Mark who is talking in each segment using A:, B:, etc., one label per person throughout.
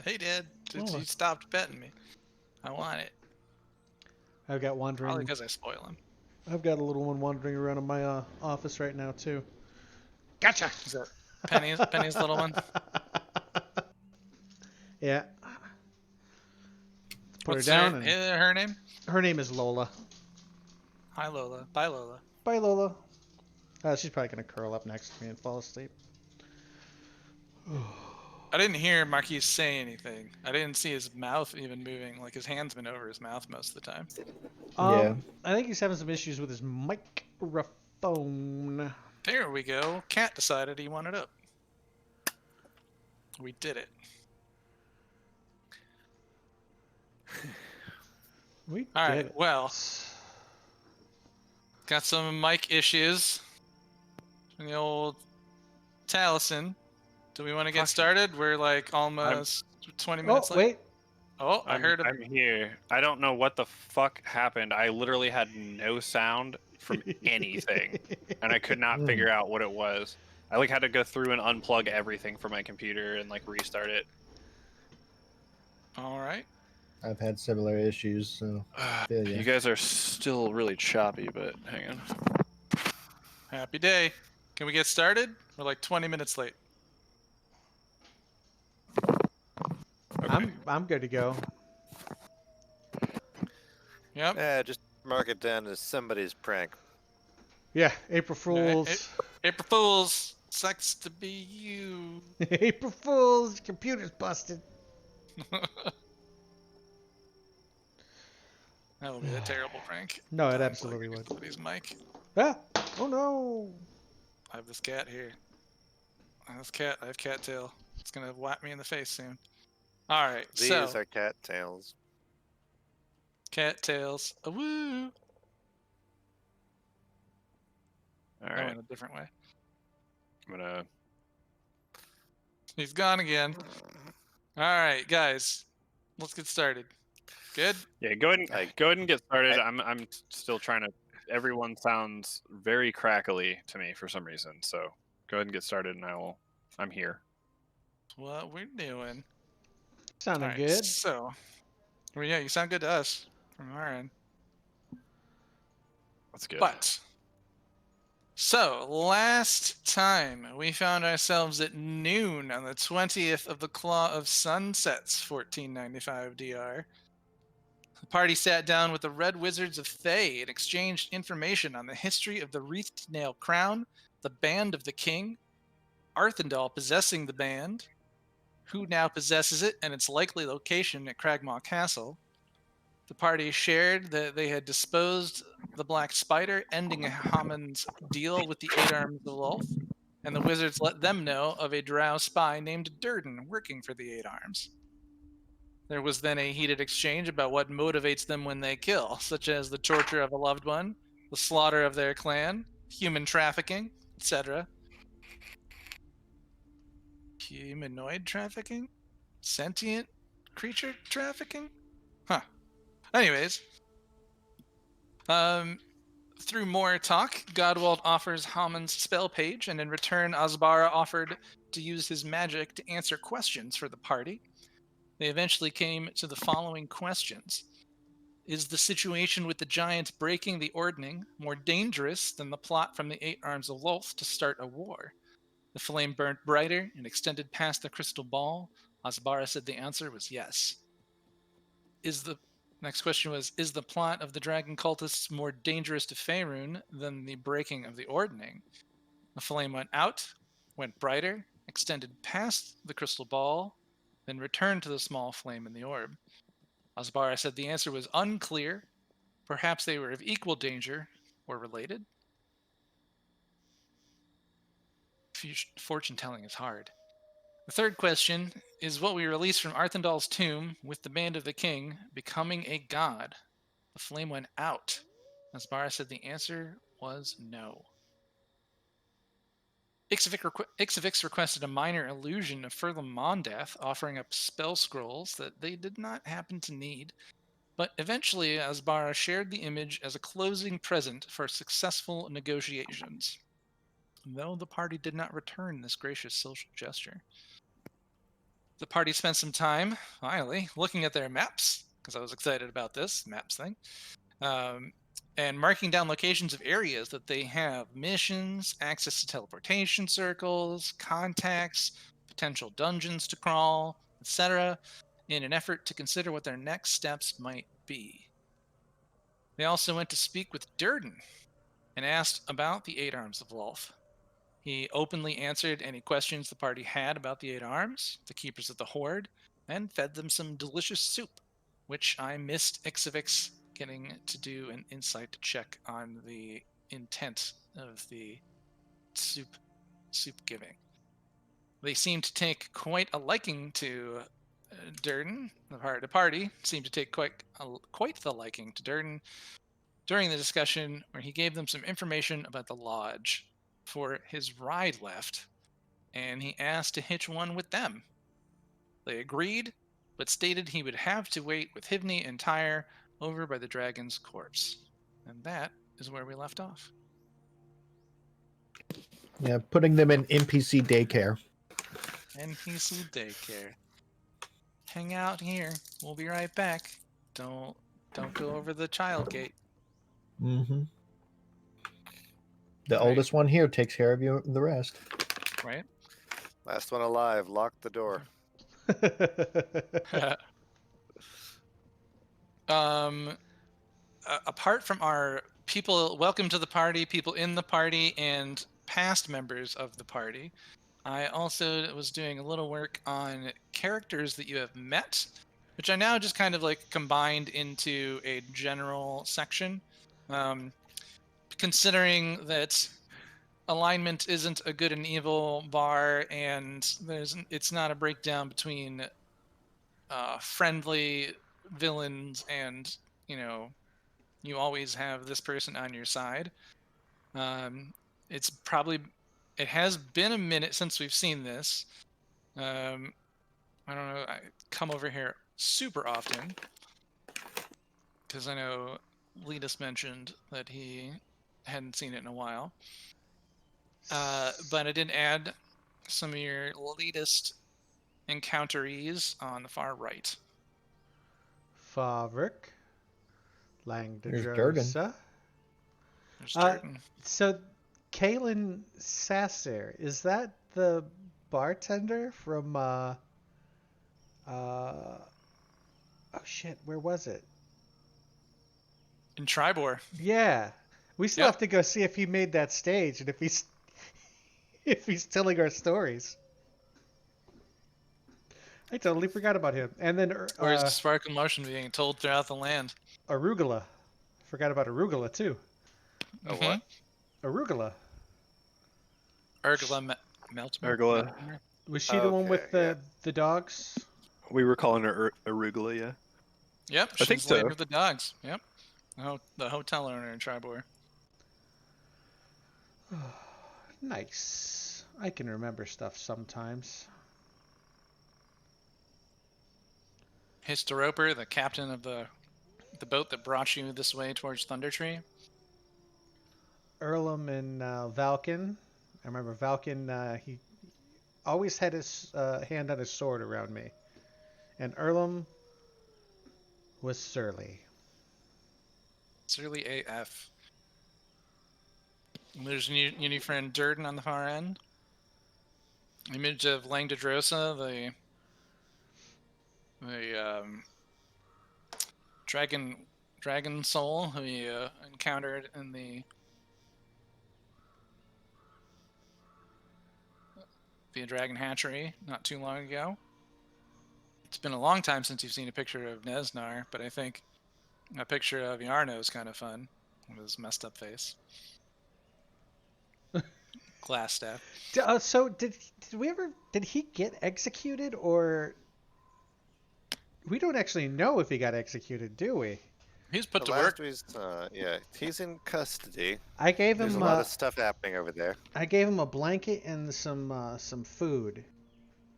A: Hey, Dad,
B: Oh,
A: you stopped petting me. I want it.
B: I've got
A: Probably
B: wandering.
A: because I spoil him.
B: I've got a little one wandering around in my office right now too. Gotcha.
A: Is that Penny's little one?
B: Yeah. Let's put her
A: What's
B: down, and
A: her name?
B: her name is Lola.
A: Hi, Lola. Bye, Lola.
B: Bye, Lola. She's probably gonna curl up next to me and fall asleep.
A: I didn't hear Marquis say anything. I didn't see his mouth even moving. Like his hand's been over his mouth most of the time.
C: Yeah.
B: I think he's having some issues with his microphone.
A: There we go. Cat decided he wanted up. We did it.
B: We
A: All
B: did
A: right.
B: it.
A: Well, got some mic issues from the old Taliesin. Do we want to get started? We're like almost 20 minutes
B: Oh,
A: late.
B: wait.
A: Oh, I heard
C: I'm here. I don't know what the fuck happened. I literally had no sound from anything, and I could not figure out what it was. I like had to go through and unplug everything from my computer and like restart it.
A: All right.
D: I've had similar issues, so feel ya.
C: You guys are still really choppy, but hang on.
A: Happy day. Can we get started? We're like 20 minutes late.
C: Okay.
B: I'm good to go.
A: Yep.
E: Yeah, just mark it down as somebody's prank.
B: Yeah, April
A: Yeah,
B: Fools.
A: April Fools. Sucks to be you.
B: April Fools. Computer's busted.
A: That would be a terrible prank.
B: No, it
A: Unplug
B: absolutely would.
A: Somebody's mic.
B: Ah! Oh no!
A: I have this cat here. I have cattail. It's gonna whack me in the face soon. All right,
E: These
A: so
E: are cattails.
A: cattails. A woo.
C: All
A: I
C: right.
A: went a different way.
C: I'm gonna.
A: He's gone again. All right, guys, let's get started. Good.
C: Yeah, go ahead and get started.
E: I-
C: I'm still trying to. Everyone sounds very crackly to me for some reason. So go ahead and get started, and I'm here.
A: What we're doing.
B: Sounding
A: All right,
B: good.
A: so, well, yeah, you sound good to us from our end.
C: That's good.
A: But, so, last time we found ourselves at noon on the 20th of the Claw of Sunsets, 1495 DR. The party sat down with the Red Wizards of Thay and exchanged information on the history of the Wreathed Nail Crown, the Band of the King, Arthendal possessing the band, who now possesses it, and its likely location at Cragmaw Castle. The party shared that they had disposed the Black Spider, ending Hamon's deal with the Eight Arms of Lolth, and the wizards let them know of a drow spy named Durden working for the Eight Arms. There was then a heated exchange about what motivates them when they kill, such as the torture of a loved one, the slaughter of their clan, human trafficking, etc. Humanoid trafficking? Sentient creature trafficking? Huh. Anyways, through more talk, Godwald offers Hamon's spell page, and in return, Asbara offered to use his magic to answer questions for the party. They eventually came to the following questions. Is the situation with the giants breaking the ordning more dangerous than the plot from the Eight Arms of Lolth to start a war? The flame burnt brighter and extended past the crystal ball. Asbara said the answer was yes. Next question was, is the plot of the dragon cultists more dangerous to Faerun than the breaking of the ordning? The flame went out, went brighter, extended past the crystal ball, then returned to the small flame in the orb. Asbara said the answer was unclear. Perhaps they were of equal danger or related. Fortune telling is hard. The third question is what we released from Arthendal's tomb with the Band of the King becoming a god. The flame went out. Asbara said the answer was no. Ixavix requested a minor illusion of Furlam Mondath, offering up spell scrolls that they did not happen to need. But eventually, Asbara shared the image as a closing present for successful negotiations, though the party did not return this gracious social gesture. The party spent some time, finally, looking at their maps, because I was excited about this maps thing, um, and marking down locations of areas that they have missions, access to teleportation circles, contacts, potential dungeons to crawl, etc., in an effort to consider what their next steps might be. They also went to speak with Durden and asked about the Eight Arms of Lolth. He openly answered any questions the party had about the Eight Arms, the Keepers of the Horde, and fed them some delicious soup, which I missed Ixivix getting to do an insight check on the intent of the soup giving. They seemed to take quite a liking to Durden. The party seemed to take quite the liking to Durden during the discussion, where he gave them some information about the lodge for his ride left, and he asked to hitch one with them. They agreed, but stated he would have to wait with Hivni and Tyre over by the dragon's corpse. And that is where we left off.
D: Yeah, putting them in NPC daycare.
A: NPC daycare. Hang out here. We'll be right back. Don't go over the child gate.
D: Mm-hmm. The
A: Right.
D: oldest one here takes care of you. The rest.
A: Right?
E: Last one alive. Lock the door.
A: Apart from our people welcome to the party, people in the party, and past members of the party, I also was doing a little work on characters that you have met, which I now just kind of like combined into a general section. Considering that alignment isn't a good and evil bar, and it's not a breakdown between friendly villains and, you always have this person on your side. It has been a minute since we've seen this. I don't know, I come over here super often because I know Letus mentioned that he hadn't seen it in a while. But I did add some of your latest encounteries on the far right.
B: Favrik.
D: There's Durden.
B: Langdedrosa.
A: There's Durden.
B: So, Kaelin Sasser, is that the bartender from, oh shit, where was it?
A: In Tribor.
B: Yeah. We still
A: Yep.
B: have to go see if he made that stage and if he's telling our stories. I totally forgot about him. And then
A: Or is Spark of Motion being told throughout the land?
B: Arugula. Forgot about Arugula too.
E: A what?
B: Arugula.
A: Urgula Meltmer.
C: Urgula.
B: Was she the one with
E: Okay,
B: the dogs?
C: We were calling her Arugula, yeah.
A: Yep,
C: I think
A: she's the lady
C: so.
A: with the dogs. Yep. The hotel owner in Tribor.
B: Nice. I can remember stuff sometimes.
A: Histeroper, the captain of the boat that brought you this way towards Thundertree.
B: Erlum and Valken. I remember Valken, he always had his hand on his sword around me. And Erlum was surly.
A: Surly AF. And there's your new friend Durden on the far end. Image of Langdedrosa, the dragon soul who you encountered in the dragon hatchery not too long ago. It's been a long time since you've seen a picture of Nesnar, but I think a picture of Yarno is kind of fun with his messed up face. Glass staff.
B: So did he get executed, or we don't actually know if he got executed, do we?
A: He's put
E: The
A: to work.
E: he's in custody.
B: I gave
E: There's
B: him
E: a lot of stuff happening over there.
B: I gave him a blanket and some food,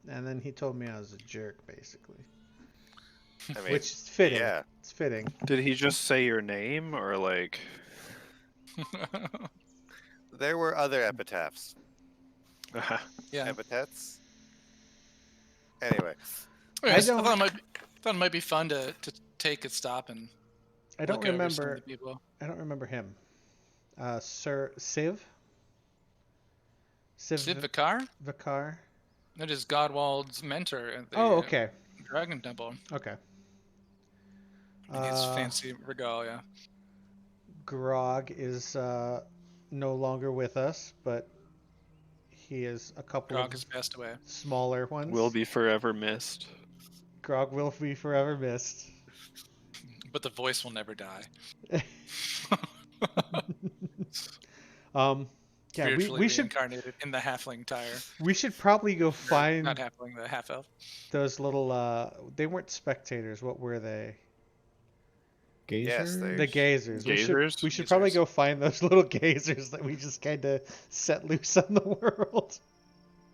B: and then he told me I was a jerk, basically.
E: I mean,
B: Which is fitting.
E: yeah.
B: It's fitting.
C: Did he just say your name or like?
E: There were other epitaphs.
A: Yeah.
E: Epithets. Anyway,
A: Anyways, I
B: don't-
A: thought it might be fun to take a stop and
B: I don't
A: look over some of
B: remember.
A: the people.
B: I don't remember him. Sir Civ. Civ
A: Sid Vikar?
B: Vikar.
A: That is Godwald's mentor at the
B: Oh, okay.
A: Dragon Temple.
B: Okay.
A: In his fancy regalia.
B: Grog is no longer with us, but he is a couple
A: Grog
B: of
A: has passed away.
B: smaller ones.
C: Will be forever missed.
B: Grog will be forever missed.
A: But the voice will never die.
B: Yeah,
A: Spiritually
B: we should
A: reincarnated in the halfling tire.
B: we should probably go
A: Or
B: find
A: not halfling, the half elf.
B: those little they weren't spectators. What were they?
E: Yes,
D: Gazers?
B: The gazers.
C: Gazers?
B: We should probably
A: Gazers.
B: go find those little gazers that we just kind of set loose on the world.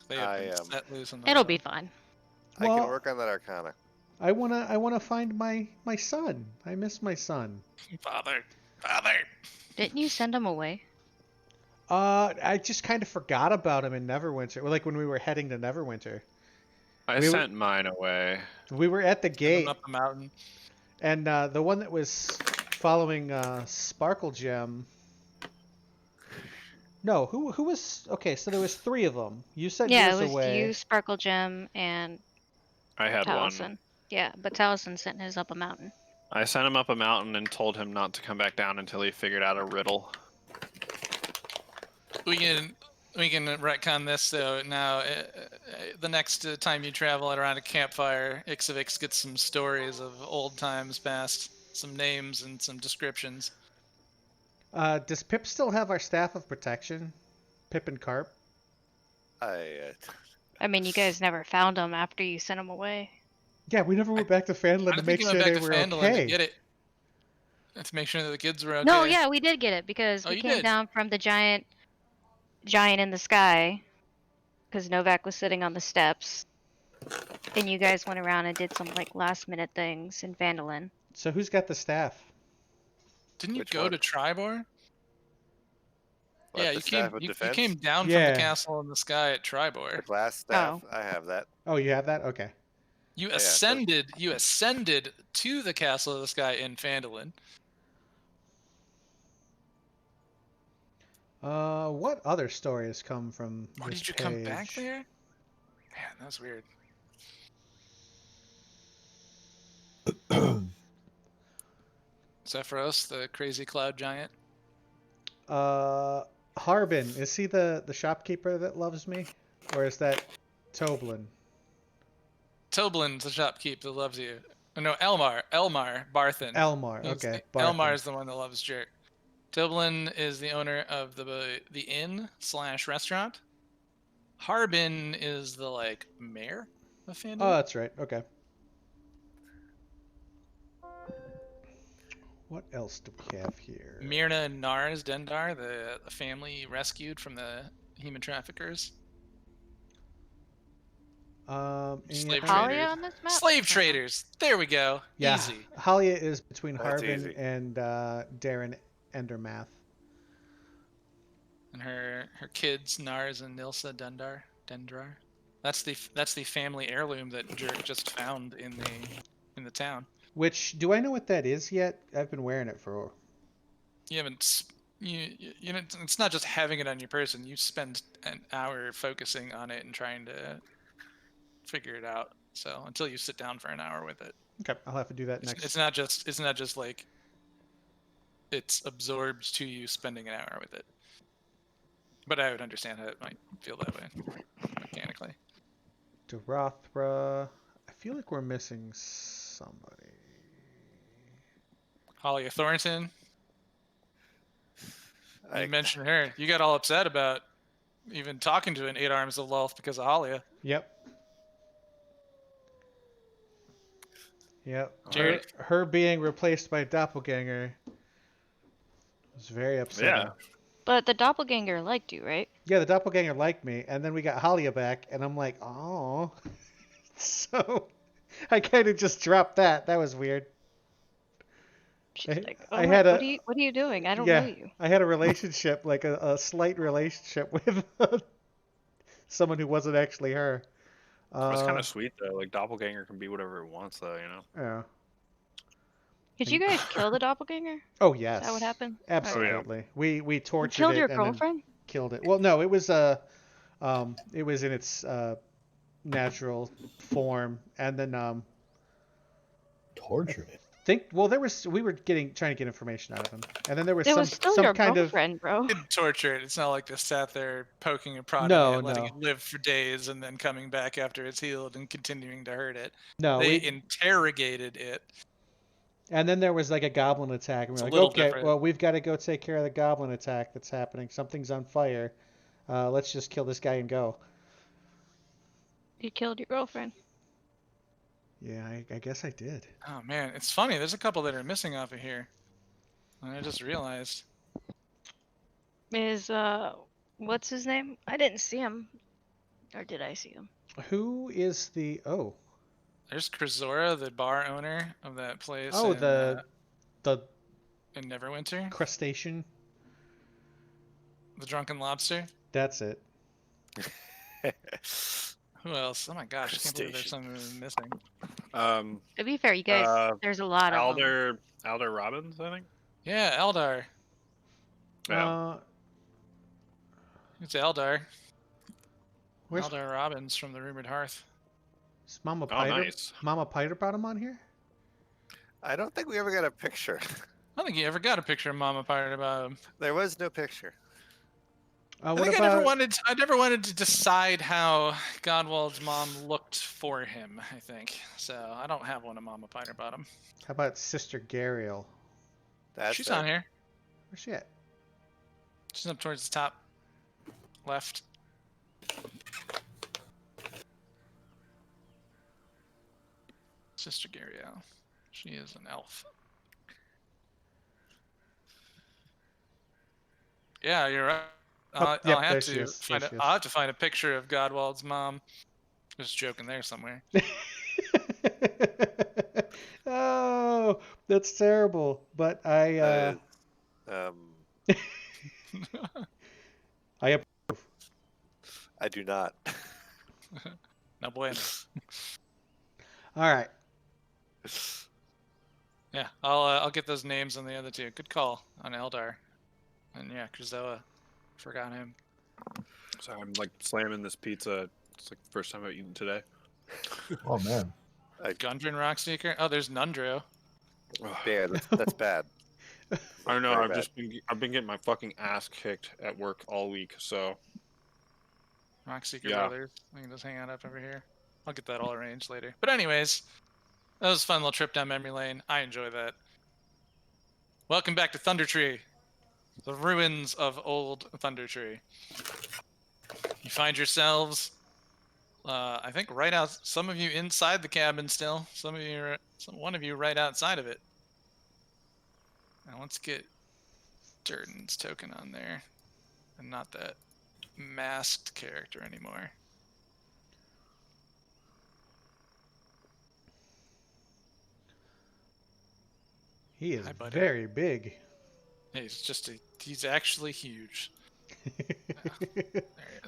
A: They have been
E: I,
A: set loose in the
F: It'll
A: world.
F: be fine.
E: I
B: Well-
E: can work on that Arcana.
B: I wanna find my son. I miss my son.
A: Father.
F: Didn't you send him away?
B: I just kind of forgot about him in Neverwinter. Like when we were heading to Neverwinter,
C: I
B: We were-
C: sent mine away.
B: we were at the gate,
A: Up the mountain.
B: and the one that was following Sparkle Gem. No, who was okay? So there was 3 of them. You sent
F: Yeah,
B: yours
F: it was
B: away.
F: you, Sparkle Gem, and
C: I had
F: Taliesin.
C: one.
F: Yeah, but Taliesin sent his up a mountain.
C: I sent him up a mountain and told him not to come back down until he figured out a riddle.
A: We can retcon this though. Now, the next time you travel around a campfire, Ixavix gets some stories of old times past, some names and some descriptions.
B: Does Pip still have our staff of protection? Pip and Carp.
F: I mean, you guys never found him after you sent him away.
B: Yeah, we never went back to Phandalin
A: I
B: to
A: think
B: make
A: we
B: sure
A: went back
B: they
A: to
B: were
A: Phandalin
B: okay.
A: to get it. To make sure that the kids were okay.
F: No, yeah, we did get it because
A: Oh,
F: we
A: you
F: came
A: did?
F: down from the giant in the sky because Novak was sitting on the steps, and you guys went around and did some like last minute things in Vandalin.
B: So who's got the staff?
A: Didn't you
E: Which
A: go
E: one?
A: to Tribor?
E: What,
A: Yeah,
E: the
A: you
E: staff
A: came.
E: of
A: You
E: defense?
A: came down from
B: Yeah.
A: the castle in the sky at Tribor.
E: The glass staff. I have that.
B: Oh, you have that? Okay.
A: You
E: yeah, so-
A: ascended. You ascended to the castle of the sky in Phandalin.
B: What other stories come from
A: Why
B: this
A: did you come back
B: page?
A: there? Man, that was weird. Zephyros, the crazy cloud giant.
B: Harbin, is he the shopkeeper that loves me? Or is that Toblin?
A: Toblin's the shopkeep that loves you. Oh, no, Elmar Barthen.
B: Elmar,
A: He's
B: okay.
A: the-
B: Barthen.
A: Elmar's the one that loves Jerk. Toblin is the owner of the inn/restaurant. Harbin is the like mayor of Phandalin.
B: Oh, that's right. Okay. What else do we have here?
A: Myrna and Nars Dendar, the family rescued from the human traffickers. Slave
B: and-
A: traders.
F: Halia on this map?
A: Slave traders. There we go.
B: Yeah,
A: Easy.
B: Halia is between
E: That's
B: Harbin
E: easy.
B: and Darren Endermath.
A: And her kids, Nars and Nilsa Dendrar. That's the family heirloom that Jerk just found in the town.
B: Which, do I know what that is yet? I've been wearing it for...
A: You haven't. You know, it's not just having it on your person. You spend an hour focusing on it and trying to figure it out. So until you sit down for an hour with it,
B: Okay, I'll have to do that
A: it's,
B: next.
A: it's not just like it's absorbed to you spending an hour with it. But I would understand how it might feel that way mechanically.
B: Dorothra. I feel like we're missing somebody.
A: Halia Thornton.
E: I
A: You mentioned her. You got all upset about even talking to an 8 Arms of Lolth because of Halia.
B: Yep. Yep.
A: Jared?
B: Her being replaced by Doppelganger was very upsetting.
C: Yeah.
F: But the doppelganger liked you, right?
B: Yeah, the Doppelganger liked me, and then we got Halia back, and I'm like, oh. So I kind of just dropped that. That was weird.
F: She's
B: I-
F: like,
B: I
F: oh,
B: had
F: what,
B: a-
F: what are you doing? I don't
B: yeah,
F: know you.
B: I had a relationship, like a slight relationship with someone who wasn't actually her.
C: That's kind of sweet though. Like doppelganger can be whatever it wants, though. You know.
B: Yeah.
F: Did you guys kill the doppelganger?
B: Oh
F: Is
B: yes.
F: that what happened?
B: Absolutely. We
F: You
B: tortured
F: killed
B: it
F: your
B: and then
F: girlfriend?
B: killed it. Well, no, it was it was in its natural form, and then
D: Tortured it.
B: we were trying to get information out of him, and then there was
F: It was still
B: some
F: your
B: kind of
F: girlfriend, bro.
A: Didn't torture it. It's not like they sat there poking and prodding
B: No,
A: it, letting
B: no.
A: it live for days, and then coming back after it's healed and continuing to hurt it.
B: no.
A: They
B: We
A: interrogated it.
B: and then there was like a goblin attack, and
A: It's
B: we're
A: a
B: like,
A: little
B: okay,
A: different.
B: well we've got to go take care of the goblin attack that's happening. Something's on fire. Let's just kill this guy and go.
F: You killed your girlfriend.
B: Yeah, I guess I did.
A: Oh man, it's funny. There's a couple that are missing off of here. I just realized.
F: Is what's his name? I didn't see him. Or did I see him?
B: Who is the
A: There's Krazora, the bar owner of that place.
B: Oh,
A: in,
B: the
A: in Neverwinter.
B: crustacean?
A: The Drunken Lobster.
B: That's it.
A: Who else? Oh my gosh, I can't believe there's
E: Crustacean.
A: someone missing.
F: To be fair, you guys, there's a lot of them.
C: Alder Robbins, I think.
A: Yeah, Eldar.
C: Yeah.
A: It's Eldar.
B: Where's
A: Eldar Robbins from the Rumored Hearth.
B: is Mama
C: Oh,
B: Piter?
C: nice.
B: Mama Piter brought him on here?
E: I don't think we ever got a picture.
A: I don't think you ever got a picture of Mama Pirate about him.
E: There was no picture.
A: I
B: What
A: think
B: about
A: I never wanted to decide how Godwald's mom looked for him, I think. So I don't have one of Mama Piter Bottom.
B: how about Sister Gariel?
E: That's
A: She's
E: it.
A: on here.
B: Where's she at?
A: She's up towards the top left. Sister Gariel. She is an elf. Yeah, you're right.
B: Oh, yep,
A: I'll
B: there
A: have
B: she
A: to
B: is, there
A: find
B: she
A: I'll have to find a picture of Godwald's mom. Just joking there somewhere.
B: Oh, that's terrible. But I I
E: I do not.
A: No bueno.
B: all right.
A: Yeah, I'll get those names on the other two. Good call on Eldar. And yeah, Krazoa. Forgot him.
C: So I'm like slamming this pizza. It's like the first time I've eaten today.
D: Oh man.
A: Gundren Rockseeker. Oh, there's Nundro.
E: Yeah, that's bad.
C: I don't know.
E: Very bad.
C: I've been getting my fucking ass kicked at work all week. So
A: Rockseeker
C: Yeah.
A: Brothers. We can just hang out up over here. I'll get that all arranged later. But anyways, that was a fun little trip down memory lane. I enjoy that. Welcome back to Thunder Tree. The ruins of old Thunder Tree. You find yourselves, I think, right out. Some of you inside the cabin still. One of you right outside of it. Now let's get Durden's token on there, and not that masked character anymore.
B: He is
A: Hi, buddy.
B: very big.
A: He's actually huge. There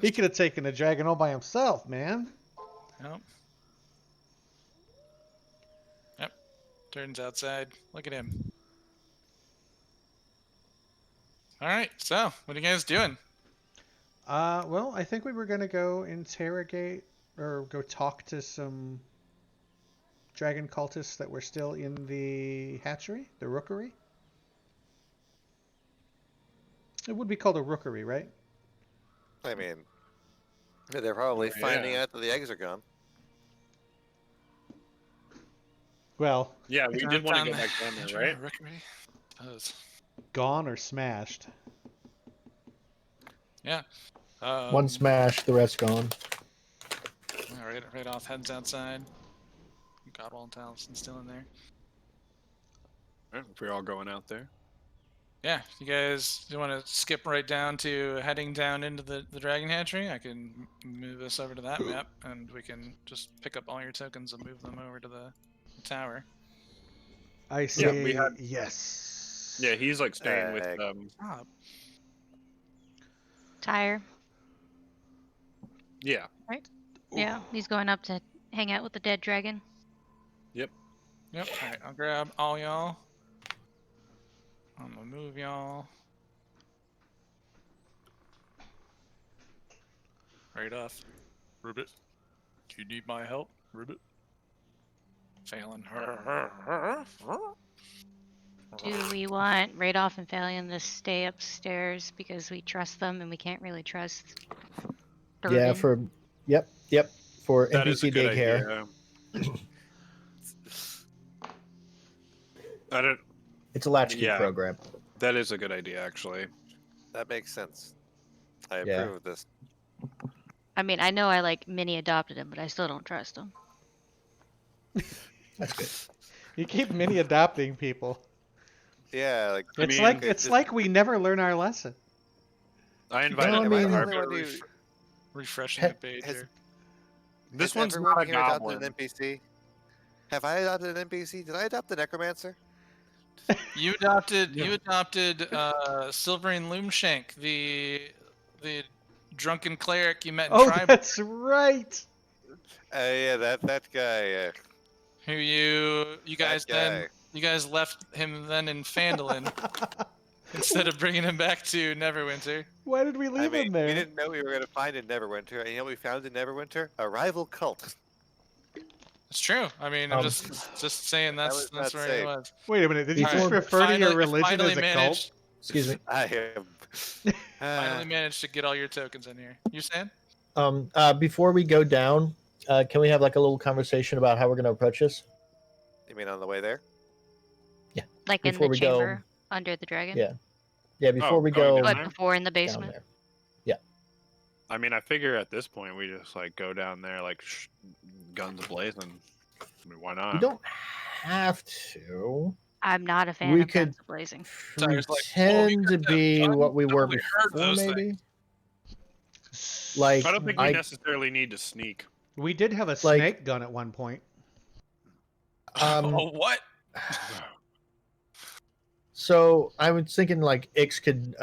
B: He
A: he is.
B: could have taken the dragon all by himself, man.
A: Yep. Turns outside. Look at him. All right. So, what are you guys doing?
B: Well, I think we were gonna go interrogate or go talk to some dragon cultists that were still in the hatchery, the rookery. It would be called a rookery, right?
E: I mean, they're probably
C: Yeah.
E: finding out that the eggs are gone.
B: Well,
C: yeah, we did want to
A: Down
C: go
A: the-
C: back down there,
A: down
C: right?
A: the Rookery. Does.
B: gone or smashed.
A: Yeah.
D: One smash, the rest gone.
A: Yeah, right off. Heads outside. Godwall and Taliesin still in there.
C: Alright, if we're all going out there.
A: Yeah, you guys do want to skip right down to heading down into the Dragon Hatchery? I can move us over to that map, and we can just pick up all your tokens and move them over to the tower.
B: I say
C: we had-
B: yes.
C: Yeah, he's like staying with
A: Ah,
F: Tire.
C: yeah.
F: Yeah, he's going up to hang out with the dead dragon.
A: Yep. Alright, I'll grab all y'all. I'm gonna move y'all. Right off. Ribbit. Do you need my help, Ribbit? Failing.
F: Do we want Radoff and Phalion to stay upstairs because we trust them and we can't really trust
D: Yeah,
F: Durden?
D: yep. For
C: That is a
D: NPC
C: good
D: daycare.
C: idea. I don't.
D: It's a latchkey
C: Yeah.
D: program.
C: That is a good idea, actually.
E: That makes sense. I
D: Yeah.
E: approve of this.
F: I mean, I know I like mini adopted him, but I still don't trust him.
D: That's good.
B: You keep mini adopting people.
E: Yeah, like
B: It's
C: mean,
B: like
E: okay,
B: it's
E: just-
B: like we never learn our lesson.
C: I invited
D: No, I
E: Am I
D: mean-
E: the
C: Barb
E: only
C: to
E: one who?
C: ref-
A: Refreshing
D: He-
A: the page
E: has-
A: here.
C: This
E: has
C: one's
E: everyone
C: not a
E: here adopted
C: goblin.
E: an NPC? Have I adopted an NPC? Did I adopt the necromancer?
A: You adopted Silverine Loomshank, the drunken cleric you met in
B: Oh,
A: Tribal,
B: that's right.
E: Yeah, that guy.
A: who you guys
E: guy.
A: you guys left him then in Phandalin instead of bringing him back to Neverwinter.
B: Why did we
E: I
B: leave
E: mean,
B: him
E: we
B: there?
E: didn't know we were going to find in Neverwinter, and you know what we found in Neverwinter? A rival cult.
A: It's true. I mean, I'm
D: Um,
A: just saying that's
E: was
A: where
E: not
A: he was.
B: Wait a minute. Did you
D: Before-
B: just refer to your religion
A: finally
B: as a
A: managed,
B: cult?
D: Excuse me.
E: I am.
A: Finally managed to get all your tokens in here. You saying?
D: Before we go down, can we have like a little conversation about how we're going to approach this?
E: You mean on the way there?
F: Like in
D: Before
F: the
D: we go-
F: chamber under the dragon?
D: Yeah. Yeah, before we
C: going
D: go
C: down
F: But
C: there?
F: before in the
D: down
F: basement?
D: there.
C: I mean, I figure at this point we just like go down there like guns blazing. I mean, why not?
D: We don't have to.
F: I'm not a fan
D: We
F: of
D: could-
F: Guns Blazing.
A: So I was like,
D: Pretend to
A: could have
D: be
A: done-
D: what we were
A: totally heard
D: before,
A: those
D: maybe. Like
C: I don't think we
D: I,
C: necessarily need to sneak.
B: We did have a
D: Like-
B: snake gun at one point.
A: Oh, what?
D: So I was thinking like Ix could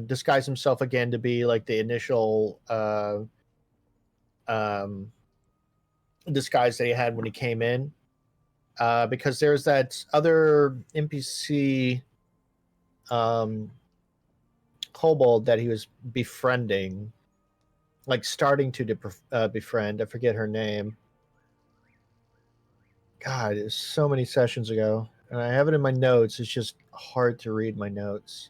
D: disguise himself again to be like the initial disguise that he had when he came in. Because there's that other NPC kobold that he was befriending, like starting to befriend. I forget her name. God, it was so many sessions ago. And I have it in my notes. It's just hard to read my notes.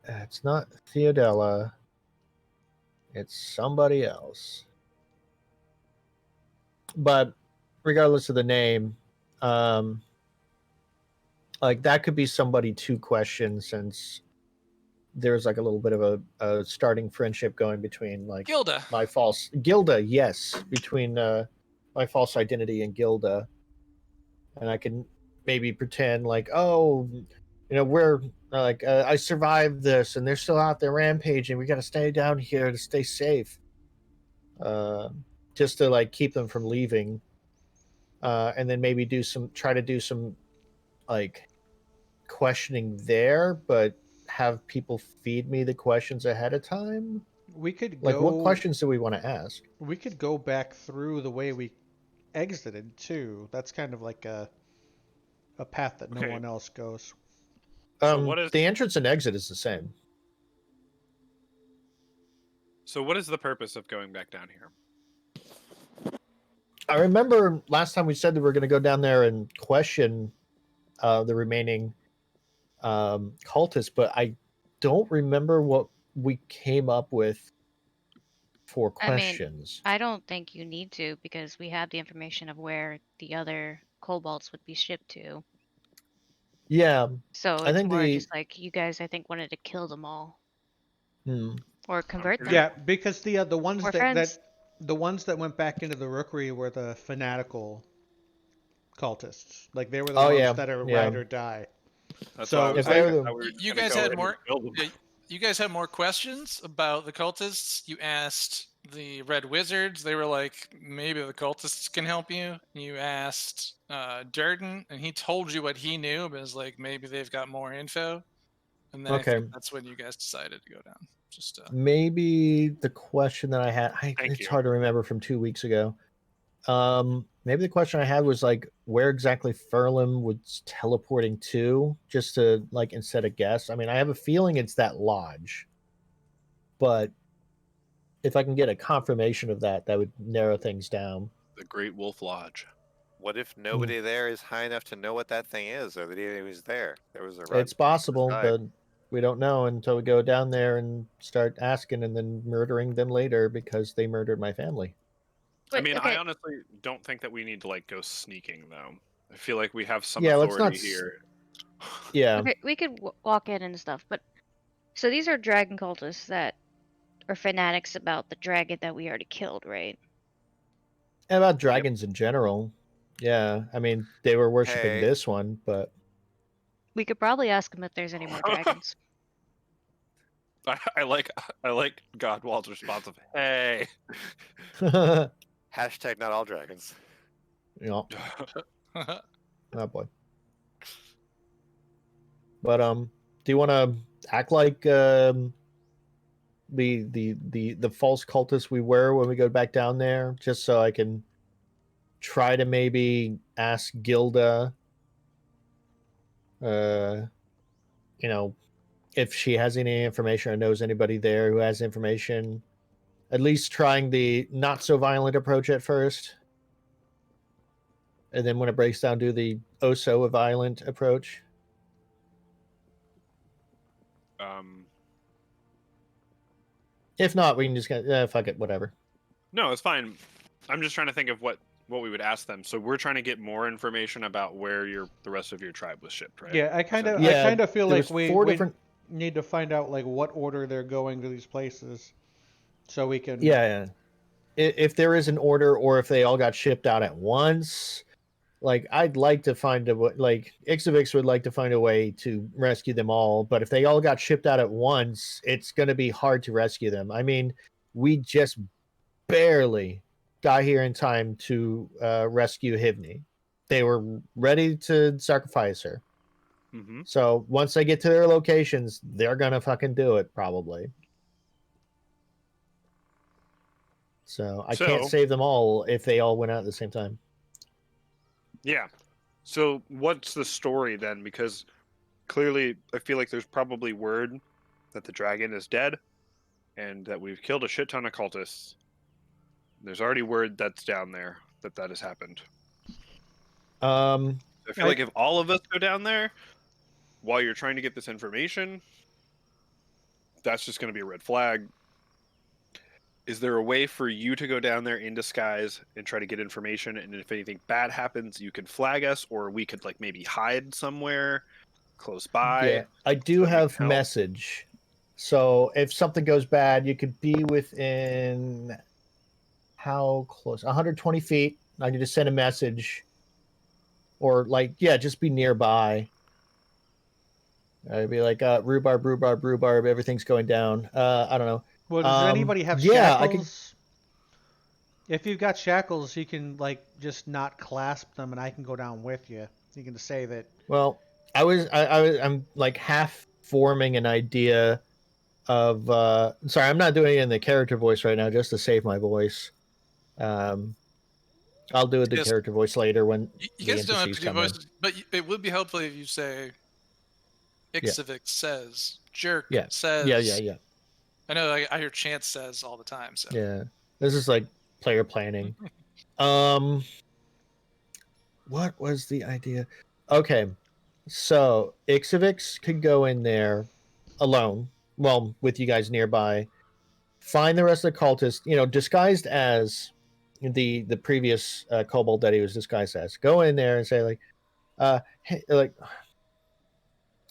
D: It's not Theodella. It's somebody else. But regardless of the name, like that could be somebody to question, since there's like a little bit of a starting friendship going between like
A: Gilda.
D: my false Gilda, yes, between my false identity and Gilda, and I can maybe pretend like, oh, you know, we're like I survived this, and they're still out there rampaging. We got to stay down here to stay safe, just to like keep them from leaving, and then maybe try to do some like questioning there, but have people feed me the questions ahead of time.
B: We could
D: Like,
B: go.
D: what questions do we want to ask?
B: We could go back through the way we exited too. That's kind of like a path that no
C: Okay.
B: one else goes.
C: So what is-
D: The entrance and exit is the same.
C: So what is the purpose of going back down here?
D: I remember last time we said that we were going to go down there and question the remaining cultists, but I don't remember what we came up with for
F: I mean,
D: questions.
F: I don't think you need to because we have the information of where the other kobolds would be shipped to.
D: Yeah.
F: So
D: I
F: it's
D: think
F: more
D: the-
F: just like you guys, I think, wanted to kill them all
D: Hmm.
F: or convert them.
B: Yeah, because the ones
F: We're
B: that
F: friends.
B: the ones that went back into the rookery were the fanatical cultists. Like they were the
D: Oh,
B: ones
D: yeah,
B: that are
D: yeah.
B: ride or die.
C: That's
B: So
C: why I was
D: if they're
C: thinking
D: the-
C: how we were
A: You
C: gonna
A: guys
C: go
A: had
C: in
A: more-
C: and kill them.
A: Yeah, you guys had more questions about the cultists. You asked the Red Wizards. They were like, maybe the cultists can help you. You asked Durden, and he told you what he knew, but it was like, maybe they've got more info. And then I
D: Okay.
A: think that's when you guys decided to go down. Just
D: Maybe the question that I had,
C: Thank
D: it's
C: you.
D: hard to remember from 2 weeks ago. Maybe the question I had was like where exactly Furlum was teleporting to, just to like instead of guess. I mean, I have a feeling it's that lodge, but if I can get a confirmation of that, that would narrow things down.
C: The Great Wolf Lodge.
E: What if nobody there is high enough to know what that thing is, or that he was there? There was a
D: It's possible,
E: sky.
D: but we don't know until we go down there and start asking and then murdering them later because they murdered my family.
C: I
F: Wait,
C: mean,
F: okay.
C: I honestly don't think that we need to like go sneaking though. I feel like we have some
D: Yeah, let's
C: authority
D: not
C: here.
D: Yeah.
F: Okay, we could walk in and stuff, but so these are dragon cultists that are fanatics about the dragon that we already killed, right?
D: And about dragons in general. Yeah. I mean, they were worshiping
E: Hey.
D: this one, but
F: We could probably ask them if there's any more dragons.
C: I like Godwald's response of "Hey."
E: Hashtag not all dragons.
D: you know, oh boy. But do you want to act like the false cultists we were when we go back down there, just so I can try to maybe ask Gilda, if she has any information or knows anybody there who has information. At least trying the not so violent approach at first, and then when it breaks down, do the oh so violent approach. If not, we can just get fuck it, whatever.
C: No, it's fine. I'm just trying to think of what we would ask them. So we're trying to get more information about where the rest of your tribe was shipped, right?
B: Yeah, I kind of feel
D: there
B: like
D: was
B: we
D: four different.
B: need to find out like what order they're going to these places, so we can.
D: Yeah. If there is an order, or if they all got shipped out at once, like I'd like to find a way. Like Ixavix would like to find a way to rescue them all, but if they all got shipped out at once, it's going to be hard to rescue them. I mean, we just barely got here in time to rescue Hivni. They were ready to sacrifice her.
C: Mm-hmm.
D: So once they get to their locations, they're gonna fucking do it probably. So I can't save them all if they all went out at the same time.
C: Yeah. So what's the story then? Because clearly I feel like there's probably word that the dragon is dead and that we've killed a shit ton of cultists. There's already word that's down there that has happened. I feel like if all of us go down there while you're trying to get this information, that's just going to be a red flag. Is there a way for you to go down there in disguise and try to get information, and if anything bad happens, you can flag us, or we could like maybe hide somewhere close by?
D: Yeah, I do have message. So if something goes bad, you could be within how close? 120 feet. I need to send a message, or like, yeah, just be nearby. I'd be like, rhubarb, everything's going down. I don't know.
B: Well, does anybody have
D: yeah,
B: shackles? If you've got shackles, you can like just not clasp them, and I can go down with you. You can say that.
D: Well, I'm like half forming an idea of. Sorry, I'm not doing it in the character voice right now, just to save my voice. I'll do the character voice later when
A: you guys don't have to do voices, but it would be helpful if you say, Ixavix says, Jerk says.
D: Yeah.
A: I know I hear Chance says all the time. So
D: yeah, this is like player planning. What was the idea? Okay, so Ixavix could go in there alone, well, with you guys nearby, find the rest of the cultists, disguised as the previous kobold that he was disguised as. Go in there and say like,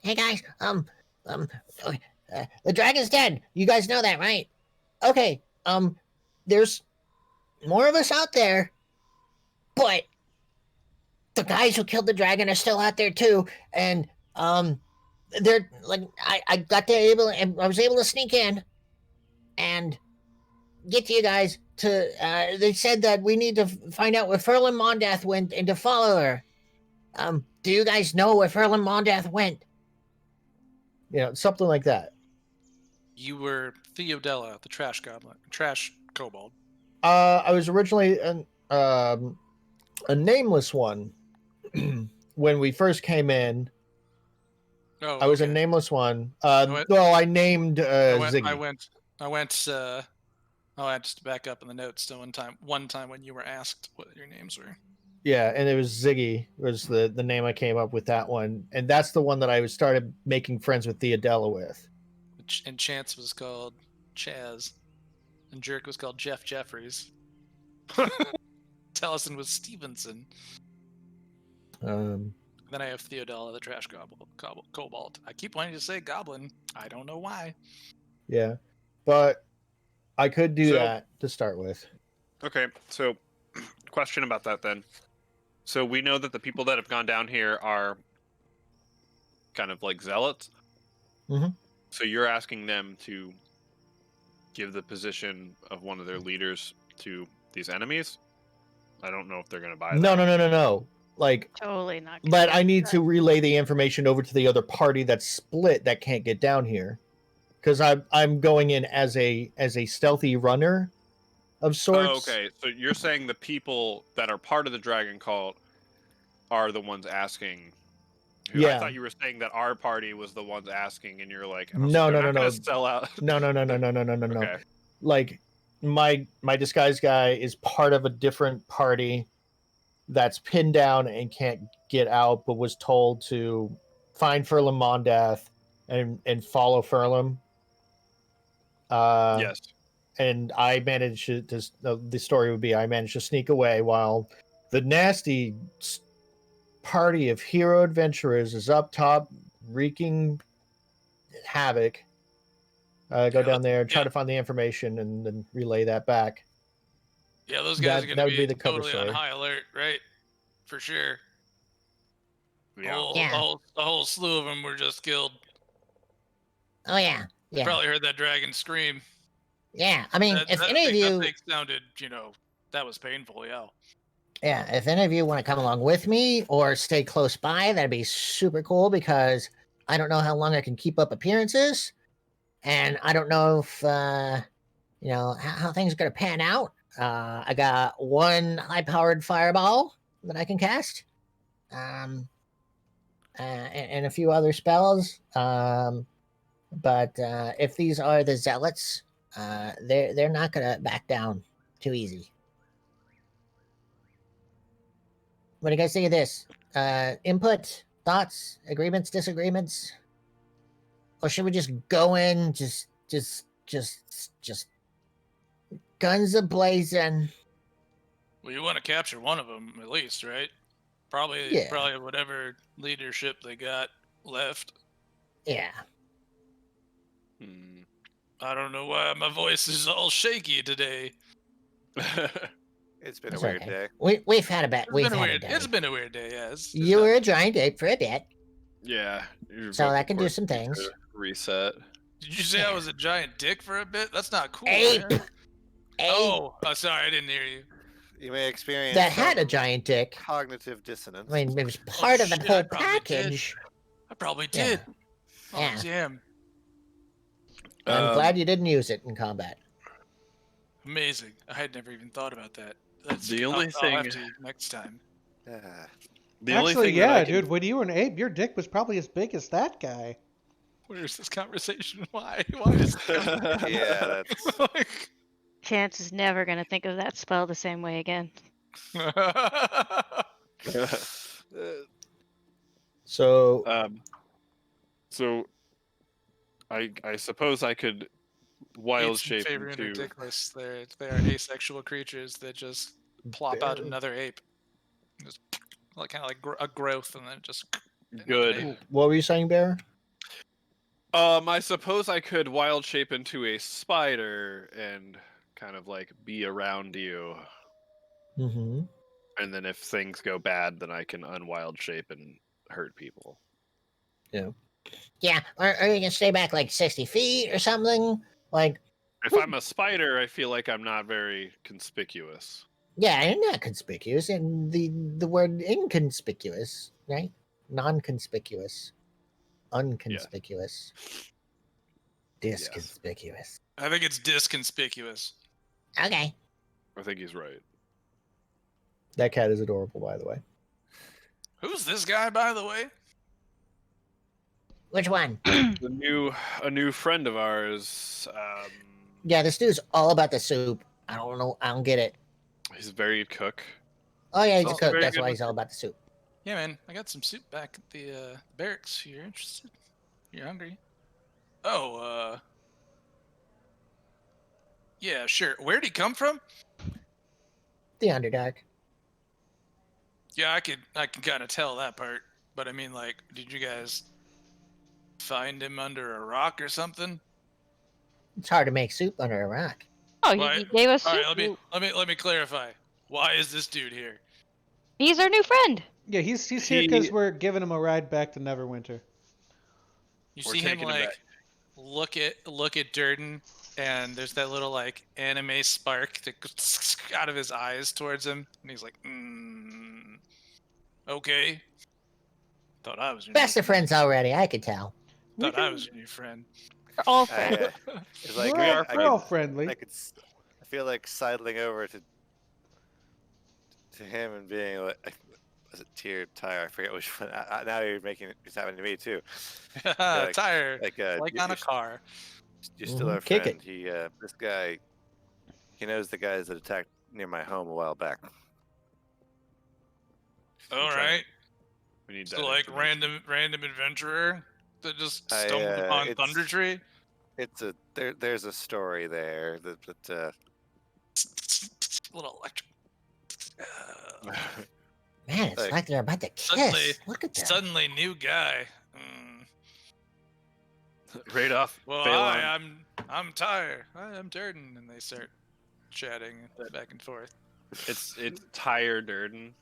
G: hey guys, the dragon's dead. You guys know that, right? Okay, there's more of us out there, but the guys who killed the dragon are still out there too, and they're like, I was able to sneak in and get to you guys to. They said that we need to find out where Furlan Mondath went and to follow her. Do you guys know where Furlan Mondath went?
D: Something like that.
A: You were Theodella, the trash goblin, trash kobold.
D: I was originally a nameless one when we first came in.
A: Oh,
D: I was a
A: okay.
D: nameless one.
A: went-
D: Well, I named Ziggy.
A: I went. Oh, I just to back up in the notes. So one time when you were asked what your names were.
D: Yeah, and it was Ziggy was the name I came up with that one, and that's the one that I started making friends with Theodella with.
A: And Chance was called Chaz, and Jerk was called Jeff Jeffries. Tellison was Stevenson. Then I have Theodella, the trash kobold. I keep wanting to say goblin. I don't know why.
D: Yeah, but I could do
C: So-
D: that to start with.
C: Okay, so question about that then. So we know that the people that have gone down here are kind of like zealots.
D: Mhm.
C: So you're asking them to give the position of one of their leaders to these enemies? I don't know if they're going to buy that.
D: No. Like,
F: Totally not. gonna
D: but
F: do
D: I need
F: that.
D: to relay the information over to the other party that's split that can't get down here, because I'm going in as a stealthy runner of sorts.
C: Oh, okay. So you're saying the people that are part of the Dragon Cult are the ones asking. I
D: Yeah.
C: thought you were saying that our party was the ones asking, and you're like,
D: No,
C: they're
D: no,
C: not
D: no,
C: gonna
D: no.
C: sell out.
D: No.
C: Okay.
D: Like my disguise guy is part of a different party that's pinned down and can't get out, but was told to find Furlum Mondath and follow Furlum.
C: Yes.
D: And I managed to the story would be I managed to sneak away while the nasty party of hero adventurers is up top wreaking havoc. Go
A: Yeah,
D: down there, try
A: yeah.
D: to find the information, and then relay that back.
A: Yeah, those guys
D: That
A: are
D: would
A: going
D: be
A: to be
D: the cover
A: totally
D: story.
A: on high alert, right? For sure.
C: Yeah.
G: Yeah.
A: A whole slew of them were just killed.
G: Oh yeah.
A: You
G: Yeah.
A: probably heard that dragon scream.
G: Yeah. I mean, if any of
A: That
G: you,
A: thing sounded, that was painful, yeah.
G: yeah, if any of you want to come along with me or stay close by, that'd be super cool because I don't know how long I can keep up appearances, and I don't know if how things are gonna pan out. I got one high-powered fireball that I can cast, and a few other spells. But if these are the zealots, they're not gonna back down too easy. What do you guys think of this? Input, thoughts, agreements, disagreements, or should we just go in, just guns a blazing?
A: Well, you want to capture one of them at least, right? Probably
G: Yeah.
A: whatever leadership they got left.
G: Yeah.
C: Hmm.
A: I don't know why my voice is all shaky today.
E: It's been
G: It's
E: a weird
G: okay.
E: day.
G: We've had a bit. We've had a day.
A: It's been a weird day, yeah.
G: You were a giant ape for a bit,
C: Yeah. you're
G: so
C: both,
G: that
C: of
G: can do
C: course,
G: some
C: need
G: things.
C: to Reset.
A: Did you say I was a giant dick for a bit? That's not cool,
G: Ape.
A: man.
G: Ape
A: Oh, sorry, I didn't hear you.
E: You may experience
G: that had a
E: some
G: giant dick.
E: cognitive dissonance.
G: I mean, it was part of the
A: shit,
G: whole
A: I probably did.
G: package.
A: I probably
G: Yeah.
A: did. Oh,
G: Yeah.
A: damn.
G: I'm glad you didn't use it in combat.
A: Amazing. I had never even thought about that.
C: The only
A: I'll have
C: thing-
A: to next time.
E: Ah,
C: The only
B: Actually,
C: thing
B: yeah,
C: that I can,
B: dude. When you were an ape, your dick was probably as big as that guy.
A: Where's this conversation? Why? Why is
E: yeah, that's
A: like...
F: Chance is never gonna think of that spell the same way again.
D: So
C: so I suppose I could wild
A: Apes in
C: shape
A: favor
C: into
A: ridiculous. They are asexual creatures that just plop out another ape. Just like kind of like a growth, and then just
C: good.
A: ape.
D: what were you saying, Bear?
C: I suppose I could wild shape into a spider and kind of like be around you.
D: Mm-hmm.
C: And then if things go bad, then I can unwild shape and hurt people.
G: Yeah, or you can stay back like 60 feet or something. Like,
C: If I'm a spider, I feel like I'm not very conspicuous.
G: yeah, you're not conspicuous. And the word inconspicuous, right? Non-conspicuous. Unconspicuous. Disconspicuous.
A: I think it's disconspicuous.
G: Okay.
C: I think he's right.
D: That cat is adorable, by the way.
A: Who's this guy, by the way?
G: Which one?
C: A new friend of ours.
G: Yeah, this dude's all about the soup. I don't know. I don't get it.
C: He's a very good cook.
G: Oh yeah, he's a
C: Also
G: cook.
C: very
G: That's
C: good
G: why
C: with
G: he's all about the soup.
A: Yeah, man, I got some soup back at the barracks. You're interested? You're hungry? Oh, yeah, sure. Where'd he come from?
G: The Underdark.
A: Yeah, I can kind of tell that part. But I mean, like, did you guys find him under a rock or something?
G: It's hard to make soup under a rock.
F: Oh,
A: Why-
F: he gave us
A: All
F: soup.
A: right, let me clarify. Why is this dude here?
F: He's our new friend.
B: Yeah, he's here because we're giving him a ride back to Neverwinter.
A: You
C: We're
A: see him
C: taking him
A: like look at Durden, and there's that little like anime spark that goes out of his eyes towards him, and he's like, okay. Thought I was your
G: Best
A: new
G: of friends already. I could tell.
A: Thought I was your new friend.
F: We're all friends.
E: It's like
B: We're all friendly.
E: I feel like sidling over to him and being like, was it tiered tire? I forget which one. Now it's happening to me too. Like-
A: Tire,
E: Like,
A: like on a car.
E: you're still our
D: Kick
E: friend. He, this guy, he knows the guys that attacked near my home a while back.
A: All right.
C: We need
A: So
C: that
A: like
C: information.
A: random adventurer that just
E: I,
A: stumbled upon
E: it's-
A: Thunder Tree.
E: It's there's a story there that
A: Little electric.
G: Man, it's
E: Like,
G: like they're about to kiss.
A: suddenly-
G: Look at that.
A: Suddenly, new guy.
C: Right off.
A: Well,
C: Phelan.
A: hi, I'm Tyre. Hi, I'm Durden, and they start chatting back and forth.
C: It's Tyre Durden,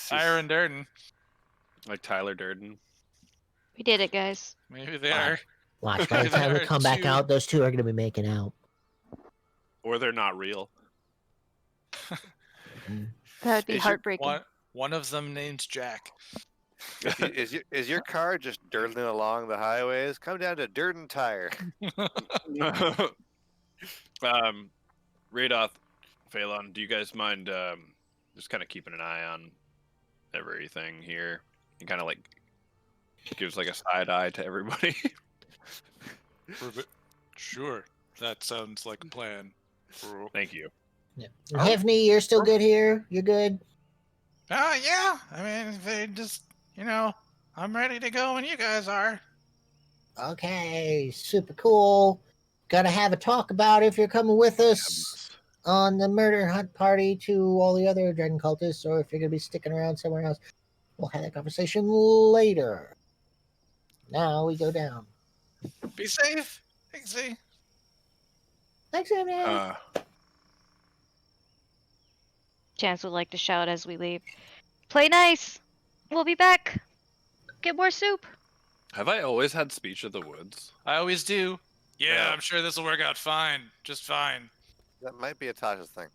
A: Tyre and Durden.
C: like Tyler Durden.
F: We did it, guys.
A: Maybe they
G: Wow.
A: are.
G: Watch, by the
A: They
G: time we
A: are
G: come back
A: two-
G: out, those two are going to be making out.
C: Or they're not real.
F: That would be
A: Is your-
F: heartbreaking.
A: One of them named Jack.
E: Is your car just dirtling along the highways? Come down to Durden Tire.
C: Radoth, Phelan, do you guys mind just kind of keeping an eye on everything here? And kind of like gives like a side eye to everybody.
A: Sure. That sounds like a plan.
C: Thank you.
G: Yeah. Hivney, you're still good here? You're good?
A: Yeah. I mean, they just, I'm ready to go when you guys are.
G: Okay, super cool. Gotta have a talk about if you're coming with us on the murder hunt party to all the other dragon cultists, or if you're gonna be sticking around somewhere else. We'll have that conversation later. Now we go down.
A: Be safe. Easy.
G: Thanks, Hivney.
F: Chance would like to shout as we leave. Play nice. We'll be back. Get more soup.
C: Have I always had speech of the woods?
A: I always do. Yeah,
E: Yeah.
A: I'm sure this will work out fine. Just fine.
E: That might be a Tasha's thing.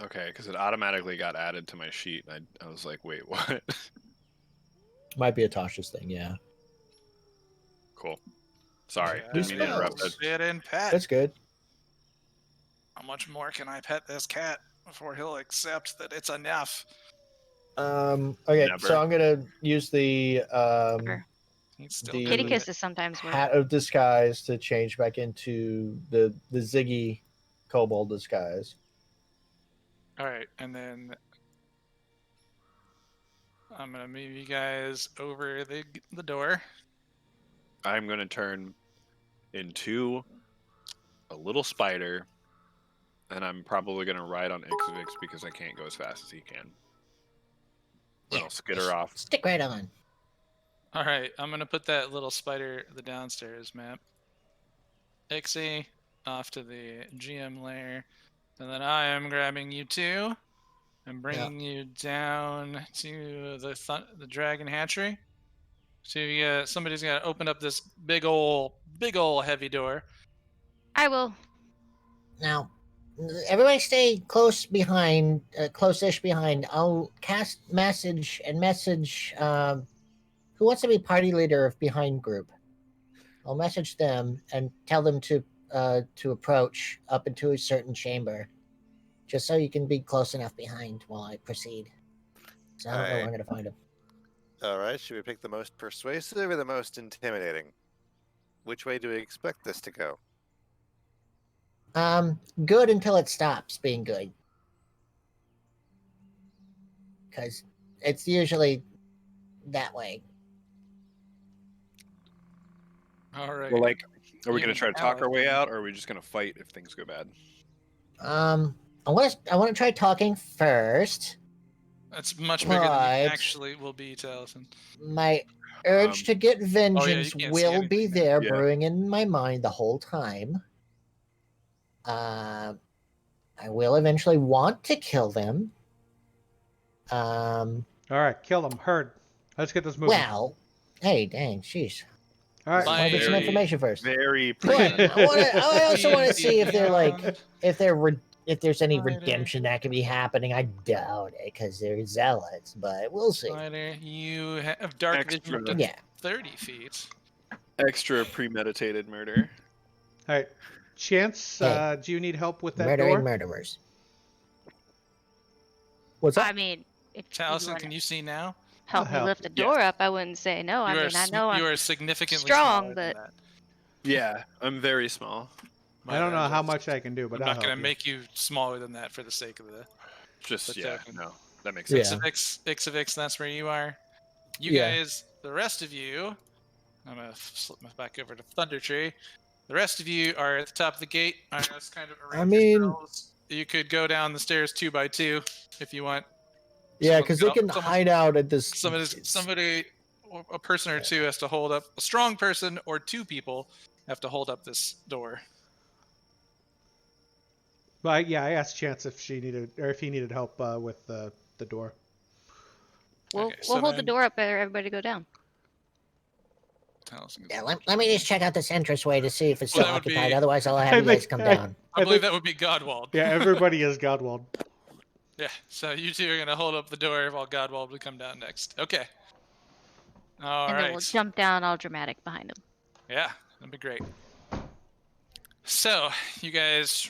C: Okay, because it automatically got added to my sheet. And I was like, wait, what?
D: Might be a Tasha's thing, yeah.
C: Cool. Sorry,
A: Yeah,
C: didn't mean to interrupt.
A: let's sit and pet.
D: That's good.
A: How much more can I pet this cat before he'll accept that it's enough?
D: Okay,
C: Never.
D: so I'm gonna use the
F: Sure.
A: He's still
D: The-
F: Kitty
A: good.
F: kisses sometimes work.
D: hat of disguise to change back into the Ziggy kobold disguise.
A: All right, and then I'm gonna move you guys over the door.
C: I'm gonna turn into a little spider, and I'm probably gonna ride on Ixavix because I can't go as fast as he can. Then I'll skitter off.
G: Stick right on.
A: All right, I'm gonna put that little spider the downstairs map. Ixie off to the GM lair, and then I am grabbing you two and bringing you down to the dragon hatchery. So somebody's got to open up this big ol' heavy door.
F: I will.
G: Now, everybody stay close behind, close-ish behind. I'll cast message. Who wants to be party leader of behind group? I'll message them and tell them to approach up into a certain chamber, just so you can be close enough behind while I proceed. So I don't know where I'm gonna find them.
E: All right. Should we pick the most persuasive or the most intimidating? Which way do we expect this to go?
G: Good until it stops being good. Because it's usually that way.
A: All right.
C: Well, like, are we
A: You
C: gonna try to talk our way
A: Paladin.
C: out, or are we just gonna fight if things go bad?
G: I want to try talking first.
A: That's much bigger than
G: But-
A: you actually will be, Taliesin.
G: My urge
C: Um,
G: to get vengeance
A: can't see
G: will be
A: anything now.
G: there,
C: Yeah.
G: brewing in my mind the whole time. I will eventually want to kill them.
B: All right, kill them. Herd. Let's get this moving.
G: Well, hey, dang, jeez.
B: All right.
A: Like-
G: I want to get some
C: Very-
G: information first.
C: Very.
G: But I also want to
A: Please
G: see if they're like,
A: beyond.
G: if there's any
A: Spider.
G: redemption that could be happening. I doubt it because they're zealots, but we'll see.
A: Spider, you have dark vision up
C: Extra.
A: to
G: Yeah.
A: 30 feet.
C: Extra premeditated murder.
B: All right. Chance,
G: Hey.
B: do you need help with that
G: Murdering
B: door?
G: murderers.
D: What's
F: I
D: that?
F: mean, if you
A: Taliesin,
F: wanna
A: can you see now?
F: help
B: I'll
F: me
B: help.
F: lift the
C: Yes.
F: door up, I wouldn't say no. I
A: you are
F: mean, I
A: sm-
F: know
A: you
F: I'm
A: are significantly
F: strong,
A: smaller than
F: but-
A: that.
C: Yeah, I'm very small.
B: I don't know how
A: bad,
B: much I can do, but
A: I'm
B: I'll
A: not going
B: help
A: to
B: you.
A: make you smaller than that for the sake of the
C: Just
A: But
C: yeah,
A: token.
C: no, that makes
D: Yeah.
C: sense.
A: Ixavix, that's where you are. You
D: Yeah.
A: guys, the rest of you, I'm going to slip my back over to Thunder Tree. The rest of you are at the top of the gate. I just kind of arrange
D: mean-
A: yourselves. You could go down the stairs 2 by 2 if you want.
D: Yeah,
A: Someone
D: because
A: could
D: they
A: al-
D: can
A: someone-
D: hide out at this.
A: Somebody, or a person or two has to hold up. A strong person or 2 people have to hold up this door.
B: But yeah, I asked Chance if she needed or if he needed help with the door.
F: we'll
A: Okay, so
F: hold the
A: then-
F: door up for everybody to go down.
A: Taliesin
G: Yeah,
A: gets-
G: let me just check out this entranceway to see if it's
A: Well,
G: still
A: that would
G: occupied.
A: be-
G: Otherwise, I'll
B: I
G: have you guys
B: think-
G: come
B: I-
G: down.
A: I believe that would be Godwald.
B: Yeah, everybody is Godwald.
A: Yeah, so you two are gonna hold up the door while Godwald will come down next. Okay. All
F: and
A: right.
F: then we'll jump down all dramatic behind him.
A: Yeah, that'd be great. So you guys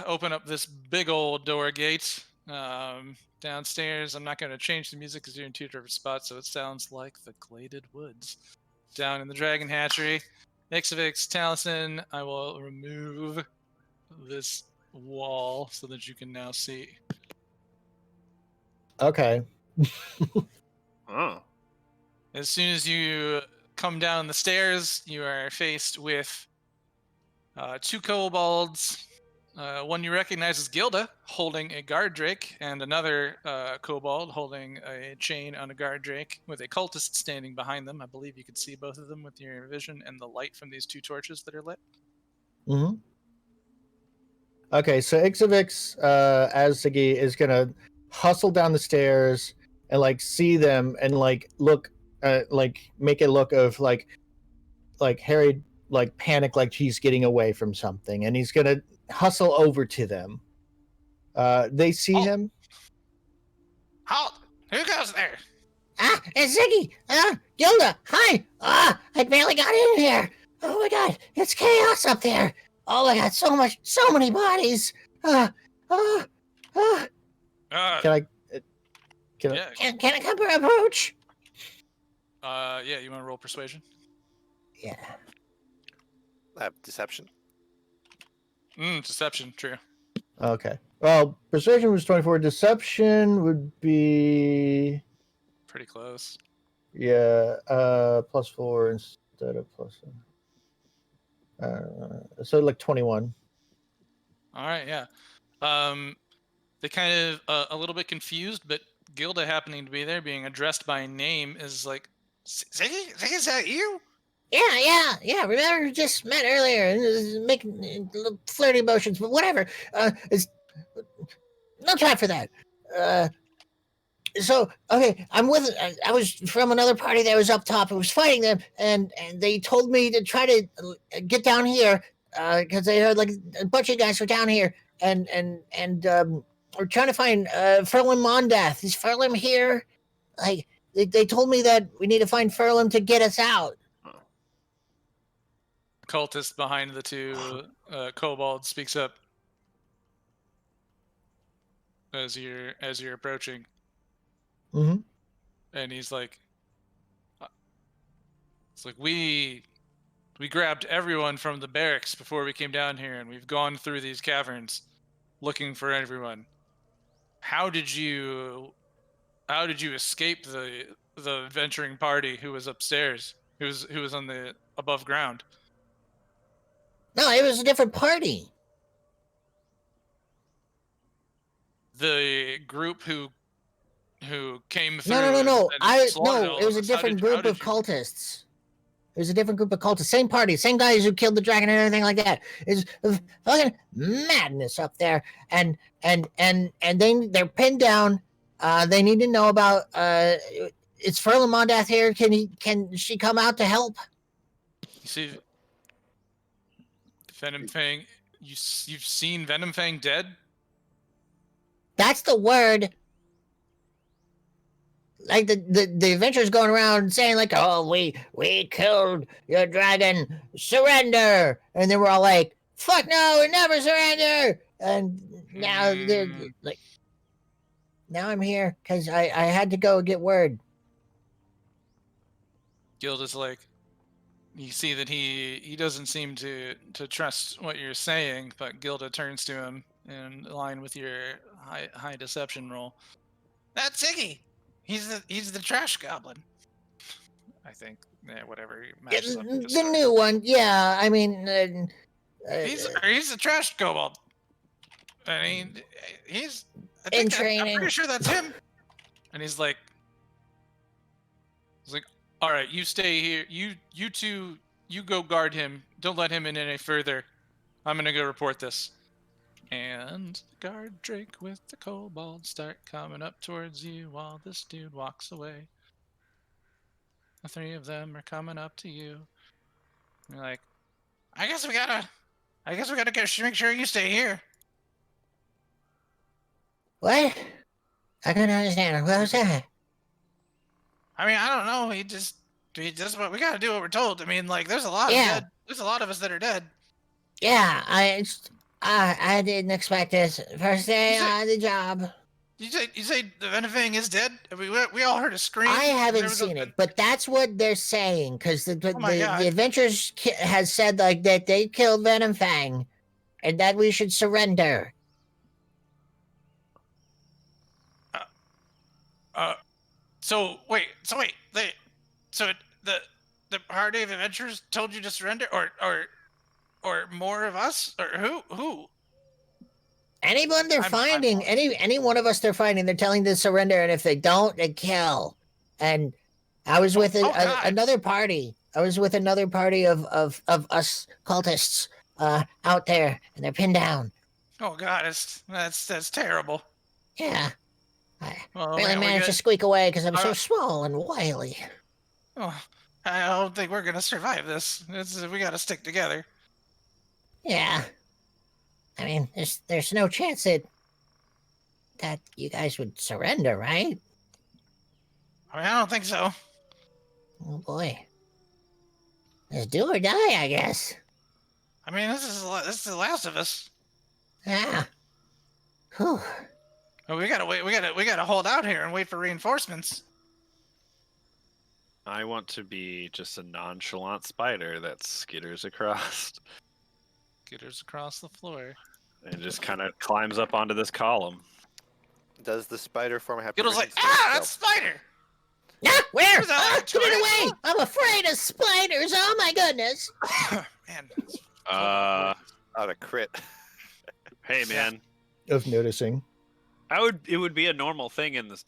A: open up this big old door gate downstairs. I'm not going to change the music because you're in 2 different spots, so it sounds like the Gladed Woods. Down in the Dragon Hatchery. Ixavix, Taliesin, I will remove this wall so that you can now see.
D: Okay.
C: Oh,
A: As soon as you come down the stairs, you are faced with 2 kobolds. One you recognize as Gilda, holding a guard drake, and another kobold holding a chain on a guard drake with a cultist standing behind them. I believe you can see both of them with your vision and the light from these 2 torches that are lit.
D: Mm-hmm. Okay, so Ixavix, as Ziggy, is gonna hustle down the stairs and like see them and like look, like make a look of like Harry, like panic, like he's getting away from something, and he's gonna hustle over to them. They see
A: Oh.
D: him.
A: Halt! Who goes there?
G: Ah, it's Ziggy! Gilda! Hi! I barely got in here! Oh my god, it's chaos up there! Oh my god, so many bodies!
A: Uh,
D: Can I? Can I?
A: yeah,
G: Can I come approach?
A: yeah. You want to roll persuasion?
G: Yeah.
E: Deception.
A: Deception. True.
D: Okay. Well, persuasion was 24. Deception would be
A: Pretty close.
D: +4 instead of plus. So like 21.
A: All right, yeah. They kind of a little bit confused, but Gilda happening to be there, being addressed by name, is like, Ziggy, is that you?
G: Yeah. Remember, we just met earlier and making little flirty motions, but whatever. It's no time for that. So okay, I was from another party that was up top. I was fighting them, and they told me to try to get down here because they heard like a bunch of guys were down here, and we're trying to find Furlim Mondath. Is Furlim here? Like they told me that we need to find Furlim to get us out.
A: cultist behind the two kobolds speaks up as you're approaching,
G: Mm-hmm.
A: and he's like, "It's like we grabbed everyone from the barracks before we came down here, and we've gone through these caverns looking for everyone. How did you escape the venturing party who was upstairs, who was on the above ground?"
G: No, it was a different party.
A: The group who came through.
G: No.
A: and slaughtered all
G: It was
A: of
G: a
A: us, how
G: different
A: did- how
G: group
A: did
G: of
A: you-
G: cultists. It was a different group of cultists. Same party, same guys who killed the dragon and everything like that. It's fucking madness up there. And they're pinned down. They need to know about. It's Ferlin Mondath here. Can she come out to help?
A: You see, Venom Fang. You've seen Venom Fang dead?
G: That's the word. Like the adventurers going around saying like, "Oh, we killed your dragon, surrender," and they were all like, "Fuck no, we never surrender." And now they're like, now I'm here because I had to go get word.
A: Gilda's like, you see that he doesn't seem to trust what you're saying, but Gilda turns to him in line with your high deception roll. That's Iggy. He's the trash goblin. I think. Yeah, whatever. matches up with
G: The new one, yeah. I mean,
A: he's the trash kobold. I mean, he's I think
G: In
A: I'm
G: training.
A: pretty sure that's him. And he's like, all right, you stay here. You two, you go guard him. Don't let him in any further. I'm gonna go report this. And guard Drake with the kobold start coming up towards you while this dude walks away. The three of them are coming up to you. You're like, I guess we gotta make sure you stay here.
G: what? I couldn't understand. What was that?
A: I mean, I don't know. He just what we gotta do what we're told. I mean, like, there's a lot
G: Yeah.
A: of dead. There's a lot of us that are dead.
G: Yeah, I didn't expect this. First day
A: You said-
G: on the job.
A: You say the Venom Fang is dead? We all heard a scream.
G: I haven't
A: There was a-
G: seen it, but that's what they're saying because the
A: Oh my God.
G: adventurers has said like that they killed Venom Fang, and that we should surrender.
A: So wait, the party of adventurers told you to surrender, or more of us, or who?
G: Anyone they're
A: I'm
G: finding, any one of us they're finding, they're telling to surrender, and if they don't, they kill. And I was with
A: God.
G: another party. I was with another party of us cultists out there, and they're pinned down.
A: Oh God, that's terrible.
G: Yeah,
A: Oh,
G: barely
A: man,
G: managed to squeak away because I'm so
A: Uh,
G: small and wily.
A: I don't think we're gonna survive this. We gotta stick together.
G: Yeah. I mean, there's no chance that you guys would surrender, right?
A: I mean, I don't think so.
G: Oh boy. Let's do or die, I guess.
A: I mean, this is the last of us.
G: Yeah. Whew.
A: Oh, we gotta wait. We gotta hold out here and wait for reinforcements.
C: I want to be just a nonchalant spider that skitters across
A: Skitters across the floor.
C: and just kind of climbs up onto this column.
E: Does the spider form have
A: Skittles like,
E: provisions for
A: that's Spider.
G: Ah, where?
A: Where's that
G: Ah, get it
A: tortoise?
G: away! I'm afraid of spiders. Oh my goodness.
A: Man.
C: Uh,
E: Not a crit.
C: hey man,
D: Of noticing.
C: it would be a normal thing in this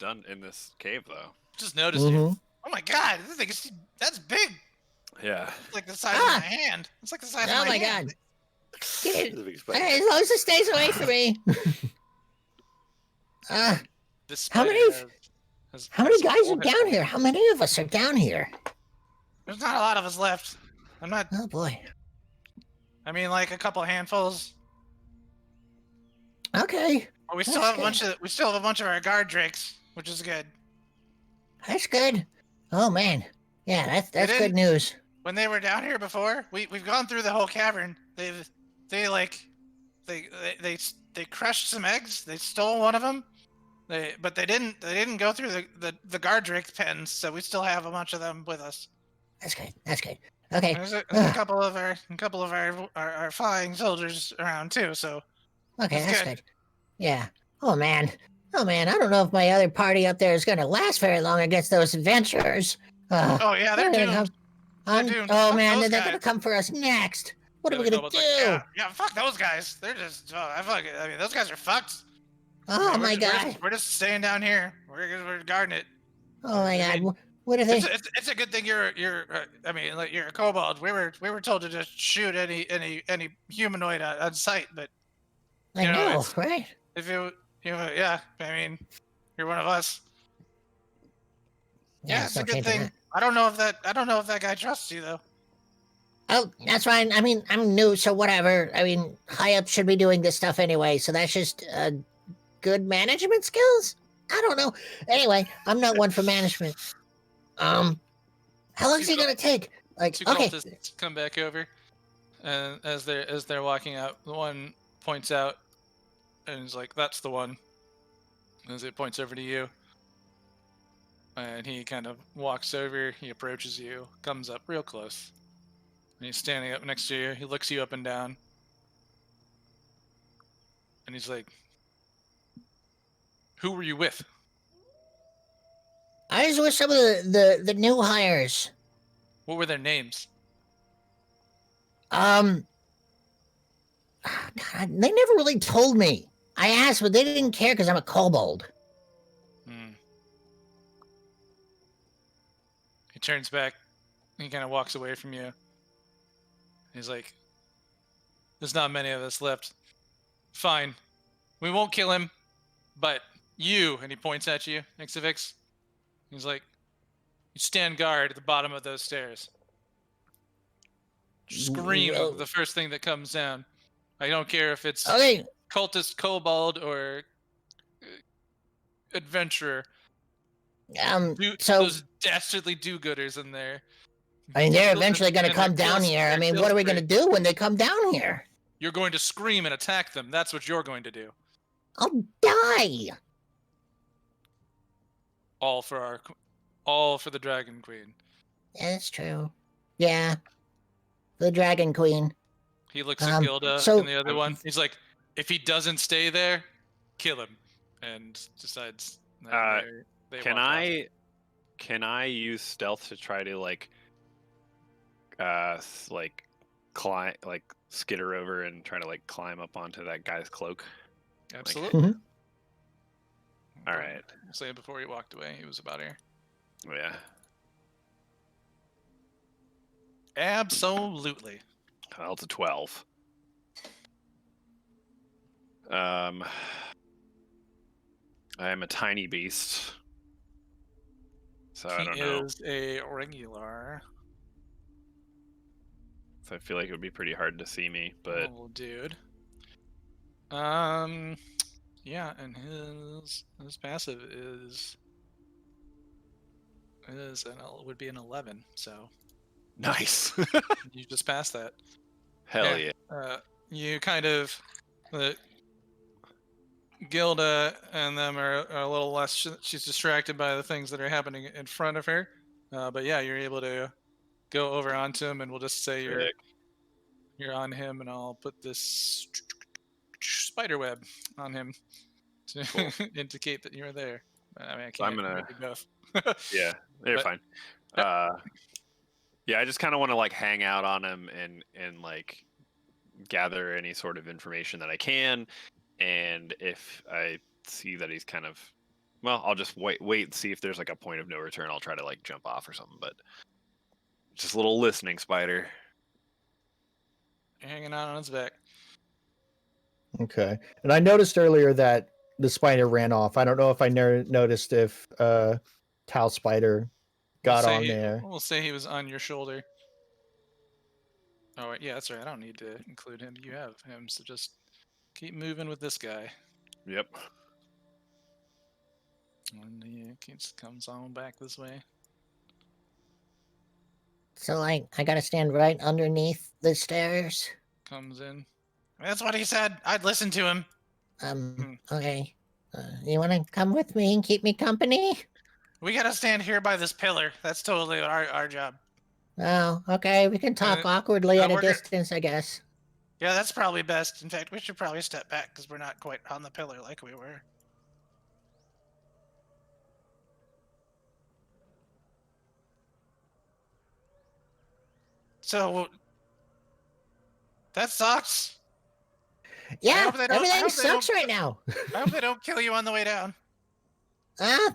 C: cave though.
A: Just noticed you.
D: Mhm.
A: Oh my God, this thing that's big.
C: Yeah.
A: It's like the size
G: Ah!
A: of my hand. It's like the size
G: Oh
A: of my
G: my
A: hand.
G: god. Get
E: It's a big
G: it.
E: spider.
G: As long as it stays away from me.
A: This
G: How many
A: spider has
G: How many
A: some
G: guys are
A: forehead
G: down
A: bone.
G: here? How many of us are down here?
A: There's not a lot of us left. I'm not.
G: Oh boy.
A: I mean, like a couple handfuls.
G: Okay.
A: But we still
G: That's
A: have a bunch of our guard drakes, which is good.
G: That's good. Oh man. Yeah, that's
A: They
G: good news.
A: when they were down here before, we've gone through the whole cavern. They crushed some eggs. They stole one of them. But they didn't go through the Gardrick pens, so we still have a bunch of them with us.
G: That's good. That's good. Okay.
A: There's a couple of our flying soldiers around too. So
G: Okay,
A: that's
G: that's
A: good.
G: good. Yeah. Oh man. Oh man. I don't know if my other party up there is gonna last very long against those adventurers.
A: Oh yeah, they're
G: gonna
A: doomed.
G: come.
A: They're doomed.
G: Oh
A: Fuck
G: man,
A: those
G: they're gonna
A: guys.
G: come for us next. What
A: Yeah,
G: are we
A: the
G: gonna do?
A: kobolds like, yeah, fuck those guys. They're just, I mean, those guys are fucked.
G: Oh
A: I
G: my
A: mean,
G: god.
A: we're just staying down here. We're guarding it.
G: Oh my
A: I
G: god.
A: mean,
G: What are they?
A: it's a good thing you're I mean, like, you're a kobold. We were told to just shoot any humanoid on sight, but
G: I
A: you know,
G: know,
A: it's,
G: right?
A: if yeah, I mean, you're one of us. Yeah, it's a
G: no
A: good
G: changing
A: thing.
G: that.
A: I don't know if that guy trusts you though.
G: Oh, that's fine. I mean, I'm new, so whatever. I mean, high up should be doing this stuff anyway, so that's just good management skills? I don't know. Anyway, I'm not one for management. How long is
A: Two
G: it gonna take? Like,
A: Two
G: okay.
A: cultists come back over, and as they're walking out, the one points out, and is like, "That's the one." As it points over to you, and he kind of walks over. He approaches you, comes up real close, and he's standing up next to you. He looks you up and down, and he's like, "Who were you with?"
G: I was with some of the new hires.
A: What were their names?
G: God, they never really told me. I asked, but they didn't care because I'm a kobold.
A: He turns back. He kind of walks away from you. He's like, "There's not many of us left. Fine. We won't kill him, but you," and he points at you, Ixavix. He's like, "You stand guard at the bottom of those stairs. Scream
G: Well-
A: the first thing that comes down. I don't care if it's
G: Okay,
A: cultist, kobold, or adventurer.
G: so
A: Those dastardly do-gooders in there.
G: I mean, they're
A: Kill them,
G: eventually going to
A: and their
G: come down
A: kills-
G: here. I
A: their
G: mean,
A: kills
G: what are we going to
A: free.
G: do when they come down here?
A: You're going to scream and attack them. That's what you're going to do.
G: I'll die.
A: All for the Dragon Queen."
G: That's true. Yeah, the Dragon Queen.
A: He looks at Gilda
G: so-
A: and the other one. He's like, "If he doesn't stay there, kill him," and decides. That they
C: Can
A: walk off.
C: I use stealth to try to like climb, like skitter over and try to like climb up onto that guy's cloak?
A: Absolutely.
C: All right.
A: Say before he walked away, he was about here.
C: Oh, yeah.
A: Absolutely.
C: Well, it's a 12. I am a tiny beast, so I don't
A: He
C: know.
A: is a regular
C: So I feel like it would be pretty hard to see me, but
A: little dude. Yeah, and his passive would be an 11. So
C: nice.
A: you just passed that.
C: Hell
A: Yeah.
C: yeah.
A: You kind of, Gilda and them are a little less. She's distracted by the things that are happening in front of her. But yeah, you're able to go over onto him, and we'll just say
C: Sick.
A: you're on him, and I'll put this spider web on him to indicate that you're there. I mean, I
C: So I'm
A: can't
C: gonna-
A: make it both.
C: Yeah, they're
A: But-
C: fine. Yeah, I just kind of want to like hang out on him and like gather any sort of information that I can, and if I see that he's kind of, well, I'll just wait and see if there's like a point of no return. I'll try to like jump off or something, but just a little listening spider.
A: You're hanging out on his back.
D: Okay. And I noticed earlier that the spider ran off. I don't know if I noticed if Tal Spider got on there.
A: We'll say he was on your shoulder. Oh, wait, yeah, that's right. I don't need to include him. You have him, so just keep moving with this guy.
C: Yep.
A: And he comes on back this way.
G: So, like, I gotta stand right underneath the stairs?
A: Comes in. That's what he said. I'd listen to him.
G: Okay. You wanna come with me and keep me company?
A: We gotta stand here by this pillar. That's totally our job.
G: Oh, okay. We can talk awkwardly at a
A: we're gonna-
G: distance, I guess.
A: Yeah, that's probably best. In fact, we should probably step back because we're not quite on the pillar like we were. So that sucks.
G: Yeah,
A: hope they don't- I
G: everything
A: hope they
G: sucks
A: don't-
G: right now.
A: I hope they don't kill you on the way down.
G: I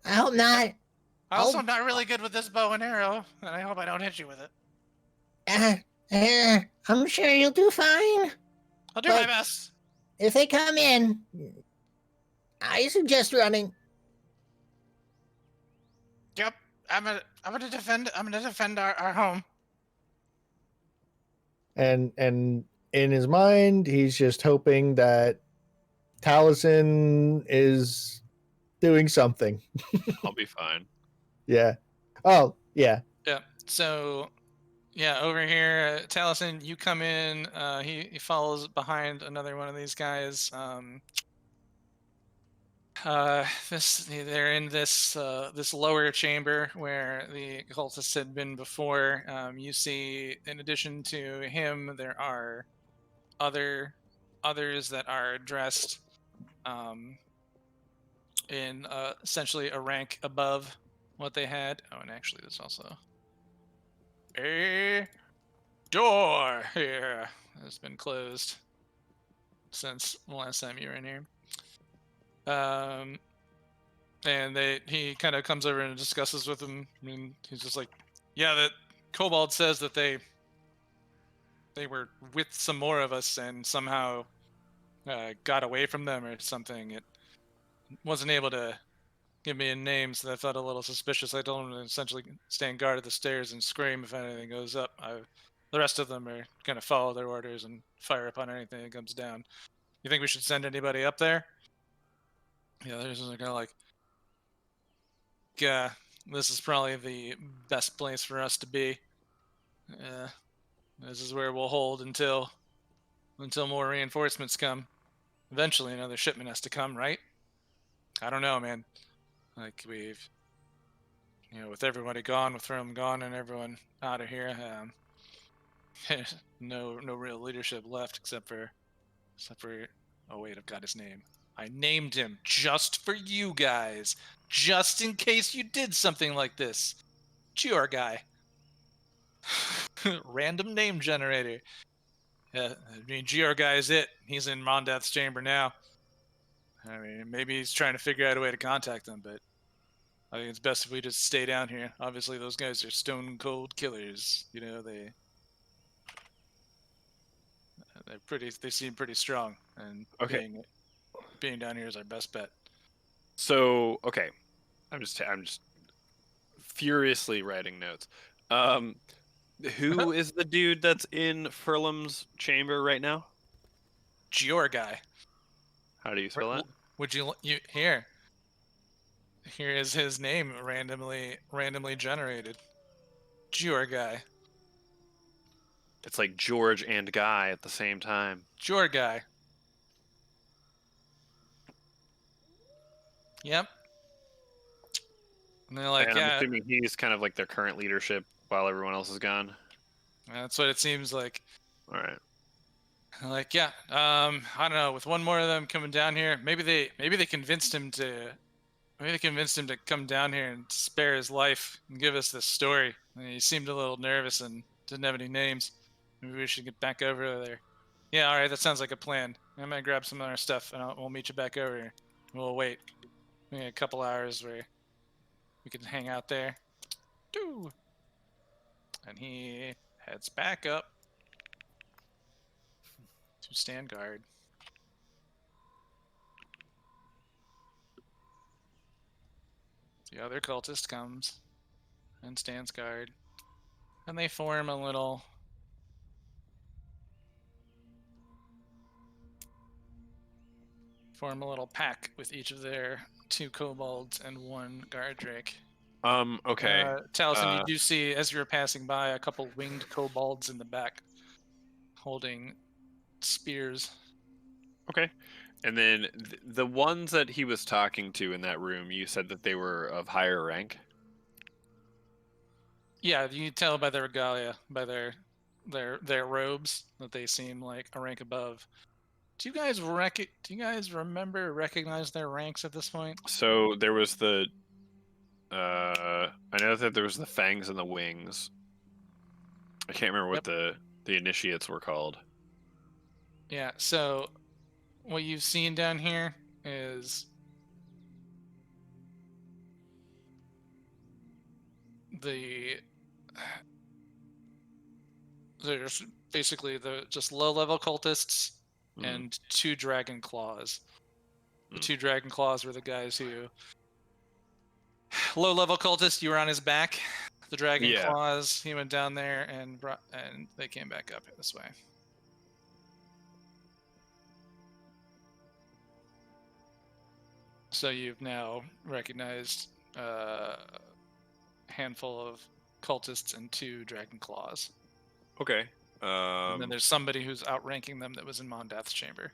G: hope not.
A: I also
G: Oh.
A: am not really good with this bow and arrow, and I hope I don't hit you with it.
G: I'm sure you'll do fine.
A: I'll do my
G: But-
A: best.
G: If they come in, I suggest running.
A: Yep, I'm gonna defend our home.
D: And in his mind, he's just hoping that Taliesin is doing something.
C: I'll be fine.
D: Yeah. Oh, yeah.
A: Yeah. So, yeah, over here, Taliesin, you come in. He follows behind another one of these guys. They're in this this lower chamber where the cultists had been before. You see, in addition to him, there are others that are dressed in essentially a rank above what they had. Oh, and actually, there's also a door here that's been closed since the last time you were in here. And he kind of comes over and discusses with him. I mean, he's just like, yeah, that Kobold says that they were with some more of us and somehow got away from them or something. It wasn't able to give me a name, so that felt a little suspicious. I told him to essentially stand guard at the stairs and scream if anything goes up. The rest of them are going to follow their orders and fire upon anything that comes down. You think we should send anybody up there? Yeah, there's kind of like, yeah, this is probably the best place for us to be. This is where we'll hold until more reinforcements come. Eventually, another shipment has to come, right? I don't know, man. Like we've, with everybody gone, with Rome gone, and everyone out of here, no real leadership left except for. Oh wait, I've got his name. I named him just for you guys, just in case you did something like this. Gior guy. Random name generator. Yeah, I mean, Gior guy is it. He's in Mondath's chamber now. I mean, maybe he's trying to figure out a way to contact them, but I think it's best if we just stay down here. Obviously, those guys are stone cold killers. They seem pretty strong, and
C: Okay.
A: being down here is our best bet.
C: So, okay, I'm just furiously writing notes. Who is the dude that's in Furlam's chamber right now?
A: Gior guy.
C: How do you spell that?
A: Would you here? Here is his name randomly generated. Gior guy.
C: It's like George and Guy at the same time.
A: Gior guy. Yep. And they're like,
C: And I'm
A: yeah,
C: assuming he's kind of like their current leadership while everyone else is gone.
A: that's what it seems like.
C: All right.
A: Like, yeah, I don't know. With one more of them coming down here, maybe they convinced him to come down here and spare his life and give us this story. And he seemed a little nervous and didn't have any names. Maybe we should get back over there. Yeah, all right, that sounds like a plan. I'm gonna grab some of our stuff and we'll meet you back over here. We'll wait maybe a couple hours where we can hang out there. Doo. And he heads back up to stand guard. The other cultist comes and stands guard, and they form a little pack with each of their 2 kobolds and 1 guard drake.
C: Okay.
A: Taliesin, you do see as you're passing by a couple winged kobolds in the back, holding spears.
C: Okay. And then the ones that he was talking to in that room, you said that they were of higher rank.
A: Yeah, you can tell by their regalia, by their robes, that they seem like a rank above. Do you guys recognize their ranks at this point?
C: So there was the. I know that there was the fangs and the wings. I can't remember what the initiates were called.
A: Yeah. So what you've seen down here is there's basically the just low-level cultists and 2 dragon claws. The 2 dragon claws were the guys who low-level cultist. You were on his back. The dragon claws. He went down there and they came back up this way. So you've now recognized a handful of cultists and 2 dragon claws.
C: Okay.
A: And then there's somebody who's outranking them that was in Mondath's chamber.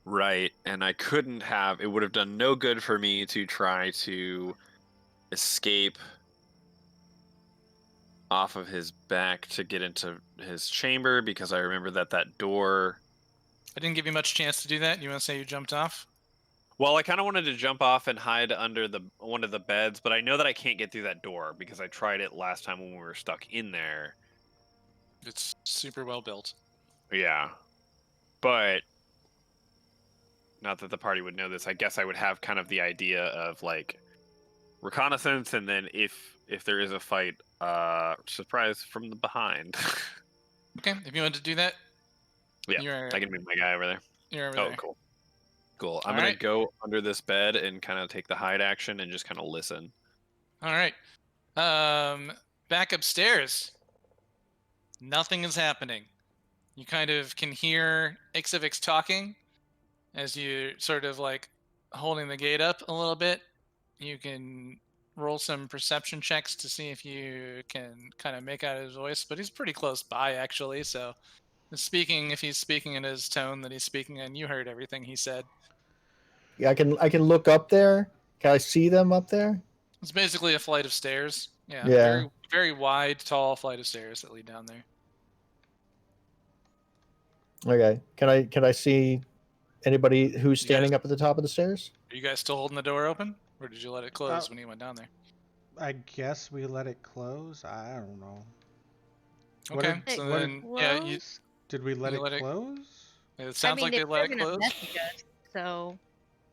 C: Right, and I couldn't have. It would have done no good for me to try to escape off of his back to get into his chamber, because I remember that door.
A: I didn't give you much chance to do that. You want to say you jumped off?
C: Well, I kind of wanted to jump off and hide under one of the beds, but I know that I can't get through that door because I tried it last time when we were stuck in there.
A: It's super well built.
C: Yeah, but not that the party would know this. I guess I would have kind of the idea of like reconnaissance, and then if there is a fight, surprise from the behind.
A: Okay, if you want to do that,
C: yeah, I can move my guy over there.
A: You're over there.
C: Cool. I'm gonna go under this bed and kind of take the hide action and just kind of listen.
A: All right. Back upstairs. Nothing is happening. You kind of can hear Ixavix talking as you sort of like holding the gate up a little bit. You can roll some perception checks to see if you can kind of make out his voice, but he's pretty close by actually. So, if he's speaking in his tone that he's speaking in, you heard everything he said.
D: Yeah, I can look up there. Can I see them up there?
A: It's basically a flight of stairs. Yeah.
D: Yeah.
A: Very, very wide, tall flight of stairs that lead down there.
D: Okay. Can I see anybody who's standing up at the top of the stairs?
A: Are you guys still holding the door open, or did you let it close when you went down there?
B: I guess we let it close. I don't know.
A: Okay, so then
B: Did we let it close?
A: It sounds like they let it close.
F: So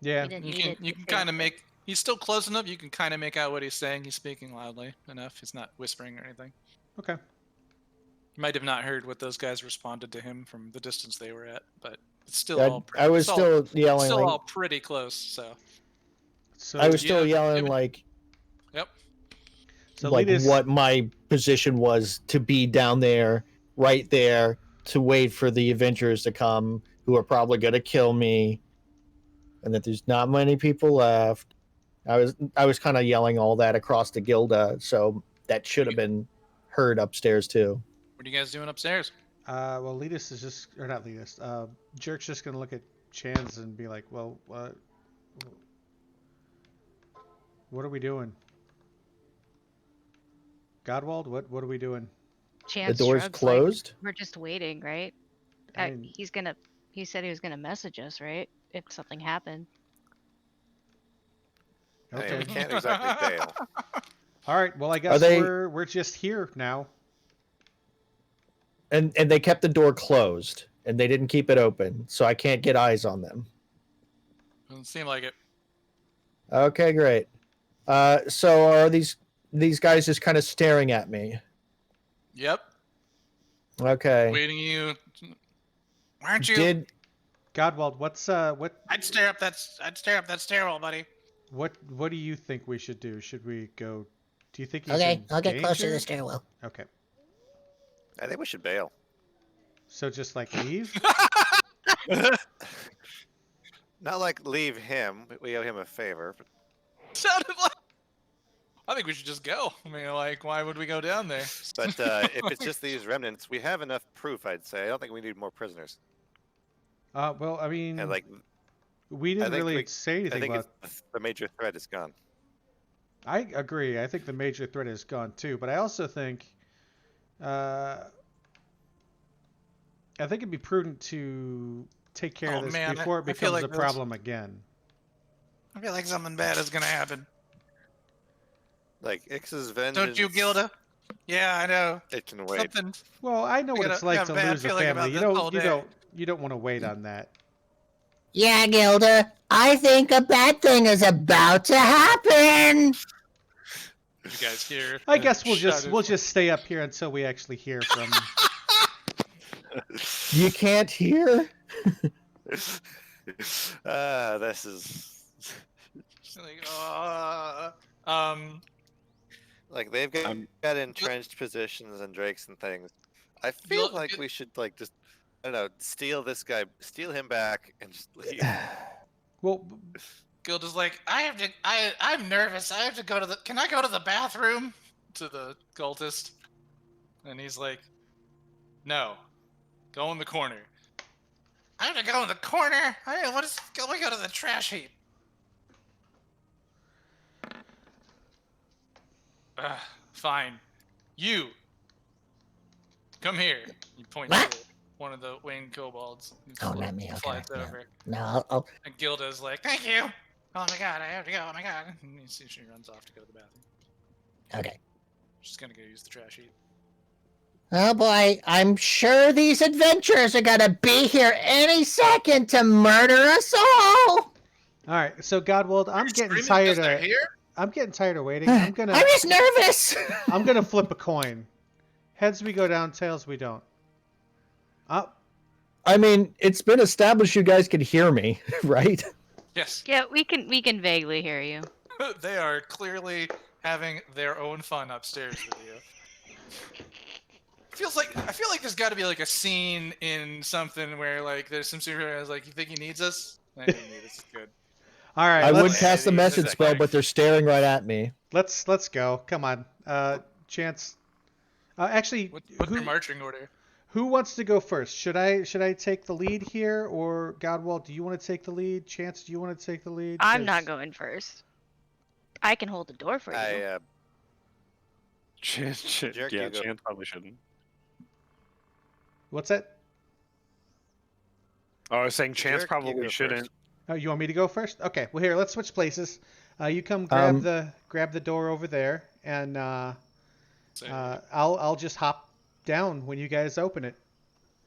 B: yeah,
A: you can kind of make. He's still close enough. You can kind of make out what he's saying. He's speaking loudly enough. He's not whispering or anything.
B: Okay.
A: You might have not heard what those guys responded to him from the distance they were at, but it's still
D: Yeah,
A: all.
D: I was still yelling.
A: Still
D: like,
A: all pretty close. So
D: I was still yelling like.
A: Yep.
B: So
D: like what my position was to be down there, right there, to wait for the Avengers to come, who are probably gonna kill me, and that there's not many people left. I was kind of yelling all that across the Gilda, so that should have been heard upstairs too.
A: What are you guys doing upstairs?
B: Well, Letus is just, or not Letus. Jerk's just gonna look at Chance and be like, "Well, what are we doing? Godwald, what are we doing?"
F: Chance
D: the door's
F: shrugs,
D: closed.
F: Like, we're just waiting, right? He said he was gonna message us, right? If something happened.
B: Okay.
E: Hey, we can't exactly bail.
B: All right. Well, I guess we're just here now.
D: And they kept the door closed, and they didn't keep it open, so I can't get eyes on them.
A: Doesn't seem like it.
D: Okay, great. So are these guys just kind of staring at me?
A: Yep.
D: Okay.
A: Waiting you. Why aren't you?
B: Godwald, what?
A: I'd stare up that stairwell, buddy.
B: What do you think we should do? Should we go? Do you think?
G: Okay, I'll get closer to the stairwell.
B: Okay.
E: I think we should bail.
B: So just like leave?
E: Not like leave him. We owe him a favor. But...
A: Sounded like. I think we should just go. I mean, like, why would we go down there?
E: But if it's just these remnants, we have enough proof. I'd say. I don't think we need more prisoners.
B: Well, I mean,
E: And like,
B: we didn't
E: think
B: really
E: we-
B: say
E: I
B: anything
E: think
B: about.
E: the major threat is gone.
B: I agree. I think the major threat is gone too, but I also think, I think it'd be prudent to take care of
A: Oh,
B: this
A: man,
B: before it
A: I feel
B: becomes
A: like
B: a
A: this-
B: problem again.
A: I feel like something bad is gonna happen.
E: Like Ix's vengeance.
A: Don't you, Gilda? Yeah, I know.
E: It can wait.
A: Something.
B: Well, I know
A: I
B: what
A: got
B: it's
A: a-
B: like
A: got
B: to
A: a bad
B: lose a
A: feeling
B: family.
A: about
B: You
A: this all
B: don't, you
A: day.
B: don't, you don't want to wait on that.
G: Yeah, Gilda, I think a bad thing is about to happen.
A: You guys hear?
B: I guess we'll
A: Shut
B: just stay up here until we actually hear from.
D: You can't hear?
E: This is
A: Like,
E: like they've got entrenched positions and drakes and things. I feel
A: You'll-
E: like we should like just I don't know, steal this guy, steal him back, and just leave.
B: Well,
A: Gilda's like, I'm nervous. I have to go to the. Can I go to the bathroom? To the cultist, and he's like, no, go in the corner. I have to go in the corner. What is? We go to the trash heap. Fine. You. Come here. You point
G: What?
A: to one of the winged kobolds. He
G: Oh, not me, okay,
A: Flies
G: yeah.
A: over.
G: No, I'll,
A: And Gilda's like, thank you. Oh my god, I have to go. Oh my god. And she runs off to go to the bathroom.
G: okay.
A: She's gonna go use the trash heap.
G: Oh boy, I'm sure these adventurers are gonna be here any second to murder us all.
B: all right. So Godwald, I'm
A: You're
B: getting
A: screaming
B: tired
A: because they're
B: of.
A: here?
B: I'm getting tired of waiting. I'm gonna.
G: I'm just nervous.
B: I'm gonna flip a coin. Heads we go down, tails we don't. Up.
D: I mean, it's been established you guys can hear me, right?
A: Yes.
F: Yeah, we can vaguely hear you.
A: They are clearly having their own fun upstairs with you. I feel like there's got to be like a scene in something where like there's some superheroes like, you think he needs us? I think he needs us. It's good.
B: All right.
D: I would
B: let's,
D: cast the
A: This is
D: message
A: that
D: spell,
A: guy.
D: but they're staring right at me.
B: let's go. Come on. Chance. Actually,
A: What's
B: who
A: your marching order?
B: who wants to go first? Should I take the lead here, or Godwald? Do you want to take the lead? Chance, do you want to take the lead?
F: I'm not
B: 'Cause-
F: going first. I can hold the door for you.
E: Jerk,
C: yeah,
E: you go.
C: Chance probably shouldn't.
B: What's that?
C: Oh, I was saying Chance
E: Jerk, you
C: probably
E: go
C: shouldn't.
E: first.
B: Oh, you want me to go first? Okay. Well, here, let's switch places. You come grab
D: Um,
B: the door over there, and
A: So,
B: I'll just hop down when you guys open it,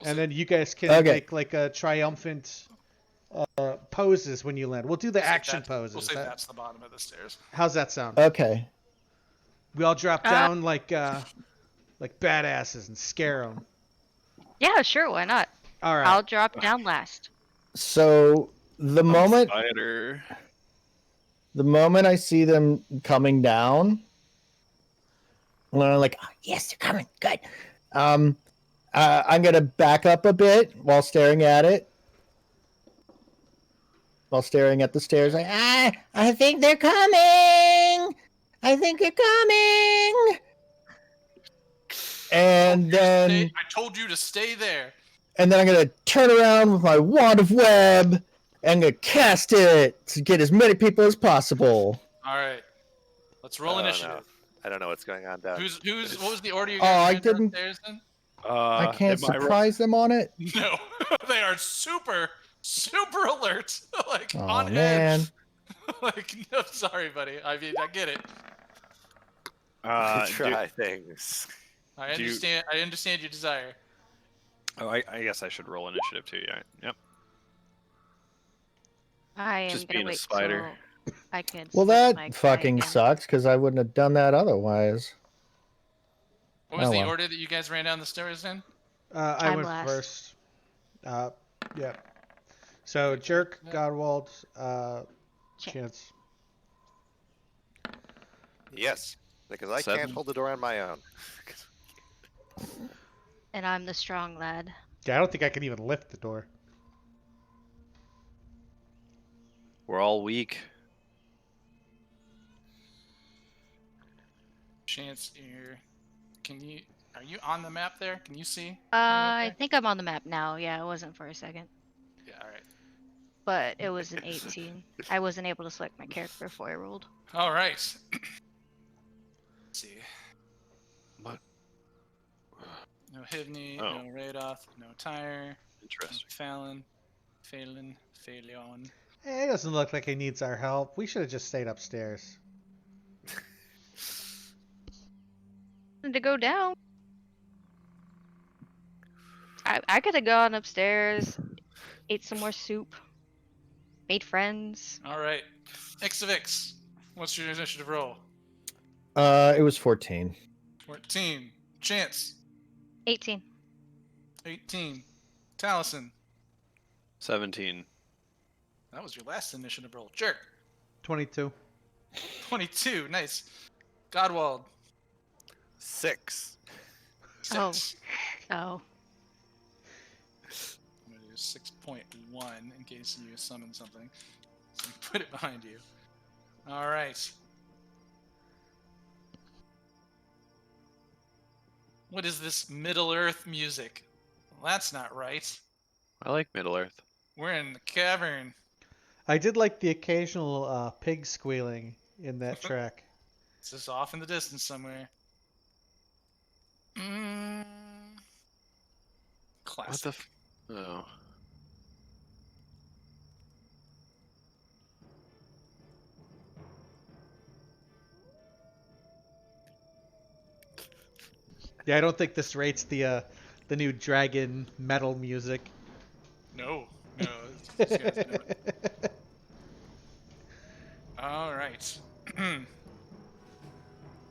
B: and then you guys can
D: Okay.
B: make like a triumphant poses when you land. We'll do the
A: we'll say
B: action
A: that-
B: poses.
A: We'll say
B: That-
A: that's the bottom of the stairs.
B: How's that sound?
D: Okay.
B: We all drop down like badasses and scare them.
F: Yeah, sure, why not?
B: All right.
F: I'll drop down last.
D: So the moment
C: Spider.
D: I see them coming down, and I'm like,
G: Oh, yes, they're coming. Good.
D: I'm gonna back up a bit while staring at it. While staring at the stairs, like,
G: I think they're coming. I think they're coming.
D: and then
A: I told you to stay there.
D: I'm gonna turn around with my wand of web and gonna cast it to get as many people as possible.
A: All right. Let's roll
E: Oh, no.
A: initiative.
E: I don't know what's going on down.
A: Who's what was the order you
D: Oh,
A: guys
D: I
A: ran
D: didn't-
A: downstairs in?
D: I can't
C: am I ro-
D: surprise them on it.
A: No, they are super alert. Like
D: Oh
A: on
D: man.
A: edge. Like, no, sorry, buddy. I mean, I get it.
E: Try things.
A: I
C: Do you-
A: understand. I understand your desire.
C: Oh, I guess I should roll initiative too. Yeah. Yep.
F: I am
C: Just
F: gonna
C: being a
F: wait
C: spider.
F: till I can.
D: Well,
F: switch my
D: that
F: guy
D: fucking
F: again.
D: sucks because I wouldn't have done that otherwise.
A: What was
D: Oh,
A: the
D: well.
A: order that you guys ran down the stairs in?
B: I
F: I'm
B: went
F: last.
B: first. Yeah. So Jerk, Godwald, Chance.
E: Yes, because I
C: 7.
E: can't hold the door on my own.
F: And I'm the strong lad.
B: Yeah, I don't think I can even lift the door.
C: We're all weak.
A: Chance, can you? Are you on the map there? Can you see?
F: I think I'm on the map now. Yeah, it wasn't for a second,
A: Yeah. All right.
F: but it was an 18. I wasn't able to select my character before I rolled.
A: All right. Let's see.
C: What?
A: No Hivney,
C: Oh.
A: no Radoth, no Tyre, no
C: Interesting.
A: Phalion.
B: It doesn't look like he needs our help. We should have just stayed upstairs.
F: To go down. I could have gone upstairs, ate some more soup, made friends.
A: All right. Xavix, what's your initiative roll?
D: It was 14.
A: 14. Chance,
F: 18.
A: 18. Taliesin,
C: 17.
A: that was your last initiative roll. Jerk,
B: 22.
A: 22. Nice. Godwald,
E: 6.
A: 6.
F: Oh.
A: I'm going to do 6.1 in case you summon something. So put it behind you. All right. What is this Middle Earth music? Well, that's not right.
C: I like Middle Earth.
A: We're in the cavern.
B: I did like the occasional pig squealing in that track.
A: It's just off in the distance somewhere.
C: What
A: Classic.
C: the? Oh.
B: Yeah, I don't think this rates the new dragon metal music.
A: No. No. It's you guys know it. All right.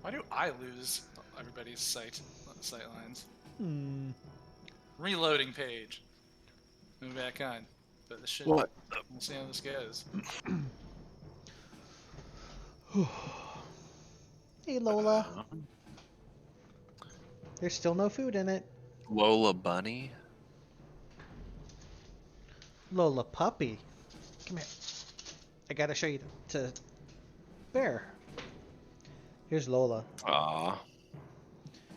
A: Why do I lose everybody's sight lines?
B: Hmm.
A: Reloading page. Move back on. But this should.
C: What?
A: We'll see how this goes.
B: Hey Lola, there's still no food in it.
C: Lola Bunny.
B: Lola puppy, come here. I gotta show you to Bear. Here's Lola.
C: Aw.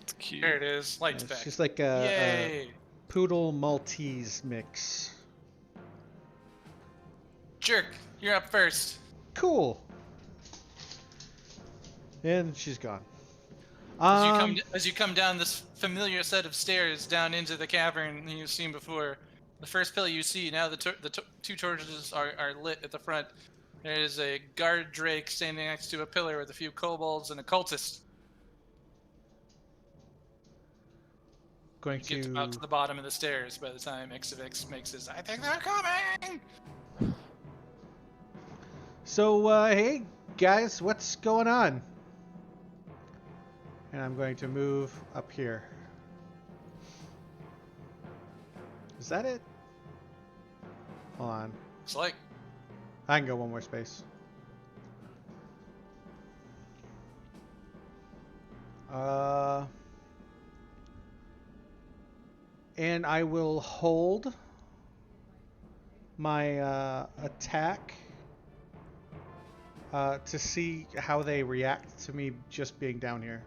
C: It's cute.
A: There it is. Lights
B: It's
A: back.
B: just like a
A: Yay!
B: poodle Maltese mix.
A: Jerk, you're up first.
B: Cool. And she's gone.
A: As you come down this familiar set of stairs down into the cavern you've seen before, the first pillar you see now the two torches are lit at the front. There is a guard drake standing next to a pillar with a few kobolds and a cultist.
B: Going
A: You get
B: to
A: out to the bottom of the stairs by the time Xavix makes his "I think they're coming."
B: So, hey guys, what's going on? And I'm going to move up here. Is that it? Hold on.
A: It's like
B: I can go one more space. And I will hold my attack to see how they react to me just being down here.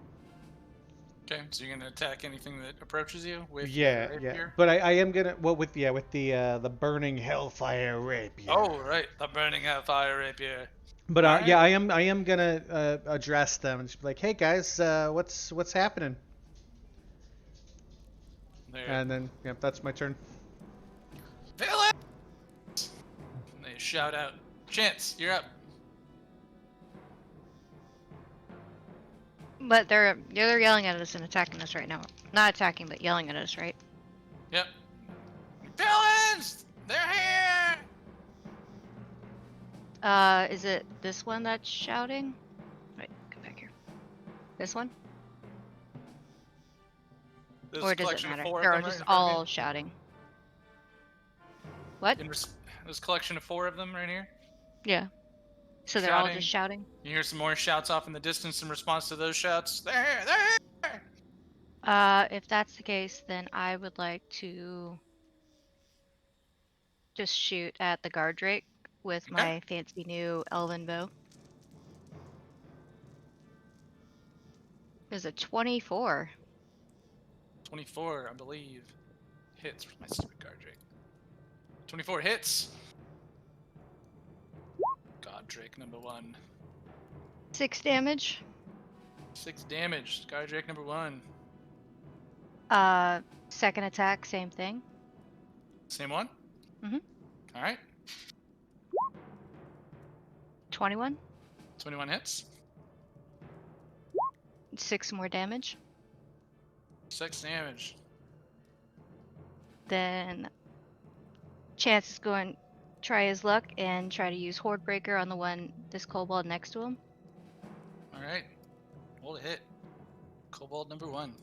A: okay. So you're gonna attack anything that approaches you with
B: Yeah,
A: your
B: yeah.
A: rapier?
B: But I am gonna with the burning hellfire rapier.
A: Oh right, the burning hellfire rapier.
B: But
A: Alright.
B: yeah, I am gonna address them and just be like, hey guys, what's happening?
A: There.
B: And then that's my turn.
A: Villains! And they shout out, "Chance, you're up."
F: But they're yelling at us and attacking us right now. Not attacking, but yelling at us, right?
A: Yep. Villains! They're here!
F: Is it this one that's shouting? Wait, come back here. This one?
A: There's
F: Or
A: a
F: does it
A: collection of
F: matter?
A: 4 of
F: They're
A: them right
F: just
A: in front of
F: all shouting. What?
A: you. There's a collection of 4 of them right here.
F: Yeah. So they're all just shouting?
A: You hear some more shouts off in the distance in response to those shouts. They're here! They're here!
F: If that's the case, then I would like to just shoot at the guard drake with
A: Okay.
F: my fancy new elven bow. There's a 24.
A: 24, I believe. Hits for my stupid Gardrake. 24 hits. Gardrake number 1.
F: 6 damage.
A: 6 damage. Gardrake number 1.
F: Second attack, same thing.
A: Same one?
F: Mhm.
A: Alright.
F: 21.
A: 21 hits.
F: 6 more damage.
A: 6 damage.
F: Then Chance is going to try his luck and try to use Horde Breaker on this kobold next to him.
A: Alright. Roll a hit. Kobold number 1.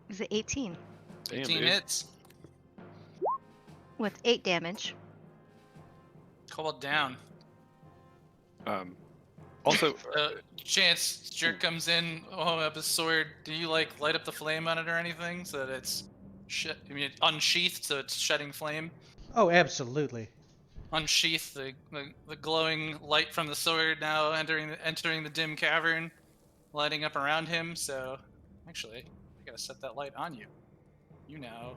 F: Is it 18
C: Damn,
A: 18
C: dude.
A: hits.
F: with 8 damage?
A: Kobold down.
C: Also,
A: Chance, Jerk comes in, holding up his sword. Do you like light up the flame on it or anything so that it's unsheathed so it's shedding flame?
B: Oh, absolutely.
A: Unsheath the glowing light from the sword now entering the dim cavern, lighting up around him. So, actually, I gotta set that light on you. You now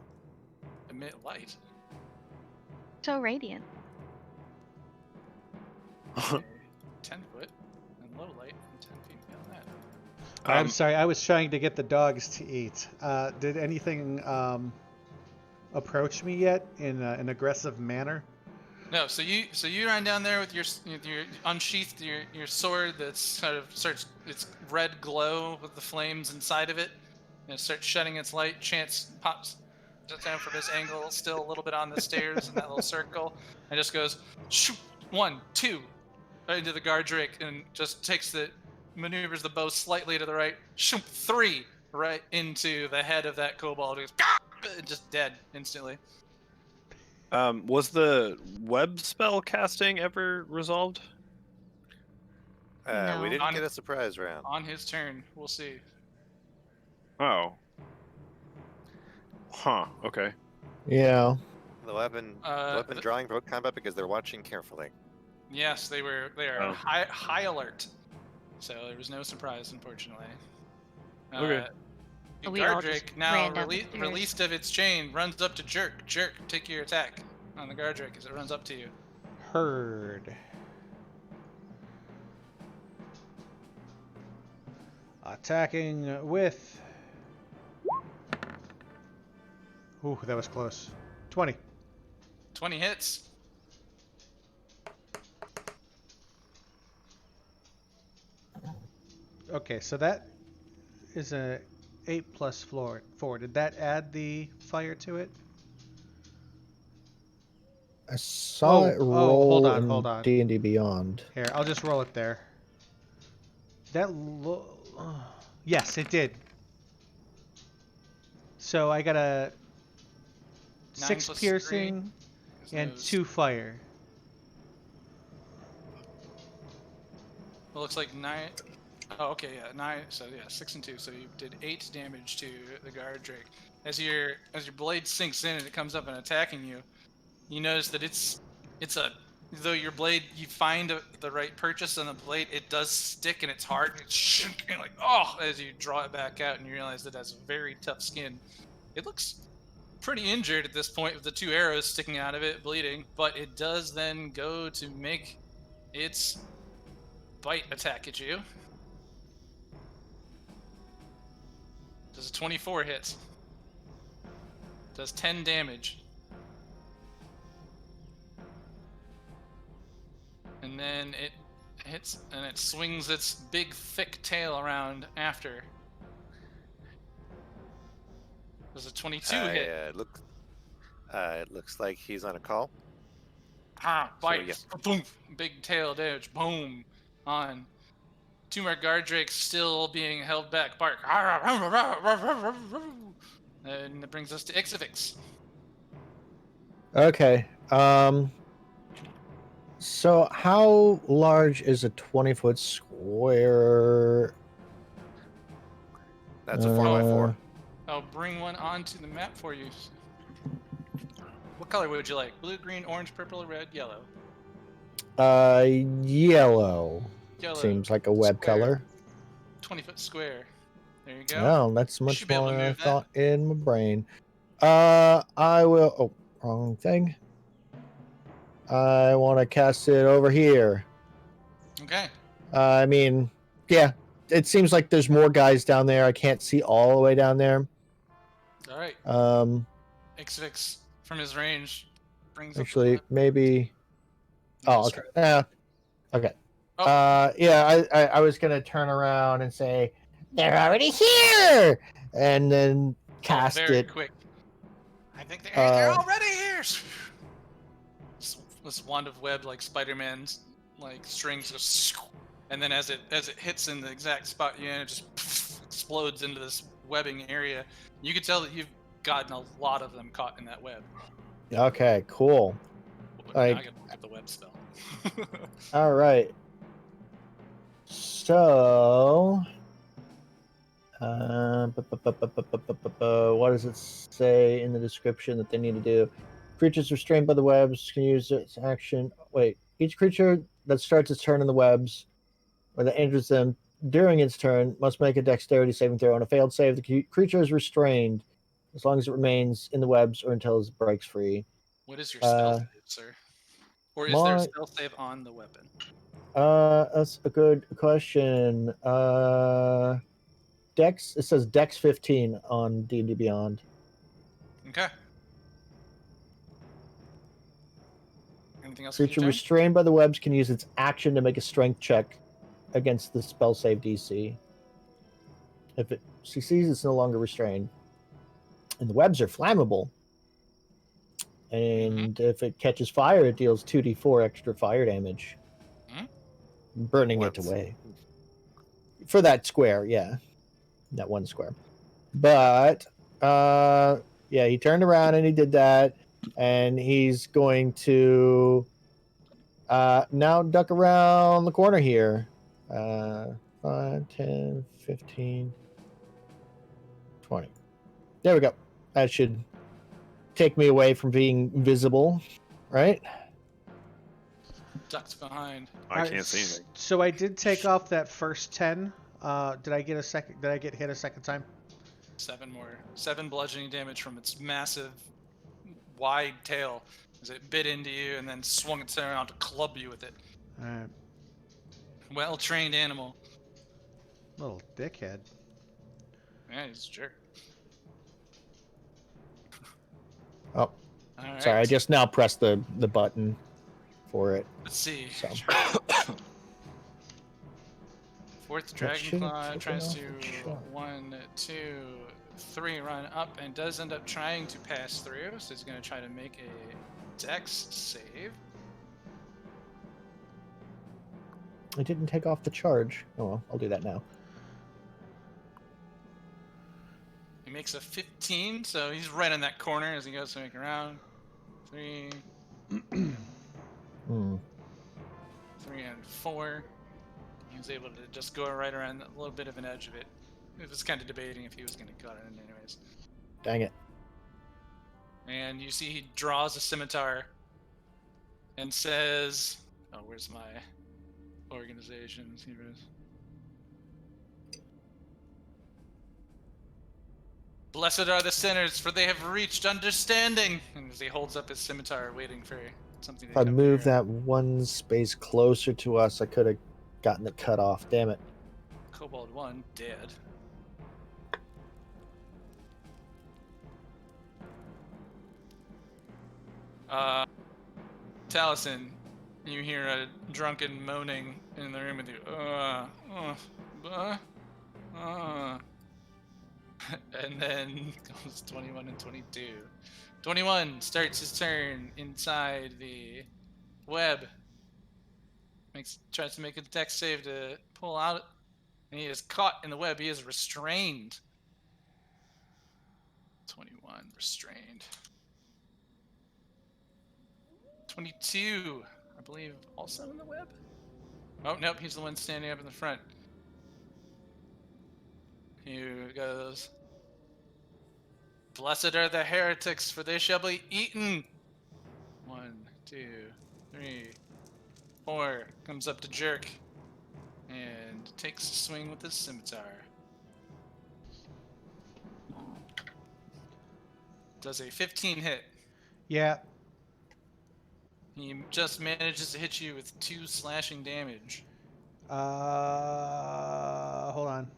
A: emit light.
F: So radiant.
A: 10 foot and low light and 10 feet beyond that.
B: I'm sorry, I was trying to get the dogs to eat. Did anything approach me yet in an aggressive manner?
A: No, so you run down there with your unsheathed your sword that's sort of starts its red glow with the flames inside of it, and it starts shedding its light. Chance pops down from his angle, still a little bit on the stairs in that little circle, and just goes shoot 1, 2 right into the Gardrake, and just maneuvers the bow slightly to the right, shoot 3 right into the head of that kobold. It goes, just dead instantly.
C: Was the web spell casting ever resolved?
E: We
F: No.
E: didn't get a surprise round.
A: On his turn, we'll see.
C: Oh. Huh. Okay.
D: Yeah.
E: The weapon drawing broke combat because they're watching carefully.
A: Yes, they are
C: Oh.
A: high alert. So there was no surprise, unfortunately.
C: Okay.
A: The
F: We all just
A: Gardrake, now
F: ran down the stairs.
A: released of its chain, runs up to Jerk. Jerk, take your attack on the Gardrake as it runs up to you.
B: Heard. Attacking with. Ooh, that was close. 20.
A: 20 hits.
B: Okay, so that is a 8 plus 4. Did that add the fire to it?
D: I saw it roll
B: hold on.
D: in D&D Beyond.
B: Here, I'll just roll it there. Yes, it did. So I got a
A: 9
B: 6
A: plus
B: piercing
A: 3
B: and
A: is
B: 2 fire.
A: It looks like 9. Oh, okay, yeah, 9. So yeah, 6 and 2. So you did 8 damage to the Gardrake. As your blade sinks in and it comes up and attacking you, you notice that it's though your blade, you find the right purchase on the blade, it does stick and it's hard. It's like, oh, as you draw it back out and you realize that it has very tough skin. It looks pretty injured at this point with the 2 arrows sticking out of it, bleeding, but it does then go to make its bite attack at you. Does a 24 hit. Does 10 damage. And then it hits and it swings its big thick tail around after. Does a 22 hit.
E: It looks like he's on a call.
A: Bite.
E: yeah.
A: Boom. Big tail damage. Boom. On. 2 more Gardrakes still being held back. Bark. And that brings us to Ixavix.
D: Okay. So how large is a 20-foot square?
E: That's a 4x4.
A: I'll bring one onto the map for you. What color would you like? Blue, green, orange, purple, red, yellow?
D: Yellow.
A: Yellow.
D: Seems like a web
A: square,
D: color.
A: 20-foot square. There you go.
D: No, that's much
A: should be able to
D: smaller than I
A: move that.
D: thought in my brain. I will. Oh, wrong thing. I want to cast it over here.
A: Okay.
D: I mean, yeah, it seems like there's more guys down there. I can't see all the way down there.
A: All right. Ixvix from his range brings
D: Actually,
A: up
D: maybe. Oh, okay. Okay.
A: Oh.
D: Yeah, I was gonna turn around and say they're already here, and then cast
A: very
D: it.
A: quick. I think they're already here. This wand of web, like Spider-Man's, like strings, goes, and then as it hits in the exact spot you in, it just explodes into this webbing area. You can tell that you've gotten a lot of them caught in that web.
D: Okay, cool.
A: But
D: Like-
A: now I gotta look at the web spell.
D: All right. So, what does it say in the description that they need to do? Creatures restrained by the webs can use its action. Wait, each creature that starts its turn in the webs or that enters them during its turn must make a dexterity saving throw. On a failed save, the creature is restrained as long as it remains in the webs or until it breaks free.
A: What is your spell save, sir? Or is there a spell save on the weapon?
D: That's a good question. Dex. It says Dex 15 on D&D Beyond.
A: Okay. Anything else?
D: Creature restrained by the webs can use its action to make a strength check against the spell save DC. If it succeeds, it's no longer restrained. And the webs are flammable. And if it catches fire, it deals 2d4 extra fire damage. Burning it away. For that square, yeah. That one square. But, yeah, he turned around and he did that. And he's going to now duck around the corner here. 5, 10, 15, 20. There we go. That should take me away from being visible, right?
A: Ducks behind.
C: I can't see anything.
B: So I did take off that first 10. Did I get a second? Did I get hit a second time?
A: 7 more. 7 bludgeoning damage from its massive, wide tail as it bit into you and then swung its tail around to club you with it.
B: All right.
A: Well-trained animal.
B: Little dickhead.
A: Yeah, he's a jerk.
D: Oh,
A: All right.
D: sorry. I just now pressed the button for it.
A: Let's see.
D: So.
A: Fourth
D: That should've
A: Dragonclaw
D: taken
A: tries
D: off
A: to
D: the shot.
A: 1, 2, 3 run up and does end up trying to pass through. So he's going to try to make a Dex save.
D: I didn't take off the charge. Oh, well, I'll do that now.
A: He makes a 15, so he's right in that corner as he goes to make a round. 3,
D: Hmm.
A: 3 and 4. He was able to just go right around a little bit of an edge of it. He was kind of debating if he was going to cut it in anyways.
D: Dang it.
A: And you see he draws a scimitar and says, oh, where's my organization? Here it is. Blessed are the sinners, for they have reached understanding. And as he holds up his scimitar, waiting for something to
D: If I
A: come
D: moved
A: near.
D: that one space closer to us, I could have gotten it cut off. Damn it.
A: Kobold 1 dead. Taliesin, you hear a drunken moaning in the room with you. And then goes 21 and 22. 21 starts his turn inside the web. Tries to make a dex save to pull out, and he is caught in the web. He is restrained. 21 restrained. 22, I believe, also in the web. Oh nope, he's the one standing up in the front. Here goes. Blessed are the heretics, for they shall be eaten. 1, 2, 3, 4. Comes up to Jerk. and takes a swing with his scimitar. Does a 15 hit.
B: Yeah.
A: He just manages to hit you with 2 slashing damage.
B: Hold on.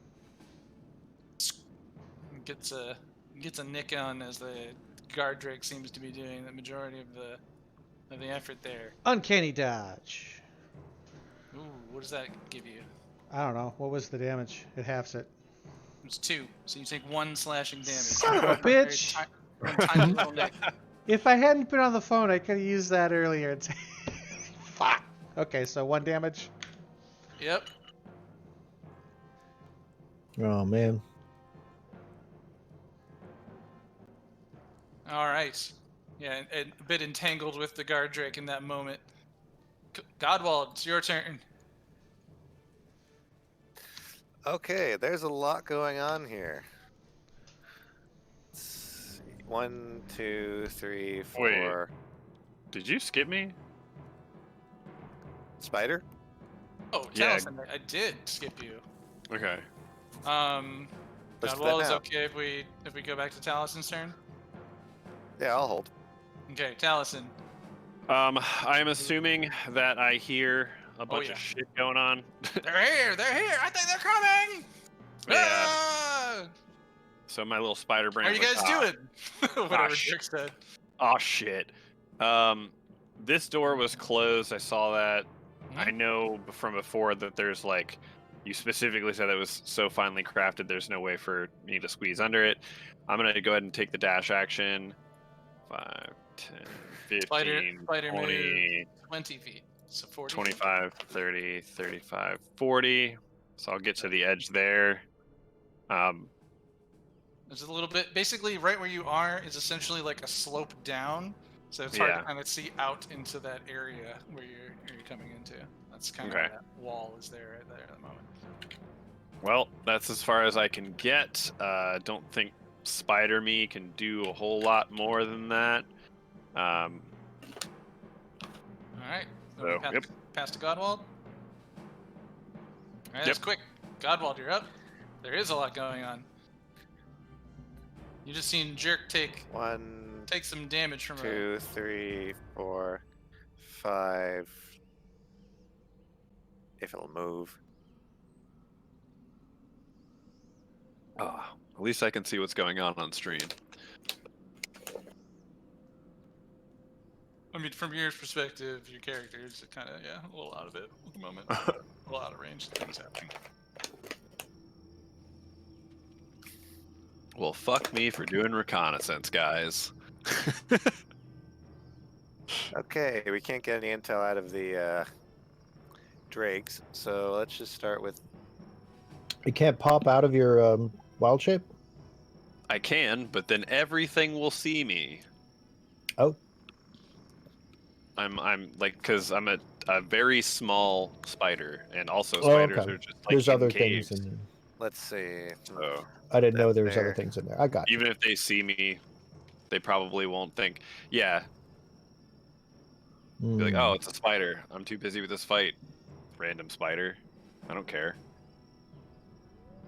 A: Gets a nick on as the guard drake seems to be doing the majority of the effort there.
B: Uncanny dodge.
A: Ooh, what does that give you?
B: I don't know. What was the damage? It halves it.
A: It's 2, so you take 1 slashing damage.
B: Son of a
A: Very
B: bitch!
A: one tiny little nick.
B: If I hadn't been on the phone, I could have used that earlier. Fuck. Okay, so 1 damage.
A: Yep.
D: Oh man.
A: All right. Yeah, and a bit entangled with the guard drake in that moment. Godwald, it's your turn.
E: Okay, there's a lot going on here. Let's see. 1, 2, 3, 4.
C: Did you skip me?
E: Spider?
A: Oh,
C: Yeah.
A: Taliesin, I did skip you.
C: Okay.
E: Let's do that
A: Godwald is
E: now.
A: okay if we go back to Talisin's turn.
E: Yeah, I'll hold.
A: Okay, Taliesin.
C: I am assuming that I hear a bunch
A: yeah.
C: of shit going on.
A: They're here! They're here! I think they're coming!
C: Yeah.
A: Ah!
C: So my little spider brain.
A: How are you guys doing? Whatever
C: shit.
A: Dirk said.
C: Oh shit. This door was closed. I saw that. I know from before that there's like, you specifically said it was so finely crafted. There's no way for me to squeeze under it. I'm gonna go ahead and take the dash action. 5, 10, 15,
A: Spider
C: 20,
A: move 20 feet. So 40.
C: 25, 30, 35, 40. So I'll get to the edge there.
A: There's a little bit, basically right where you are is essentially like a slope down. So it's hard
C: Yeah.
A: to kind of see out into that area where you're coming into. That's kind of
C: Okay.
A: where that wall is there right there at the moment.
C: Well, that's as far as I can get. Don't think Spider Me can do a whole lot more than that.
A: All right.
C: So, yep.
A: Pass to Godwald. All right, that's
C: Yep.
A: quick. Godwald, you're up. There is a lot going on. You just seen Jerk take
E: 1,
A: some damage from
E: 2, 3, 4, 5. If it'll move.
C: At least I can see what's going on stream.
A: I mean, from your perspective, your character is kind of, a little out of it at the moment. A little out of range. Things happening.
C: Well, fuck me for doing reconnaissance, guys.
E: Okay, we can't get any intel out of the drakes, so let's just start with.
D: It can't pop out of your wild shape.
C: I can, but then everything will see me.
D: Oh.
C: I'm like, because I'm a very small spider, and also
D: Oh,
C: spiders
D: okay.
C: are just like
D: There's
C: in
D: other
C: caves.
D: things in there.
E: Let's see.
C: So
D: I didn't know
E: That's
D: there was other
E: fair.
D: things in there. I got you.
C: even if they see me, they probably won't think. Yeah, be like,
D: Hmm.
C: oh, it's a spider. I'm too busy with this fight. Random spider. I don't care.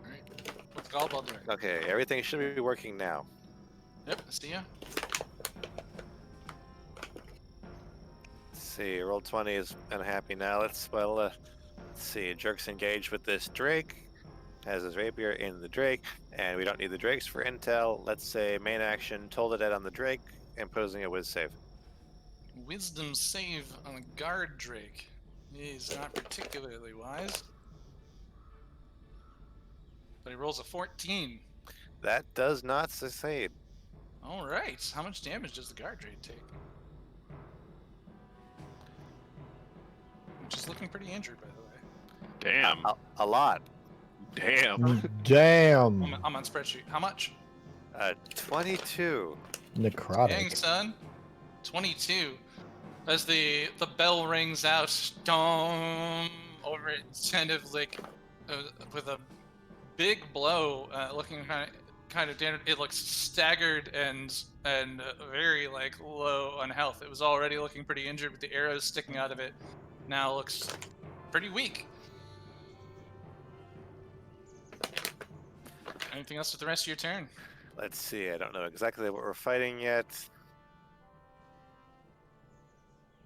A: All right. What's Godwald doing?
E: Okay, everything should be working now.
A: Yep, see ya.
E: Let's see, roll 20 is unhappy now. Let's see. Jerk's engaged with this drake. Has his rapier in the drake, and we don't need the drakes for intel. Let's say main action, told it dead on the drake, imposing a whiz save.
A: Wisdom save on a guard drake is not particularly wise. But he rolls a 14.
E: That does not succeed.
A: All right. How much damage does the guard drake take? Which is looking pretty injured, by the way.
C: Damn.
E: A lot.
C: Damn.
D: Damn.
A: I'm on spreadsheet. How much?
E: 22.
A: Dang,
D: Necrotic.
A: son. 22. As the bell rings out, dong, over it, it's kind of like with a big blow, looking kind of damaged. It looks staggered and very like low on health. It was already looking pretty injured with the arrows sticking out of it. Now looks pretty weak. Anything else with the rest of your turn?
E: Let's see. I don't know exactly what we're fighting yet.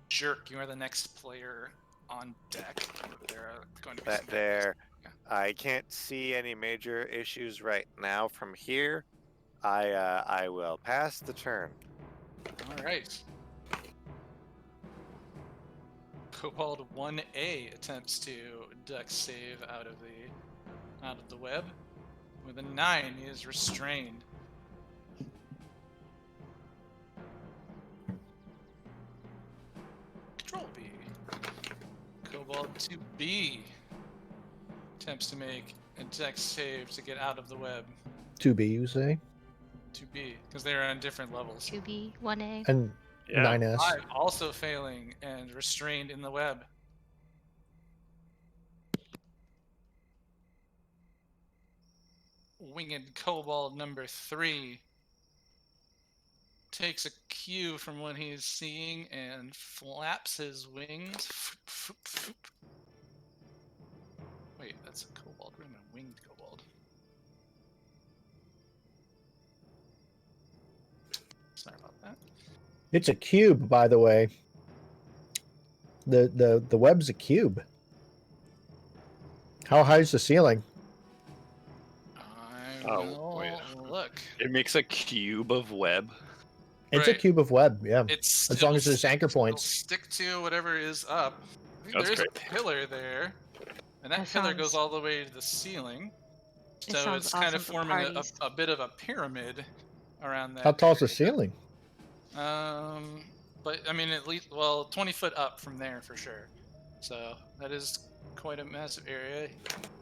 A: Jerk, you are the next player on deck. There are going to be
E: That
A: some
E: there.
A: Yeah.
E: I can't see any major issues right now from here. I will pass the turn.
A: All right. Cobalt 1A attempts to dex save out of the web. With a 9, he is restrained. Control B. Cobalt 2B attempts to make a dex save to get out of the web.
D: 2B, you say?
A: 2B, because they're on different levels.
F: 2B, 1A.
D: And
C: Yeah.
D: 9S.
A: 5 also failing and restrained in the web. Winged Kobold number 3 takes a cue from what he's seeing and flaps his wings. Wait, that's a kobold. What am I, winged kobold? Sorry about that.
D: It's a cube, by the way. The web's a cube. How high is the ceiling?
A: I
C: Oh,
A: will
C: wait.
A: look.
C: It makes a cube of web.
D: It's a
A: Right.
D: cube of web, yeah.
A: It's
D: As long as there's anchor
A: it'll
D: points.
A: stick to whatever is up. I think
C: That's
A: there is
C: great.
A: a pillar there, and that
F: That
A: pillar goes
F: sounds-
A: all the way to the ceiling.
F: It
A: So
F: sounds
A: it's kind of
F: awesome for
A: forming
F: parties.
A: a bit of a pyramid around that.
D: How tall's the
A: area.
D: ceiling?
A: But I mean, at least 20 foot up from there for sure. So that is quite a massive area.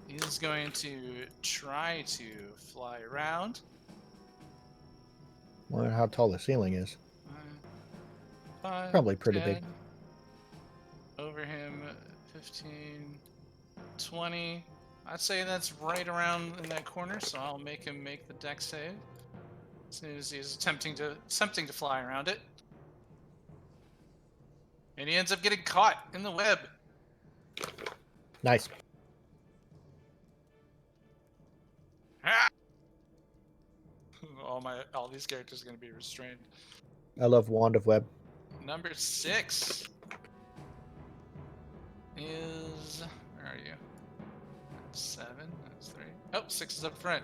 A: He's going to try to fly around.
D: Wonder how tall the ceiling is.
A: 5,
D: Probably pretty big.
A: 10, over him, 15, 20. I'd say that's right around in that corner, so I'll make him make the dex save. As soon as he's attempting to fly around it. And he ends up getting caught in the web.
D: Nice.
A: Ah! All these characters are gonna be restrained.
D: I love Wand of Web.
A: Number 6 is, where are you? That's 7. That's 3. Oh, 6 is up front.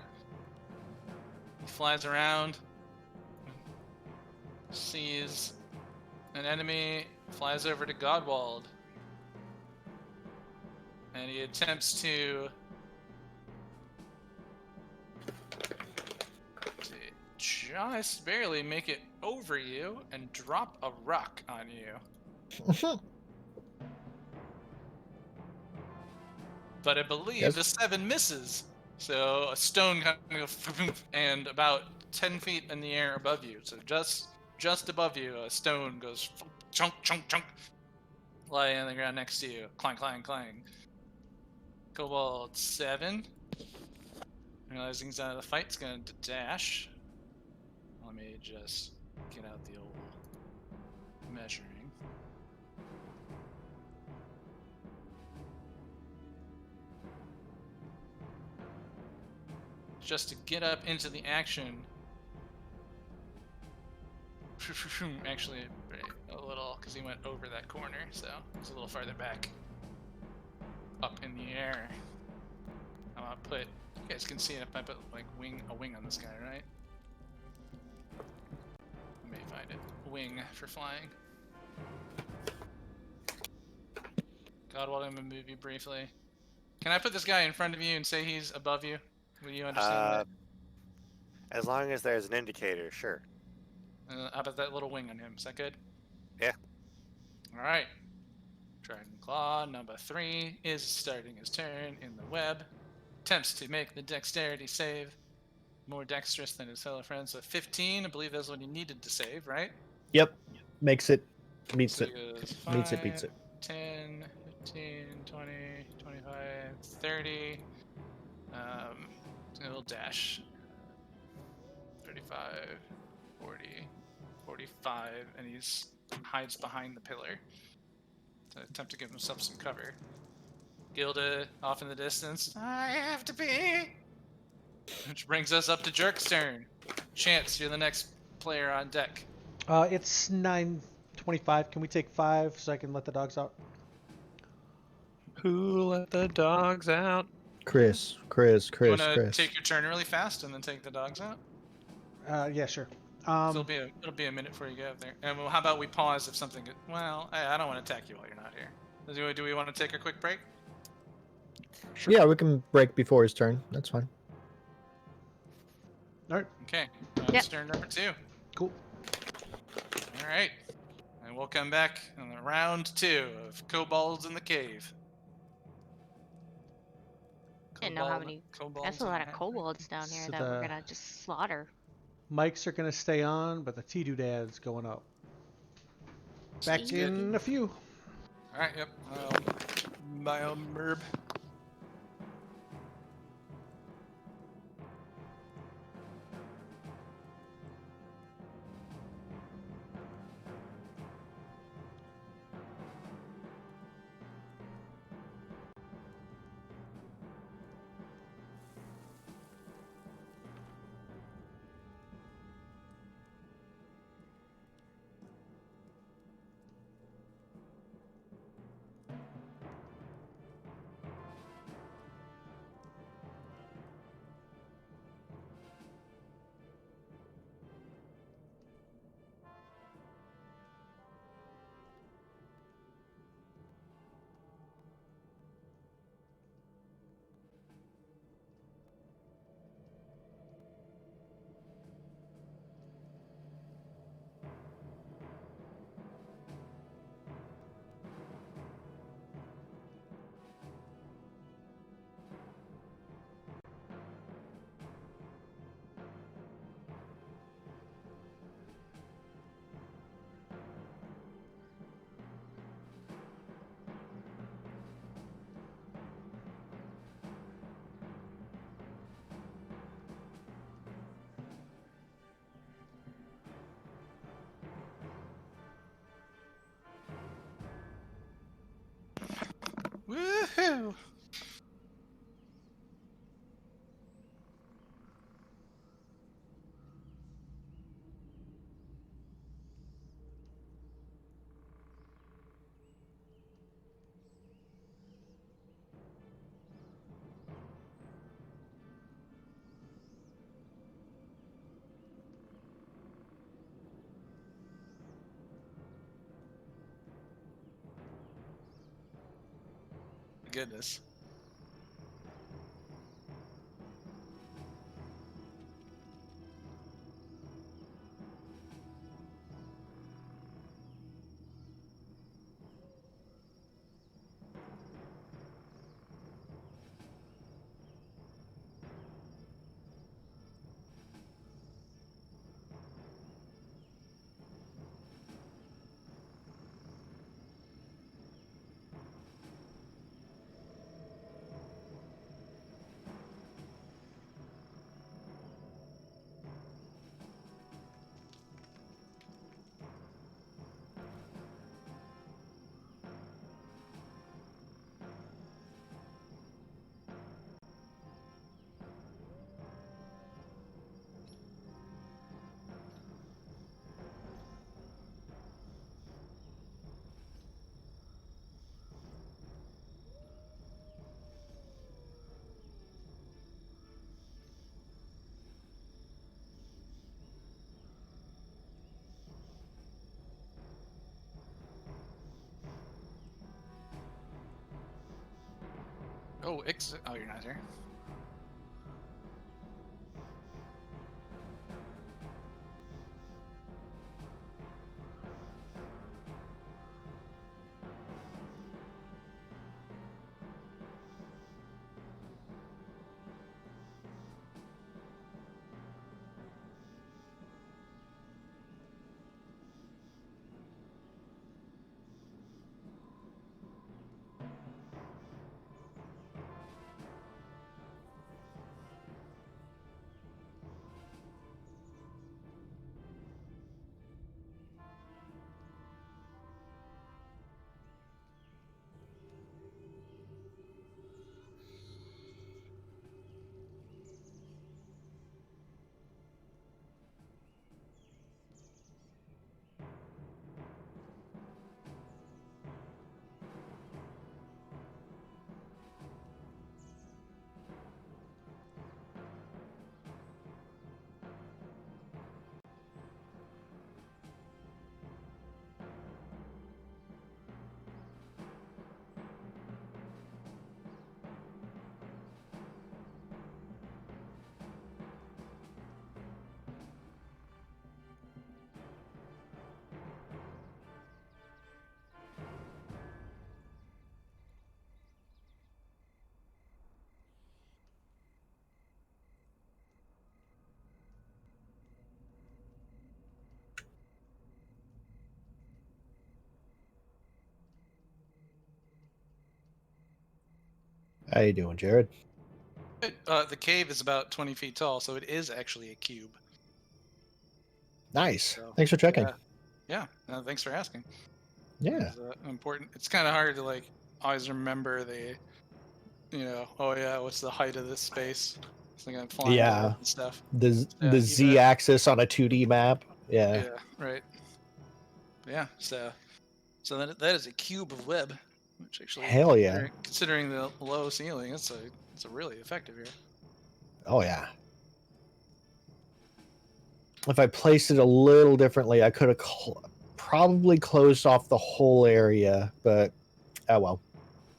A: He flies around, sees an enemy, flies over to Godwald, and he attempts to just barely make it over you and drop a rock on you. But I believe
D: Yes.
A: the 7 misses. So a stone kind of goes and about 10 feet in the air above you. So just above you, a stone goes chunk, chunk, chunk, lying on the ground next to you. Clang, clang, clang. Cobalt 7. Realizing he's out of the fight, he's going to dash. Let me just get out the old measuring. Just to get up into the action. Actually, a little, because he went over that corner, so he's a little farther back. Up in the air. I'm gonna put, you guys can see it if I put like a wing on this guy, right? Let me find it. Wing for flying. Godwald, I'm gonna move you briefly. Can I put this guy in front of you and say he's above you? Will you understand that?
E: As long as there's an indicator, sure.
A: How about that little wing on him? Is that good?
E: Yeah.
A: Alright. Dragon Claw number 3 is starting his turn in the web. Attempts to make the dexterity save. More dexterous than his fellow friends. So 15, I believe that's what he needed to save, right?
D: Yep. Makes it. Meets
A: So
D: it.
A: he goes
D: Meets it, beats it.
A: 10, 15, 20, 25, 30. He'll dash. 35, 40, 45, and he's hides behind the pillar to attempt to give himself some cover. Gilda off in the distance. I have to be. Which brings us up to Jerk's turn. Chance, you're the next player on deck.
B: It's 9:25. Can we take 5 so I can let the dogs out?
C: Who let the dogs out?
D: Chris.
A: You want to take your turn really fast and then take the dogs out?
B: Yeah, sure.
A: It'll be a minute before you get up there. And well, how about we pause if something? Well, I don't want to attack you while you're not here. Do we want to take a quick break?
D: Yeah, we can break before his turn. That's fine.
B: All right,
A: Okay.
F: Yep.
A: It's turn number 2.
B: cool.
A: All right. And we'll come back on the round 2 of Kobolds in the Cave.
F: Didn't know how many.
A: Kobolds
F: That's a
A: in
F: lot
A: the
F: of
A: hat.
F: kobolds down here
B: So
F: that we're
B: the-
F: gonna just slaughter.
B: Mics are gonna stay on, but the T-Doodad's going up. Back
A: Sounds good.
B: in a few.
A: All right. Yep. My merb. Woohoo! Goodness. Oh, oh, you're not here.
D: How you doing, Jared?
A: The cave is about 20 feet tall, so it is actually a cube.
D: Nice.
A: So,
D: Thanks for checking.
A: Yeah. Thanks for asking.
D: Yeah.
A: It's important. It's kind of hard to like always remember oh yeah, what's the height of this space? It's like I'm flying
D: Yeah.
A: and stuff.
D: The
A: Yeah,
D: z-axis on a 2D map. Yeah.
A: Yeah, right. Yeah, so that is a cube of web, which actually
D: Hell yeah.
A: considering the low ceiling, it's a really effective here.
D: Oh yeah. If I placed it a little differently, I could have probably closed off the whole area, but oh well.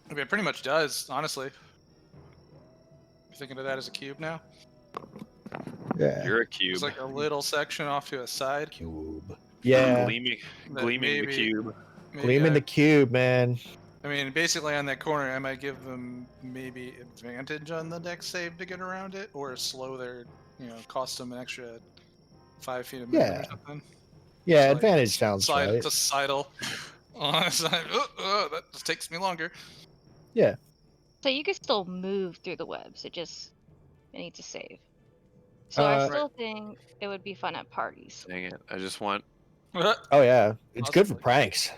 A: I mean, it pretty much does, honestly. You're thinking of that as a cube now?
D: Yeah.
C: You're a cube.
A: It's like a little section off to a side.
D: Cube. Yeah.
C: Gleaming the
A: maybe-
C: cube.
D: Gleaming the cube, man.
A: I mean, basically on that corner, I might give them maybe advantage on the deck save to get around it, or slow their, cost them an extra 5 feet a minute
D: Yeah.
A: or something.
D: Yeah,
A: So, like,
D: advantage sounds
A: Slide
D: right.
A: to sidle on the side. That just takes me longer.
F: So you can still move through the webs. It needs to save. So I
D: Right.
F: still think it would be fun at parties.
C: Dang it! I just want
D: Oh yeah, it's good for
A: Possibly.
D: pranks.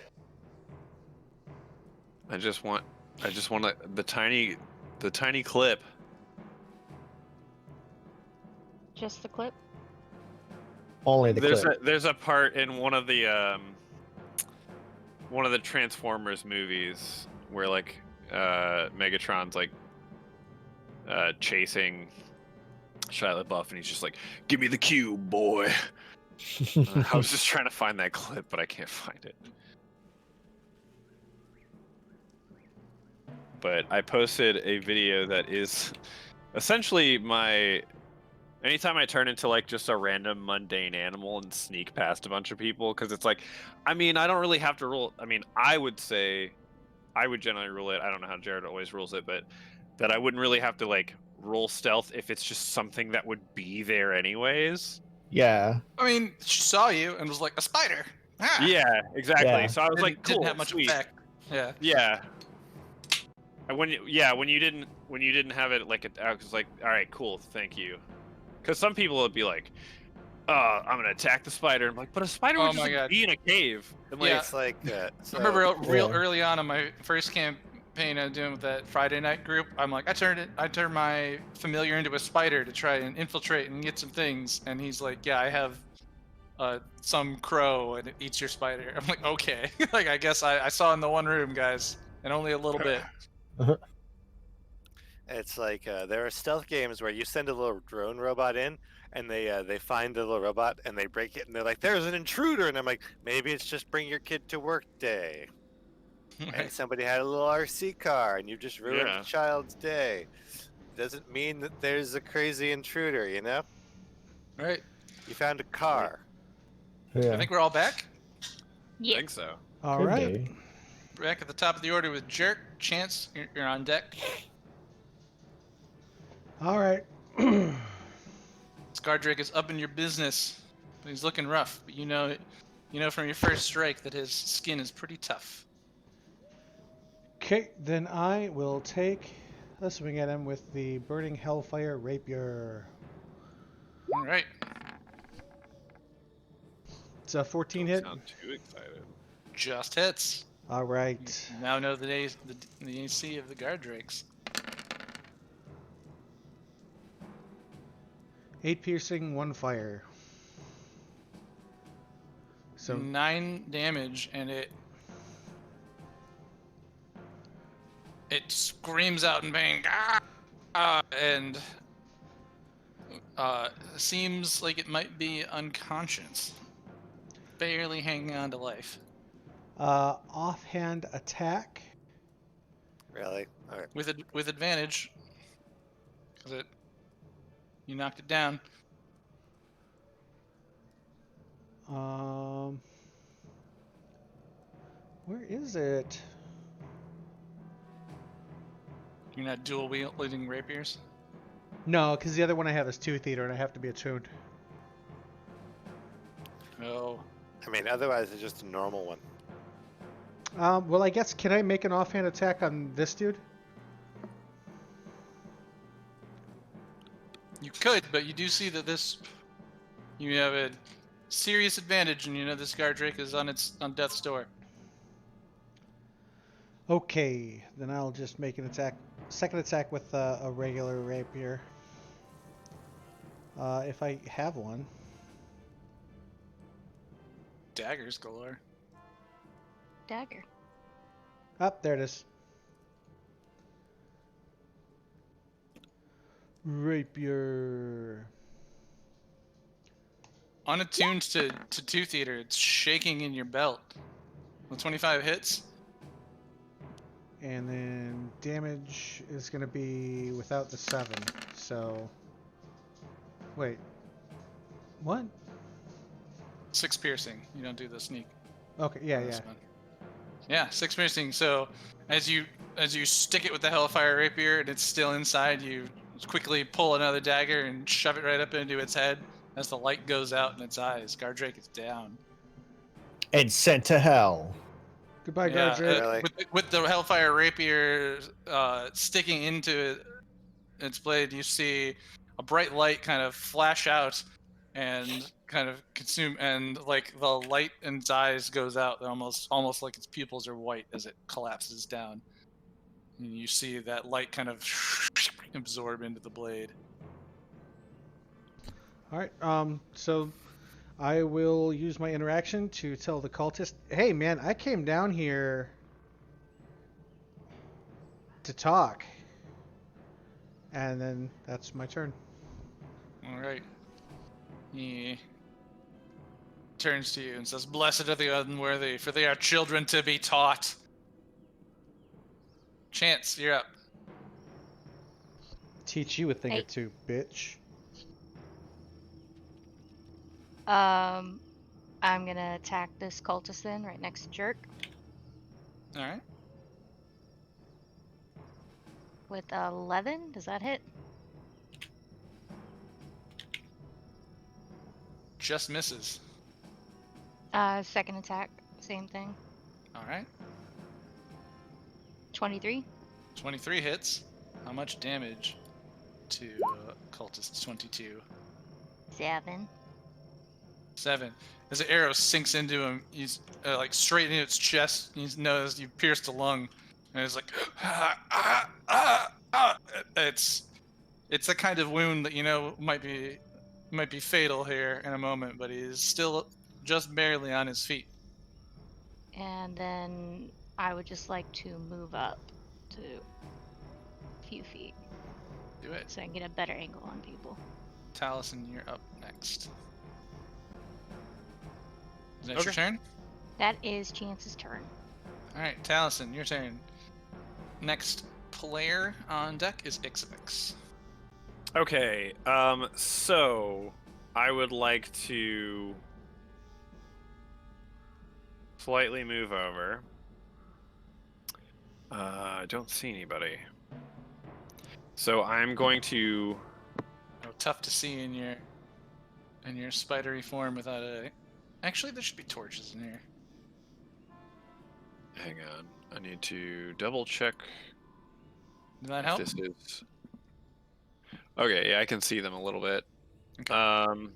C: the tiny clip.
F: Just the clip.
D: Only the clip.
C: There's a part in one of the Transformers movies where like Megatron's like chasing Shia LaBeouf and he's just like, "Give me the cube, boy." I was just trying to find that clip, but I can't find it. But I posted a video that is essentially my. Anytime I turn into like just a random mundane animal and sneak past a bunch of people, because it's like, I mean, I don't really have to rule. I mean, I would generally rule it. I don't know how Jared always rules it, but that I wouldn't really have to like roll stealth if it's just something that would be there anyways.
D: Yeah.
A: I mean, she saw you and was like, a spider. Ah!
C: Yeah, exactly.
D: Yeah.
C: So I was like, cool,
A: didn't have much
C: sweet.
A: effect. Yeah.
C: Yeah. And when you didn't have it like I was like, all right, cool, thank you. Because some people would be like, I'm gonna attack the spider. I'm like, but a spider
A: Oh
C: would
A: my
C: just
A: God.
C: be in a cave. And like,
A: Yeah.
E: It's like
A: I remember real
D: Yeah.
A: early on in my first campaign I was doing with that Friday night group. I'm like, I turned my familiar into a spider to try and infiltrate and get some things. And he's like, yeah, I have some crow and it eats your spider. I'm like, okay. Like, I guess I saw in the one room, guys, and only a little bit.
E: It's like there are stealth games where you send a little drone robot in, and they find the little robot and they break it, and they're like, "There's an intruder," and I'm like, "Maybe it's just bring your kid to work day." And somebody had a little RC car, and you just ruined
C: Yeah.
E: the child's day. Doesn't mean that there's a crazy intruder, you know?
A: Right.
E: You found a car.
D: Yeah.
A: I think we're all back.
C: I
F: Yeah.
C: think so.
B: All
D: Could
B: right.
D: be.
A: Back at the top of the order with Jerk. Chance, you're on deck.
B: All right.
A: Scardrake is up in your business. He's looking rough, but you know from your first strike that his skin is pretty tough.
B: Okay, then I will take a swing at him with the Burning Hellfire Rapier.
A: All right.
B: It's a 14
C: Don't
B: hit.
C: sound too excited.
A: Just hits.
B: All right.
A: You now know the AC of the Guardrakes.
B: 8 piercing, 1 fire. So
A: 9 damage, and it screams out in pain, and seems like it might be unconscious, barely hanging on to life.
B: offhand attack.
E: Really? All right.
A: With advantage, because you knocked it down.
B: Where is it?
A: You're not dual wielding rapiers.
B: No, because the other one I have is Tooth Eater, and I have to be attuned.
A: Oh,
E: I mean, otherwise it's just a normal one.
B: Well, I guess, can I make an offhand attack on this dude?
A: You could, but you do see that this. You have a serious advantage, and you know this guard drake is on death's door.
B: Okay, then I'll just make an attack, second attack with a regular rapier. If I have one.
A: Daggers galore.
F: Dagger.
B: Up there it is. Rapier.
A: Unattuned to Tooth Eater, it's shaking in your belt. The 25 hits.
B: And then damage is going to be without the 7. So, wait. What?
A: 6 piercing. You don't do the sneak.
B: Okay, yeah,
A: on
B: yeah.
A: this one. Yeah, 6 piercing. So as you stick it with the Hellfire Rapier and it's still inside, you quickly pull another dagger and shove it right up into its head as the light goes out in its eyes. Guard Drake is down.
D: And sent to hell.
B: Goodbye,
A: Yeah,
B: Guard
E: Really?
A: with the Hellfire Rapier sticking into its blade, you see a bright light kind of flash out and kind of consume, and like the light in its eyes goes out, almost like its pupils are white as it collapses down. And you see that light kind of absorb into the blade.
B: All right. So I will use my interaction to tell the cultist, "Hey, man, I came down here to talk." And then that's my turn.
A: All right. He turns to you and says, "Blessed are the unworthy, for they are children to be taught." Chance, you're up.
B: Teach you a thing or
F: Hey.
B: two, bitch.
F: I'm gonna attack this cultist then, right next to Jerk,
A: All right.
F: with 11. Does that hit?
A: Just misses.
F: Second attack, same thing.
A: All right.
F: 23.
A: 23 hits. How much damage to cultist? 22.
F: 7.
A: 7. As the arrow sinks into him, he's like straight into its chest. You notice you pierced a lung, and it's like, It's a kind of wound that you know might be fatal here in a moment, but he's still just barely on his feet.
F: And then I would just like to move up to a few feet
A: Do it.
F: so I can get a better angle on people.
A: Taliesin, you're up next. Is that your
C: Okay.
A: turn?
F: That is Chance's turn.
A: All right, Taliesin, your turn. Next player on deck is Ixavix.
C: Okay, so I would like to slightly move over. I don't see anybody. So I'm going to.
A: Oh, tough to see in your spidery form without a. Actually, there should be torches in here.
C: Hang on. I need to double check
A: Does that
C: if
A: help?
C: this is. Okay, yeah, I can see them a little bit.
A: Okay.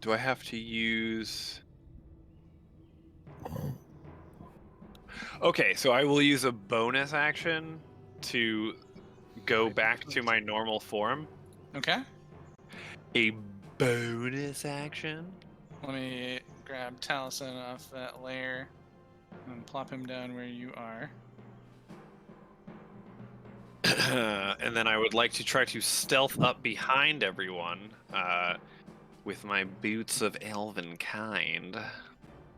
C: Do I have to use? Okay, so I will use a bonus action to go back to my normal form.
A: Okay.
C: A bonus action?
A: Let me grab Taliesin off that layer and plop him down where you are.
C: And then I would like to try to stealth up behind everyone with my boots of elven kind.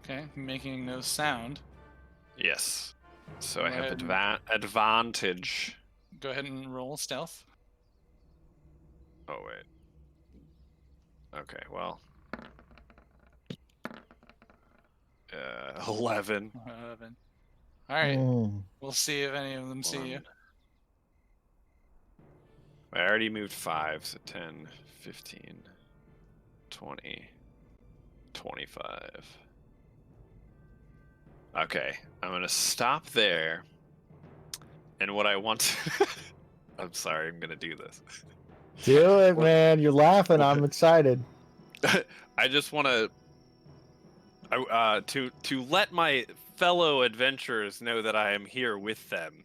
A: Okay, making no sound.
C: Yes. So
A: Go
C: I have
A: ahead
C: advantage.
A: Go ahead and roll stealth.
C: Oh, wait. Okay, well. 11.
A: 11. All right,
D: Mm.
A: we'll see if any of them see you.
C: I already moved 5, so 10, 15, 20, 25. Okay, I'm gonna stop there. And what I want to... I'm sorry, I'm gonna do this.
D: Do it, man. You're laughing. I'm excited.
C: I just want to let my fellow adventurers know that I am here with them.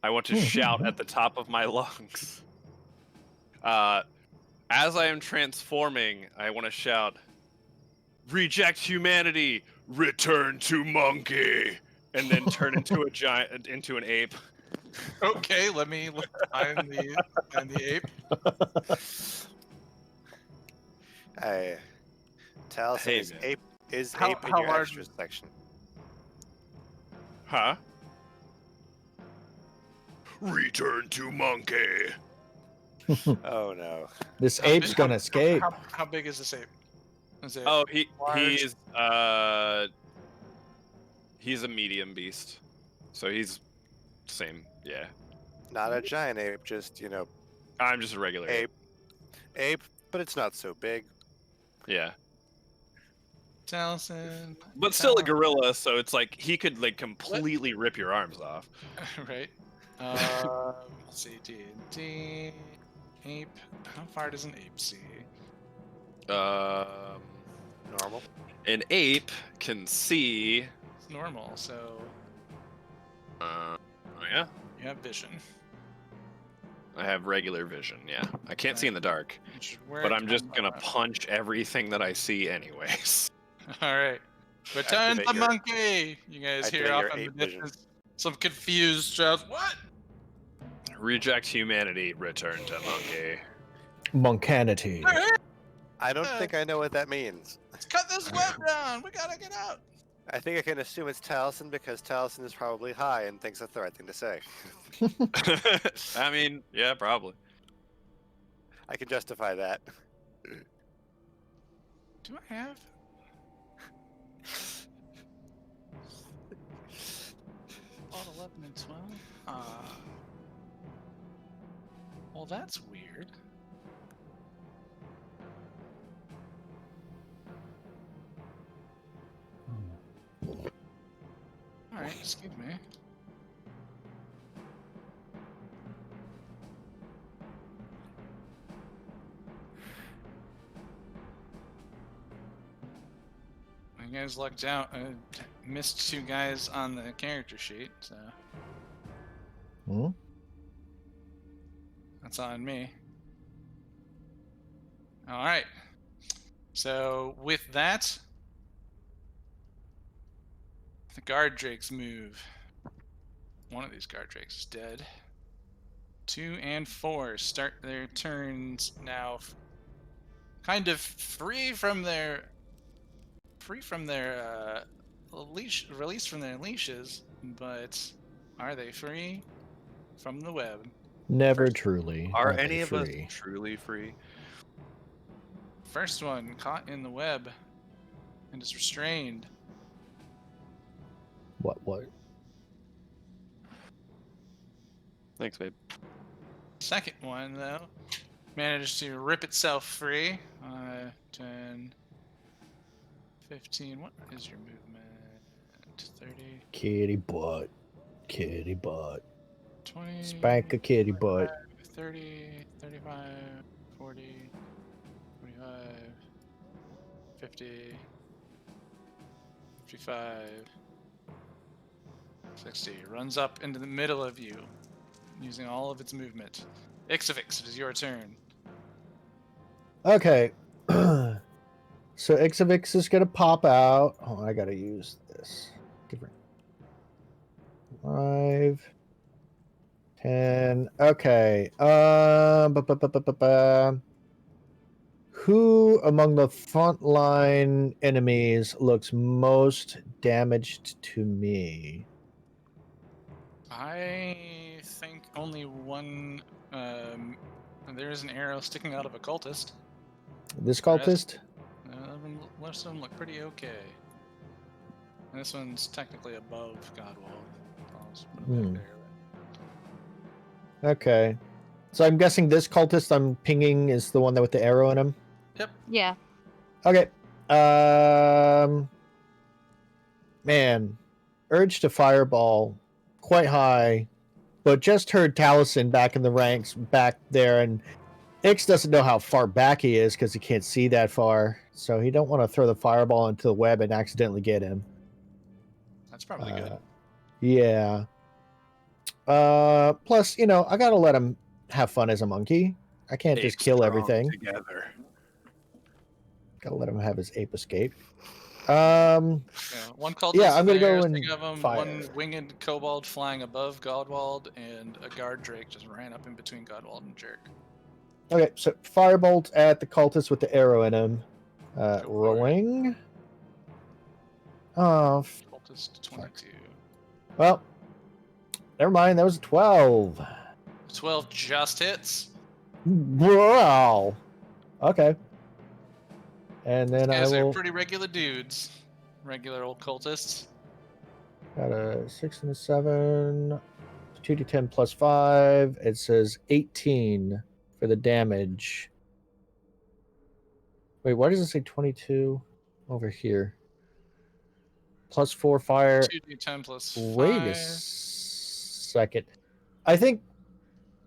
C: I want to shout at the top of my lungs. As I am transforming, I want to shout, "Reject humanity, return to monkey," and then turn into into an ape.
A: Okay, let me find the ape.
E: Taliesin,
C: Hey,
E: is
C: man.
E: ape
A: How-
E: ape in
A: how
E: your
A: large-
E: extras section?
C: Huh? Return to monkey.
E: Oh no.
D: This
A: How
D: ape's
A: big-
D: gonna escape.
A: How big is this ape? Is it
C: Oh,
A: large?
C: he's a medium beast, so he's same. Yeah,
E: Not a giant ape, just
C: I'm just a regular ape.
E: ape, but it's not so big.
C: Yeah,
A: Taliesin?
C: but still a gorilla, so it's like he could like completely rip your arms off.
A: Right. Let's see. D&D ape. How far does an ape see?
E: Normal.
C: An ape can see.
A: It's normal, so
C: Oh yeah,
A: you have vision.
C: I have regular vision. Yeah, I can't see in the dark,
A: Which-
C: but I'm just gonna
A: uh,
C: punch everything that I see anyways.
A: All right. Return
E: Activate
A: the
E: your-
A: monkey. You guys hear
E: activate
A: off
E: your
A: in the
E: ape vision.
A: distance some confused shouts. What?
C: Reject humanity, return to monkey.
D: Monkanity.
E: I don't think I know what that means.
A: Let's cut this web down. We gotta get out.
E: I think I can assume it's Taliesin because Taliesin is probably high and thinks that's the right thing to say.
C: I mean, yeah, probably.
E: I can justify that.
A: Do I have? All 11 and 12? Well, that's weird. Alright, excuse me. You guys lucked out. I missed 2 guys on the character sheet, so
D: Hmm?
A: that's on me. Alright. So, with that, the guard drakes move. One of these guard drakes is dead. 2 and 4 start their turns now, kind of free from their leash, released from their leashes, but are they free from the web?
D: Never
A: First-
D: truly.
C: Are
D: they
C: any of us
D: free.
C: truly free?
A: First one caught in the web and is restrained.
D: What?
C: Thanks, babe.
A: Second one, though, managed to rip itself free. 10, 15. What is your movement? 30,
D: Kitty butt. Kitty butt.
A: 20,
D: Spank a kitty butt.
A: 30, 35, 40, 45, 50, 55, 60. Runs up into the middle of you, using all of its movement. Ixavix, it is your turn.
D: Okay. So Ixavix is gonna pop out. Oh, I gotta use this. Different. 5, 10. Okay. Who among the frontline enemies looks most damaged to me?
A: I think only one. There is an arrow sticking out of a cultist.
D: This
A: Rest-
D: cultist?
A: Most of them look pretty okay. And this one's technically above Godwall. I'll just put it back
D: Hmm.
A: there.
D: Okay. So I'm guessing this cultist I'm pinging is the one that with the arrow in him.
F: Yeah.
D: Okay. Man, urge to fireball quite high, but just heard Taliesin back in the ranks back there, and Ix doesn't know how far back he is because he can't see that far, so he don't want to throw the fireball into the web and accidentally get him.
A: That's probably good.
D: Yeah. Plus, I gotta let him have fun as a monkey. I can't just
C: Apes
D: kill
C: strong
D: everything.
C: together.
D: Gotta let him have his ape escape.
A: Yeah, one cultist
D: Yeah, I'm
A: in
D: gonna
A: there,
D: go
A: think
D: and
A: of him,
D: fire.
A: one winged kobold flying above Godwald, and a guard drake just ran up in between Godwald and Jerk.
D: Okay, so firebolt at the cultist with the arrow in him.
A: for it.
D: Rolling. Oh,
A: Cultist 22.
D: well, never mind. That was a 12.
A: 12 just hits.
D: Wow. Okay. And then
A: These guys
D: I
A: are
D: will
A: pretty regular dudes. Regular old cultists.
D: got a 6 and a 7. 2d10 plus 5. It says 18 for the damage. Wait, why does it say 22 over here? Plus 4 fire.
A: 2d10 plus 5
D: Wait a second. I think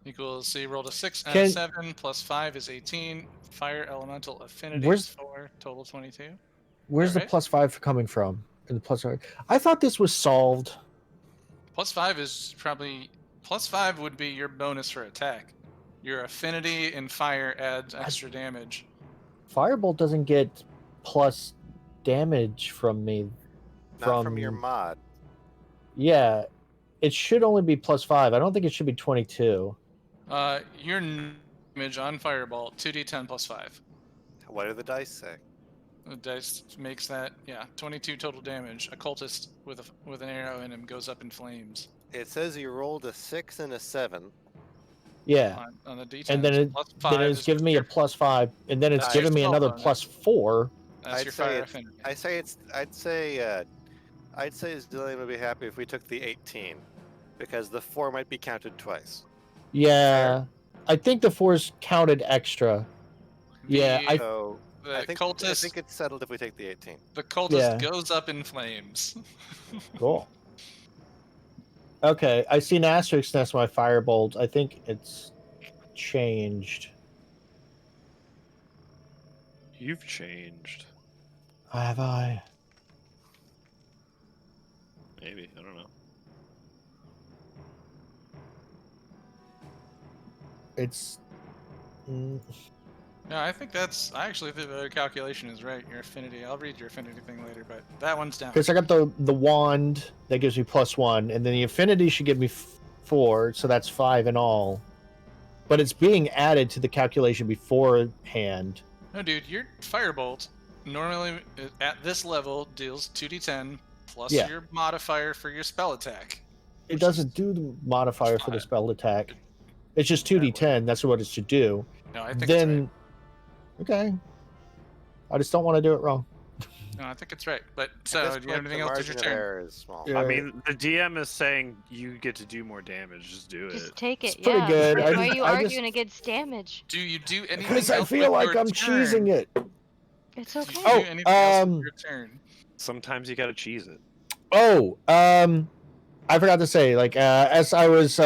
A: equals, so you rolled a 6 and
D: Can-
A: a 7, plus 5 is 18. Fire elemental affinity
D: Where's-
A: is 4, total 22.
D: where's the
A: right?
D: plus 5 coming from? And the plus 5. I thought this was solved.
A: Plus 5 is probably, plus 5 would be your bonus for attack. Your affinity in fire adds extra damage.
D: Firebolt doesn't get plus damage from me.
E: Not from your mod.
D: Yeah, it should only be plus 5. I don't think it should be 22.
A: Your damage on Firebolt, 2d10 plus 5.
E: What do the dice say?
A: The dice makes that, 22 total damage. A cultist with an arrow in him goes up in flames.
E: It says you rolled a 6 and a 7.
D: Yeah,
A: On the d10.
D: and then it's
A: is
D: giving me a plus 5, and then it's
E: Nice.
D: giving me
A: Spell
D: another
A: bonus.
D: plus 4.
A: That's
E: I'd
A: your
E: say
A: fire
E: it's-
A: affinity.
E: I'd say Zillion would be happy if we took the 18, because the 4 might be counted twice.
D: Yeah, I think the 4's counted extra. Yeah,
A: The-
D: I-
E: So
A: the
E: I think
A: cultist
E: it's settled if we take the 18.
A: the cultist
D: Yeah.
A: goes up in flames.
D: Cool. Okay, I see an asterisk next to my firebolt. I think it's changed.
C: You've changed.
D: Have I?
C: Maybe. I don't know.
D: It's. Mm,
A: No, I actually think the calculation is right. Your affinity. I'll read your affinity thing later, but that one's down.
D: Because I got the wand that gives me plus 1, and then the affinity should give me 4, so that's 5 in all. But it's being added to the calculation beforehand.
A: No, dude, your firebolt normally at this level deals 2d10 plus
D: Yeah.
A: your modifier for your spell attack.
D: It doesn't do the modifier for the spell attack. It's just 2d10. That's what it should do.
A: No, I think it's
D: Then,
A: right.
D: okay. I just don't want to do it wrong.
A: No, I think it's right. But
E: At
A: so,
E: this
A: do you have
E: point,
A: anything
E: the
A: else? It's your
E: margin of
A: turn.
E: error is small.
D: Yeah.
C: I mean, the DM is saying you get to do more damage. Just do
F: Just
C: it.
F: take it.
D: It's pretty
F: Yeah.
D: good.
F: Why
D: I
F: are
D: just-
F: you
D: I
F: arguing
D: just-
F: against damage?
A: Do you do anything
D: Because I
A: else
D: feel
A: with
D: like
A: your
D: I'm cheesing
A: turn?
D: it.
F: It's
A: Do
F: okay.
A: you
D: Oh,
A: do anything else with your turn?
C: Sometimes you gotta cheese it.
D: Oh, I forgot to say, like, as I was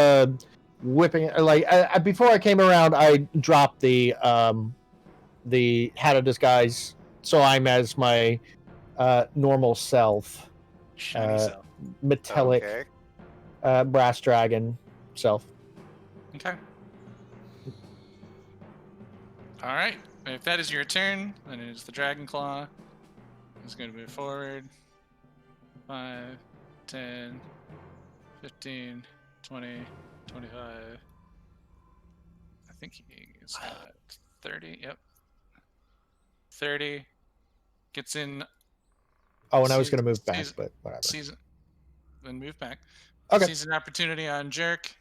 D: whipping, like, before I came around, I dropped the hat of disguise, so I'm as my normal self,
A: Shiny self.
D: metallic
E: Okay.
D: brass dragon self.
A: Okay. All right. If that is your turn, then it is the Dragon Claw. It's going to move forward. 5, 10, 15, 20, 25. I think he's got 30. Yep. 30. Gets in.
D: Oh, and I was
A: Sees-
D: going to move back,
A: sees-
D: but whatever.
A: Sees. Then move back.
D: Okay.
A: Sees an opportunity on Jerk.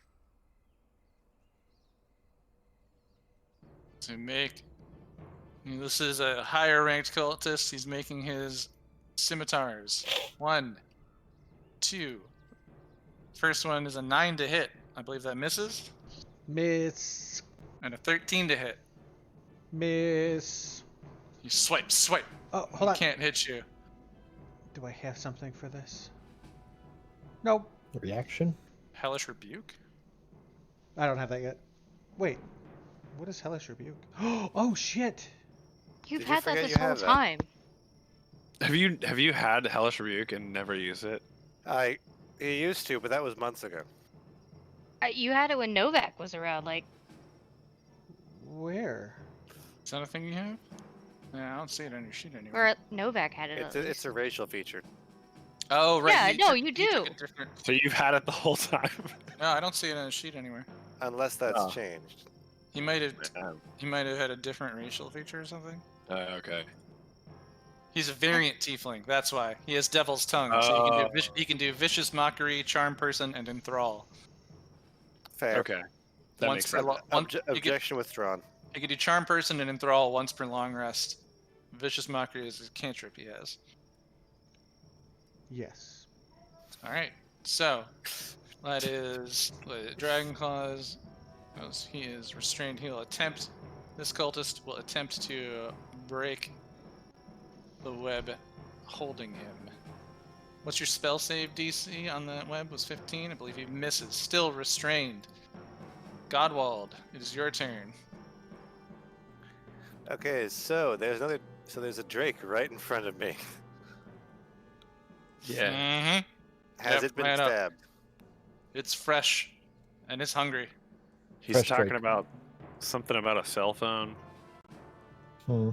A: To make. This is a higher ranked cultist. He's making his scimitars. 1, 2. First one is a 9 to hit. I believe that misses.
B: Miss.
A: And a 13 to hit.
B: Miss.
A: You swipe, swipe.
B: Oh,
A: He
B: hold on.
A: can't hit you.
B: Do I have something for this? Nope.
D: Reaction?
A: Hellish Rebuke?
B: I don't have that yet. Wait. What is Hellish Rebuke? Oh shit!
F: You've
E: Did you
F: had that
E: forget
F: this
E: you
F: whole
E: have that?
F: time.
C: Have you had Hellish Rebuke and never used it?
E: He used to, but that was months ago.
F: You had it when Novak was around. Like,
B: Where?
A: Is that a thing you have? Yeah, I don't see it on your sheet anywhere.
F: or Novak had it.
E: It's
F: at
E: it's a
F: least.
E: racial feature.
A: Oh, right.
F: Yeah,
A: he
F: no,
A: took-
F: you
A: he took
F: do.
A: a different...
C: So you've had it the whole time.
A: No, I don't see it on his sheet anywhere.
E: Unless that's
D: Oh.
E: changed.
A: He might have had a different racial feature or something.
C: Okay.
A: He's a variant tiefling. That's why he has Devil's Tongue. So he can do Vicious Mockery, Charm Person, and Enthrall.
E: Fair.
C: Okay. That
A: Once
C: makes
A: per
C: sense.
E: Objection withdrawn.
A: He can do Charm Person and Enthrall once per long rest. Vicious Mockery is a cantrip he has.
B: Yes.
A: All right. So that is Dragon Claws. He is restrained. He'll attempt. This cultist will attempt to break the web holding him. What's your spell save DC on that web? Was 15. I believe he misses. Still restrained. Godwald, it is your turn.
E: Okay, so there's a Drake right in front of me.
C: Yeah.
A: Mm-hmm.
E: Has
A: Yep,
E: it been
A: ran up.
E: stabbed?
A: It's fresh, and it's hungry.
C: He's
D: Fresh
C: talking
D: Drake.
C: about something about a cell phone.
D: Hmm.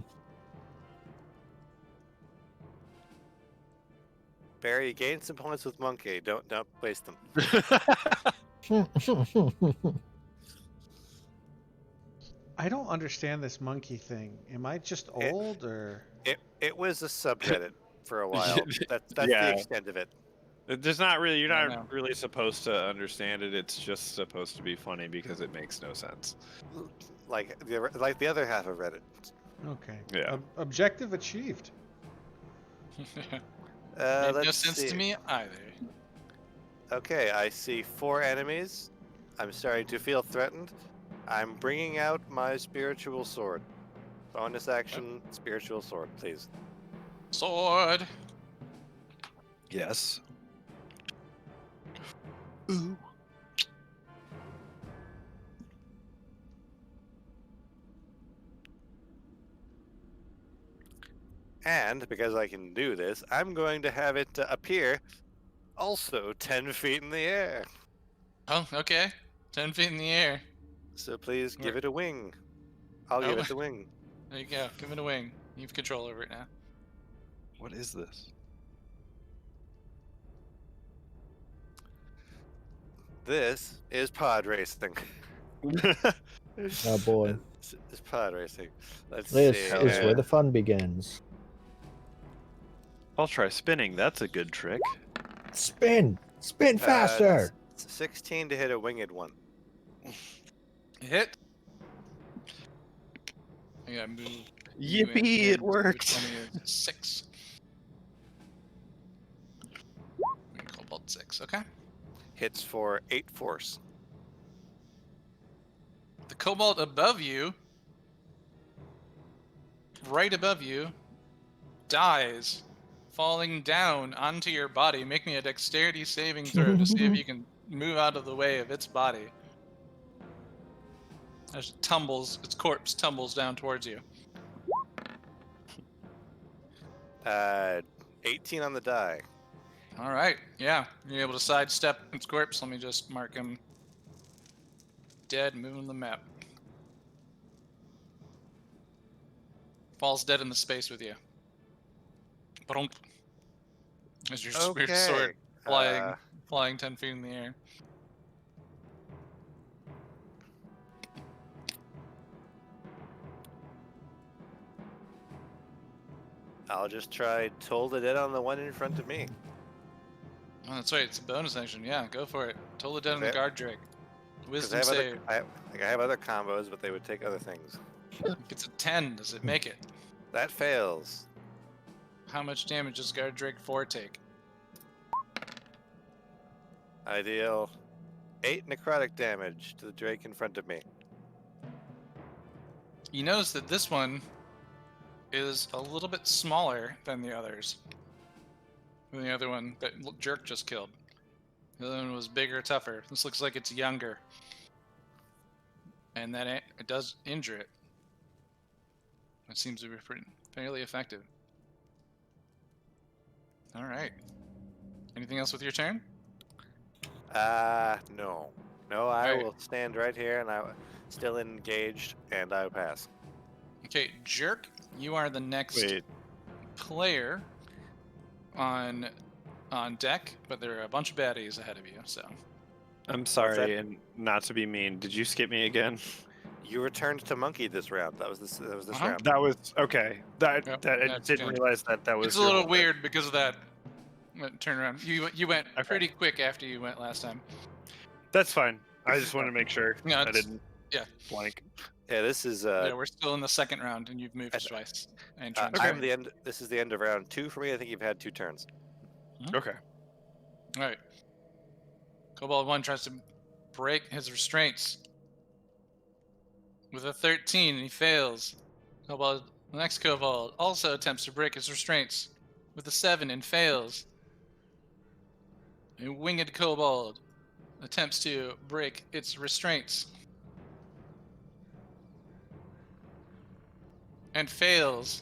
E: Barry, you gained some points with Monkey. Don't waste them.
B: I don't understand this monkey thing. Am I just old or?
E: It was a subreddit for a while. That's
C: Yeah.
E: the extent of it.
C: There's not really, you're
A: I
C: not
A: know.
C: really supposed to understand it. It's just supposed to be funny because it makes no sense.
E: Like the other half of Reddit.
B: Okay.
C: Yeah.
B: Objective achieved.
A: Made no
E: Let's
A: sense
E: see.
A: to me either.
E: Okay, I see 4 enemies. I'm starting to feel threatened. I'm bringing out my spiritual sword. Bonus action, spiritual sword, please.
A: Sword.
C: Yes.
E: And because I can do this, I'm going to have it appear also 10 feet in the air.
A: Oh, okay. 10 feet in the air.
E: So please give
A: Where-
E: it a wing. I'll
A: Oh.
E: give it the wing.
A: There you go. Give it a wing. You have control over it now.
C: What is this?
E: This is pod racing.
D: Oh boy.
E: It's pod racing. Let's
D: This
E: see.
D: is where the fun begins.
C: I'll try spinning. That's a good trick.
D: Spin! Spin faster!
E: 16 to hit a winged one.
A: Hit. I gotta move.
C: Yippee, it worked.
A: 6. Cobalt 6, okay.
E: Hits for 8 force.
A: The cobalt above you, right above you, dies, falling down onto your body. Make me a dexterity saving throw to see if you can move out of the way of its body. As it tumbles, its corpse tumbles down towards you.
E: 18 on the die.
A: All right, yeah, you're able to sidestep its corpse. Let me just mark him dead, moving the map. Falls dead in the space with you. Ba-dum. As your
E: Okay.
A: sword flying,
E: Uh,
A: flying 10 feet in the air.
E: I'll just try Toll the Dead on the one in front of me.
A: Oh, that's right. It's a bonus action. Yeah, go for it. Total dead on the
E: Okay.
A: guard drake.
E: 'Cause
A: Wisdom
E: I
A: save.
E: have other combos, but they would take other things.
A: It's a 10. Does it make it?
E: That fails.
A: How much damage does guard drake 4 take?
E: I deal 8 necrotic damage to the Drake in front of me.
A: You notice that this one is a little bit smaller than the others. Than the other one that Jerk just killed. The other one was bigger, tougher. This looks like it's younger. and that it does injure it. It seems to be fairly effective. All right. Anything else with your turn?
E: No. No, I
A: Alright.
E: will stand right here, and I'm still engaged, and I pass.
A: Okay, Jerk, you are the next
C: Wait,
A: player on deck, but there are a bunch of baddies ahead of you, so.
C: I'm
E: that?
C: sorry, and not to be mean. Did you skip me again?
E: You returned to monkey this round. That was this
A: Uh-huh.
E: round.
C: That was okay. That
A: Yep,
C: that I
A: that's
C: didn't
A: good.
C: realize that was.
A: It's a
C: your
A: little
C: whole thing.
A: weird because of that turnaround. You went
C: Okay.
A: pretty quick after you went last time.
C: That's fine. I just wanted to make sure
A: Yeah,
C: I
A: it's-
C: didn't.
A: yeah.
C: Blank.
E: Yeah, this is
A: Yeah, we're still in the second round, and you've moved
E: And-
A: twice. And
E: I'm
A: transferred.
E: the end. This is the end of round 2 for me. I think you've had 2 turns.
C: Okay.
A: All right. Kobold 1 tries to break his restraints with a 13, and he fails. The next Kobold also attempts to break his restraints with a 7 and fails. A winged Kobold attempts to break its restraints and fails.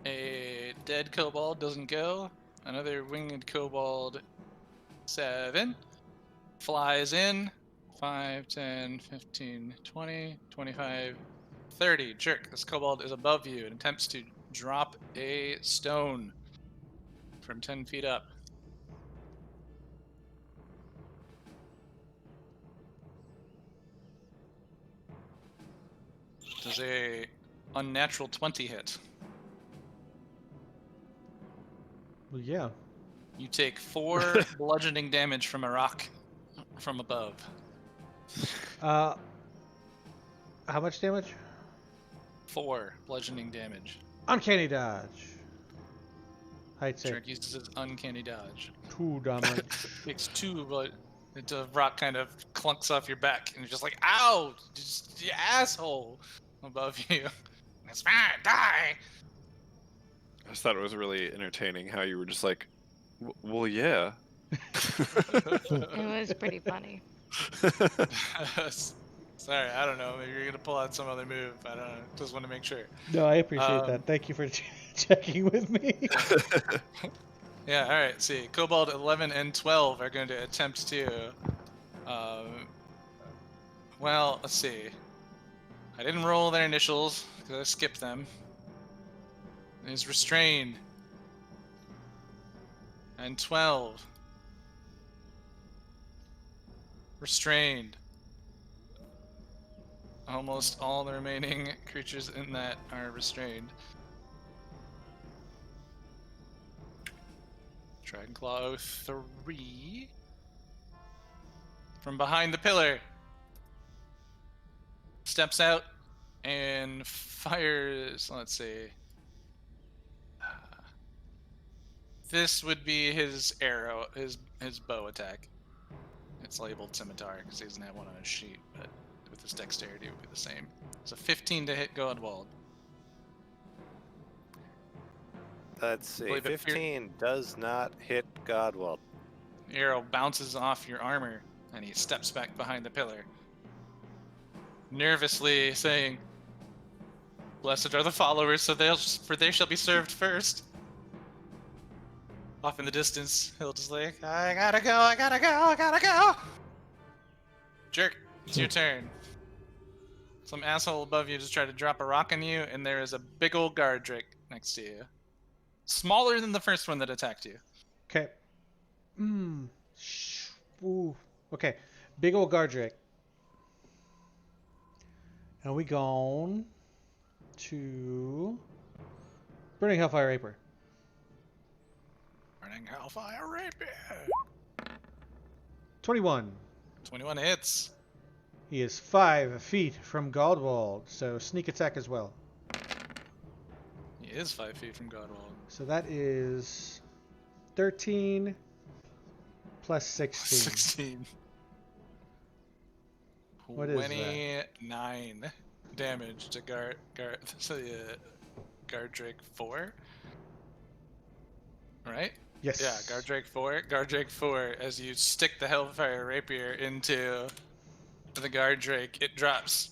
A: A dead Kobold doesn't go. Another winged Kobold 7 flies in. 5, 10, 15, 20, 25, 30. Jerk, this kobold is above you and attempts to drop a stone from 10 feet up. Does a unnatural 20 hit?
B: Well, yeah.
A: You take 4 bludgeoning damage from a rock from above.
B: How much damage?
A: 4 bludgeoning damage.
B: Uncanny dodge. Height save.
A: Jerk uses his uncanny dodge.
B: 2 damage.
A: Takes 2, but the rock kind of clunks off your back, and you're just like, ow! Just, you asshole! Above you. It's fine, die!
C: I just thought it was really entertaining how you were just like, well, yeah.
F: It was pretty funny.
A: Sorry, I don't know. Maybe you're gonna pull out some other move. I don't know. Just want to make sure.
B: No, I appreciate
A: Um,
B: that. Thank you for checking with me.
A: Yeah, alright, see. Kobold 11 and 12 are going to attempt to. Well, let's see. I didn't roll their initials because I skipped them. Is restrained. And 12. Restrained. Almost all the remaining creatures in that are restrained. Dragonclaw 03. From behind the pillar. Steps out and fires, let's see. This would be his arrow, his bow attack. It's labeled scimitar because he doesn't have one on his sheet, but with his dexterity it would be the same. So 15 to hit Godwald.
E: Let's see.
A: Believe it,
E: 15 does not hit Godwald.
A: The arrow bounces off your armor and he steps back behind the pillar. Nervously saying, "Blessed are the followers, so they shall be served first." Off in the distance, he'll just like, I gotta go. Jerk, it's your turn. Some asshole above you just tried to drop a rock on you, and there is a big old guard drake next to you. Smaller than the first one that attacked you.
B: Okay. Ooh. Okay. Big old Gardrick. And we gone to Burning Hellfire Rapier.
A: Burning Hellfire Rapier.
B: 21.
A: 21 hits.
B: He is 5 feet from Godwald, so sneak attack as well.
A: He is 5 feet from Godwald.
B: So that is 13 plus 16.
A: 16.
B: What is that?
A: 29 damage to Guard Drake 4. Right?
B: Yes.
A: Yeah, Guard Drake 4. Guard Drake 4 as you stick the Hellfire Rapier into to the guard drake, it drops.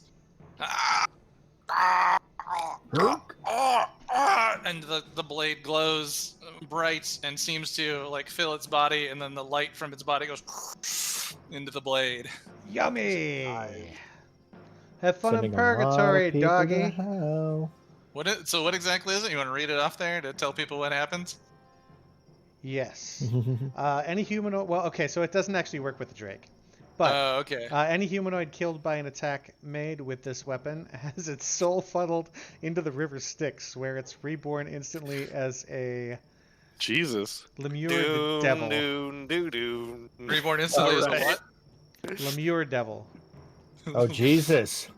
A: And the blade glows bright and seems to like fill its body, and then the light from its body goes into the blade.
B: Yummy. Have fun
D: Sending
B: in
D: a lot of
B: purgatory,
D: people to
B: doggy.
D: hell.
A: So what exactly is it? You want to read it off there to tell people what happens?
B: Yes. Any humanoid. Well, okay, so it doesn't actually work with the Drake, but
A: Okay.
B: any humanoid killed by an attack made with this weapon has its soul funneled into the river Styx, where it's reborn instantly as a
C: Jesus.
B: Lemure devil.
E: Doon.
A: Reborn instantly as a
C: Alright.
A: what?
B: Lemure devil.
D: Oh Jesus!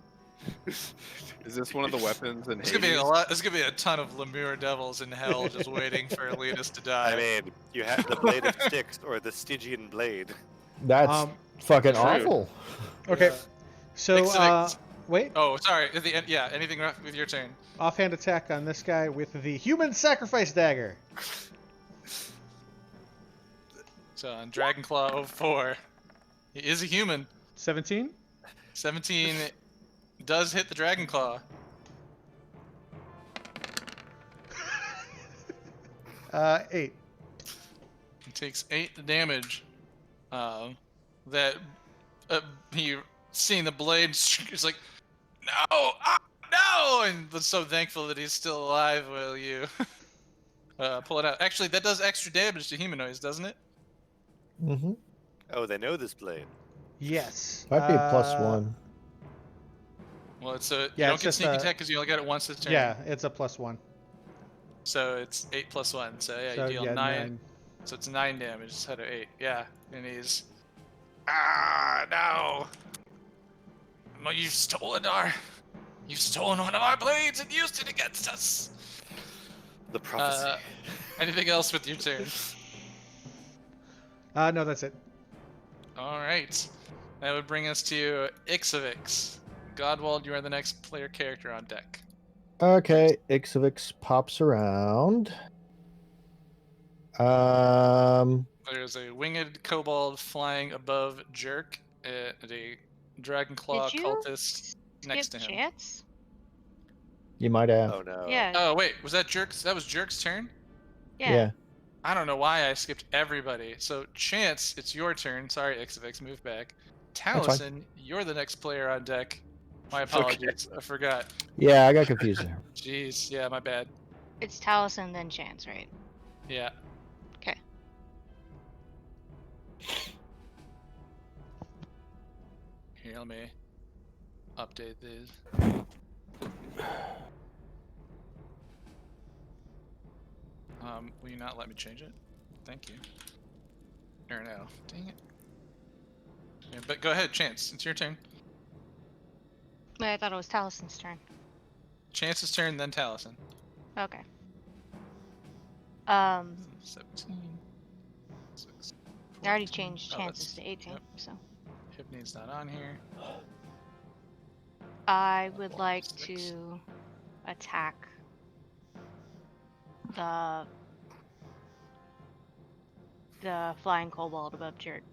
C: Is this one of the weapons in
A: There's gonna be
C: Hades?
A: a lot. There's gonna be a ton of Lemure devils in hell just waiting for Elias to die.
E: I mean, you have the blade of Styx or the Stygian blade.
D: That's fucking
C: True.
D: awful.
B: Okay, so
A: Ixavix.
B: wait.
A: Oh, sorry. At the end, yeah. Anything with your turn?
B: Offhand attack on this guy with the human sacrifice dagger.
A: So on Dragonclaw 04, he is a human.
B: 17.
A: 17 does hit the Dragonclaw.
B: 8.
A: He takes 8 damage. That he seeing the blade, he's like, no, no, and was so thankful that he's still alive. Will you pull it out? Actually, that does extra damage to humanoids, doesn't it?
D: Mm-hmm.
E: Oh, they know this blade.
B: Yes.
D: Might be a +1.
A: Well, it's a
B: Yeah,
A: you don't
B: it's
A: get
B: just
A: sneak
B: a-
A: attack because you only got it once this turn.
B: Yeah, it's a +1.
A: So it's 8 plus 1. So yeah,
B: So,
A: you deal
B: yeah,
A: 9. So it's 9 damage instead of 8. Yeah, and he's no. Well, you've stolen one of our blades and used it against us.
E: The prophecy.
A: Anything else with your turn?
B: No, that's it.
A: All right, that would bring us to Ixavix. Godwald, you are the next player character on deck.
D: Okay, Ixavix pops around.
A: There's a winged kobold flying above Jerk, and a dragonclaw
F: Did you
A: cultist next to
F: Skip
A: him.
F: Chance?
D: You might have.
E: Oh no.
F: Yeah.
A: Oh wait, was that Jerk's? That was Jerk's turn.
F: Yeah.
A: I don't know why I skipped everybody. So Chance, it's your turn. Sorry, Ixavix, move back.
D: fine.
A: Taliesin, you're the next player on deck. My apologies, I forgot.
D: Yeah, I got confused there.
A: Jeez, yeah, my bad.
F: It's Taliesin then Chance, right?
A: Yeah.
F: Okay.
A: Here, let me update these. Will you not let me change it? Thank you. Or no. Dang it. Yeah, but go ahead, Chance. It's your turn.
F: Wait, I thought it was Talison's turn.
A: Chance's turn, then Taliesin.
F: Okay.
A: 17. 6,
F: I already
A: 14.
F: changed
A: Oh,
F: Chances
A: that's-
F: to 18,
A: yep.
F: so.
A: Hypne's not on here.
F: I would
A: Roll
F: like
A: 6.
F: to attack the flying kobold above Jerk.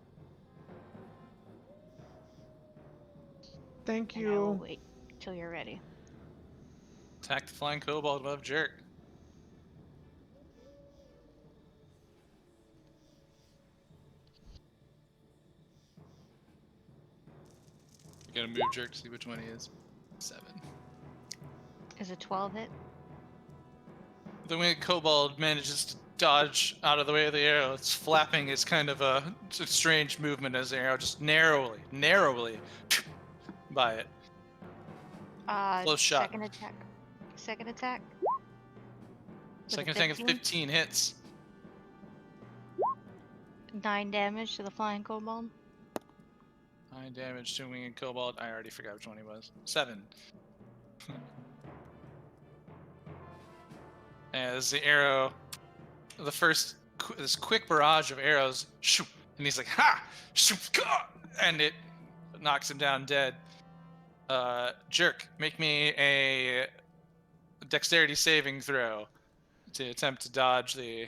B: Thank
F: And I will
B: you.
F: wait till you're ready.
A: Attack the flying kobold above Jerk. You gotta move Jerk to see which one he is. 7.
F: Is a 12 hit?
A: The winged kobold manages to dodge out of the way of the arrow. It's flapping. It's kind of a strange movement as the arrow just narrowly by it. Close shot.
F: Second attack. Second attack. With a
A: Second attack of
F: 15?
A: 15 hits.
F: 9 damage to the flying kobold.
A: 9 damage to winged kobold. I already forgot which one he was. 7. As the arrow, this quick barrage of arrows, shoot, and he's like, ha, shoot, and it knocks him down dead. Jerk, make me a dexterity saving throw to attempt to dodge the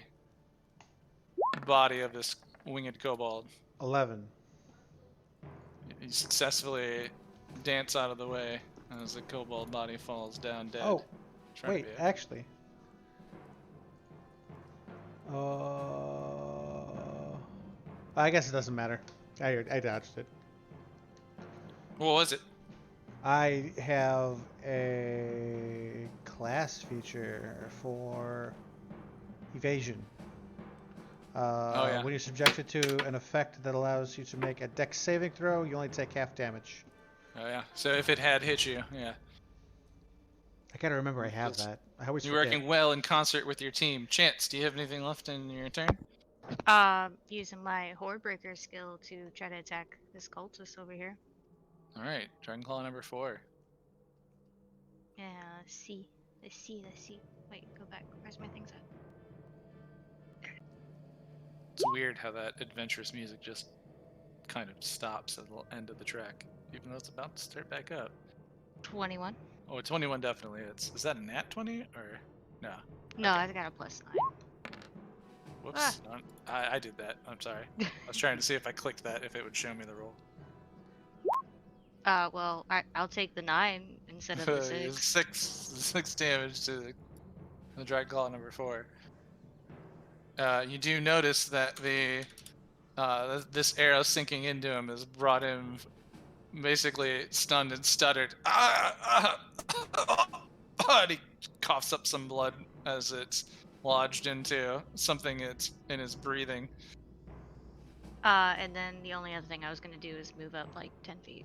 A: body of this winged kobold.
B: 11.
A: You successfully dance out of the way as the kobold body falls down dead.
B: Oh,
A: Trying to
B: wait,
A: be it.
B: actually. I guess it doesn't matter. I dodged it.
A: What was it?
B: I have a class feature for evasion.
A: Yeah.
B: When you're subjected to an effect that allows you to make a dex saving throw, you only take half damage.
A: Oh yeah. So if it had hit you, yeah.
B: I gotta remember I have
A: That's-
B: that. I always
A: You're
B: forget.
A: working well in concert with your team. Chance, do you have anything left in your turn?
F: Using my Horrebreaker skill to try to attack this cultist over here.
A: All right, Dragonclaw number 4.
F: Yeah, let's see. Wait, go back. Where's my things at?
A: It's weird how that adventurous music just kind of stops at the end of the track, even though it's about to start back up.
F: 21.
A: Oh, 21 definitely. Is that a nat 20 or no?
F: No,
A: Okay.
F: I got a +9.
A: Whoops. I did that. I'm sorry. I was trying to see if I clicked that, if it would show me the roll.
F: Well, I'll take the 9 instead of the 6.
A: Six damage to the Dragonclaw number 4. You do notice that this arrow sinking into him has brought him basically stunned and stuttered. And he coughs up some blood as it's lodged into something it's in his breathing.
F: And then the only other thing I was gonna do is move up like 10 feet.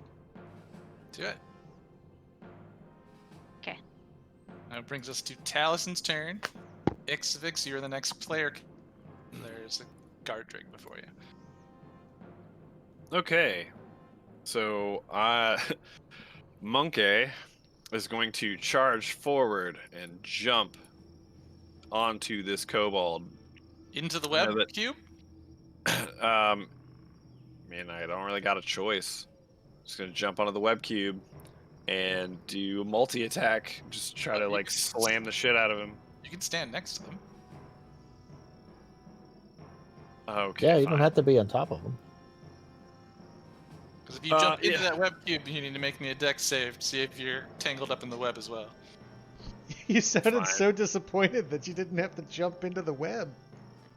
A: Do it.
F: 'Kay.
A: That brings us to Talison's turn. Ixvix, you're the next player. There's a guard drink before you.
C: Okay. So, Monkey is going to charge forward and jump onto this kobold.
A: Into the web
C: that-
A: cube?
C: I don't really got a choice. Just gonna jump onto the web cube and do a multi-attack. Just try to like slam the shit out of him.
A: You can stand next to them.
C: Okay.
D: Yeah, you
C: fine.
D: don't have to be on top of them.
A: Because if you jump into
C: yeah.
A: that web cube, you need to make me a dex save to see if you're tangled up in the web as well.
B: You sounded
C: Fine.
B: so disappointed that you didn't have to jump into the web.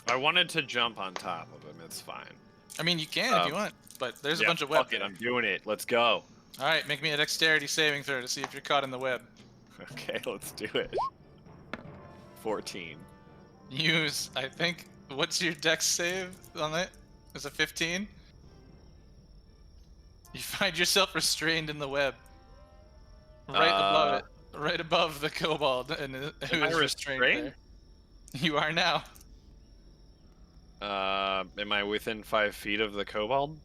C: I wanted to jump on top of him. It's fine.
A: I mean, you can if you want, but there's a bunch of web
C: fuck it,
A: there.
C: I'm doing it. Let's go.
A: All right, make me a dexterity saving throw to see if you're caught in the web.
C: Okay, let's do it. 14.
A: Use, I think, what's your dex save on it? Is it 15? You find yourself restrained in the web. Right above it. Right above the kobold. And who
C: Am I
A: is restrained there.
C: restrained?
A: You are now.
C: Am I within 5 feet of the kobold?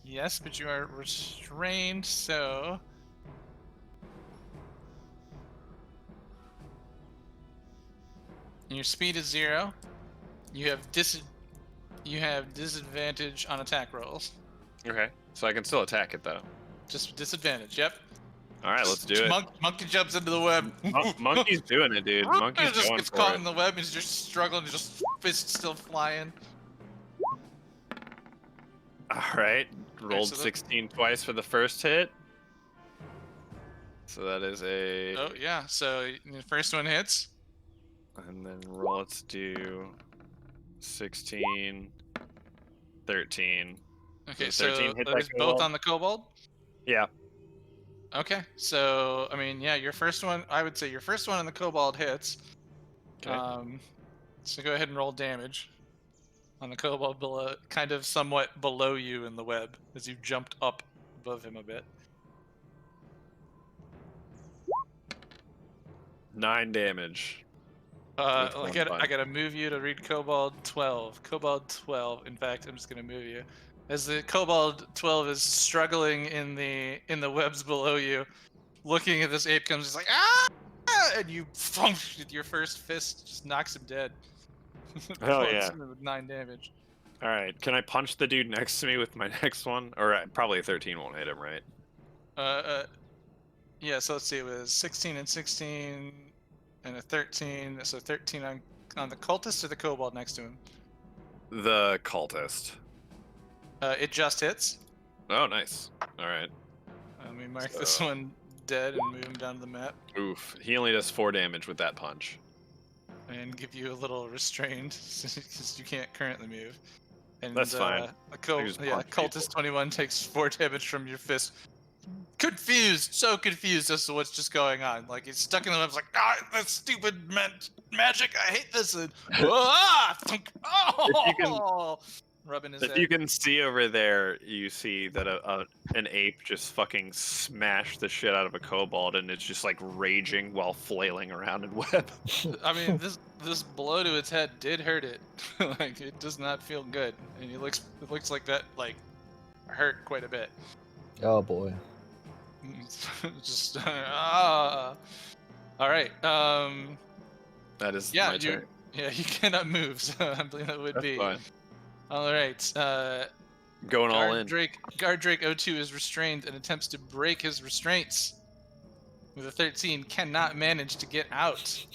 A: Yes, but you are restrained, so... Your speed is 0. You have disadvantage on attack rolls.
C: Okay, so I can still attack it though.
A: Just disadvantage, yep.
C: All right, let's do it.
A: Monkey jumps into the web.
C: Monkey's doing it, dude. Monkey's
A: just
C: going
A: gets
C: for
A: caught
C: it.
A: in the web. He's just struggling, just fists still flying.
C: All right, rolled
A: so that-
C: 16 twice for the first hit. So that is a,
A: Oh yeah, so the first one hits.
C: and then let's do 16, 13.
A: Okay,
C: So 13
A: so
C: hit
A: that
C: that
A: is both
C: kobold?
A: on the kobold.
C: Yeah.
A: Okay, so I mean, yeah, your first one. I would say your first one on the kobold hits.
C: Okay.
A: So go ahead and roll damage on the kobold below, kind of somewhat below you in the web as you jumped up above him a bit.
C: 9 damage. With
A: I
C: one
A: gotta
C: punch.
A: move you to read Kobold 12. Kobold 12. In fact, I'm just gonna move you. As the Kobold 12 is struggling in the webs below you, looking at this ape comes, he's like, ah! And you, with your first fist, just knocks him dead.
C: Hell
A: Bullets
C: yeah.
A: him with 9 damage.
C: All right, can I punch the dude next to me with my next one? Or probably a 13 won't hit him, right?
A: Yeah. So let's see. It was 16 and 16, and a 13. So 13 on the cultist or the kobold next to him.
C: The cultist.
A: It just hits.
C: Oh, nice. All right.
A: Let me mark this
C: So-
A: one dead and move him down to the map.
C: Oof. He only does 4 damage with that punch.
A: And give you a little restrained because you can't currently move. And
C: That's fine. just punch
A: Cultist 21 takes 4 damage from your fist. Confused, so confused as to what's just going on. Like he's stuck in the web. Like, that's stupid magic. I hate this. And thunk, oh, rubbing his
C: If
A: head.
C: you can see over there, you see that an ape just fucking smashed the shit out of a kobold, and it's just like raging while flailing around in web.
A: I mean, this blow to its head did hurt it. Like it does not feel good, and it looks like that like hurt quite a bit.
D: Oh boy.
A: Just all right.
C: That is
A: Yeah,
C: my
A: you
C: turn.
A: you cannot move, so I believe that would
C: That's
A: be
C: fine.
A: all right.
C: Going all
A: Guard
C: in.
A: Drake 02 is restrained and attempts to break his restraints. With a 13, cannot manage to get out.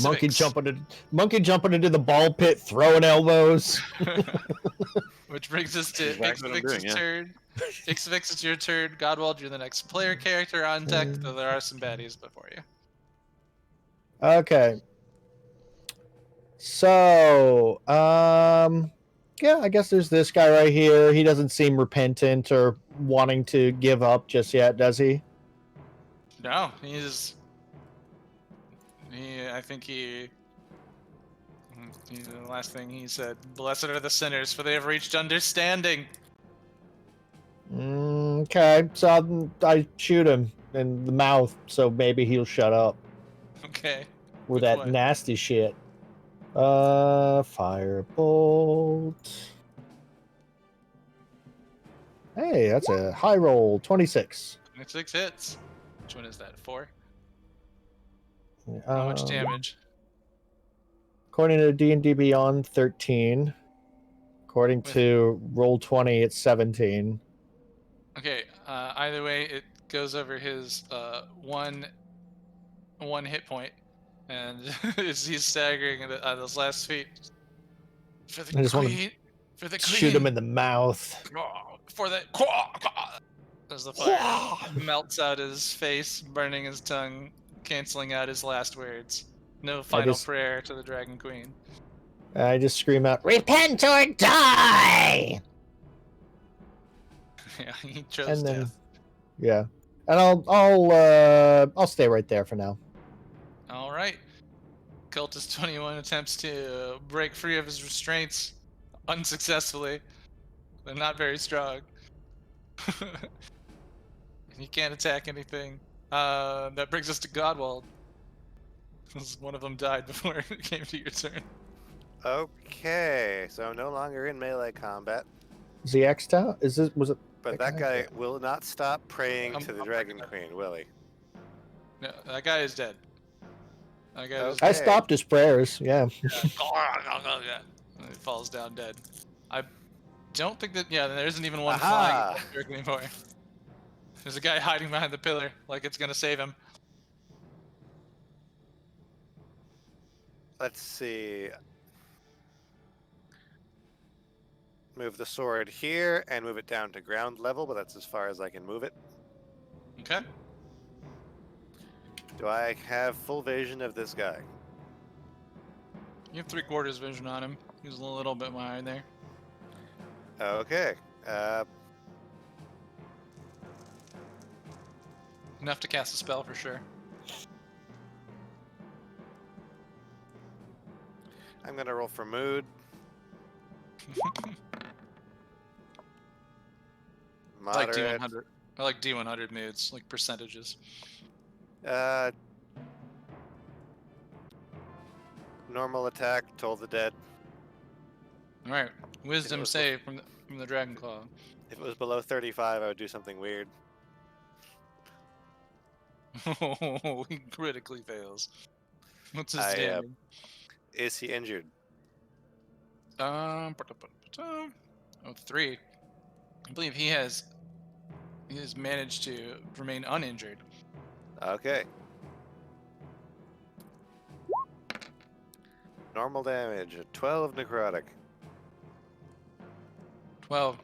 D: Monkey
A: Ixvix,
D: jumping into the ball pit, throwing elbows.
A: which brings us to
C: Exactly what I'm
A: Ixvix's
C: doing, yeah.
A: turn. Ixvix, it's your turn. Godwald, you're the next player character on deck, though there are some baddies before you.
D: Okay. So, yeah, I guess there's this guy right here. He doesn't seem repentant or wanting to give up just yet, does he?
A: No, I think the last thing he said, "Blessed are the sinners, for they have reached understanding."
D: Okay, so I shoot him in the mouth, so maybe he'll shut up
A: Okay.
D: with
A: Which
D: that
A: one?
D: nasty shit. Firebolt. Hey, that's a high roll, 26.
A: 26 hits. Which one is that? 4? How much damage?
D: According to D&D Beyond, 13. According
A: With-
D: to Roll20, it's 17.
A: Okay. Either way, it goes over his one hit point, and as he's staggering on those last feet. For the
D: I just wanna
A: queen. For the queen.
D: Shoot him in the mouth.
A: For the as the fire melts out his face, burning his tongue, canceling out his last words. No final prayer to the Dragon Queen.
D: I just scream out,
G: Repent or die!
A: Yeah, he chose
D: and then,
A: death.
D: yeah, and I'll stay right there for now.
A: All right. Cultist 21 attempts to break free of his restraints unsuccessfully. They're not very strong. He can't attack anything. That brings us to Godwald. 'Cause one of them died before it came to your turn.
E: Okay, so I'm no longer in melee combat,
D: Is the X down? Was it?
E: but
D: That
E: that
D: guy-
E: guy will not stop praying
A: I'm-
E: to the
A: I'm
E: Dragon
A: working
E: Queen, will he?
A: No, that guy is dead. That guy is
E: Okay.
D: I stopped his prayers. Yeah.
A: yeah. And he falls down dead. I don't think that. Yeah, there isn't even one
E: Aha!
A: flying jerk anymore. There's a guy hiding behind the pillar, like it's gonna save him.
E: Let's see. Move the sword here and move it down to ground level, but that's as far as I can move it.
A: Okay.
E: Do I have full vision of this guy?
A: You have 3/4 vision on him. He's a little bit behind there.
E: Okay.
A: Enough to cast a spell for sure.
E: I'm gonna roll for mood.
A: I like
E: Moderate.
A: D100. I like D100 moods, like percentages.
E: Normal attack, Toll the Dead.
A: All right. Wisdom
E: was-
A: save from the Dragon Claw.
E: If it was below 35, I would do something weird.
A: Oh, he critically fails. What's his
E: I,
A: damage?
E: Is he injured?
A: Oh, 3. I believe he has managed to remain uninjured.
E: Okay. Normal damage, 12 necrotic.
A: 12.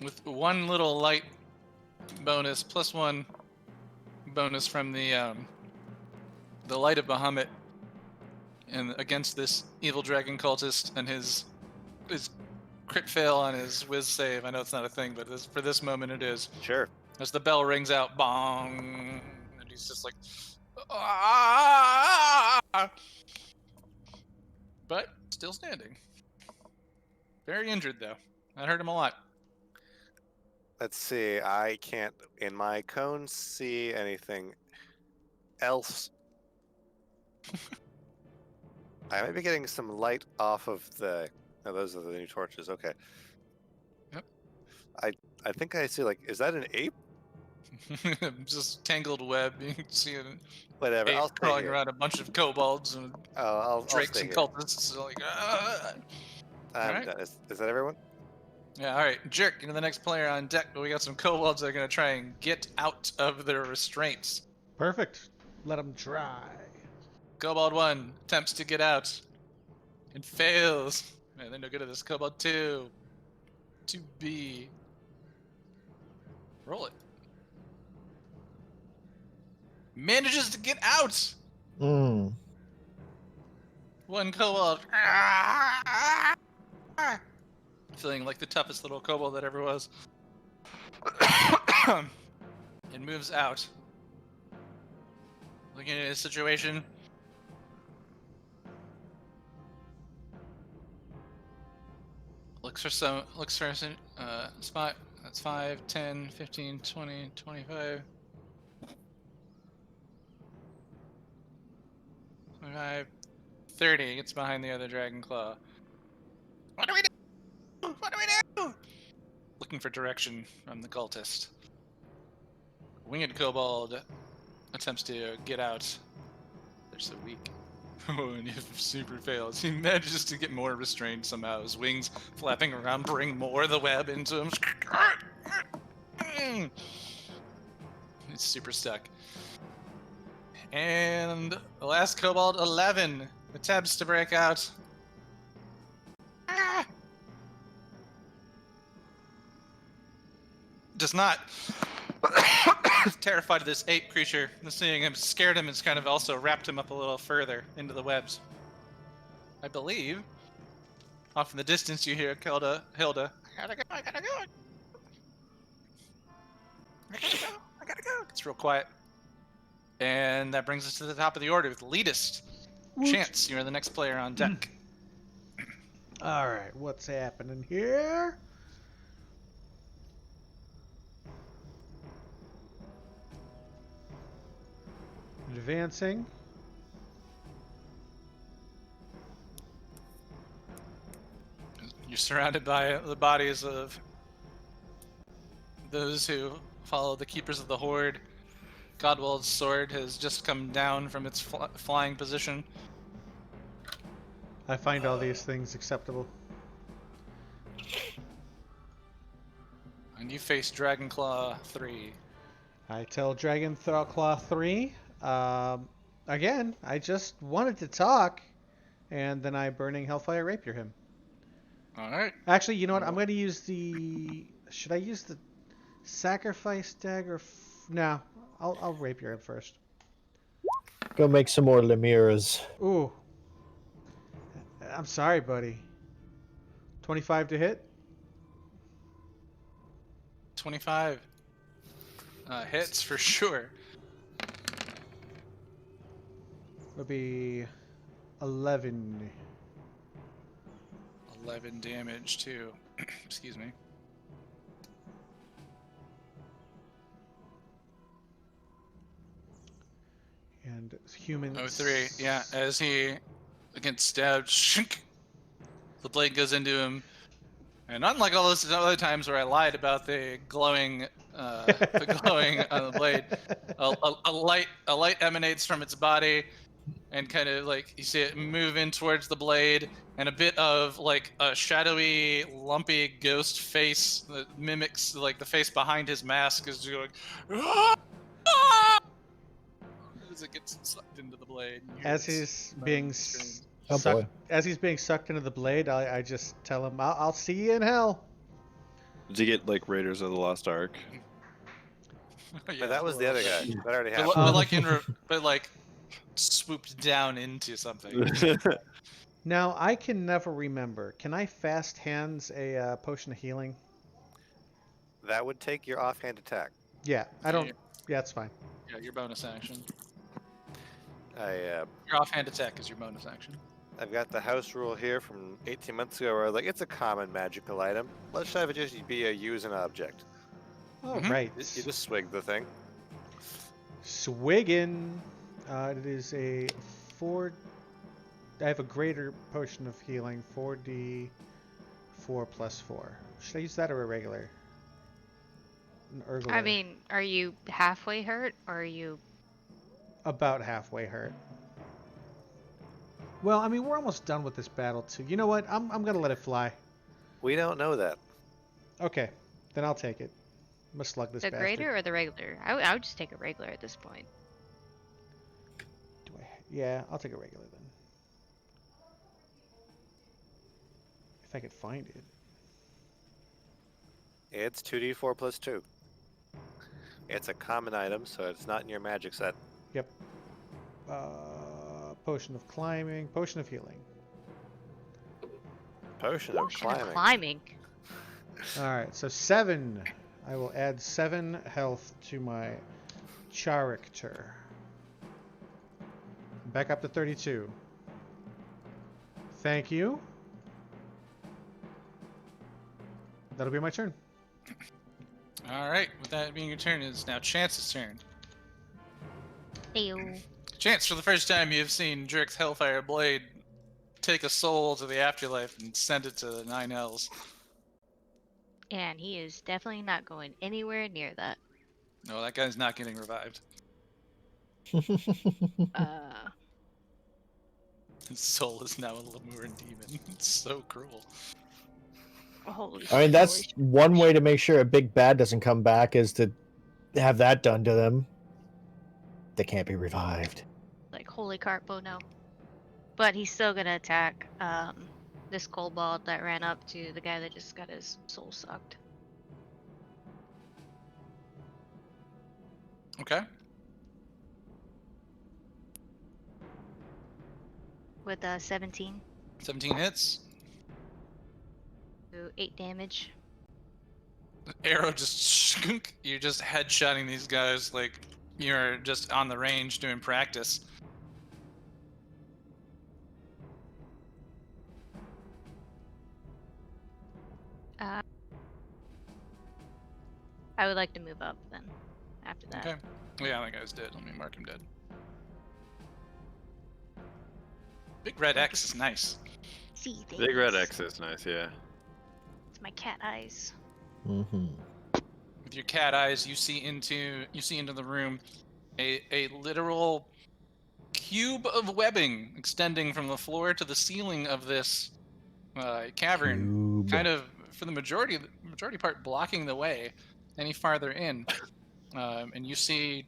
A: with one little light bonus, plus one bonus from the light of Bahamut, and against this evil dragon cultist and his crit fail on his whiz save. I know it's not a thing, but for this moment it is.
E: Sure.
A: As the bell rings out, bong, and he's just like, ah! But still standing. Very injured though. That hurt him a lot.
E: Let's see. I can't, in my cone, see anything else. I might be getting some light off of the. No, those are the new torches. Okay.
A: Yep.
E: I think I see. Like, is that an ape?
A: Just tangled web. You can see an
E: Whatever.
A: ape
E: I'll stay
A: crawling
E: here.
A: around a bunch of kobolds and
E: I'll
A: drakes
E: stay
A: and
E: here.
A: cultists. Like, ah!
E: I'm
A: Alright.
E: done. Is that everyone?
A: Yeah, all right, Jerk, you're the next player on deck, but we got some kobolds that are going to try and get out of their restraints.
B: Perfect. Let them try.
A: Kobold 1 attempts to get out and fails. Man, they're no good at this. Kobold 2. 2B. Roll it. Manages to get out!
D: Mm.
A: One kobold. Feeling like the toughest little kobold that ever was. And moves out. Looking at his situation. Looks for a spot. That's 5, 10, 15, 20, 25. 25, 30. Gets behind the other dragon claw. What do we do? What do we do? Looking for direction from the cultist. Winged kobold attempts to get out. They're so weak. Oh, and he super fails. He manages to get more restrained somehow. His wings flapping around bring more of the web into him. He's super stuck. And the last kobold, 11, attempts to break out. Does not. Terrified of this ape creature, seeing him scared him, has kind of also wrapped him up a little further into the webs. I believe. Off in the distance, you hear Hilda. I gotta go. I gotta go. I gotta go. It's real quiet. And that brings us to the top of the order with Leadist. Chance, you're the next player on deck.
B: All right, what's happening here? Advancing.
A: You're surrounded by the bodies of those who follow the Keepers of the Horde. Godwald's sword has just come down from its flying position.
B: I find all these things acceptable.
A: And you face Dragonclaw 3.
B: I tell Dragonclaw 3, again, I just wanted to talk, and then I Burning Hellfire Rapier him.
A: Alright.
B: Actually, you know what? I'm going to use the... Should I use the Sacrifice Dagger? No, I'll Rapier him first.
D: Go make some more Lemiras.
B: Ooh. I'm sorry, buddy. 25 to hit?
A: 25. Hits for sure.
B: It'll be 11.
A: 11 damage too. Excuse me.
B: And human...
A: 03. Yeah, as he gets stabbed, shink, the blade goes into him. And unlike all those other times where I lied about the glowing on the blade, a light emanates from its body, and kind of like you see it move in towards the blade, and a bit of like a shadowy, lumpy ghost face that mimics like the face behind his mask is going as it gets sucked into the blade. You hear
B: As
A: this
B: he's being
A: scream.
D: Oh boy.
B: as he's being sucked into the blade, I just tell him, I'll see you in hell.
H: Did you get like Raiders of the Lost Ark?
A: Yeah,
E: But that was the other guy. That already
A: But,
E: happened.
A: but like but like swooped down into something.
B: Now I can never remember. Can I fast hands a potion of healing?
E: That would take your offhand attack.
B: Yeah, I
A: Yeah,
B: don't. Yeah, that's fine.
A: Yeah, your bonus action.
E: Your
A: Your offhand attack is your bonus action.
E: I've got the house rule here from 18 months ago where I was like, it's a common magical item. Let's have it just be a use an object.
B: All
A: Mhm.
B: right.
E: You just swig the thing.
B: Swiggin. It is a 4. I have a greater potion of healing. 4d4 plus 4. Should I use that or a regular? An
F: I
B: Urgular.
F: mean, are you halfway hurt or are you?
B: About halfway hurt. Well, I mean, we're almost done with this battle too. You know what? I'm gonna let it fly.
E: We don't know that.
B: Okay, then I'll take it. I'm gonna slug this
F: The
B: bastard.
F: greater or the regular? I would just take a regular at this point.
B: Do I? Yeah, I'll take a regular then. If I could find it.
E: It's 2d4 plus 2. It's a common item, so it's not in your magic set.
B: Yep. Potion of climbing, potion of healing.
E: Potion of
F: Potion of
E: climbing.
F: climbing.
B: All right, so 7. I will add 7 health to my character. Back up to 32. Thank you. That'll be my turn.
A: All right. With that being your turn, it's now Chance's turn.
F: Ew.
A: Chance, for the first time, you've seen Drix Hellfire Blade take a soul to the afterlife and send it to the 9 Hells.
F: And he is definitely not going anywhere near that.
A: No, that guy's not getting revived. His soul is now a Lemuran demon. It's so cruel.
F: Holy
D: I mean, that's
F: holy
D: one way to make sure a big bad doesn't come back is to have that done to them. They can't be revived.
F: like holy carpo, no. But he's still gonna attack this kobold that ran up to the guy that just got his soul sucked.
A: Okay.
F: With 17
A: 17 hits.
F: to 8 damage.
A: Arrow just skunk. You're just headshotting these guys like you're just on the range doing practice.
F: I would like to move up then after that.
A: Okay. Yeah, that guy's dead. Let me mark him dead. Big red X is nice.
F: See things.
H: Big red X is nice, yeah.
F: It's my cat eyes.
D: Mm-hmm.
A: With your cat eyes, you see into the room a literal cube of webbing extending from the floor to the ceiling of this cavern, kind of for the majority part blocking the way any farther in. And you see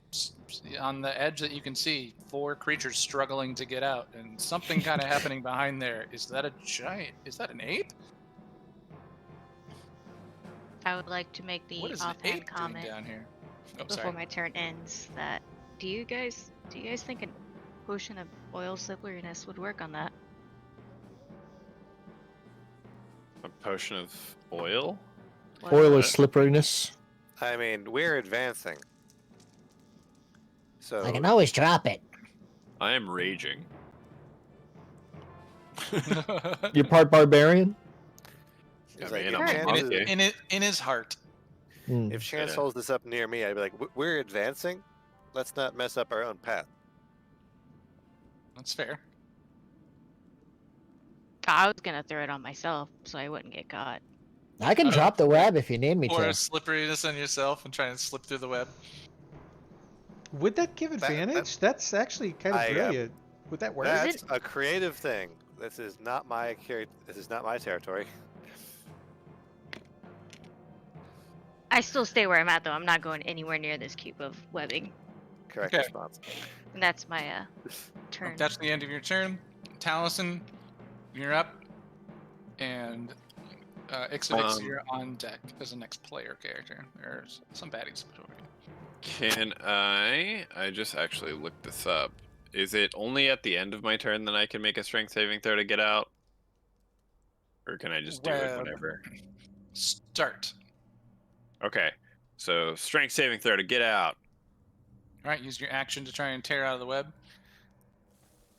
A: on the edge that you can see 4 creatures struggling to get out, and something kind of happening behind there. Is that a giant? Is that an ape?
F: I would like to make the
A: What is an
F: offhand
A: ape doing
F: comment
A: down here? Oh,
F: before
A: sorry.
F: my turn ends that do you guys think a potion of oil slipperiness would work on that?
H: A potion of oil?
D: Oil is slipperiness.
E: I mean, we're advancing. So
G: I can always drop it.
H: I am raging.
D: You're part barbarian?
E: it's
H: I
E: like,
H: mean,
E: if
H: I'm
E: Chance
H: okay.
E: is-
A: in his heart.
D: Hmm.
E: if Chance
H: Yeah.
E: holds this up near me, I'd be like, we're advancing. Let's not mess up our own path.
A: That's fair.
F: I was gonna throw it on myself so I wouldn't get caught.
G: I can drop the web if you need me
A: Or a
G: to.
A: slipperiness on yourself and try and slip through the web.
B: Would that give advantage? That's actually kind of
E: I,
B: brilliant. Would that work?
E: That's a creative thing. This is not my This is not my territory.
F: I still stay where I'm at though. I'm not going anywhere near this cube of webbing.
E: Correct
A: Okay.
E: response.
F: And that's my turn.
A: That's the end of your turn. Taliesin, you're up. And Ixavix,
H: Um,
A: you're on deck as the next player character. There's some baddies before you.
H: Can I just actually looked this up. Is it only at the end of my turn that I can make a strength saving throw to get out? Or can I just do it
A: Well,
H: whenever?
A: Start.
H: Okay. So strength saving throw to get out.
A: All right, use your action to try and tear out of the web.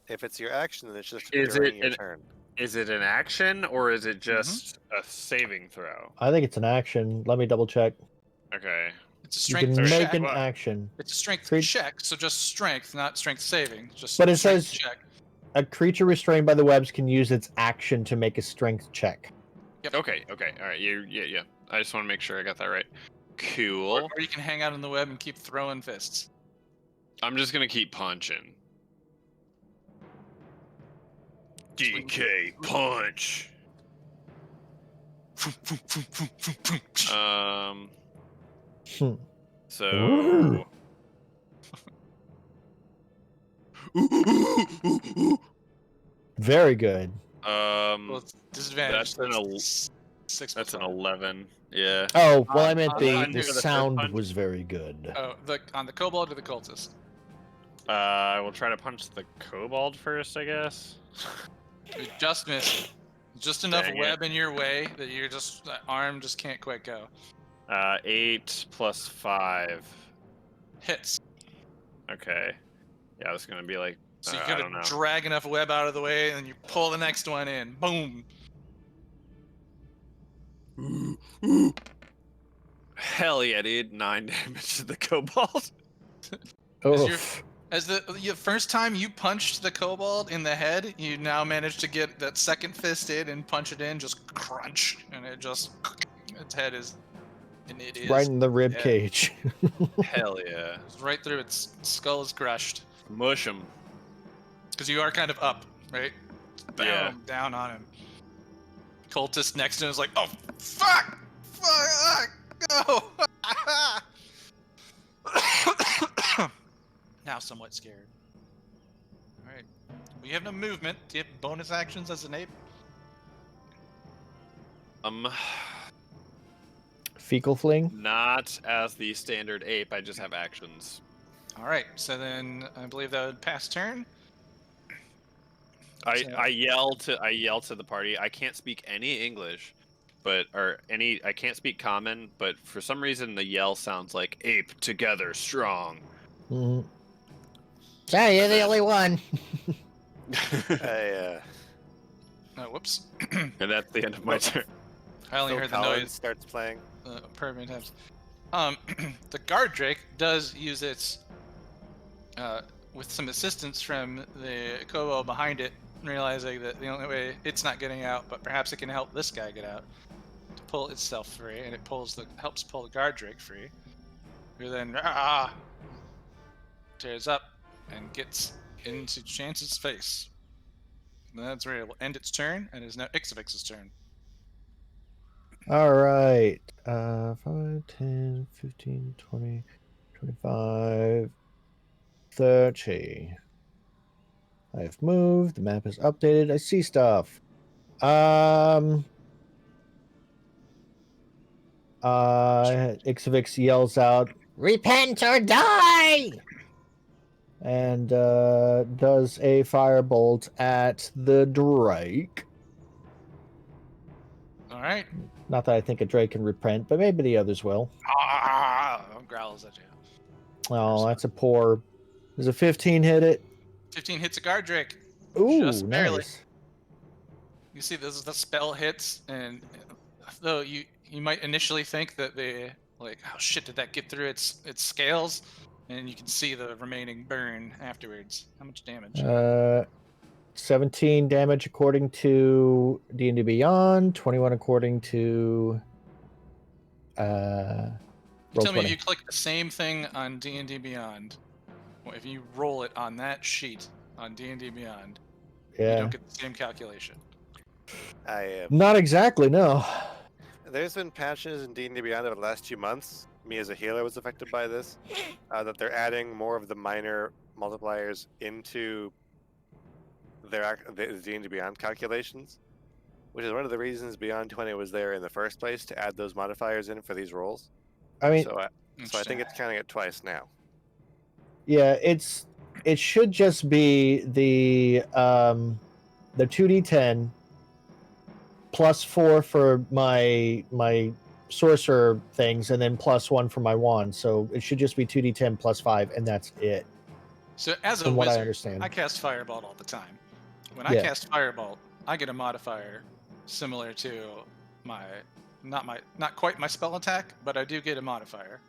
E: If it's your action, then it's just
C: Is
E: during
C: it
E: your
C: an-
E: turn.
C: Is it an action or is it just a saving throw?
D: I think it's an action. Let me double check.
C: Okay.
A: It's a
D: You
A: strength
D: can make
A: check.
D: an
C: Well,
D: action.
A: It's a strength
D: Crit-
A: check, so just strength, not strength saving. Just
D: But it
A: strength
D: says-
A: check.
D: A creature restrained by the webs can use its action to make a strength check.
C: Okay. All right. Yeah. I just want to make sure I got that right.
A: Or,
C: Cool.
A: or you can hang out in the web and keep throwing fists.
C: I'm just gonna keep punching. DK punch.
D: Hmm.
C: So.
D: Very good.
A: Well, it's disadvantage.
C: That's an
A: so
C: el-
A: it's 6
C: That's an
A: plus 5.
C: 11. Yeah.
D: Oh, well, I meant
A: on
D: the,
A: the-
D: the
C: for the first
D: sound
C: punch?
D: was very good.
A: Oh, on the kobold or the cultist?
C: I will try to punch the kobold first, I guess.
A: You just missed it. Just enough
C: Dang it.
A: web in your way that that arm just can't quite go.
C: 8 plus 5.
A: Hits.
C: Okay. Yeah, it's gonna be like.
A: So you
C: I
A: gotta
C: don't know.
A: drag enough web out of the way, and then you pull the next one in. Boom.
C: Hell yeah, dude! 9 damage to the kobold.
D: Oof.
A: As the first time you punched the kobold in the head, you now managed to get that second fist in and punch it in, just crunch, and its head is, and it is
D: Right in the rib
A: dead.
D: cage.
C: Hell yeah.
A: Right through its skull is crushed.
C: Mush him.
A: Because you are kind of up, right? Boom,
C: Yeah.
A: down on him. Cultist next to him is like, oh, fuck! Fuck! No! Now somewhat scared. Alright. We have no movement. Do you have bonus actions as an ape?
D: Fecal fling.
C: Not as the standard ape. I just have actions.
A: Alright, so then I believe that would pass turn.
C: I yell to the party. I can't speak any English, I can't speak common, but for some reason the yell sounds like ape together strong.
D: Mhm.
G: Sorry, you're the only one.
A: Whoops.
C: And that's the end of my turn.
A: I only
E: Phil
A: heard the
E: Collins
A: noise.
E: starts playing.
A: Permanent times. The guard drake does use its, with some assistance from the kobold behind it, realizing that the only way it's not getting out, but perhaps it can help this guy get out, to pull itself free, and it helps pull the guard drake free, who then tears up and gets into Chance's face. And that's where it will end its turn, and it is now Ixavix's turn.
D: All right. 5, 10, 15, 20, 25, 30. I've moved. The map is updated. I see stuff. Ixavix yells out
G: Repent or die!
D: and does a firebolt at the Drake.
A: All right.
D: Not that I think a Drake can repent, but maybe the others will.
A: Growls at you.
D: Oh, that's a poor. Does a 15 hit it?
A: 15 hits a guard drake.
D: Ooh,
A: Just barely.
D: nice.
A: You see, this is the spell hits, and though you might initially think that they oh shit, did that get through its scales? And you can see the remaining burn afterwards. How much damage?
D: 17 damage according to D&D Beyond, 21 according to
A: You
D: roll
A: tell me
D: 20.
A: if you click the same thing on D&D Beyond. Well, if you roll it on that sheet on D&D Beyond, you
D: Yeah.
A: don't get the same calculation.
D: Not exactly, no.
E: There's been patches in D&D Beyond over the last 2 months. Me as a healer was affected by this. That they're adding more of the minor multipliers into the D&D Beyond calculations. which is one of the reasons Beyond 20 was there in the first place, to add those modifiers in for these rolls.
D: I mean,
E: So I think it's counting it twice now.
D: yeah, it should just be the 2d10 plus 4 for my sorcerer things, and then plus 1 for my wand. So it should just be 2d10 plus 5, and that's it.
A: So as a
D: From what I
A: wizard,
D: understand.
A: I cast Firebolt all the time. When I
D: Yeah.
A: cast Firebolt, I get a modifier similar to my not quite my spell attack, but I do get a modifier.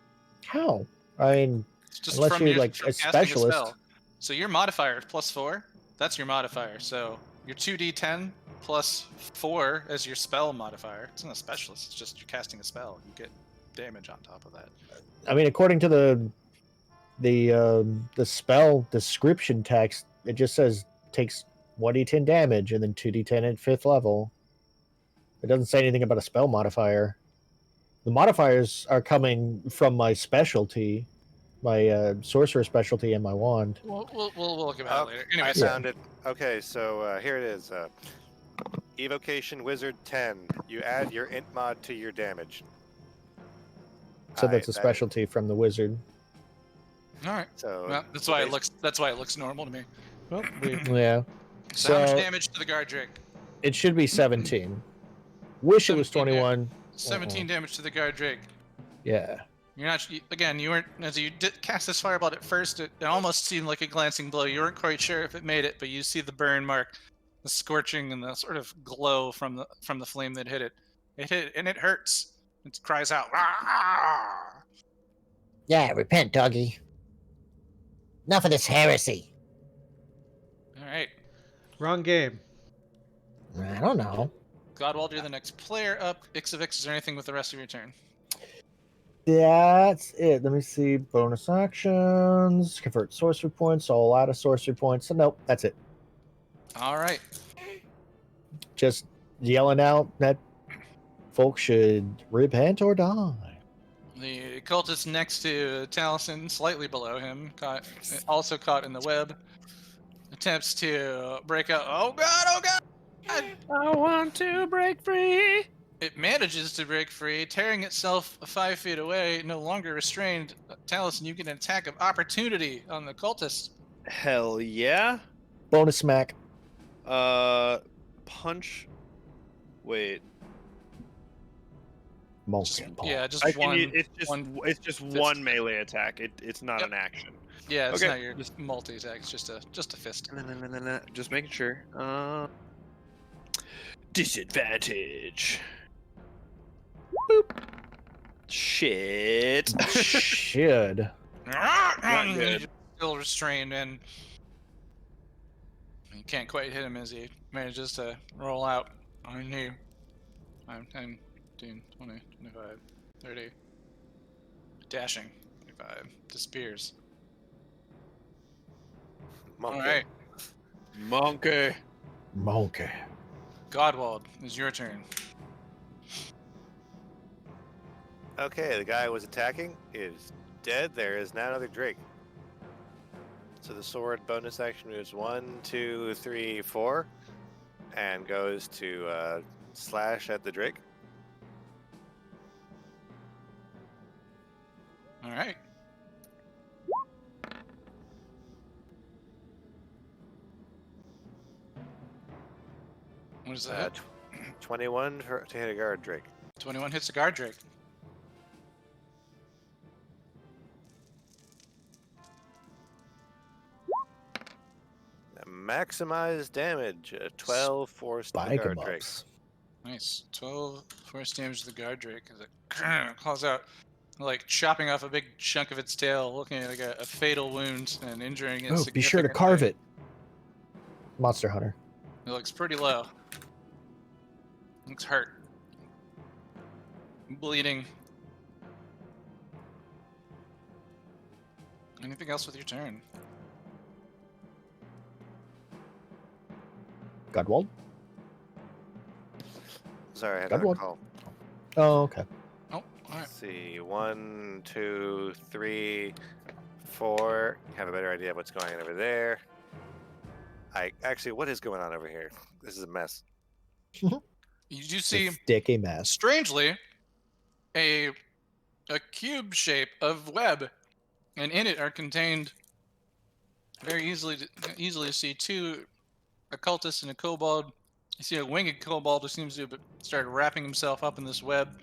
D: How? I mean,
A: It's just
D: unless
A: from
D: you're
A: your
D: like
A: from
D: a
A: casting
D: specialist.
A: spell. So your modifier is +4. That's your modifier. So your 2d10 plus 4 as your spell modifier. It's not a specialist. It's just you're casting a spell. You get damage on top of that.
D: I mean, according to the spell description text, it just says takes 1d10 damage and then 2d10 at 5th level. It doesn't say anything about a spell modifier. The modifiers are coming from my specialty, my sorcerer specialty, and my wand.
A: We'll look about it later.
E: I
A: Anyways,
E: found it. Okay, so here it is. Evocation Wizard 10. You add your int mod to your damage.
D: So
E: Alright,
D: that's a
E: that is-
D: specialty from the wizard.
A: all right.
E: So
A: Well, that's
E: so
A: why it
E: basi-
A: looks. That's why it looks normal to me.
B: Well, we
D: Yeah.
A: So, how much
D: So
A: damage to the guard Drake?
D: it should be 17. Wish it was
A: 17
D: 21.
A: 17 damage to the guard Drake.
D: Yeah.
A: You're not. Again, you weren't. As you did cast this Firebolt at first, it almost seemed like a glancing blow. You weren't quite sure if it made it, but you see the burn mark, the scorching, and the sort of glow from the flame that hit it. It hit, and it hurts. It cries out. "Rah!"
G: Yeah, repent, doggy. Enough of this heresy.
A: All right,
B: wrong game.
G: I don't know.
A: Godwald, you're the next player up. Ixavix, is there anything with the rest of your turn?
D: That's it. Let me see. Bonus actions. Convert sorcery points. So a lot of sorcery points. So nope, that's it.
A: All right.
D: Just yelling out that folks should repent or die.
A: The cultist next to Taliesin, slightly below him, also caught in the web, attempts to break out. Oh god! Oh god!
C: I want to break free.
A: It manages to break free, tearing itself 5 feet away, no longer restrained. Taliesin, you get an attack of opportunity on the cultist.
C: Hell yeah.
D: Bonus smack.
C: Punch. Wait.
D: Molten ball.
A: Yeah, just
C: I can
A: one.
C: use, it's just
A: fist.
C: one melee attack. It's not
A: Yep.
C: an action.
A: Yeah, it's
C: Okay.
A: not your multi-attack. It's just a fist.
C: Just making sure. Disadvantage. Boop. Shit.
D: Should.
C: good.
A: He's still restrained, and you can't quite hit him as he manages to roll out on you. 5, 10, 15, 20, 25, 30. Dashing. 25. Disappears.
E: Monkey.
A: All right.
C: Monkey.
D: Monkey.
A: Godwald, it's your turn.
E: Okay, the guy who was attacking is dead. There is now another Drake. So the sword bonus action moves 1, 2, 3, 4, and goes to slash at the Drake.
A: All right. What is that?
E: 21 to hit a guard Drake.
A: 21 hits a guard Drake.
E: Maximize damage. 12 force to the
D: Spike 'em
E: guard Drake.
D: ups.
A: Nice. 12 force damage to the guard Drake as it calls out, like chopping off a big chunk of its tail, looking at like a fatal wound and injuring it.
D: Oh, be sure to carve
A: significantly.
D: it. Monster Hunter.
A: It looks pretty low. Looks hurt. Bleeding. Anything else with your turn?
D: Godwald?
E: Sorry, I had
D: Got
E: another
D: one.
E: call.
D: Oh, okay.
A: Oh, all right.
E: Let's see. 1, 2, 3, 4. Have a better idea of what's going on over there. What is going on over here? This is a mess.
A: You do see,
D: Sticky mess.
A: strangely, a cube shape of web, and in it are contained very easily see two occultists and a kobold. You see a winged kobold who seems to have started wrapping himself up in this web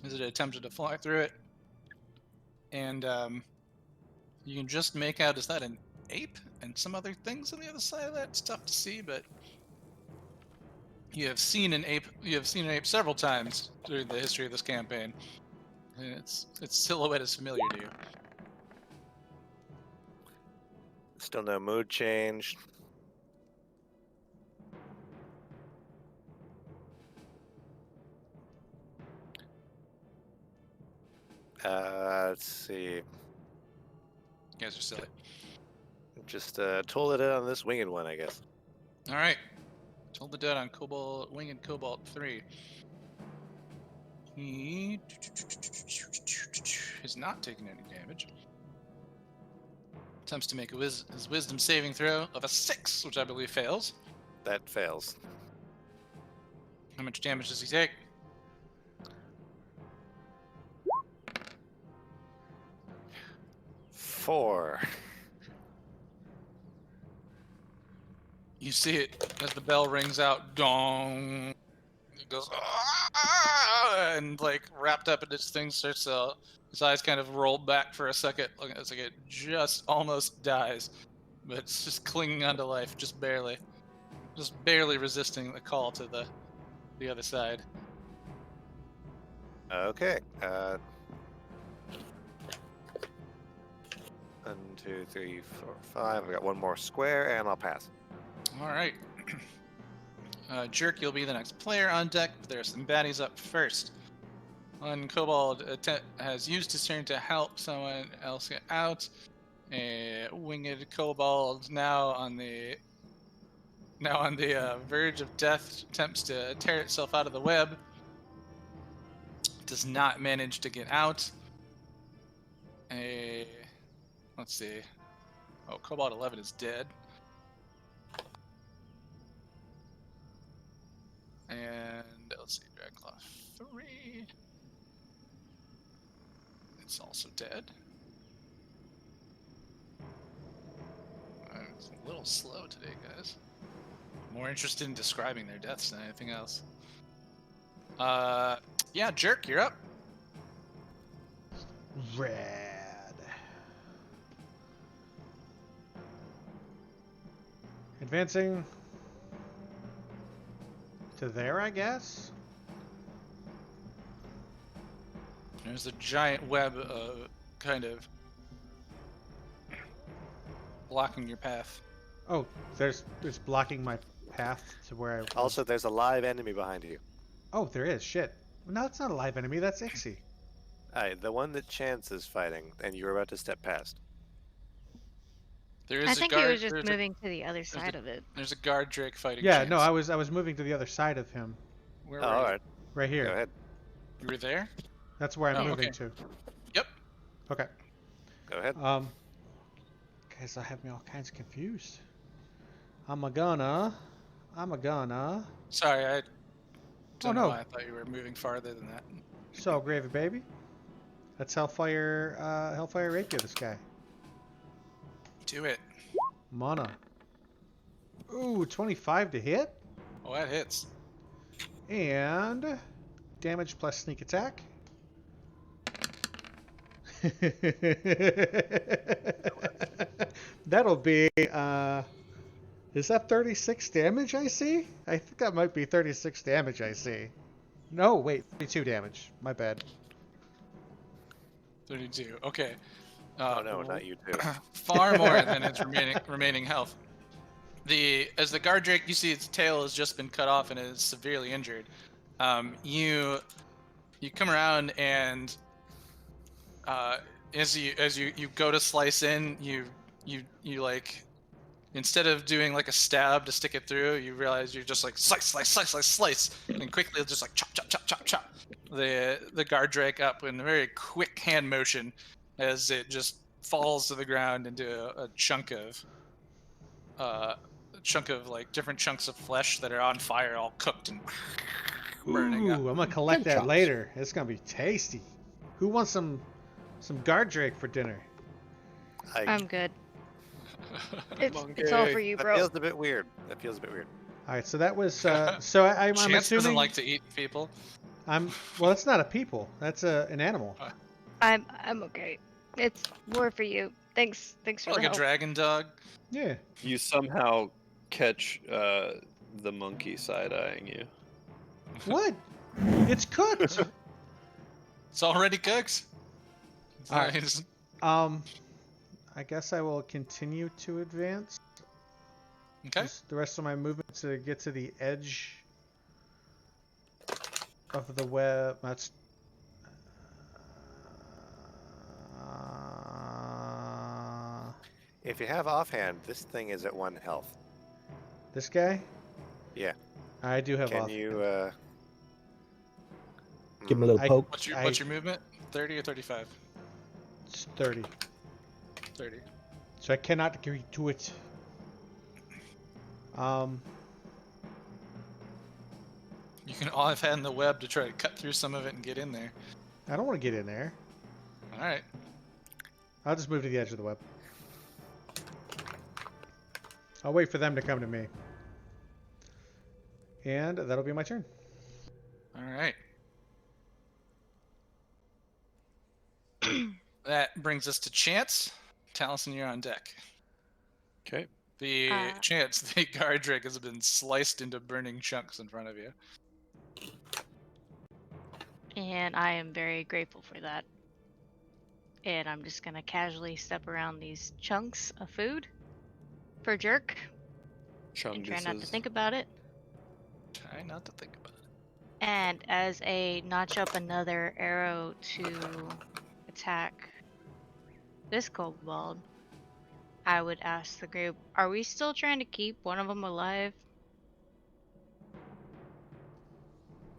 A: as it attempted to fly through it. And you can just make out, is that an ape and some other things on the other side of that? It's tough to see, but you have seen an ape several times during the history of this campaign. And its silhouette is familiar to you.
E: Still no mood change. Let's see.
A: You guys are silly.
E: Just told it on this winged one, I guess.
A: All right. Told the dead on Winged Cobalt 3. He is not taking any damage. Attempts to make his wisdom saving throw of a 6, which I believe fails.
E: That fails.
A: How much damage does he take?
E: Four.
A: You see it as the bell rings out. Dong. It goes, "Ah!" and like wrapped up in its thing starts his eyes kind of roll back for a second. It's like it just almost dies, but it's just clinging onto life, just barely resisting the call to the other side.
E: Okay. 1, 2, 3, 4, 5. I got one more square, and I'll pass.
A: All right. Jerk, you'll be the next player on deck, but there are some baddies up first. One kobold has used his turn to help someone else get out. A winged kobold now on the verge of death attempts to tear itself out of the web. Does not manage to get out. Let's see. Oh, Kobold 11 is dead. And let's see, Dragonclaw 3. It's also dead. It's a little slow today, guys. More interested in describing their deaths than anything else. Yeah, Jerk, you're up.
B: Rad. Advancing to there, I guess.
A: There's a giant web kind of blocking your path.
B: Oh, it's blocking my path to where I.
E: Also, there's a live enemy behind you.
B: Oh, there is. Shit. No, it's not a live enemy. That's Ixie.
E: The one that Chance is fighting, and you were about to step past.
A: There is
F: I
A: a
F: think
A: guard,
F: he was just
A: there's
F: moving to the other side of it.
A: There's a guard Drake fighting.
B: Yeah,
A: Chance.
B: no, I was moving to the other side of him,
A: Where
E: Oh,
A: were
E: all
A: you?
E: right.
B: right here.
E: Go ahead.
A: You were there?
B: That's where I'm
A: Oh,
B: moving
A: okay.
B: to.
A: Yep.
B: Okay.
E: Go ahead.
B: Guys, I have me all kinds confused. I'm a gonna.
A: Sorry, I don't know
B: no.
A: why I thought you were moving farther than that.
B: So gravy, baby. Let's Hellfire Rapier this guy.
A: Do it.
B: Mana. Ooh, 25 to hit.
A: Oh, that hits.
B: And damage plus sneak attack. That'll be, is that 36 damage I see? I think that might be 36 damage I see. No, wait, 32 damage. My bad.
A: 32. Okay.
E: Oh no, not you too.
A: Far more than its remaining health. As the guard drake, you see its tail has just been cut off and is severely injured. You come around and as you go to slice in, you like, instead of doing like a stab to stick it through, you realize you're just like slice, and quickly just like chop the guard drake up in a very quick hand motion as it just falls to the ground into a chunk of like different chunks of flesh that are on fire, all cooked and burning
B: Ooh,
A: up.
B: I'm gonna collect
D: Good
B: that
D: chops.
B: later. It's gonna be tasty. Who wants some guard drake for dinner?
F: I'm good. It's all for you,
E: That
F: bro.
E: feels a bit weird. That feels a bit weird.
B: All right, so that was so I'm
A: Chance doesn't
B: assuming
A: like to eat people.
B: well, that's not a people. That's an animal.
F: I'm okay. It's more for you. Thanks for
A: Like
F: the
A: a
F: help.
A: dragon dog.
B: Yeah.
C: You somehow catch the monkey side eyeing you.
B: What? It's cooked.
A: It's already cooked.
B: All right.
A: Nice.
B: I guess I will continue to advance.
A: Okay.
B: Just the rest of my movement to get to the edge of the web. That's.
E: If you have offhand, this thing is at 1 health.
B: This guy?
E: Yeah.
B: I do have
E: Can
B: off.
E: you?
D: Give him a little
B: I-
D: poke.
A: What's your movement? 30 or 35?
B: It's 30.
A: 30.
B: So I cannot agree to it.
A: You can offhand the web to try to cut through some of it and get in there.
B: I don't want to get in there.
A: All right.
B: I'll just move to the edge of the web. I'll wait for them to come to me. And that'll be my turn.
A: All right. That brings us to Chance. Taliesin, you're on deck.
C: Okay.
A: The Chance, the guard drake has been sliced into burning chunks in front of you.
F: And I am very grateful for that. And I'm just gonna casually step around these chunks of food for Jerk and try not to think about it.
A: Try not to think about it.
F: And as a notch up another arrow to attack this kobold, I would ask the group, are we still trying to keep one of them alive?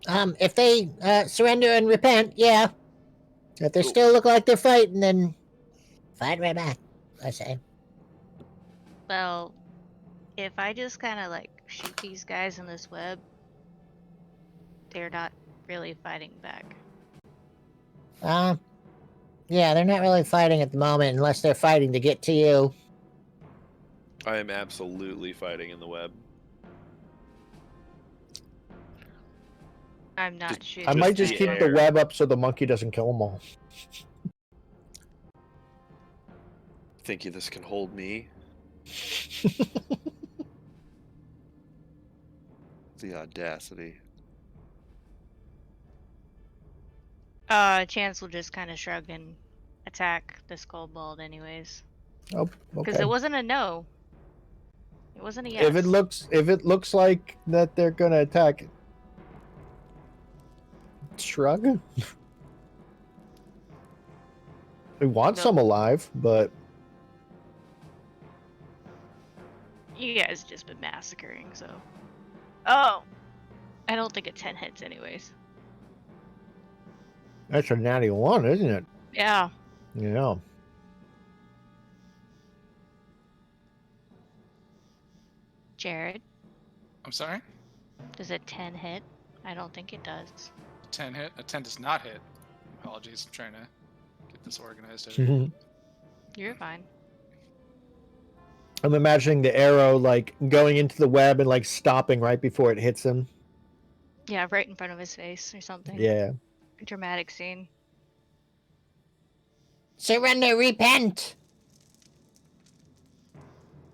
G: If they surrender and repent, yeah. If they still look like they're fighting, then fight right back, I say.
F: Well, if I just kind of like shoot these guys in this web, they're not really fighting back.
G: Yeah, they're not really fighting at the moment unless they're fighting to get to you.
C: I am absolutely fighting in the web.
F: I'm not shooting.
D: I might just
C: the
D: keep
C: air.
D: the web up so the monkey doesn't kill them all.
C: Think you this can hold me? The audacity.
F: Chance will just kind of shrug and attack this kobold anyways.
D: Oh,
F: Because
D: okay.
F: it wasn't a no. It wasn't a yes.
D: If it looks like that they're gonna attack, shrug. We want
F: No.
D: some alive, but
F: You guys just been massacring, so. Oh! I don't think a 10 hits anyways.
D: that's a natty one, isn't it?
F: Yeah.
D: Yeah.
F: Jared,
A: I'm sorry?
F: does a 10 hit? I don't think it does.
A: 10 hit? A 10 does not hit. Apologies, I'm trying to get this organized.
F: You're fine.
D: I'm imagining the arrow like going into the web and like stopping right before it hits him.
F: Yeah, right in front of his face or something.
D: Yeah.
F: Dramatic scene.
G: Surrender, repent!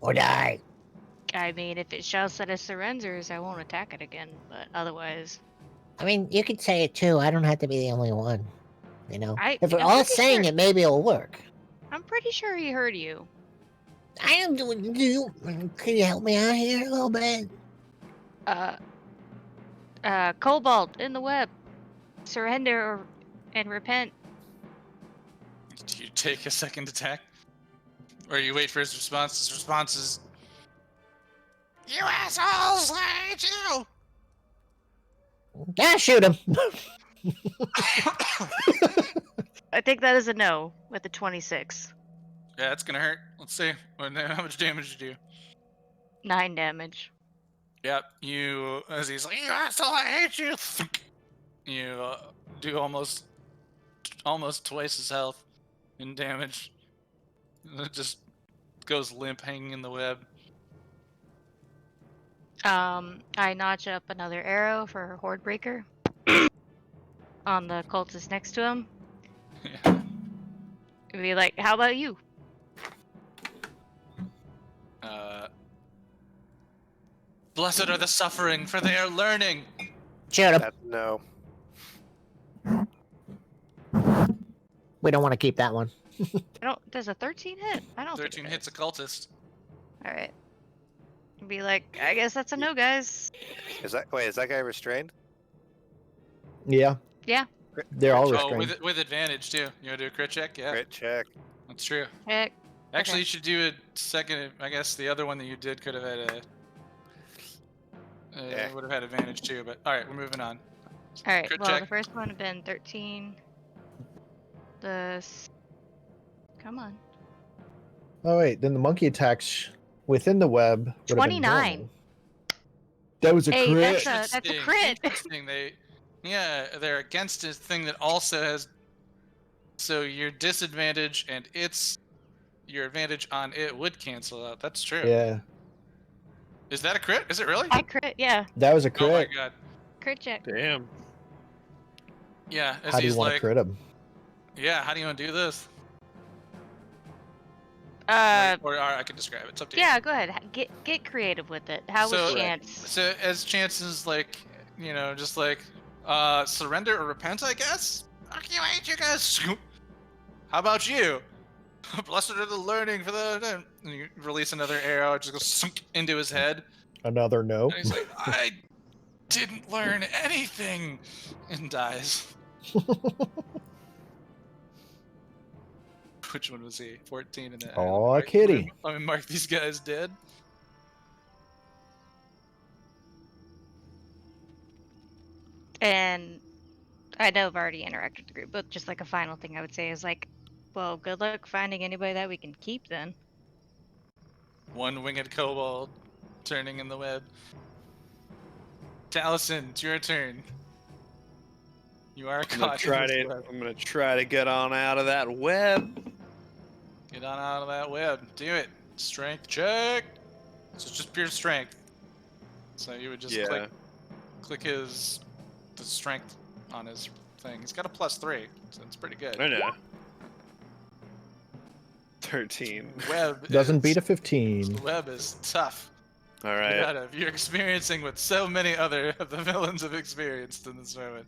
G: Or die.
F: I mean, if it shouts that it surrenders, I won't attack it again, but otherwise.
G: I mean, you could say it too. I don't have to be the only one. You know? If we're
F: I'm
G: all
F: pretty
G: saying
F: sure-
G: it, maybe it'll work.
F: I'm pretty sure he heard you.
G: I am doing. Can you help me out here a little bit?
F: Kobold in the web. Surrender and repent.
A: Do you take a second attack? Or you wait for his response? His response is, "You assholes! I hate you!"
G: Yeah, shoot him.
F: I think that is a no with the 26.
A: Yeah, it's gonna hurt. Let's see. How much damage you do?
F: 9 damage.
A: Yep. You, as he's like, "You asshole, I hate you." You do almost twice his health in damage. It just goes limp, hanging in the web.
F: I notch up another arrow for Horde Breaker on the cultist next to him.
A: Yeah.
F: Be like, how about you?
A: Blessed are the suffering, for they are learning.
G: Shoot him.
E: No.
G: We don't want to keep that one.
F: Does a 13 hit? I don't
A: 13
F: think it
A: hits a
F: does.
A: cultist.
F: Alright. Be like, I guess that's a no, guys.
E: Is that guy restrained?
D: Yeah.
F: Yeah.
D: They're all
A: Oh,
D: restrained.
A: with advantage too. You want to do a crit check? Yeah,
E: Crit check.
A: that's true.
F: Heck.
A: Actually,
F: Okay.
A: you should do a second. I guess the other one that you did could have had a.
E: Yeah.
A: Would have had advantage too, but all right, we're moving on.
F: Alright,
A: Crit
F: well,
A: check.
F: the first one would have been 13. Come on.
D: Oh wait, then the monkey attacks within the web. would have been
F: 29.
D: normal. That was a
F: Hey,
D: crit.
F: that's a
A: Interesting,
F: crit.
A: interesting. They're against a thing that also has. So your disadvantage and your advantage on it would cancel out. That's true.
D: Yeah,
A: Is that a crit? Is it really?
F: I crit, yeah.
D: that was a
A: Oh my
D: crit.
A: god.
F: Crit check.
C: Damn.
A: Yeah. As
D: How do you
A: he's
D: want to
A: like,
D: crit him?
A: yeah. How do you want to do this?
F: Uh,
A: Or I can describe it. It's up to you.
F: yeah, go ahead. Get creative with it. How
A: So-
F: was Chance?
A: So as chances like, just like, surrender or repent, I guess. Fuck you, I hate you guys. How about you? Blessed are the learning for the. And you release another arrow. It just goes sunk into his head,
D: Another no.
A: and he's like, "I didn't learn anything," and dies. Which one was he? 14 and then.
D: Aw, kitty.
A: Let me mark these guys dead.
F: And I know I've already interacted with the group, but just like a final thing I would say is like, well, good luck finding anybody that we can keep then.
A: One winged kobold turning in the web. Taliesin, it's your turn. You are
C: I'm gonna
A: caught.
C: try
A: in this
C: to.
A: web.
C: I'm gonna try to get on out of that web.
A: Get on out of that web. Do it. Strength check. So it's just pure strength. So you would just
C: Yeah.
A: click the strength on his thing. He's got a +3, so it's pretty good.
C: I know. 13.
A: Web
D: Doesn't
A: is,
D: beat a 15.
A: Web is tough.
C: All right.
A: You're experiencing what so many other of the villains have experienced in this moment.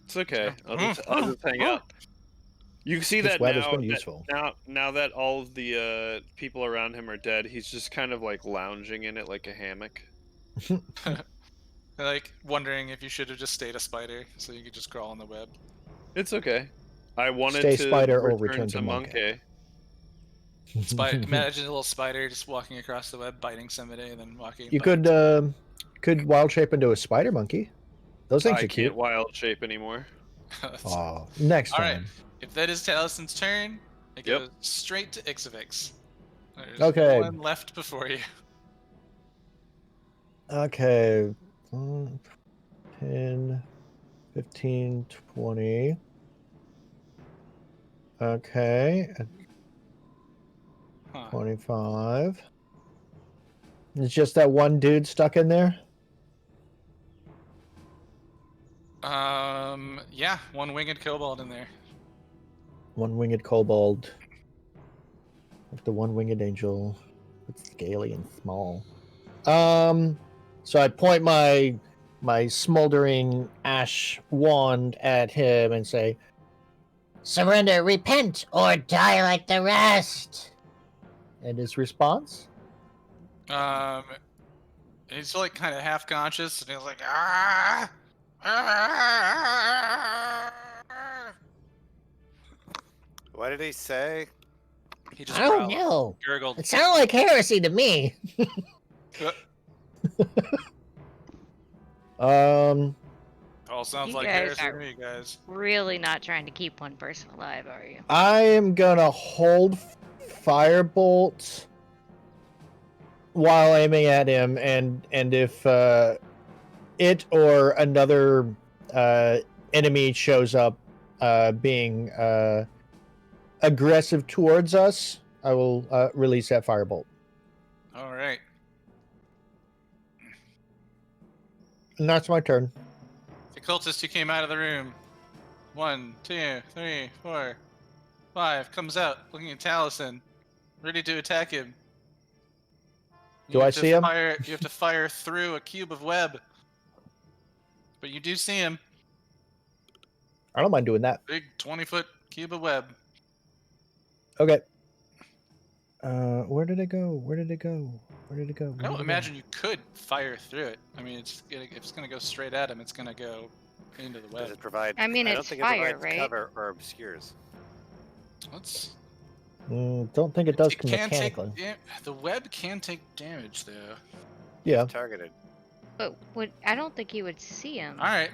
C: It's okay. I'll just hang out. You see
D: This
C: that
D: web
C: now.
D: has been
C: that-
D: useful.
C: Now that all of the people around him are dead, he's just kind of like lounging in it like a hammock.
A: Like wondering if you should have just stayed a spider so you could just crawl on the web.
C: It's okay. I wanted
D: Stay
C: to
D: spider or
C: return
D: return
C: to
D: to monkey.
A: Spider, imagine a little spider just walking across the web, biting somebody, and then walking.
D: You
A: biting
D: could wild shape into a spider monkey. Those things
C: I
D: are cute.
C: can't wild shape anymore.
A: somebody.
D: Oh, next
A: All right.
D: time.
A: If that is Talison's turn, it
C: Yep.
A: goes straight to Ixavix. There's
D: Okay.
A: one left before you.
D: Okay. 10, 15, 20. Okay.
A: Huh.
D: 25. It's just that one dude stuck in there?
A: Yeah, one winged kobold in there.
D: One winged kobold. Like the one winged angel. It's scaly and small. So I point my smoldering ash wand at him and say,
G: Surrender, repent, or die like the rest.
D: and his response?
A: He's like kind of half conscious, and he's like, ah! Ah!
E: What did he say?
A: He just
G: I don't
A: growled,
G: know.
A: gurgled.
G: It sounded like heresy to me.
A: All sounds
F: You
A: like
F: guys
A: heresy to
F: are-
A: me, guys.
F: Really not trying to keep one person alive, are you?
D: I am gonna hold firebolt while aiming at him, and if it or another enemy shows up being aggressive towards us, I will release that firebolt.
A: All right.
D: And that's my turn.
A: The cultist who came out of the room. 1, 2, 3, 4, 5 comes out looking at Taliesin, ready to attack him.
D: Do I see him?
A: You have to fire through a cube of web. But you do see him.
D: I don't mind doing that.
A: Big 20-foot cube of web.
D: Okay. Where did it go? Where did it go? Where did it go?
A: I don't imagine you could fire through it. I mean, if it's gonna go straight at him, it's gonna go into the
E: Does
A: web.
E: it provide?
F: I mean,
E: I don't
F: it's
E: think
F: fire,
E: it provides
F: right?
E: cover or obscures.
A: Let's.
D: Don't think it does
A: It can take.
D: mechanically.
A: The web can take damage though.
D: Yeah.
E: Targeted.
F: But I don't think you would see him.
A: All right.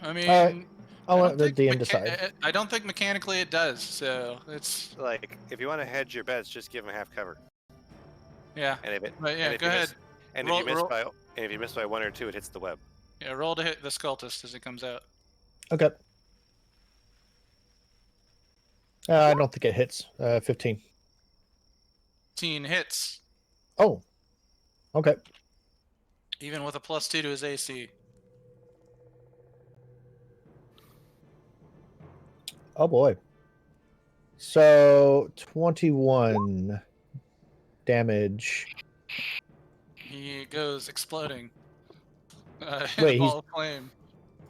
A: I mean,
D: I'll
A: I
D: let
A: don't
D: the
A: think
D: DM decide.
A: I don't think mechanically it does. So it's
E: Like, if you want to hedge your bets, just give him half cover.
A: yeah.
E: And if it,
A: But yeah,
E: and if
A: go
E: you
A: ahead.
E: miss, and
A: Roll-
E: if you miss
A: roll-
E: by, and if you miss by 1 or 2, it hits the web.
A: Yeah, roll to hit the cultist as it comes out.
D: Okay. I don't think it hits. 15.
A: 15 hits,
D: Oh. Okay.
A: even with a +2 to his AC.
D: Oh boy. So 21 damage.
A: He goes exploding. In
D: Wait,
A: a
D: he's-
A: ball of flame.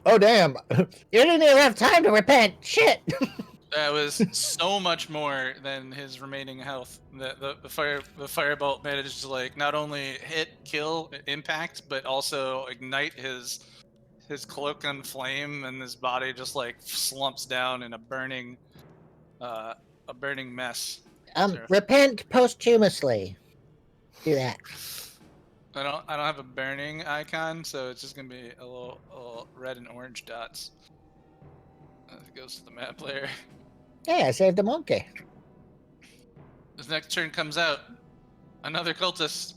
D: Oh damn.
G: You didn't even have time to repent. Shit.
A: That was so much more than his remaining health. The firebolt managed to like not only hit, kill, impact, but also ignite his cloak on flame, and his body just like slumps down in a burning mess. Sure.
G: Repent posthumously. Do that.
A: I don't have a burning icon, so it's just gonna be a little red and orange dots. It goes to the map player.
G: Hey, I saved a monkey.
A: His next turn comes out. Another cultist.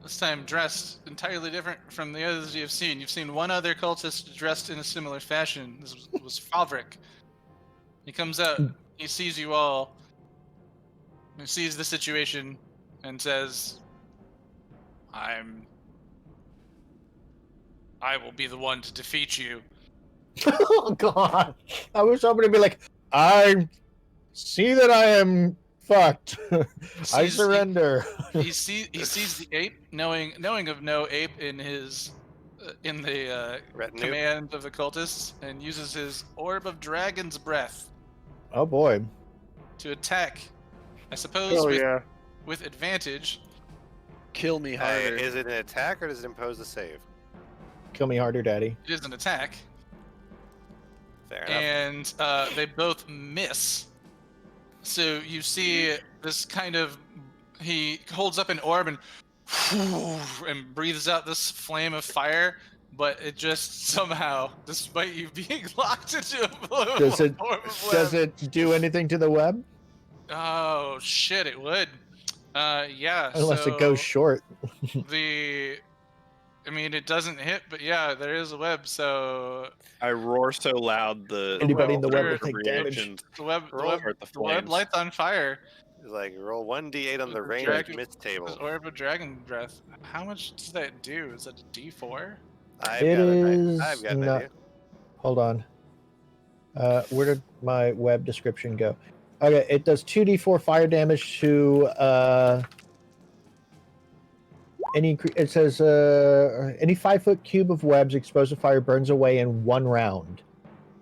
A: This time dressed entirely different from the others you have seen. You've seen one other cultist dressed in a similar fashion. This was Favrik. He comes out. He sees you all. He sees the situation and says, I will be the one to defeat you.
D: Oh god. I wish somebody would be like, I see that I am fucked. I
A: Sees-
D: surrender.
A: He sees the ape, knowing of no ape in his in the
E: Retinue.
A: command of the cultists, and uses his orb of dragon's breath
D: Oh boy.
A: to attack. I suppose
C: Oh yeah.
A: with advantage.
C: Kill me harder.
E: Is it an attack or does it impose a save?
D: Kill me harder, daddy.
A: It is an attack,
E: Fair enough.
A: and they both miss. So you see this kind of he holds up an orb and breathes out this flame of fire, but it just somehow, despite you being locked into a
D: Does it
A: orb of
D: does
A: web-
D: it do anything to the web?
A: Oh shit! It would. Yeah.
D: Unless it goes
A: so
D: short.
A: I mean, it doesn't hit, but yeah, there is a web. So
C: I roar so loud the
D: Anybody in the web
A: will
D: will take damage.
C: reactions
A: the web,
C: start the
A: the web
C: flames.
A: lights on fire.
E: It's like roll 1d8 on the
A: The
E: range
A: dragon-
E: miss
A: This
E: table.
A: orb of dragon breath. How much does that do? Is that a D4?
E: I've
D: It
E: got
D: is
E: I've got an
D: not-
E: idea.
D: Hold on. Where did my web description go? Okay, it does 2d4 fire damage to it says any 5-foot cube of webs exposed to fire burns away in 1 round.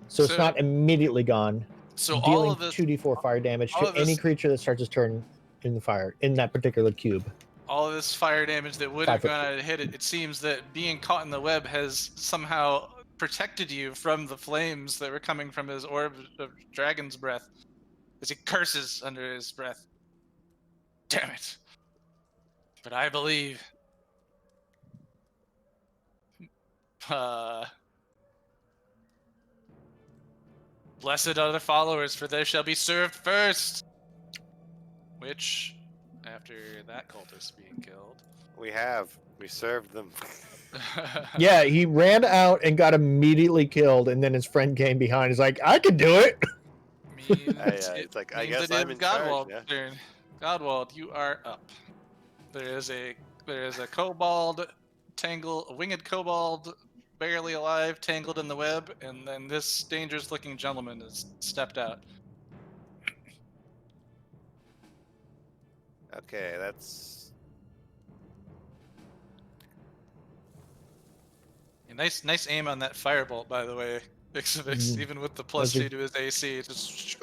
D: So it's
A: So-
D: not immediately gone.
A: So all
D: Dealing
A: of this,
D: 2d4 fire damage
A: all
D: to
A: of
D: any
A: this-
D: creature that starts its turn in the fire in that particular cube.
A: all of this fire damage that would have
D: 5 foot
A: gone out and hit it. It seems that being caught in the web has somehow protected you from the flames that were coming from his orb of dragon's breath, as he curses under his breath. Damn it! But I believe. Blessed are the followers, for they shall be served first. Which after that cultist being killed.
E: We have. We served them.
D: Yeah, he ran out and got immediately killed, and then his friend came behind. He's like, "I can do it."
A: Means
E: It's like, I
A: means
E: guess
A: it
E: I'm
A: is
E: in charge.
A: Godwald's
E: Yeah.
A: turn. Godwald, you are up. There is a kobold a winged kobold, barely alive, tangled in the web, and then this dangerous-looking gentleman has stepped out.
E: Okay, that's
A: Nice aim on that firebolt, by the way, Ixavix,
D: Mm.
A: even with the
D: Was
A: +2
D: it-
A: to his AC. Just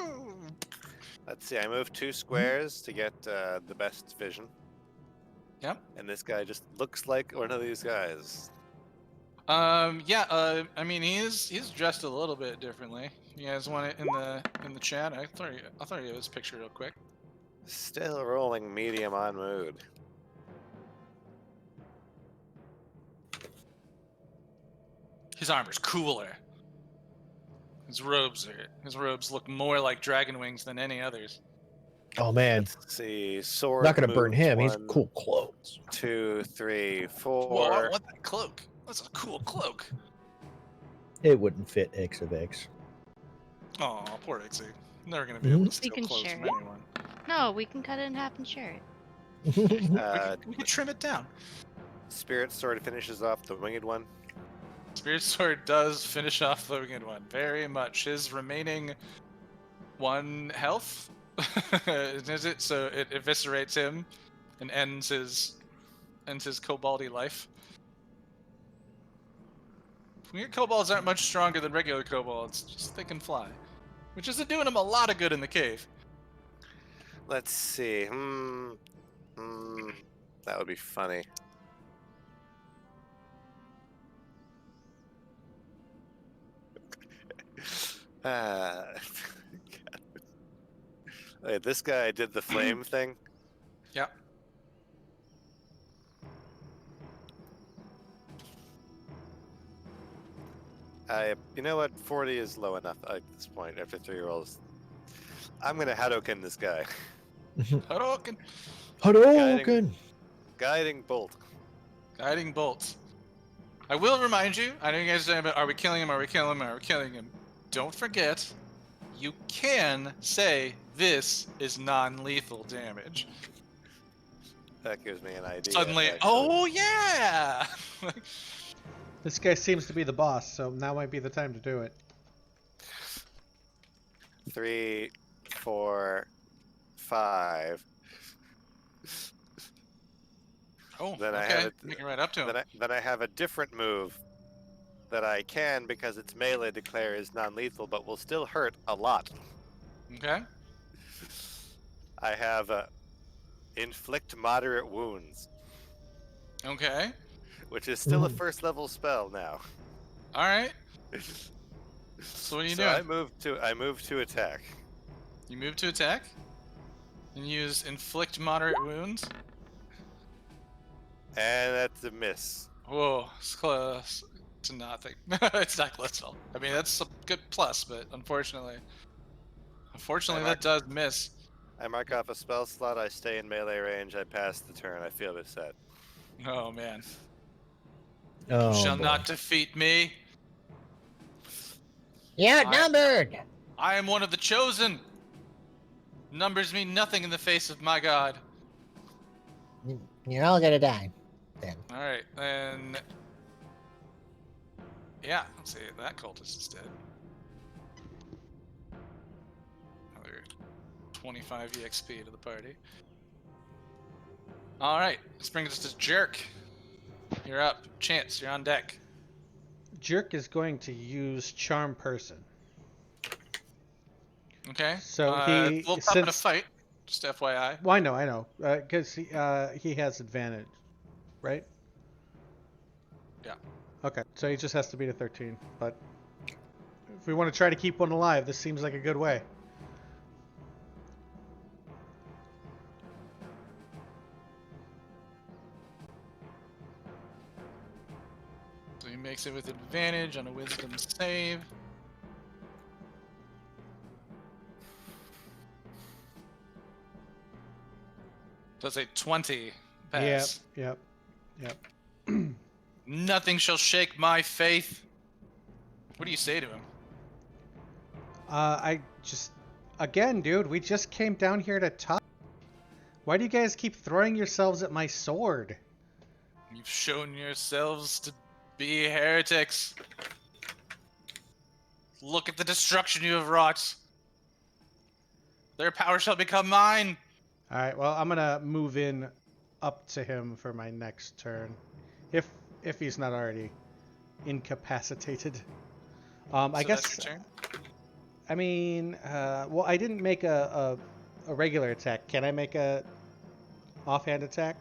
E: Let's see. I moved 2 squares to get the best vision.
A: Yep.
E: And this guy just looks like one of these guys.
A: Yeah. I mean, he's dressed a little bit differently. You guys want it in the chat? I'll throw you his picture real quick.
E: Still rolling medium on mood.
A: His armor's cooler. His robes look more like dragon wings than any others.
D: Oh man,
E: Let's see. Sword.
D: not gonna burn
E: moves
D: him. He's
E: 1,
D: cool clothes.
E: 2, 3,
A: Whoa,
E: 4.
A: I want that cloak. That's a cool cloak.
D: It wouldn't fit Ixavix.
A: Oh, poor Ixie. Never gonna be able to
F: We
A: steal
F: can
A: clothes
F: share
A: from
F: it.
A: anyone.
F: No, we can cut it in half and share it.
A: We could trim it down.
E: Spirit sword finishes off the winged one.
A: Spirit Sword does finish off the winged one very much. His remaining 1 health, is it? So it eviscerates him and ends his koboldy life. Weird kobolds aren't much stronger than regular kobolds, just they can fly, which isn't doing them a lot of good in the cave.
E: Let's see. That would be funny. Wait, this guy did the flame thing.
A: Yeah.
E: You know what? 40 is low enough at this point after 3 rolls. I'm gonna Hadouken this guy.
A: Hadouken!
D: Hadouken!
E: Guiding bolt.
A: Guiding bolts. I will remind you, I know you guys are saying about are we killing him, are we killing him, are we killing him? Don't forget, you can say this is non-lethal damage.
E: That gives me an idea.
A: Suddenly,
E: actually.
A: oh yeah!
B: This guy seems to be the boss, so now might be the time to do it.
E: 3, 4, 5.
A: Oh,
E: Then I
A: okay.
E: have it-
A: Making right up to him.
E: Then I have a different move that I can, because its melee declare is non-lethal, but will still hurt a lot.
A: Okay.
E: I have inflict moderate wounds,
A: Okay.
E: which is still a
D: Mhm.
E: 1st level spell now.
A: All right. So what are you
E: So
A: doing?
E: I move to attack.
A: You move to attack and use inflict moderate wounds.
E: And that's a miss.
A: Whoa, it's close to nothing. It's not close at all. I mean, that's a good plus, but unfortunately that does miss.
E: I mark off a spell slot, I stay in melee range, I pass the turn, I feel a bit sad.
A: Oh man.
D: Oh,
A: Shall
D: boy.
A: not defeat me.
G: You're outnumbered.
A: I am one of the chosen. Numbers mean nothing in the face of my god.
G: You're all gonna die. Then.
A: All right, then. Yeah, let's see. That cultist is dead. Another 25 EXP to the party. All right, this brings us to Jerk. You're up. Chance, you're on deck.
B: Jerk is going to use Charm Person.
A: Okay.
B: So he-
A: we'll pop in a
B: since-
A: fight. Just FYI.
B: Well, I know, because he has advantage, right?
A: Yeah.
B: Okay, so he just has to beat a 13. But if we want to try to keep one alive, this seems like a good way.
A: So he makes it with advantage on a Wisdom save. Does a 20
B: Yep,
A: pass?
B: yep, yep.
A: Nothing shall shake my faith. What do you say to him?
B: I just, again, dude, we just came down here to talk. Why do you guys keep throwing yourselves at my sword?
A: You've shown yourselves to be heretics. Look at the destruction you have wrought. Their power shall become mine.
B: All right, well, I'm gonna move in up to him for my next turn, if he's not already incapacitated. I
A: So
B: guess.
A: that's your turn?
B: I mean, well, I didn't make a regular attack. Can I make a offhand attack?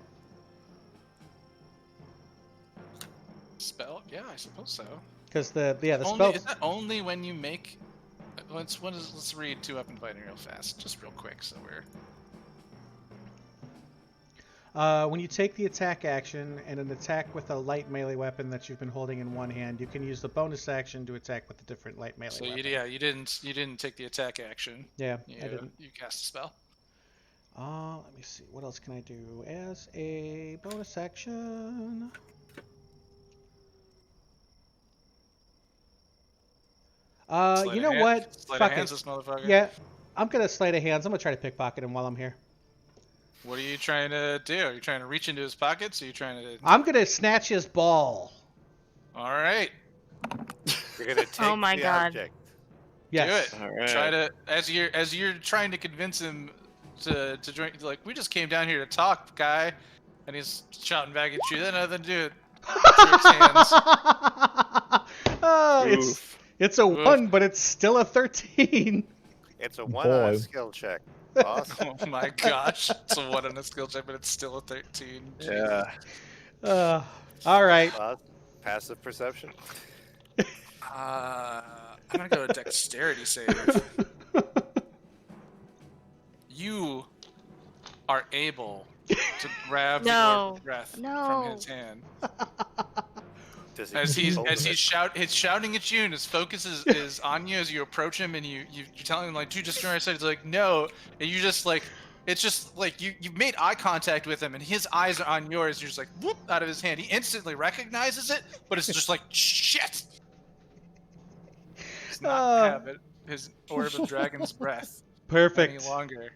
A: Spell? Yeah, I suppose so.
B: Because the
A: Only,
B: spell.
A: is that only when you make? Let's read 2 Up and Fighting real fast, just real quick, so we're.
B: When you take the attack action and an attack with a light melee weapon that you've been holding in one hand, you can use the bonus action to attack with a different light melee
A: So
B: weapon.
A: you didn't take the attack action.
B: Yeah, I
A: You
B: didn't.
A: you cast a spell.
B: Let me see. What else can I do as a bonus action?
A: Sleight
B: You
A: of
B: know
A: hand-
B: what?
A: Sleight
B: Fuck
A: of hands,
B: it.
A: this motherfucker.
B: Yeah, I'm gonna sleight of hands. I'm gonna try to pickpocket him while I'm here.
A: What are you trying to do? Are you trying to reach into his pockets? Or are you trying to?
B: I'm gonna snatch his ball.
A: All right.
E: You're gonna take
F: Oh my
E: the
F: God.
E: object.
B: Yes.
A: Do it.
C: All right.
A: Try to as you're trying to convince him to join. Like, we just came down here to talk, guy, and he's shouting back at you. Then nothing to do it. Jerks hands.
B: Oh,
C: Oof.
B: it's a
A: Oof.
B: 1, but it's still a 13.
E: It's a 1 on a
D: Boy.
E: skill check. Awesome.
A: Oh my gosh! It's a 1 on a skill check, but it's still a 13.
C: Yeah.
B: All right.
E: Passive perception.
A: I'm gonna go to dexterity save. You are able to grab the
F: No.
A: orb of breath
F: No.
A: from his hand.
E: Does he
A: As he's
E: hold
A: as
E: it?
A: he's shouting at you, and his focus is on you as you approach him, and you're telling him like, "Dude, just turn right side." He's like, "No," and you just like, it's just like you've made eye contact with him, and his eyes are on yours. You're just like, whoop, out of his hand. He instantly recognizes it, but it's just like, shit. Does not have it. His orb of dragon's breath
B: Perfect.
A: any longer.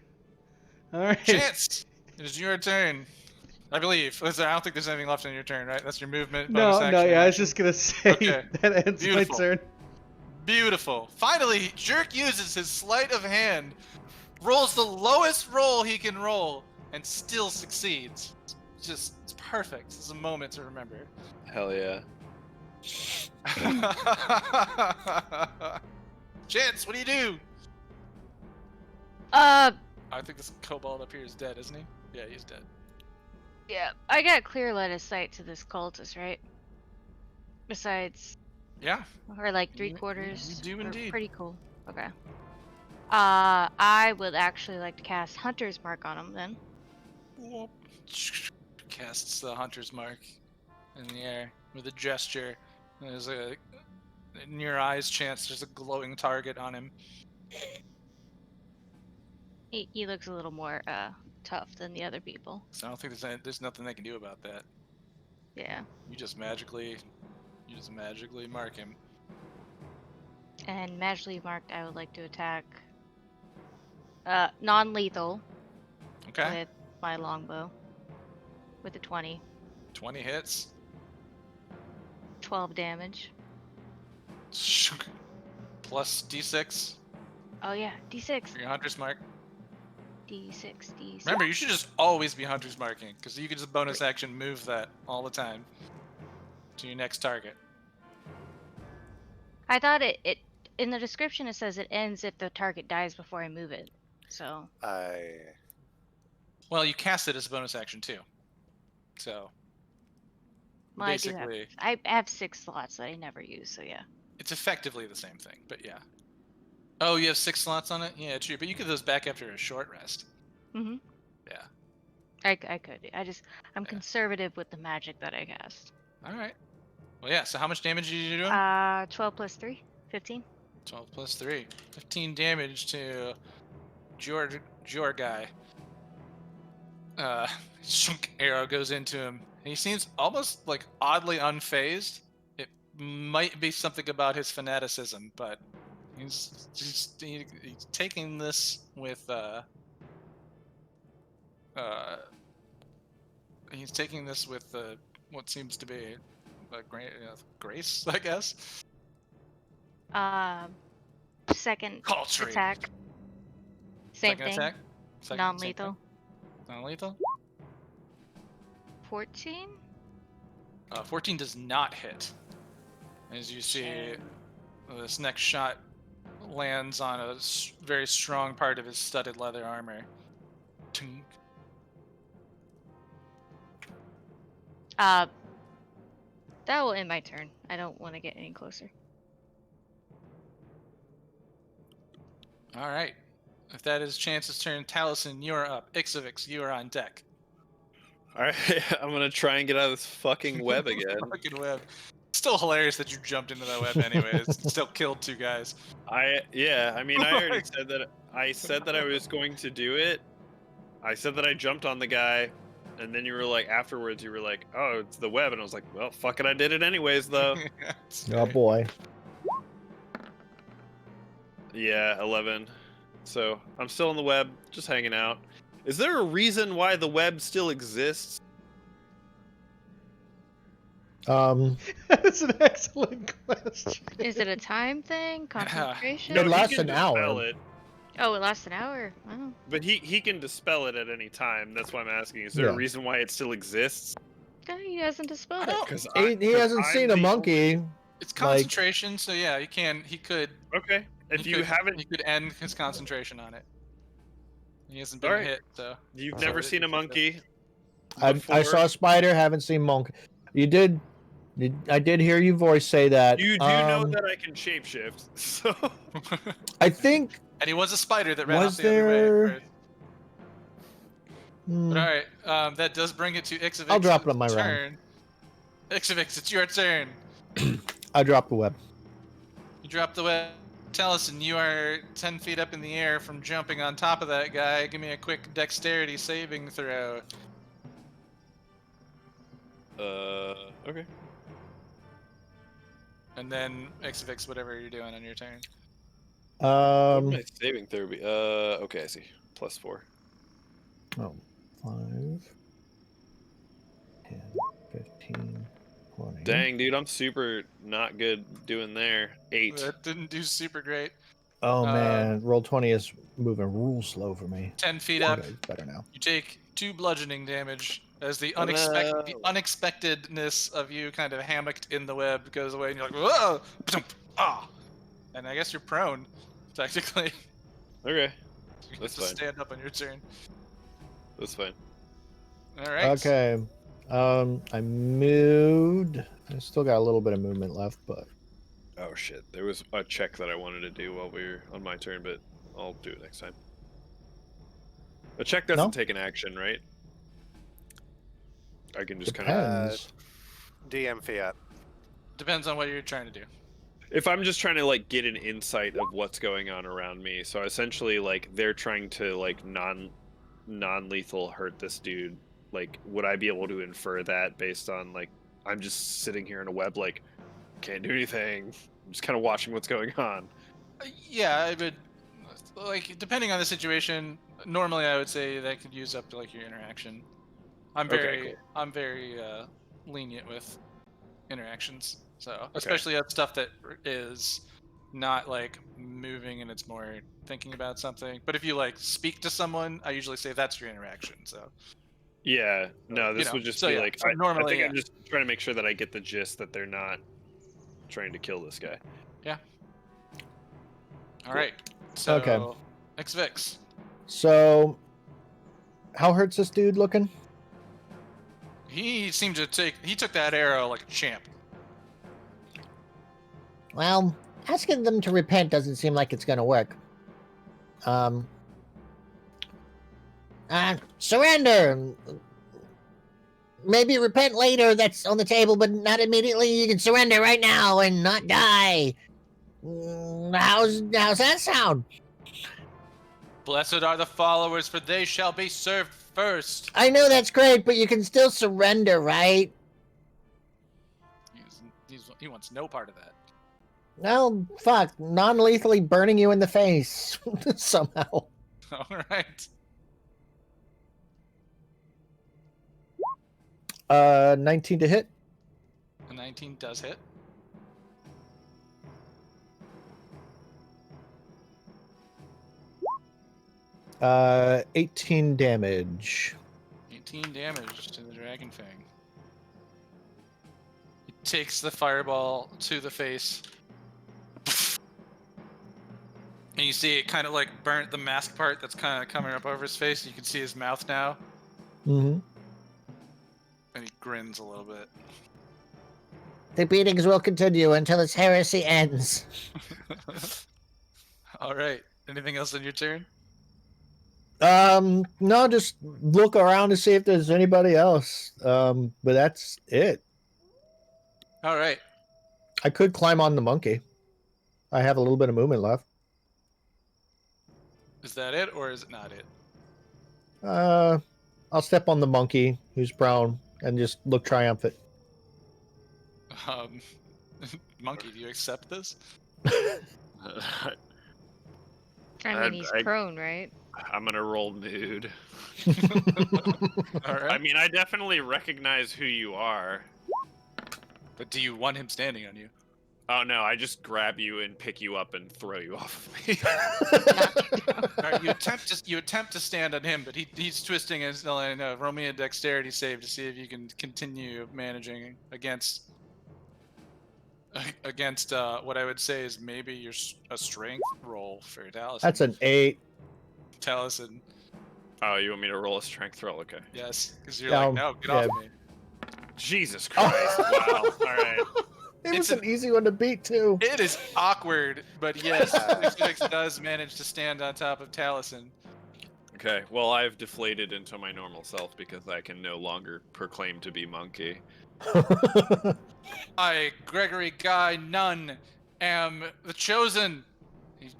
B: All right.
A: Chance, it is your turn. I believe. Listen, I don't think there's anything left on your turn, right? That's your movement.
B: No,
A: bonus
B: no,
A: action,
B: yeah, I was
A: action.
B: just gonna say
A: Okay.
B: that ends
A: Beautiful.
B: my turn.
A: Beautiful. Finally, Jerk uses his sleight of hand, rolls the lowest roll he can roll, and still succeeds. It's perfect. It's a moment to remember.
C: Hell yeah.
A: Chance, what do you do?
F: Uh,
A: I think this kobold up here is dead, isn't he? Yeah, he's dead.
F: yeah. I got clear line of sight to this cultist, right? Besides,
A: Yeah.
F: or like
A: You-
F: 3/4.
A: you do
F: We're
A: indeed.
F: Pretty cool. Okay. I would actually like to cast Hunter's Mark on him then.
A: Whoop. Casts the hunter's mark in the air with a gesture. There's a in your eyes, Chance. There's a glowing target on him.
F: He looks a little more tough than the other people.
A: So I don't think there's nothing they can do about that.
F: Yeah.
A: You just magically mark him.
F: And magically marked, I would like to attack. Non-lethal
A: Okay.
F: with my longbow. With a 20.
A: 20 hits.
F: 12 damage.
A: Plus D6
F: Oh yeah, D6.
A: for your hunter's mark.
F: D6, D6.
A: Remember, you should just always be hunter's marking, because you can just bonus action move that all the time to your next target.
F: I thought it in the description it says it ends if the target dies before I move it. So
A: Well, you cast it as a bonus action too. So
F: well, I do have,
A: basically,
F: I have 6 slots that I never use. So yeah.
A: it's effectively the same thing, but yeah. Oh, you have 6 slots on it? Yeah, true. But you get those back after a short rest.
F: Mhm.
A: Yeah.
F: I could. I'm
A: Yeah.
F: conservative with the magic that I cast.
A: All right. Well, yeah. So how much damage did you do?
F: 12 plus 3, 15.
A: 12 plus 3. 15 damage to your guy. Shunk arrow goes into him. And he seems almost like oddly unfazed. It might be something about his fanaticism, but he's taking this with he's taking this with what seems to be grace, I guess.
F: Second
A: Culture.
F: attack. Same
A: Second
F: thing.
A: attack. Same
F: Non-lethal.
A: thing. Non-lethal.
F: 14.
A: 14 does not hit. As you see, this next shot lands on a very strong part of his studded leather armor. Tink.
F: That will end my turn. I don't want to get any closer.
A: All right. If that is Chance's turn, Taliesin, you are up. Ixavix, you are on deck.
H: All right, I'm gonna try and get out of this fucking web again.
A: Fucking web. Still hilarious that you jumped into that web anyways. Still killed 2 guys.
H: I mean, I already said that. I said that I was going to do it. I said that I jumped on the guy, and then you were like, afterwards, you were like, "Oh, it's the web," and I was like, "Well, fuck it, I did it anyways, though."
A: It's
D: Oh
A: great.
D: boy.
H: Yeah, 11. So I'm still on the web, just hanging out. Is there a reason why the web still exists?
B: That's an excellent question.
F: Is it a time thing? Concentration?
D: It
H: he
D: lasts
H: can
D: an hour.
H: dispel it,
F: Oh, it lasts an hour. Wow.
H: but he can dispel it at any time. That's why I'm asking. Is there a
D: Yeah.
H: reason why it still exists?
F: No, he hasn't dispelled
A: I
F: it.
A: don't-
H: Because
D: He hasn't seen a monkey.
A: It's
D: Like-
A: concentration, so yeah, he could.
H: Okay, if
A: he
H: you
A: could,
H: haven't,
A: he could end his concentration on it. He hasn't been
H: Alright.
A: hit, so.
H: you've
A: So
H: never
A: it-
H: seen a
A: it's-
H: monkey.
D: I
H: before?
D: saw a spider, haven't seen monkey. You did. I did hear your voice say that.
H: You do know that I can shapeshift, so
D: I think.
A: And he was a spider that ran
D: Was
A: off the other way.
D: there-
A: Right.
D: Hmm,
A: But alright, that does bring it to Ixavix's
D: I'll drop it on my round.
A: turn. Ixavix, it's your turn.
D: I dropped the web.
A: You drop the web. Taliesin, you are 10 feet up in the air from jumping on top of that guy. Give me a quick dexterity saving throw.
H: okay.
A: And then Ixavix, whatever you're doing on your turn.
H: What would my saving throw be? Okay, I see. +4.
D: Oh, 5, 10, 15, 20.
H: Dang, dude, I'm super not good doing there. 8.
A: That didn't do super great.
D: Oh man, roll 20 is moving real slow for me.
A: 10 feet up,
D: Okay, it's better now.
A: you take 2 bludgeoning damage as the
H: Oh,
A: the
H: no.
A: unexpectedness of you kind of hammocked in the web goes away, and you're like, whoa, ah, and I guess you're prone, technically.
H: Okay,
A: You get
H: That's
A: to
H: fine.
A: stand up on your turn.
H: that's fine.
A: All right.
D: Okay. I moved. I still got a little bit of movement left, but
H: Oh shit, there was a check that I wanted to do while we were on my turn, but I'll do it next time. A check doesn't
D: No?
H: take an action, right? I can just kind
D: depends.
H: of.
E: DM Fiat.
A: Depends on what you're trying to do.
H: If I'm just trying to like get an insight of what's going on around me, so essentially like they're trying to like non-lethal hurt this dude. Like, would I be able to infer that based on like I'm just sitting here in a web, like can't do anything, I'm just kind of watching what's going on.
A: Yeah, I would, like, depending on the situation, normally I would say that could use up like your interaction. I'm
H: Okay,
A: very,
H: cool.
A: I'm very lenient with interactions. So especially that stuff that is not like moving and it's more thinking about something. But if you like speak to someone, I usually say that's your interaction. So
H: Yeah, no,
A: You
H: this
A: know,
H: would just
A: so
H: be
A: yeah,
H: like
A: so
H: I
A: normally,
H: think
A: yeah.
H: I'm just trying to make sure that I get the gist that they're not trying to kill this guy.
A: all right. So
D: Okay.
A: Xvix.
D: So, how hurt's this dude looking?
A: He seemed to took that arrow like a champ.
G: Well, asking them to repent doesn't seem like it's gonna work. Surrender! Maybe repent later, that's on the table, but not immediately. You can surrender right now and not die. How's that sound?
A: Blessed are the followers, for they shall be served first.
G: I know that's great, but you can still surrender, right?
A: He wants no part of that.
G: No, fuck. Non-lethally burning you in the face somehow.
A: All right.
D: 19 to hit.
A: A 19 does hit.
D: Uh, 18 damage.
A: 18 damage to the Dragon Fang. He takes the fireball to the face. And you see it kind of like burnt the mask part that's kind of coming up over his face. You can see his mouth now.
D: Mm-hmm.
A: And he grins a little bit.
G: The beatings will continue until its heresy ends.
A: All right. Anything else on your turn?
D: No, just look around to see if there's anybody else. But that's it.
A: All right.
D: I could climb on the monkey. I have a little bit of movement left.
A: Is that it, or is it not it?
D: I'll step on the monkey who's brown and just look triumphant.
A: Monkey, do you accept this?
F: I mean, he's prone, right?
C: I'm gonna roll mood.
A: All right.
C: I mean, I definitely recognize who you are.
A: But do you want him standing on you?
C: Oh no, I just grab you and pick you up and throw you off of me.
A: All right, you attempt to stand on him, but he's twisting his line. Roll me a dexterity save to see if you can continue managing against what I would say is maybe a strength roll for Taliesin.
D: That's an 8.
A: Taliesin,
C: Oh, you want me to roll a strength roll? Okay.
A: yes, because you're like, no, get off me.
C: Jesus Christ! Wow. All right.
D: It was
A: It's
D: an easy one to beat too.
A: It is awkward, but yes, Felix does manage to stand on top of Taliesin.
C: Okay. Well, I've deflated into my normal self because I can no longer proclaim to be monkey.
A: I, Gregory Guy Nunn, am the chosen. He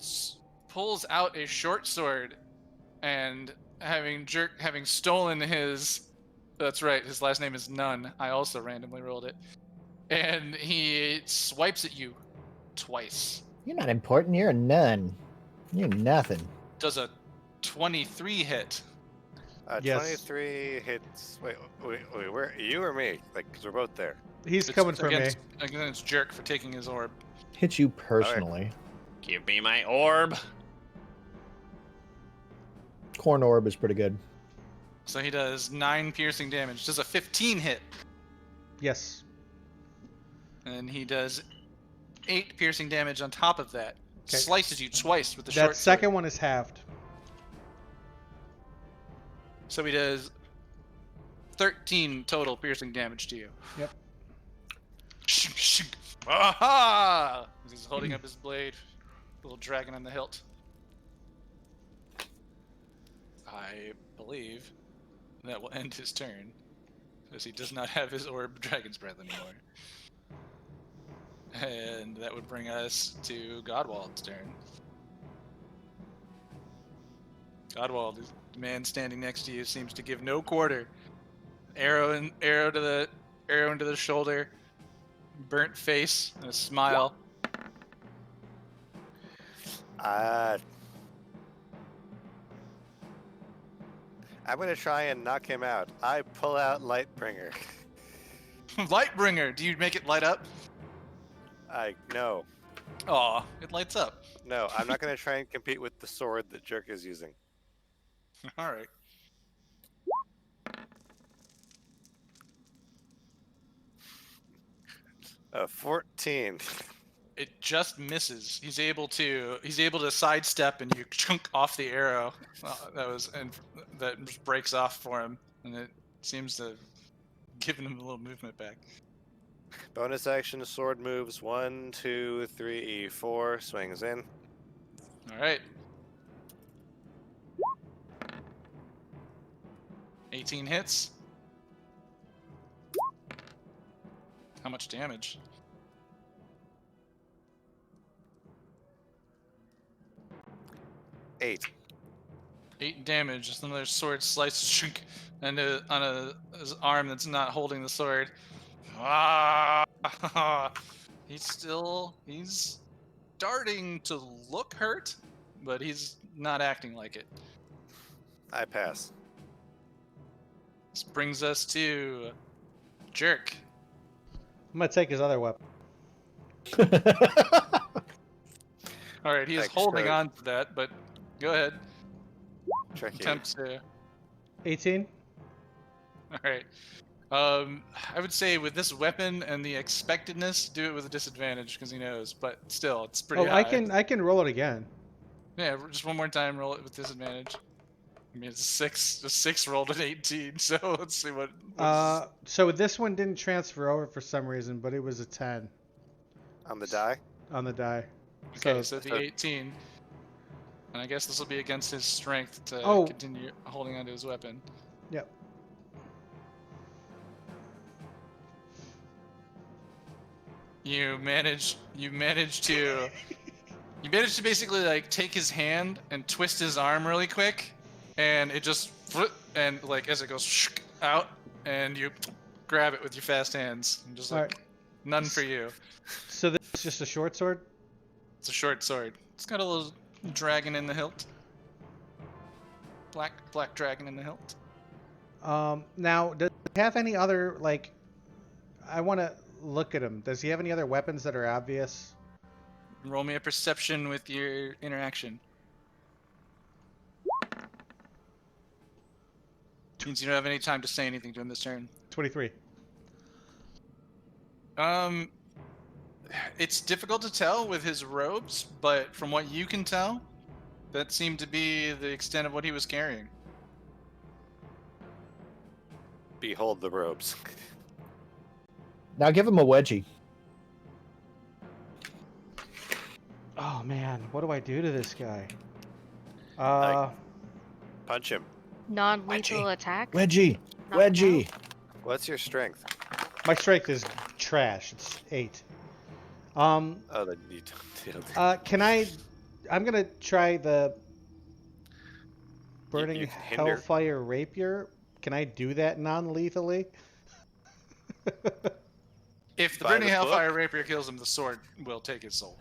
A: pulls out a short sword, and having stolen his. That's right. His last name is Nunn. I also randomly rolled it, and he swipes at you twice.
G: You're not important. You're a nun. You're nothing.
A: Does a 23 hit?
B: Yes.
E: 23 hits. Wait, where you or me? Like, because we're both there.
B: He's
A: It's
B: coming for me.
A: against Jerk for taking his orb.
D: Hit you personally.
C: Give me my orb.
D: Corn orb is pretty good.
A: So he does 9 piercing damage. Does a 15 hit?
B: Yes.
A: And he does 8 piercing damage on top of that.
B: 'Kay.
A: Slices you twice with the short
B: That second one is halved.
A: sword. So he does 13 total piercing damage to you.
B: Yep.
A: Aha! He's holding up his blade. Little dragon on the hilt. I believe that will end his turn, because he does not have his orb Dragon's Breath anymore. And that would bring us to Godwald's turn. Godwald, the man standing next to you, seems to give no quarter. Arrow into the shoulder, burnt face, and a smile.
E: I'm gonna try and knock him out. I pull out Lightbringer.
A: Lightbringer, do you make it light up?
E: No,
A: Aw, it lights up.
E: no. I'm not gonna try and compete with the sword that Jerk is using.
A: All right.
E: A 14.
A: It just misses. He's able to sidestep, and you chunk off the arrow. That just breaks off for him, and it seems to have given him a little movement back.
E: Bonus action, sword moves 1, 2, 3, 4. Swings in.
A: All right. 18 hits. How much damage?
E: Eight.
A: 8 damage. Just another sword slice and on his arm that's not holding the sword. Ah! He's starting to look hurt, but he's not acting like it.
E: I pass.
A: This brings us to Jerk.
B: I'm gonna take his other weapon.
A: All right, he is
E: Thanks,
A: holding
E: Jerk.
A: on to that, but go ahead.
E: Tricky.
A: Attempt to.
B: 18.
A: All right. I would say with this weapon and the expectedness, do it with a disadvantage because he knows. But still, it's pretty
B: Oh,
A: high.
B: I can roll it again.
A: Yeah, just one more time, roll it with disadvantage. I mean, it's a 6 rolled an 18, so let's see what.
B: So this one didn't transfer over for some reason, but it was a 10
E: On the die?
B: on the die.
A: Okay, so the 18. And I guess this will be against his strength to
B: Oh.
A: continue holding onto his weapon.
B: Yep.
A: You manage to basically like take his hand and twist his arm really quick, and it just and like as it goes out, and you grab it with your fast hands and just like
B: Alright.
A: none for you.
B: So this is just a short sword?
A: It's a short sword. It's got a little dragon in the hilt. Black dragon in the hilt.
B: Now, does he have any other, like, I want to look at him. Does he have any other weapons that are obvious?
A: Roll me a perception with your interaction. Means you don't have any time to say anything during this turn.
B: 23.
A: It's difficult to tell with his robes, but from what you can tell, that seemed to be the extent of what he was carrying.
E: Behold the robes.
D: Now give him a wedgie.
B: Oh, man. What do I do to this guy?
E: Punch him.
F: Non-lethal attack.
D: Wedgie.
F: Knock
D: Wedgie.
E: What's your strength?
B: My strength is trash. It's 8.
E: Oh, then you don't deal.
B: I'm going to try the Burning
E: you can hinder.
B: Hellfire Rapier. Can I do that non-lethally?
A: If the
E: By
A: Burning
E: the book?
A: Hellfire Rapier kills him, the sword will take his soul.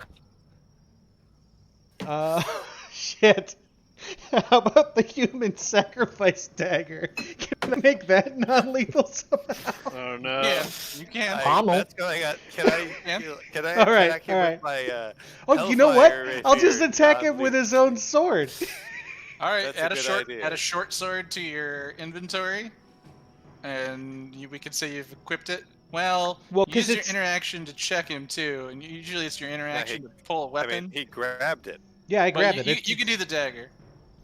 B: Shit. How about the human sacrifice dagger? Can I make that non-lethal somehow?
C: Oh no.
A: Yeah, you can.
D: Pommel.
E: That's going on. Can I?
A: Yeah.
E: Can I?
B: All right,
E: attack him
B: all
E: with my,
B: Oh, you know what?
E: Hellfire
B: I'll just
E: Rapier
B: attack him with
E: non-lethal?
B: his own sword.
A: All right,
E: That's a good idea.
A: add a short sword to your inventory, and we could say you've equipped it. Well,
B: Well, 'cause
A: use your
B: it's-
A: interaction to check him too, and usually it's your interaction
E: he-
A: to pull a
E: I
A: weapon.
E: mean, he grabbed it.
B: Yeah, I
A: but
B: grabbed
A: you,
B: it.
A: you,
B: It's-
A: you can do the dagger.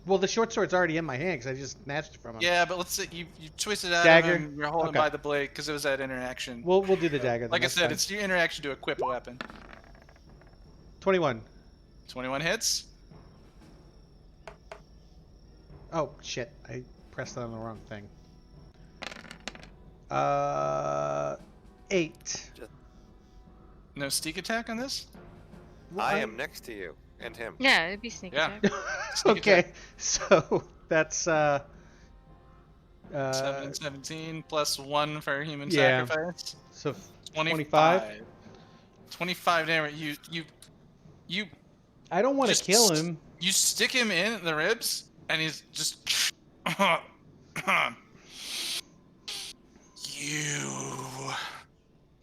B: Well, the short sword's already in my hand because I just snatched it from him.
A: Yeah, but let's say you twisted out
B: Dagger?
A: of him. You're holding
B: Okay.
A: by the blade because it was that interaction.
B: We'll do the dagger. Then.
A: like I
B: That's
A: said,
B: fine.
A: it's your interaction to equip a weapon.
B: 21.
A: 21 hits.
B: Oh shit! I pressed on the wrong thing. 8.
A: No sneak attack on this.
B: Well,
E: I am next to you and him.
F: Yeah, it'd be sneak
A: Yeah.
F: attack.
A: Sneak
B: Okay,
A: attack.
B: so that's
A: 7 and 17 plus 1 for human
B: yeah.
A: sacrifice.
B: so
A: 25. 25 damage. You
B: I don't want to
A: Just
B: kill him.
A: You stick him in the ribs, and he's just.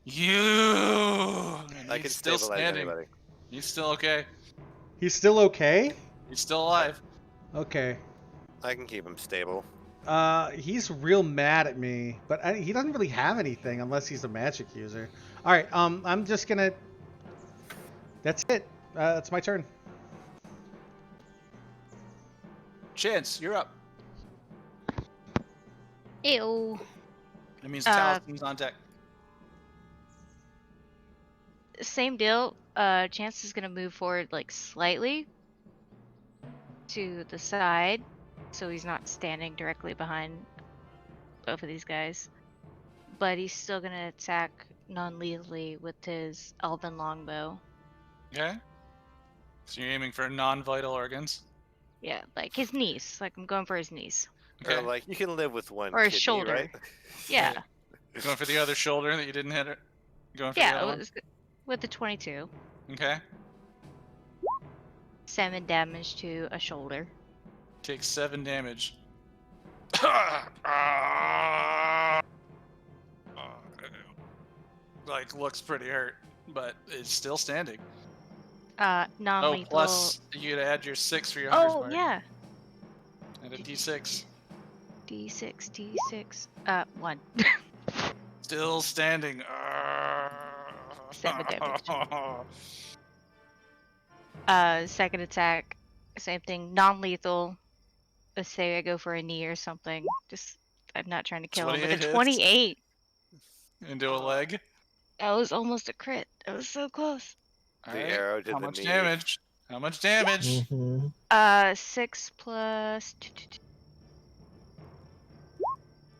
A: You. And
E: I
A: he's
E: can
A: still
E: stabilize
A: standing.
E: anybody.
A: He's still okay.
B: He's still okay.
A: He's still alive.
B: Okay.
E: I can keep him stable.
B: He's real mad at me, but he doesn't really have anything unless he's a magic user. All right. I'm just gonna. That's it. That's my turn.
A: Chance, you're up.
F: Ew.
A: That means Talisman's on deck.
F: Same deal. Chance is gonna move forward like slightly to the side, so he's not standing directly behind both of these guys. But he's still gonna attack non-lethally with his elven longbow.
A: Okay. So you're aiming for non-vital organs.
F: Yeah, like his niece. Like I'm going for his niece.
E: Or
A: Okay.
E: like you can live with one
F: Or his
E: kidney,
F: shoulder.
E: right?
F: Yeah.
A: Going for the other shoulder that you didn't hit it. Going for the
F: Yeah,
A: other
F: it
A: one.
F: was with the 22.
A: Okay.
F: 7 damage to a shoulder.
A: Takes 7 damage. Like looks pretty hurt, but it's still standing. Oh,
F: Non-lethal.
A: plus you gotta add your 6 for your hunter's
F: Oh
A: mark.
F: yeah.
A: And a d6.
F: D6. 1.
A: Still standing.
F: 7 damage. Second attack, same thing. Non-lethal. Let's say I go for a knee or something. Just I'm not trying to kill him. With
A: 28
F: a
A: hits.
F: 28.
A: Into a leg.
F: That was almost a crit. That was so close.
E: The
A: Alright,
E: arrow to
A: How
E: the
A: much
E: knee.
A: damage? How much damage?
D: Mhm.
F: 6 plus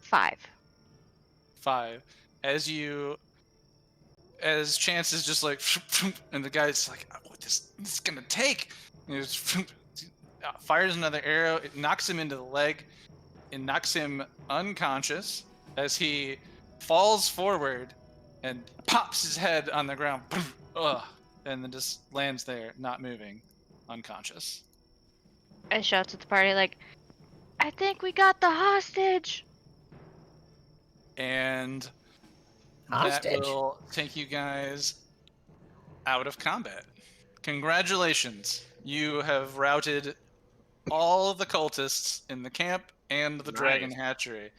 F: 5.
A: 5. As Chance is just like, and the guy's like, what this is gonna take? And he just fires another arrow. It knocks him into the leg. It knocks him unconscious as he falls forward and pops his head on the ground. Ugh, and then just lands there, not moving, unconscious.
F: I shout to the party like, I think we got the hostage.
A: And
G: Hostage.
A: that will take you guys out of combat. Congratulations. You have routed all of the cultists in the camp and the dragon
C: Nice.
A: hatchery.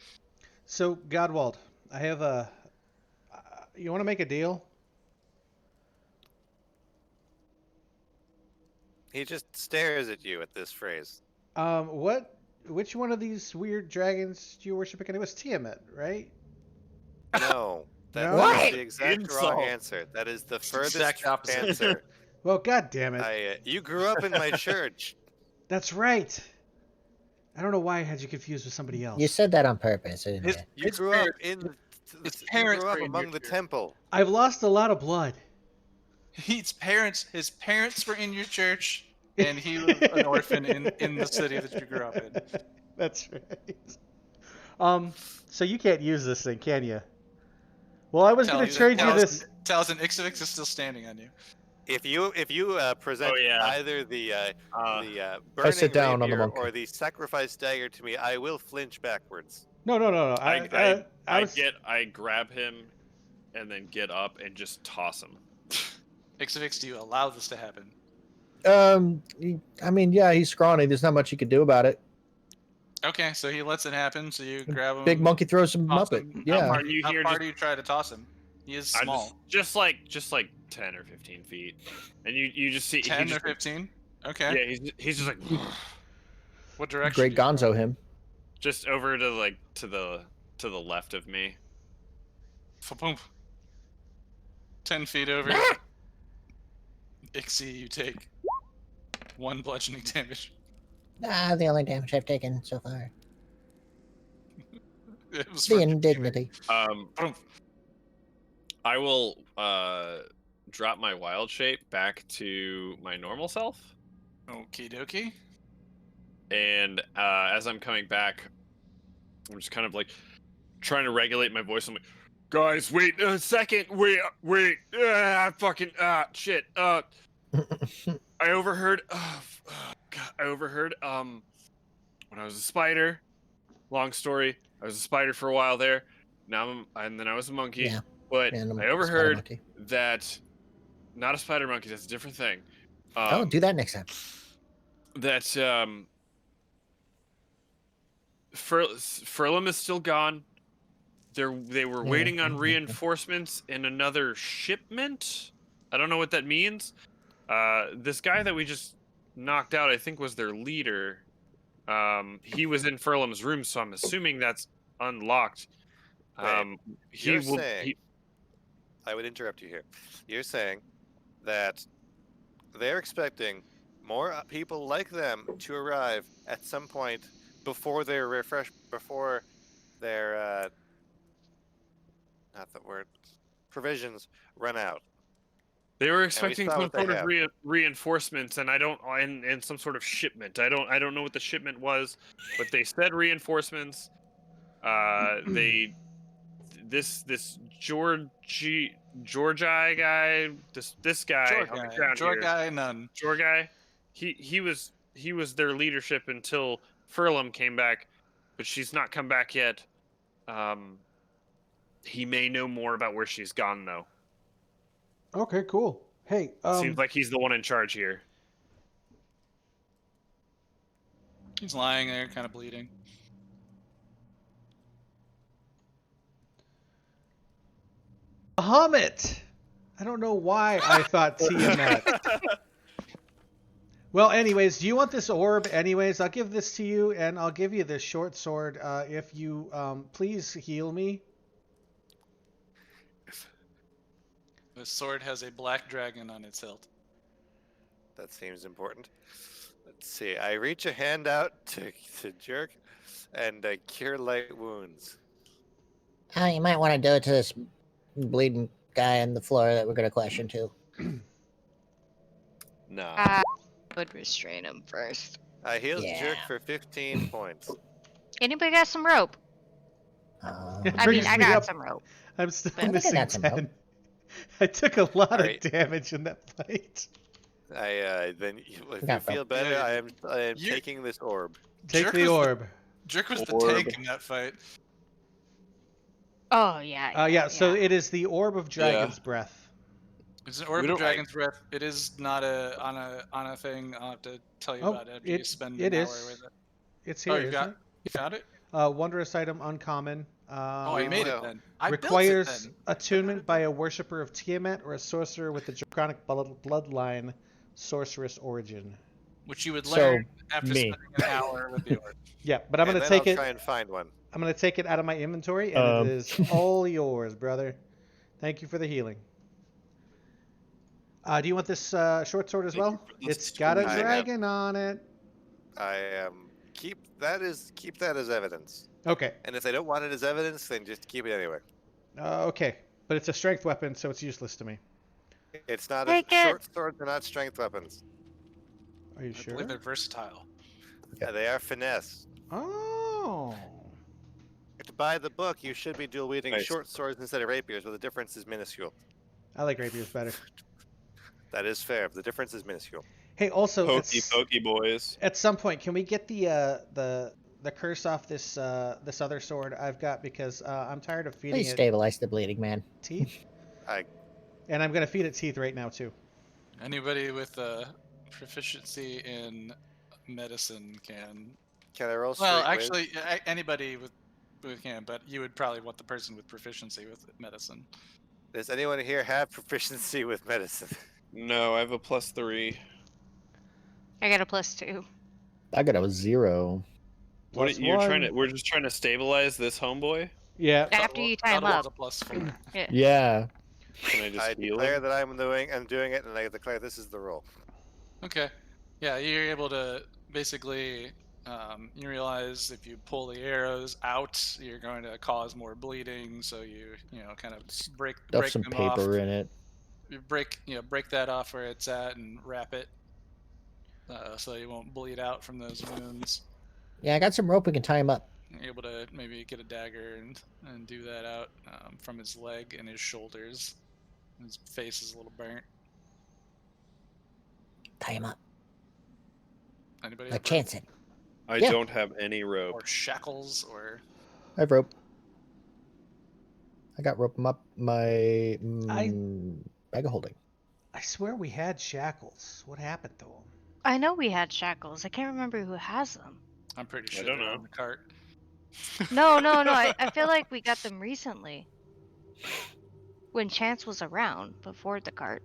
B: So, Godwald, I have a. You want to make a deal?
E: He just stares at you at this phrase.
B: What? Which one of these weird dragons do you worship again? It was Tiamat, right?
E: No. That
B: No?
E: is
G: What?
E: the exact
H: Insult.
E: wrong answer. That is the furthest
A: exact opposite.
E: answer.
B: Well, god damn it.
E: You grew up in my church.
B: That's right. I don't know why I had you confused with somebody else.
G: You said that on purpose, didn't
A: His-
G: you?
E: You
A: His
E: grew up
A: parents-
E: in.
A: his
E: You
A: parents
E: grew up
A: were in
E: among
A: your
E: the
A: church.
E: temple.
B: I've lost a lot of blood.
A: His parents were in your church, and he was an orphan in the city that you grew up in.
B: That's right. So you can't use this thing, can you? Well, I was going to trade you this.
A: Taliesin Ixavix is still standing on you.
E: If you present
C: Oh, yeah.
E: either the
C: Uh,
E: burning
D: sit down on the
E: rapier
D: monk.
E: or the sacrifice dagger to me, I will flinch backwards.
B: No.
C: I
B: was...
C: I grab him, and then get up and just toss him.
A: Ixavix, do you allow this to happen?
D: I mean, yeah, he's scrawny. There's not much you could do about it.
A: Okay, so he lets it happen. So you grab him.
D: Big monkey throws him
A: toss
D: Muppet.
A: him.
D: Yeah.
C: Are you
A: How
C: here
A: far
C: just-
A: do you try to toss him? He is
C: I
A: small.
C: just like 10 or 15 feet, and you just see
A: 10
C: he
A: or
C: just,
A: 15? Okay.
C: yeah, he's just like
A: What direction?
D: Great
A: do you
D: Gonzo
A: go?
D: him.
C: just over to the left of me.
A: Fa-boom. 10 feet over. Ixie, you take 1 bludgeoning damage.
G: The only damage I've taken so far.
A: It was
G: The
A: from-
G: indignity.
A: Boom.
C: I will drop my wild shape back to my normal self,
A: Okie dokie.
C: and as I'm coming back, I'm just kind of like trying to regulate my voice. I'm like, guys, wait a second, wait, fucking shit. I overheard. I overheard. When I was a spider. Long story. I was a spider for a while there. And then I was a monkey.
G: Yeah.
C: But
G: Random
C: I
G: spider
C: overheard
G: monkey.
C: that. Not a spider monkey. That's a different thing.
G: Oh, do that next time.
C: That Furlum is still gone. They were
G: Yeah,
C: waiting on
G: okay.
C: reinforcements in another shipment. I don't know what that means. This guy that we just knocked out, I think, was their leader. He was in Furlum's room, so I'm assuming that's unlocked.
E: Wait,
C: He
E: you're
C: will.
E: saying- I would interrupt you here. You're saying that they're expecting more people like them to arrive at some point before their not the word, provisions run out.
C: They were expecting
E: saw
C: some
E: what they
C: sort of
E: have.
C: reinforcements, and I don't, and some sort of shipment. I don't know what the shipment was, but they said reinforcements. This Georgi guy, this guy on the ground here,
A: Jorgai none.
C: Jorgai, he was their leadership until Furlum came back, but she's not come back yet. He may know more about where she's gone though.
B: Okay, cool. Hey,
C: Seems like he's the one in charge here.
A: He's lying there, kind of bleeding.
B: Bahamut! I don't know why I thought Tiamat. Well, anyways, do you want this orb? Anyways, I'll give this to you, and I'll give you this short sword if you please heal me.
A: The sword has a black dragon on its hilt.
E: That seems important. Let's see. I reach a hand out to Jerk and cure light wounds.
G: You might want to do it to this bleeding guy on the floor that we're going to question too.
H: Nah.
F: I would restrain him first.
E: I healed Jerk
G: Yeah.
E: for 15 points.
F: Anybody got some rope? I mean,
B: Brings
F: I
B: me
F: got
B: up.
F: some rope.
B: I'm still
F: I think I
B: missing
G: got some rope.
B: 10. I took a lot
E: Alright.
B: of damage in that fight.
E: Then if you
G: Got
E: feel
G: rope.
E: better,
A: Yeah,
E: I am
A: you-
E: taking this orb.
B: Take
A: Jerk
B: the
A: was the-
B: orb.
A: Jerk was the
H: Orb.
A: tank in that fight.
F: Oh yeah.
B: Yeah, so it is the orb of Dragon's Breath.
A: It's an orb
H: We
A: of
H: don't-
A: dragon's breath. It is not on a thing. I'll have to tell you
B: Oh,
A: about it after you
B: it-
A: spend
B: it
A: an
B: is.
A: hour with it.
B: It's
A: Oh,
B: here,
A: you
B: isn't
A: got
B: it?
A: you found it?
B: Wondrous item, uncommon.
A: Oh, I made
E: no.
A: it then. I
B: Requires
A: built it then.
B: attunement by a worshipper of Tiamat or a sorcerer with the draconic bloodline, sorceress origin.
A: Which you would
D: So,
A: learn after
D: me.
A: spending an hour with the orb.
B: Yeah, but I'm
E: And
B: gonna
E: then
B: take
E: I'll
B: it.
E: try and find one.
B: I'm gonna take it out of my inventory, and it is all yours, brother. Thank you for the healing. Do you want this short sword as
H: Thank you
B: well?
H: for this
B: It's got a
E: I have-
B: dragon on it.
E: I keep that as evidence.
B: Okay.
E: And if they don't want it as evidence, then just keep it anyway.
B: Okay, but it's a strength weapon, so it's useless to me.
E: It's not
F: Take it.
E: short swords are not strength weapons.
B: Are you
A: I
B: sure?
A: believe they're versatile.
E: Yeah, they are finesse.
B: Oh.
E: To buy the book, you should be dual wielding
H: Nice.
E: short swords instead of rapiers, but the difference is minuscule.
B: I like rapiers better.
E: That is fair. The difference is minuscule.
B: Hey, also,
H: Pokey boys.
B: at some point, can we get the curse off this this other sword I've got, because I'm tired of feeding
G: Please
B: it
G: stabilize the bleeding man.
B: teeth,
E: I
B: and I'm gonna feed it teeth right now too.
A: Anybody with proficiency in medicine can.
E: can I roll
A: Well,
E: straight whiz?
A: actually, anybody with can, but you would probably want the person with proficiency with medicine.
E: Does anyone here have proficiency with medicine?
H: No, I have a +3.
F: I got a +2.
D: I got a 0.
H: What
B: Plus
H: you're trying
B: one.
H: to? We're just trying to stabilize this homeboy.
B: Yeah.
F: After you tie him
A: That was
F: up.
A: a +4.
D: Yeah.
H: Can I just
E: I
H: heal
E: declare
H: him?
E: that I'm doing it, and I declare this is the roll.
A: Okay. Yeah, you're able to basically. You realize if you pull the arrows out, you're going to cause more bleeding. So you kind of break
D: Stuff some
A: them
D: paper
A: off.
D: in it.
A: You break that off where it's at and wrap it, so you won't bleed out from those wounds.
G: Yeah, I got some rope. We can tie him up.
A: You're able to maybe get a dagger and do that out from his leg and his shoulders. His face is a little burnt.
G: Tie him up.
A: Anybody
G: Like
A: have rope?
G: Chanson.
H: I
G: Yeah.
H: don't have any rope.
A: Or shackles or
D: I have rope. I got rope up my bag of holding.
B: I swear we had shackles. What happened to them?
F: I know we had shackles. I can't remember who has them.
A: I'm pretty
H: I
A: sure
H: don't
A: they're
H: know.
A: on the cart.
F: No. I feel like we got them recently. When Chance was around, before the cart.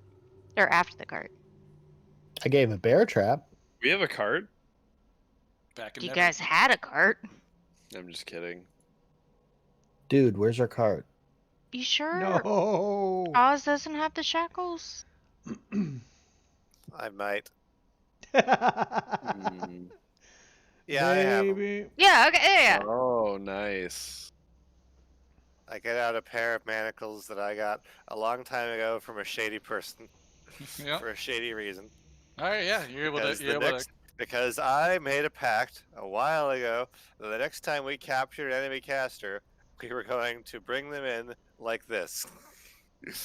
F: Or after the cart.
D: I gave a bear trap.
H: We have a cart.
A: Back in
F: You
A: Never-
F: guys had a cart.
H: I'm just kidding.
D: Dude, where's our cart?
F: You sure?
B: No.
F: Oz doesn't have the shackles?
E: I might.
H: Hmm.
E: Yeah, I have 'em.
B: Maybe.
F: Yeah, okay, yeah.
H: Oh, nice.
E: I get out a pair of manacles that I got a long time ago from a shady person.
A: Yep.
E: for a shady reason.
A: All right, yeah, you're able
E: Because
A: to. You're able to.
E: because I made a pact a while ago that the next time we captured an enemy caster, we were going to bring them in like this.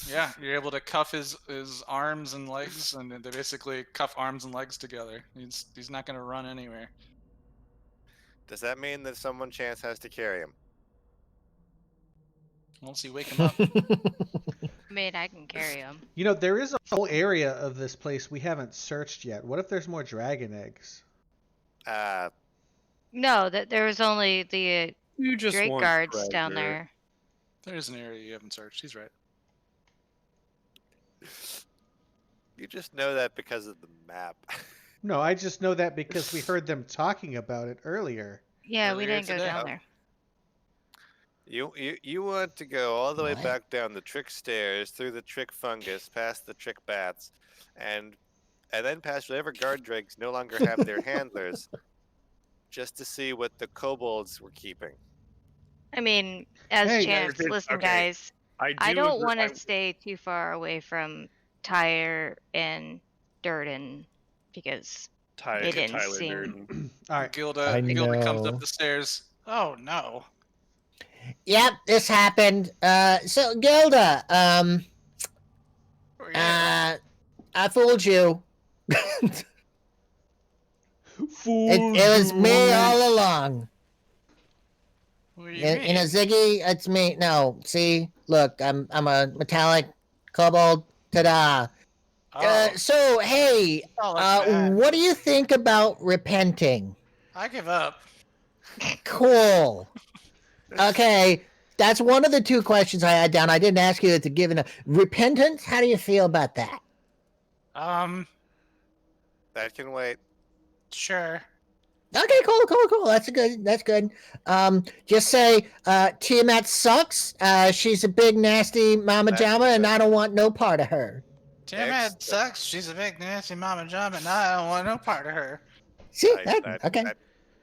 A: Yeah, you're able to cuff his arms and legs, and they basically cuff arms and legs together. He's not going to run anywhere.
E: Does that mean that someone chance has to carry him?
A: Once you wake him up.
F: I mean, I can carry him.
B: You know, there is a whole area of this place we haven't searched yet. What if there's more dragon eggs?
F: No, that there was only the
H: You just
F: Drake
H: want
F: guards down
H: treasure.
F: there.
A: There's an area you haven't searched. He's right.
E: You just know that because of the map.
B: No, I just know that because we heard them talking about it earlier.
F: Yeah, we
A: Earlier
F: didn't go
A: today.
F: down there.
E: You want to go all the way
G: What?
E: back down the trick stairs, through the trick fungus, past the trick bats, and then past whatever guard drakes no longer have their handlers, just to see what the kobolds were keeping.
F: I mean, as
B: Hey,
F: chance,
C: okay.
F: listen, guys. I don't
C: agree-
F: want to stay too far away from Tyre and Durden because
C: Tyler,
F: They didn't
C: Tyler
F: seem-
C: Durden.
B: All right.
A: Gilda
D: I
A: comes
D: know.
A: up the stairs. Oh no.
G: Yep, this happened. So Gilda,
A: Yeah.
G: I fooled you.
B: Fool
G: It was me all along.
A: What do you
G: In a
A: mean?
G: Ziggy, it's me. No, see, look, I'm a metallic kobold. Ta-da.
A: Oh,
G: So hey,
A: not like that.
G: what do you think about repenting?
A: I give up.
G: Cool. Okay, that's one of the two questions I had down. I didn't ask you to give a repentance. How do you feel about that?
E: That can wait.
A: Sure.
G: Okay, cool. That's good. Just say, Tiamat sucks. She's a big nasty mama
E: That's
G: jama, and
E: good.
G: I don't want no part of her.
A: Tiamat sucks. She's a big nasty mama jump, and I don't want no part of her.
G: See,
E: That-
G: okay.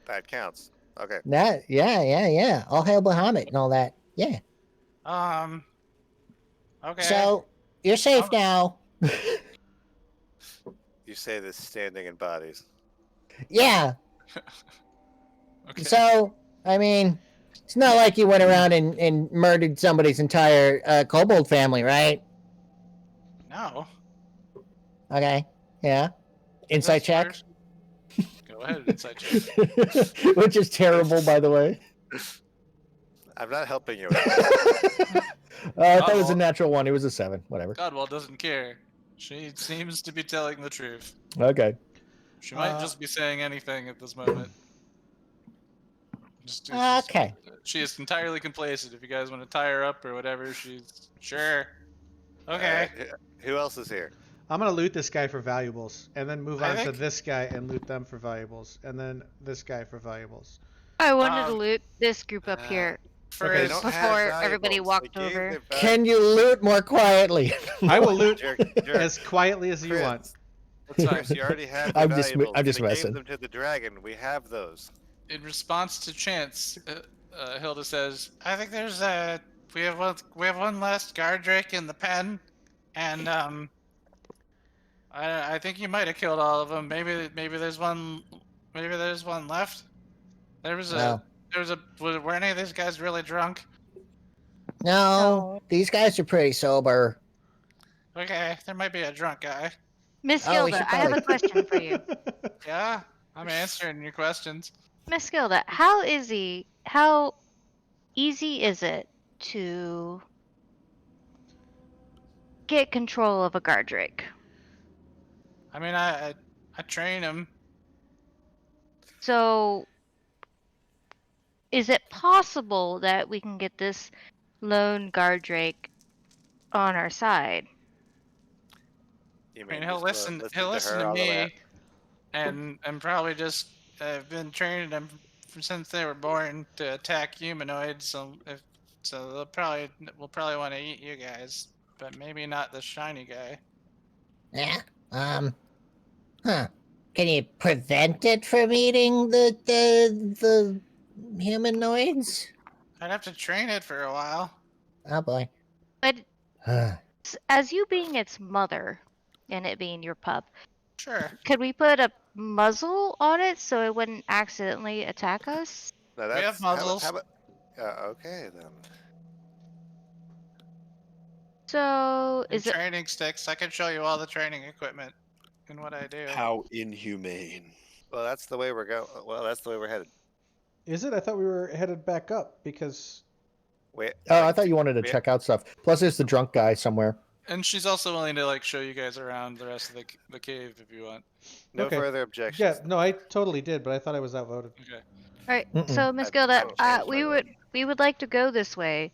E: That counts. Okay.
G: Yeah. All hail Bahamut and all that. Yeah.
A: Okay.
G: So you're safe
A: Oh.
G: now.
E: You say this standing in bodies.
G: Yeah.
A: Okay.
G: So I mean, it's not like you went around and murdered somebody's entire kobold family, right?
A: No.
G: Okay. Yeah. Insight check.
A: Go ahead, insight check.
G: Which is terrible, by the way.
E: I'm not helping you.
G: I thought it was a
A: Uh-oh.
G: natural one. It was a 7. Whatever.
A: Godwell doesn't care. She seems to be telling the truth.
G: Okay.
A: She might
B: Uh,
A: just be saying anything at this moment.
G: Okay.
A: She is entirely complacent. If you guys want to tie her up or whatever, she's sure. Okay.
E: Alright, who else is here?
B: I'm gonna loot this guy for valuables, and then move
A: I
B: on to
A: think-
B: this guy and loot them for valuables, and then this guy for valuables.
F: I wanted to
A: Um,
F: loot this group up here.
A: For
B: Okay,
E: They
A: his-
E: don't have
F: Before everybody
E: valuables.
F: walked
E: They gave
F: over.
E: their
G: Can you loot more quietly?
B: I will loot
E: Jerk,
B: as quietly as you
E: Chris,
B: want.
A: That's fine.
E: Chris, you already have the
G: I'm just
E: valuables. We
G: messing.
E: gave them to the dragon. We have those.
A: In response to chance, Hilda says, "I think there's we have one last guard drake in the pen, and I think you might have killed all of them. Maybe there's one left. There was
G: No.
A: were any of these guys really drunk?
G: No, these guys are pretty sober.
A: Okay, there might be a drunk guy.
F: Miss
G: Oh, we
F: Gilda,
G: should
F: I have a question for you.
A: Yeah, I'm answering your questions.
F: Miss Gilda, how easy is it to get control of a guard drake?
A: I mean, I train him.
F: So, is it possible that we can get this lone guard drake on our side?
E: You
A: I mean,
E: just
A: he'll listen. He'll listen
E: her
A: to
E: all the way
A: me, and probably just been training them since they were born to attack humanoids. So we'll probably want to eat you guys, but maybe not the shiny guy.
G: Yeah. Huh. Can you prevent it from eating the humanoids?
A: I'd have to train it for a while.
G: Oh boy.
F: But
G: Huh.
F: as you being its mother, and it being your pup.
A: Sure.
F: Could we put a muzzle on it so it wouldn't accidentally attack us?
E: No,
A: We have muzzles.
E: How about, okay then.
F: So
A: And
F: is it?
A: training sticks. I can show you all the training equipment and what I do.
H: How inhumane.
E: Well, that's the way we're going. Well, that's the way we're headed.
B: Is it? I thought we were headed back up because.
E: Wait.
D: Oh, I thought you wanted to
E: we-
D: check out stuff. Plus, there's the drunk guy somewhere.
A: And she's also willing to like show you guys around the rest of the cave if you want.
E: No
B: Okay.
E: further objections.
B: Yeah, no, I totally did, but I thought I was outvoted.
A: Okay.
F: All right.
D: Mm-mm.
F: So Miss
E: I
F: Gilda,
E: will change my vote.
F: we would like to go this way.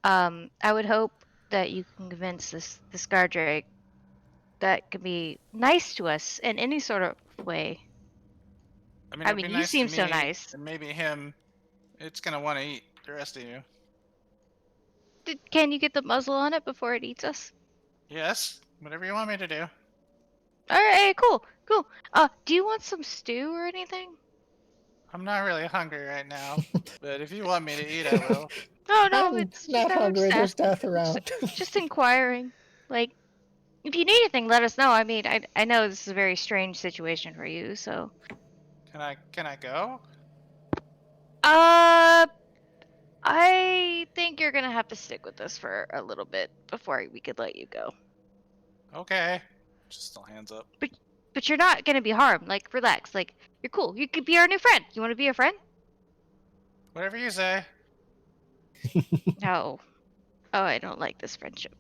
F: I would hope that you can convince this Gardrake that can be nice to us in any sort of way. I
A: it'd
F: mean,
A: be
F: you
A: nice to
F: seem so
A: me,
F: nice.
A: And maybe him. It's gonna want to eat the rest of you.
F: Can you get the muzzle on it before it eats us?
A: Yes. Whatever you want me to do.
F: All right. Cool. Cool. Do you want some stew or anything?
A: I'm not really hungry right now, but if you want me to eat, I will.
F: No, no,
G: I'm
F: it's
G: not
F: just
G: hungry. There's
F: understand-
G: death around.
F: just inquiring. Like, if you need anything, let us know. I mean, I know this is a very strange situation for you, so.
A: Can I go?
F: I think you're gonna have to stick with us for a little bit before we could let you go.
A: Okay. Just still hands up.
F: But you're not gonna be harmed. Like, relax. Like, you're cool. You could be our new friend. You want to be a friend?
A: Whatever you say.
F: No. Oh, I don't like this friendship.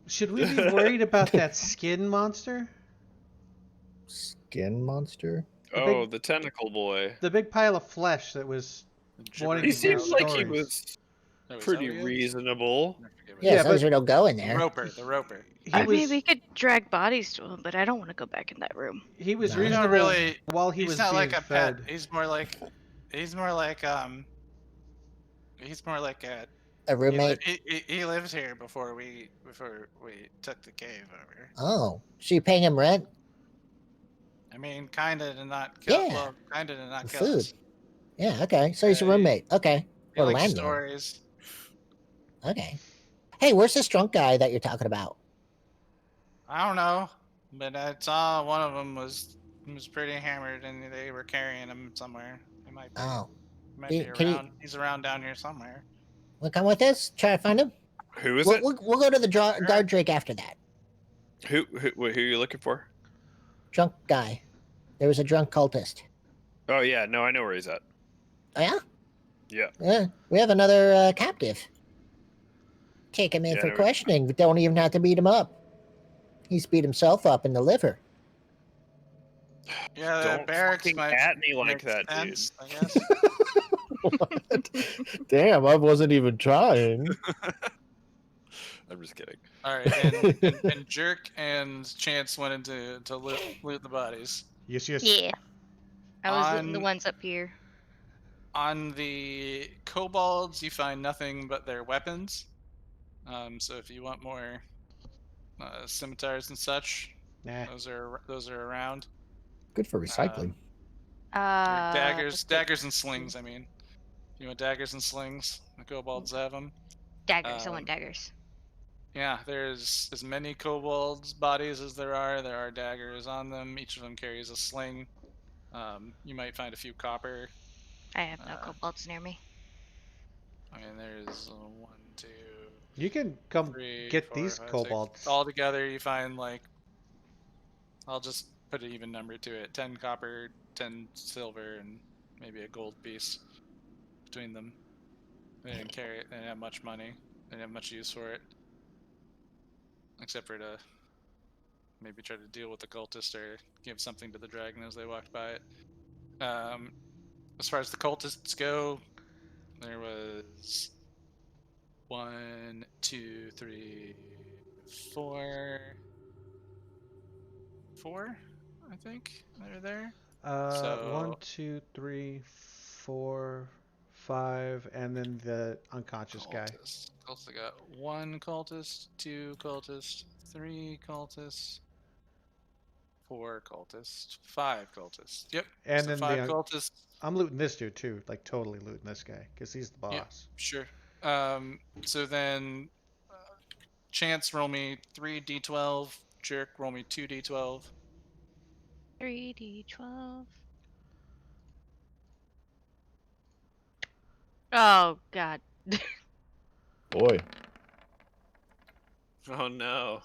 B: Should we be worried about that skin monster?
D: Skin monster?
B: The
H: Oh,
B: big-
H: the tentacle boy.
B: The big pile of flesh that was wanting
H: He
B: to tell
H: seems like he
B: stories.
H: was
A: Oh, is that
H: pretty
A: what he is?
H: reasonable.
A: I forget what
G: Yeah,
A: it
B: Yeah,
G: as long as
B: but-
G: we don't go in
A: is.
G: there.
A: The roper.
B: He
F: I
B: was
F: mean, we could drag bodies to him, but I don't want to go back in that room.
B: he was
G: No.
A: He's not
B: reasonable
A: really.
B: while he
A: He's
B: was
A: not
B: being
A: like a
B: fed.
A: pet. He's more like a. He's more like a.
G: A roommate.
A: He lived here before we took the cave over.
G: Oh, so you paying him rent?
A: I mean, kinda to not kill.
G: Yeah.
A: Well, kinda to not
G: For
A: kill
G: food.
A: us.
G: Yeah, okay. So he's a
A: Yeah,
G: roommate. Okay.
A: He
G: Or
A: likes
G: landlord.
A: stories.
G: Okay. Hey, where's this drunk guy that you're talking about?
A: I don't know, but I saw one of them was pretty hammered, and they were carrying him somewhere. He might be.
G: Oh,
A: He might
G: Can
A: be
G: you-
A: around. He's around down here somewhere.
G: well, come with us. Try to find him.
H: Who is
G: We'll,
H: it?
G: we'll go to the guard Drake after that.
H: Who are you looking for?
G: Drunk guy. There was a drunk cultist.
H: Oh yeah, no, I know where he's at.
G: Oh yeah.
H: Yeah.
G: Yeah. We have another captive. Take him in
H: Yeah,
G: for
H: no, we-
G: questioning. We don't even have to beat him up. He's beat himself up in the liver.
A: Yeah, the
H: Don't
A: barracks
H: fucking
A: might
H: at me like
A: make
H: that,
A: sense, I guess.
D: What? Damn, I wasn't even trying.
H: I'm just kidding.
A: All right, and Jerk and Chance went into to loot the bodies.
B: Yes, yes.
F: Yeah. I was looting the
A: On-
F: ones up here.
A: On the kobolds, you find nothing but their weapons. So if you want more scimitars and such,
B: Nah.
A: those are around.
D: Good for recycling.
A: Or
F: Let's
A: daggers and slings. I mean, if you want daggers and slings, the kobolds have them.
F: Daggers. I want daggers.
A: Yeah, there's as many kobolds bodies as there are daggers on them. Each of them carries a sling. You might find a few copper.
F: I have no
A: uh,
F: kobolds near me.
A: I mean, there's 1, 2,
B: You can come
A: 3,
B: get
A: 4,
B: these
A: 5, 6.
B: kobolds.
A: All together, you find like, I'll just put an even number to it: 10 copper, 10 silver, and maybe a gold piece between them. They didn't carry it. They didn't have much money. They didn't have much use for it, except for to maybe try to deal with the cultist or give something to the dragon as they walked by it. As far as the cultists go, there was 1, 2, 3, 4, I think they're there. So-
B: 1, 2, 3, 4, 5, and then the unconscious guy.
A: Cultists. Cultists got 1 cultist, 2 cultists, 3 cultists, 4 cultists, 5 cultists. Yep.
B: And
A: so
B: then
A: 5
B: the
A: cultists.
B: I'm looting this dude too, like totally looting this guy because he's the boss.
A: Yeah. Sure. So then, Chance, roll me 3d12 Jerk, roll me 2d12.
F: 3d12. Oh god.
D: Boy.
H: Oh no.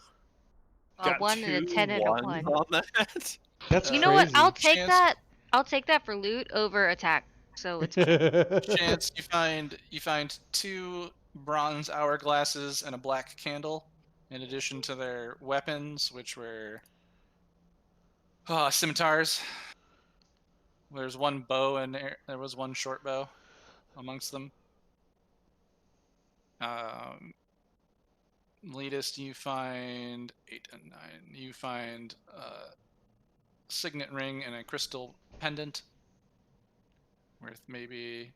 F: A
H: Got
F: 1 and a
H: 2
F: 10 and a
H: 1s
F: 1.
H: on that.
B: That's
F: You know what?
B: crazy.
F: I'll take
A: Chance-
F: that. I'll take that for loot over attack. So it's
A: Chance, you find 2 bronze hourglasses and a black candle, in addition to their weapons, which were scimitars. There's one bow and there was one short bow amongst them. Latest, you find 8 and 9. You find a signet ring and a crystal pendant worth maybe,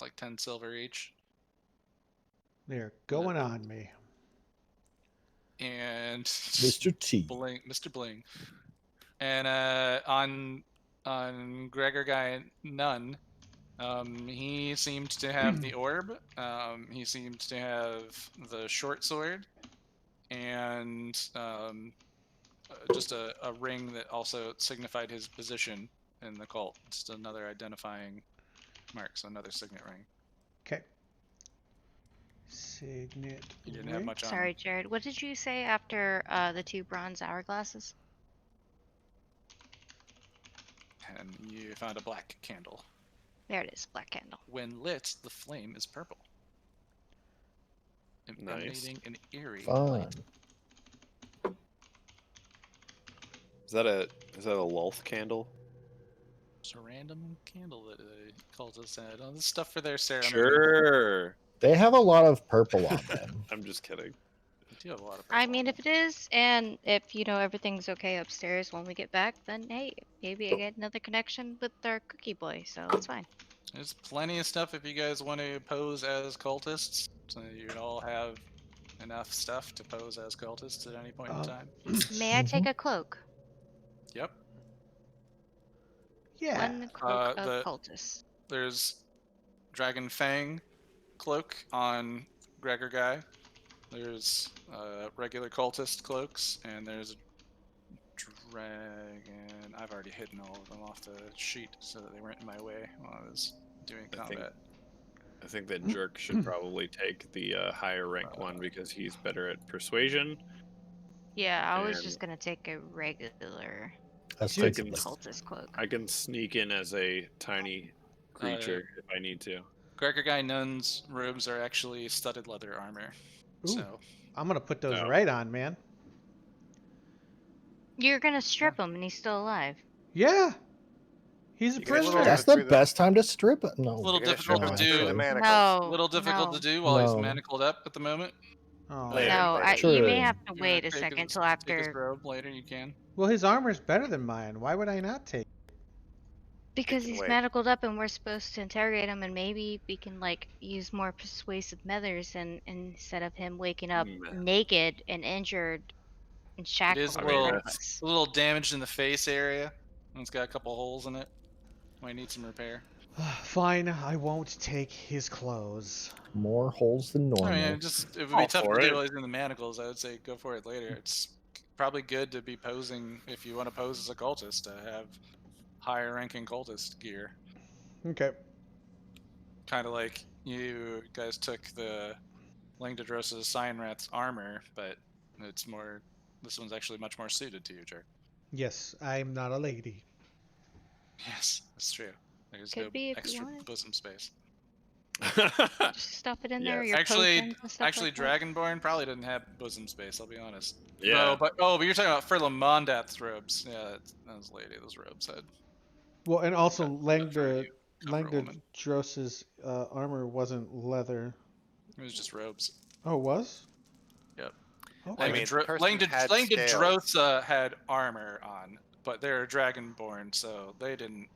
A: like 10 silver each.
B: They're going on me.
A: And
D: Mr. T.
A: Bling, Mr. Bling. And on Gregor Guy Nunn, he seemed to have the orb. He seemed to have the short sword, and just a ring that also signified his position in the cult. Just another identifying mark, so another signet ring.
B: Okay. Signet.
A: He didn't have
B: ring.
A: much on.
F: sorry, Jared. What did you say after the 2 bronze hourglasses?
A: And you found a black candle.
F: There it is, black candle.
A: When lit, the flame is purple, emanating an eerie
D: Fun.
A: light.
H: Is that a Lulth candle?
A: It's a random candle that cultists had. Oh, this stuff for their ceremony.
H: Sure.
D: They have a lot of purple on them.
H: I'm just kidding.
A: They do have a lot of
F: I
A: purple.
F: mean, if it is, and if everything's okay upstairs when we get back, then hey, maybe I get another connection with our cookie boy, so it's fine.
A: There's plenty of stuff if you guys want to pose as cultists. So you'd all have enough stuff to pose as cultists at any point in time.
F: May I take a cloak?
A: Yep.
B: Yeah.
F: One cloak
A: the-
F: of cultists.
A: There's Dragon Fang cloak on Gregor Guy. There's regular cultist cloaks, and there's a dragon. I've already hidden all of them off the sheet so that they weren't in my way while I was doing
H: I think-
A: combat.
H: I think that Jerk should probably take the higher rank one because he's better at persuasion.
F: Yeah, I was
H: and-
F: just gonna take a regular
D: That's
H: I
D: like
H: can-
F: cultist cloak.
H: I can sneak in as a tiny creature if I need to.
A: Gregor Guy Nunn's robes are actually studded leather armor.
B: Ooh.
A: So
B: I'm gonna put those
H: No.
B: right on, man.
F: You're gonna strip him, and he's still alive.
B: Yeah. He's a
E: You guys
B: prisoner.
D: That's
E: Through
D: the
E: the-
D: best time to strip it. No.
A: a little
E: You're gonna
A: difficult
E: strip
A: to
E: him through
A: do.
E: the manacles.
F: No,
A: A little difficult
F: no.
A: to do while he's
D: No.
A: manacled up at the moment.
B: Oh.
E: Later.
F: No,
E: later.
F: you may
D: True.
F: have to
A: You
F: wait
A: wanna
F: a
A: take
F: second
A: his-
F: till
A: take his
F: after,
A: robe later. You can.
B: Well, his armor's better than mine. Why would I not take?
F: because
E: can
F: he's
E: wait.
F: manacled up, and we're supposed to interrogate him, and maybe we can like use more persuasive methods, and instead of him waking up naked and injured and shackled
A: is a
F: in
A: little-
F: front of us.
A: A little damaged in the face area. And it's got a couple holes in it. Might need some repair.
B: Fine, I won't take his clothes.
D: More holes than normal.
A: I mean, it would be
H: All
A: tough
H: for
A: to
H: it.
A: do while he's in the manacles. I would say go for it later. It's probably good to be posing if you want to pose as a cultist to have higher ranking cultist gear.
B: Okay.
A: Kind of like you guys took the Langdodrosa's Cyanrath's armor, but it's more. This one's actually much more suited to you, Jerk.
B: Yes, I'm not a lady.
A: Yes, that's true. There's
F: Could
A: no
F: be if you
A: extra
F: wanted.
A: bosom space.
F: Just stuff it in there.
H: Yes.
F: Your
A: Actually,
F: potions and stuff
A: actually,
F: like that.
A: Dragonborn probably didn't have bosom space. I'll be honest.
H: yeah.
A: But you're talking about Furlamondath's robes. Yeah, that was lady. Those robes had.
B: Well, and also
A: Not for you, not for a woman.
B: Langdodros's armor wasn't leather.
A: It was just robes.
B: Oh, it was?
A: Yep.
B: Okay.
E: I mean, the person had
A: Langdodrosa had armor on, but they're Dragonborn, so they didn't.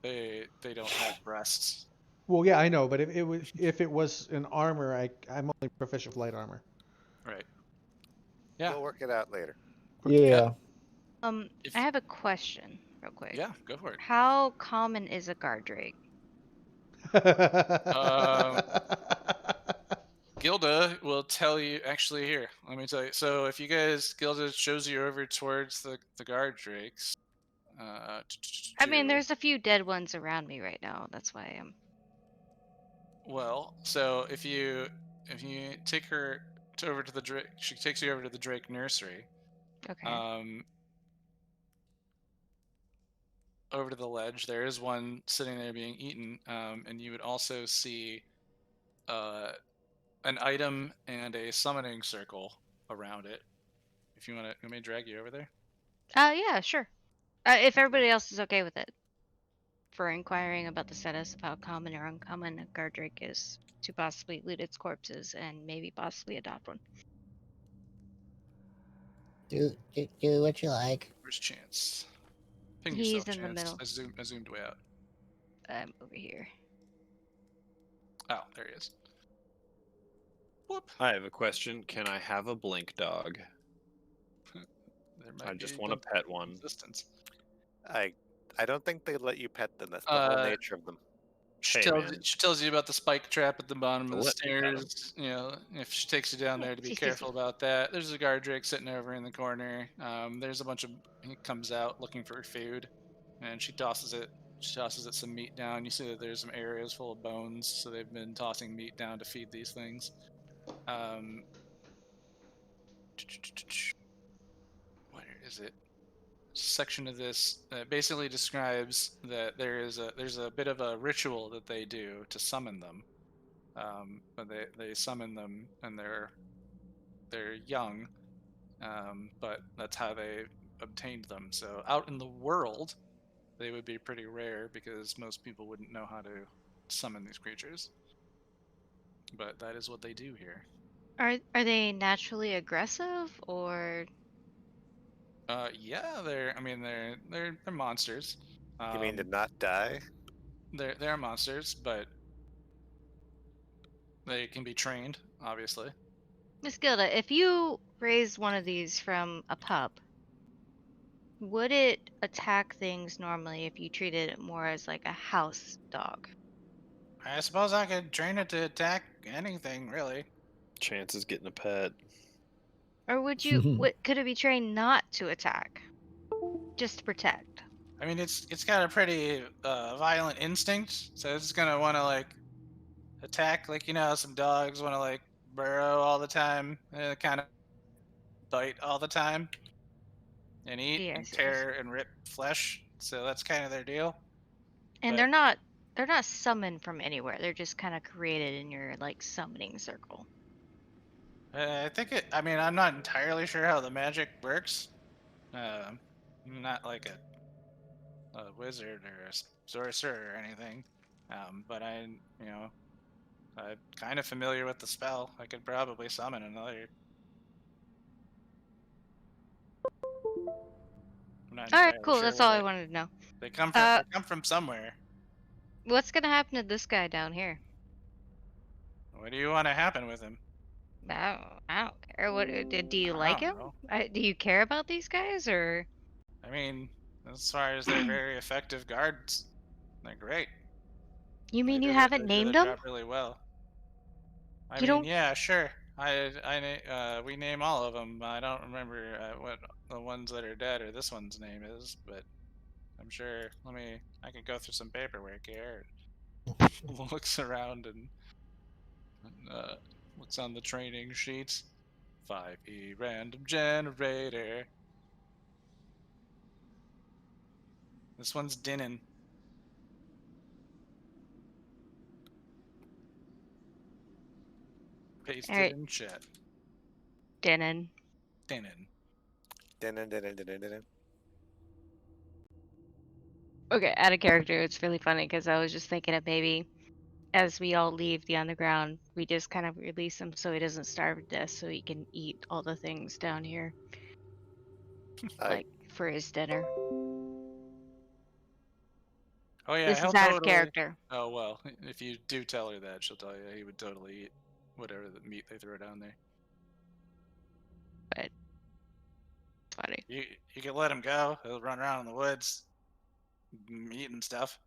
A: They don't have breasts.
B: Well, yeah, I know, but if it was an armor, I'm only proficient with light armor.
A: Right. Yeah.
E: We'll work it out later.
D: Yeah.
A: If-
F: I have a question, real quick.
A: Yeah. Go for it.
F: How common is a guard drake?
A: Gilda will tell you. Actually, here, let me tell you. So, if you guys, Gilda shows you over towards the guard drakes.
F: I mean, there's a few dead ones around me right now. That's why I'm.
A: Well, so if you take her over to the Drake, she takes you over to the Drake nursery.
F: Okay.
A: Over to the ledge, there is one sitting there being eaten, and you would also see an item and a summoning circle around it. If you want me to drag you over there?
F: Yeah, sure. If everybody else is okay with it. For inquiring about the status of how common or uncommon a guard drake is to possibly loot its corpses and maybe possibly adopt one.
G: Do what you like.
A: Where's Chance? Ping
F: He's
A: yourself,
F: in the
A: Chance.
F: middle.
A: I zoomed way out.
F: I'm over here.
A: Oh, there he is. Whoop.
H: I have a question. Can I have a blink dog?
A: There might
H: I just
A: be
H: want to
A: the
H: pet one.
A: Resistance.
E: I don't think they let you pet them. That's the whole nature of them.
H: Hey, man.
A: She tells you about the spike trap at the bottom of the
H: Let me pet 'em.
A: stairs. You know, if she takes you down there, to be
F: She's
A: careful
F: busy.
A: about that. There's a guard drake sitting over in the corner. There's a bunch of. He comes out looking for food, and she tosses it. She tosses it some meat down. You see that there's some areas full of bones, so they've been tossing meat down to feed these things. Where is it? Section of this that basically describes that there's a bit of a ritual that they do to summon them. But they summon them and they're young, but that's how they obtained them. So out in the world, they would be pretty rare because most people wouldn't know how to summon these creatures. But that is what they do here.
F: Are they naturally aggressive or?
A: Yeah, they're monsters.
E: You mean to
A: Um,
E: not die?
A: they're monsters, but they can be trained, obviously.
F: Miss Gilda, if you raised one of these from a pup, would it attack things normally if you treated it more as like a house dog?
A: I suppose I could train it to attack anything, really.
H: Chance is getting a pet.
F: Or would you could it be trained not to attack? Just to protect?
A: I mean, it's got a pretty violent instinct, so it's gonna want to like attack, like how some dogs want to like burrow all the time, and kind of bite all the time, and eat and
F: Yes, yes.
A: tear and rip flesh. So that's kind of their deal.
F: And
A: But-
F: they're not summoned from anywhere. They're just kind of created in your like summoning circle.
A: I think it. I mean, I'm not entirely sure how the magic works. I'm not like a wizard or a sorcerer or anything. But I'm kind of familiar with the spell. I could probably summon another. I'm not
F: All right,
A: entirely
F: cool.
A: sure
F: That's
A: where
F: all I wanted to know.
A: They come from. They come from somewhere.
F: What's gonna happen to this guy down here?
A: What do you want to happen with him?
F: I don't care. What do you
A: I
F: like
A: don't
F: him?
A: know.
F: Do you care about these guys or?
A: I mean, as far as they're very effective guards, they're great.
F: You mean
A: They
F: you
A: do
F: haven't
A: they do
F: named
A: their
F: them?
A: job really well. I
F: You
A: mean,
F: don't-
A: yeah, sure. We name all of them. I don't remember what the ones that are dead or this one's name is, but I'm sure. I can go through some paperwork here. Looks around and looks on the training sheets. 5E random generator. This one's Dinnin. Paste
F: Alright.
A: it in chat.
F: Denon.
A: Dinnin.
E: Dun-dun-dun-dun-dun-dun-dun.
F: Okay, out of character, it's really funny because I was just thinking of maybe as we all leave the underground, we just kind of release him so he doesn't starve to death, so he can eat all the things down here, like for his dinner.
A: Oh yeah,
F: This
A: he'll
F: is out of
A: totally.
F: character.
A: Oh well, if you do tell her that, she'll tell you he would totally eat whatever the meat they throw down there.
F: It's funny.
A: You can let him go. He'll run around in the woods, eating stuff.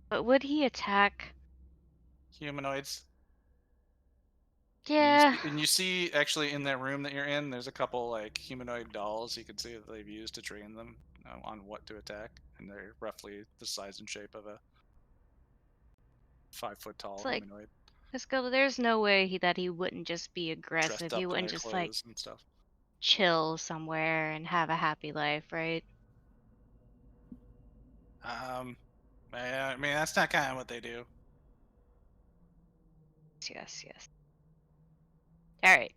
F: But would he attack?
A: Humanoids.
F: Yeah.
A: And you see, actually, in that room that you're in, there's a couple like humanoid dolls you can see that they've used to train them on what to attack, and they're roughly the size and shape of a 5 foot tall
F: It's like,
A: humanoid,
F: Escola, there's no way that he wouldn't just be aggressive.
A: dressed
F: He
A: up in
F: wouldn't
A: their
F: just like
A: clothes and stuff.
F: chill somewhere and have a happy life, right?
A: I mean, that's not kind of what they do.
F: Yes, yes. All right.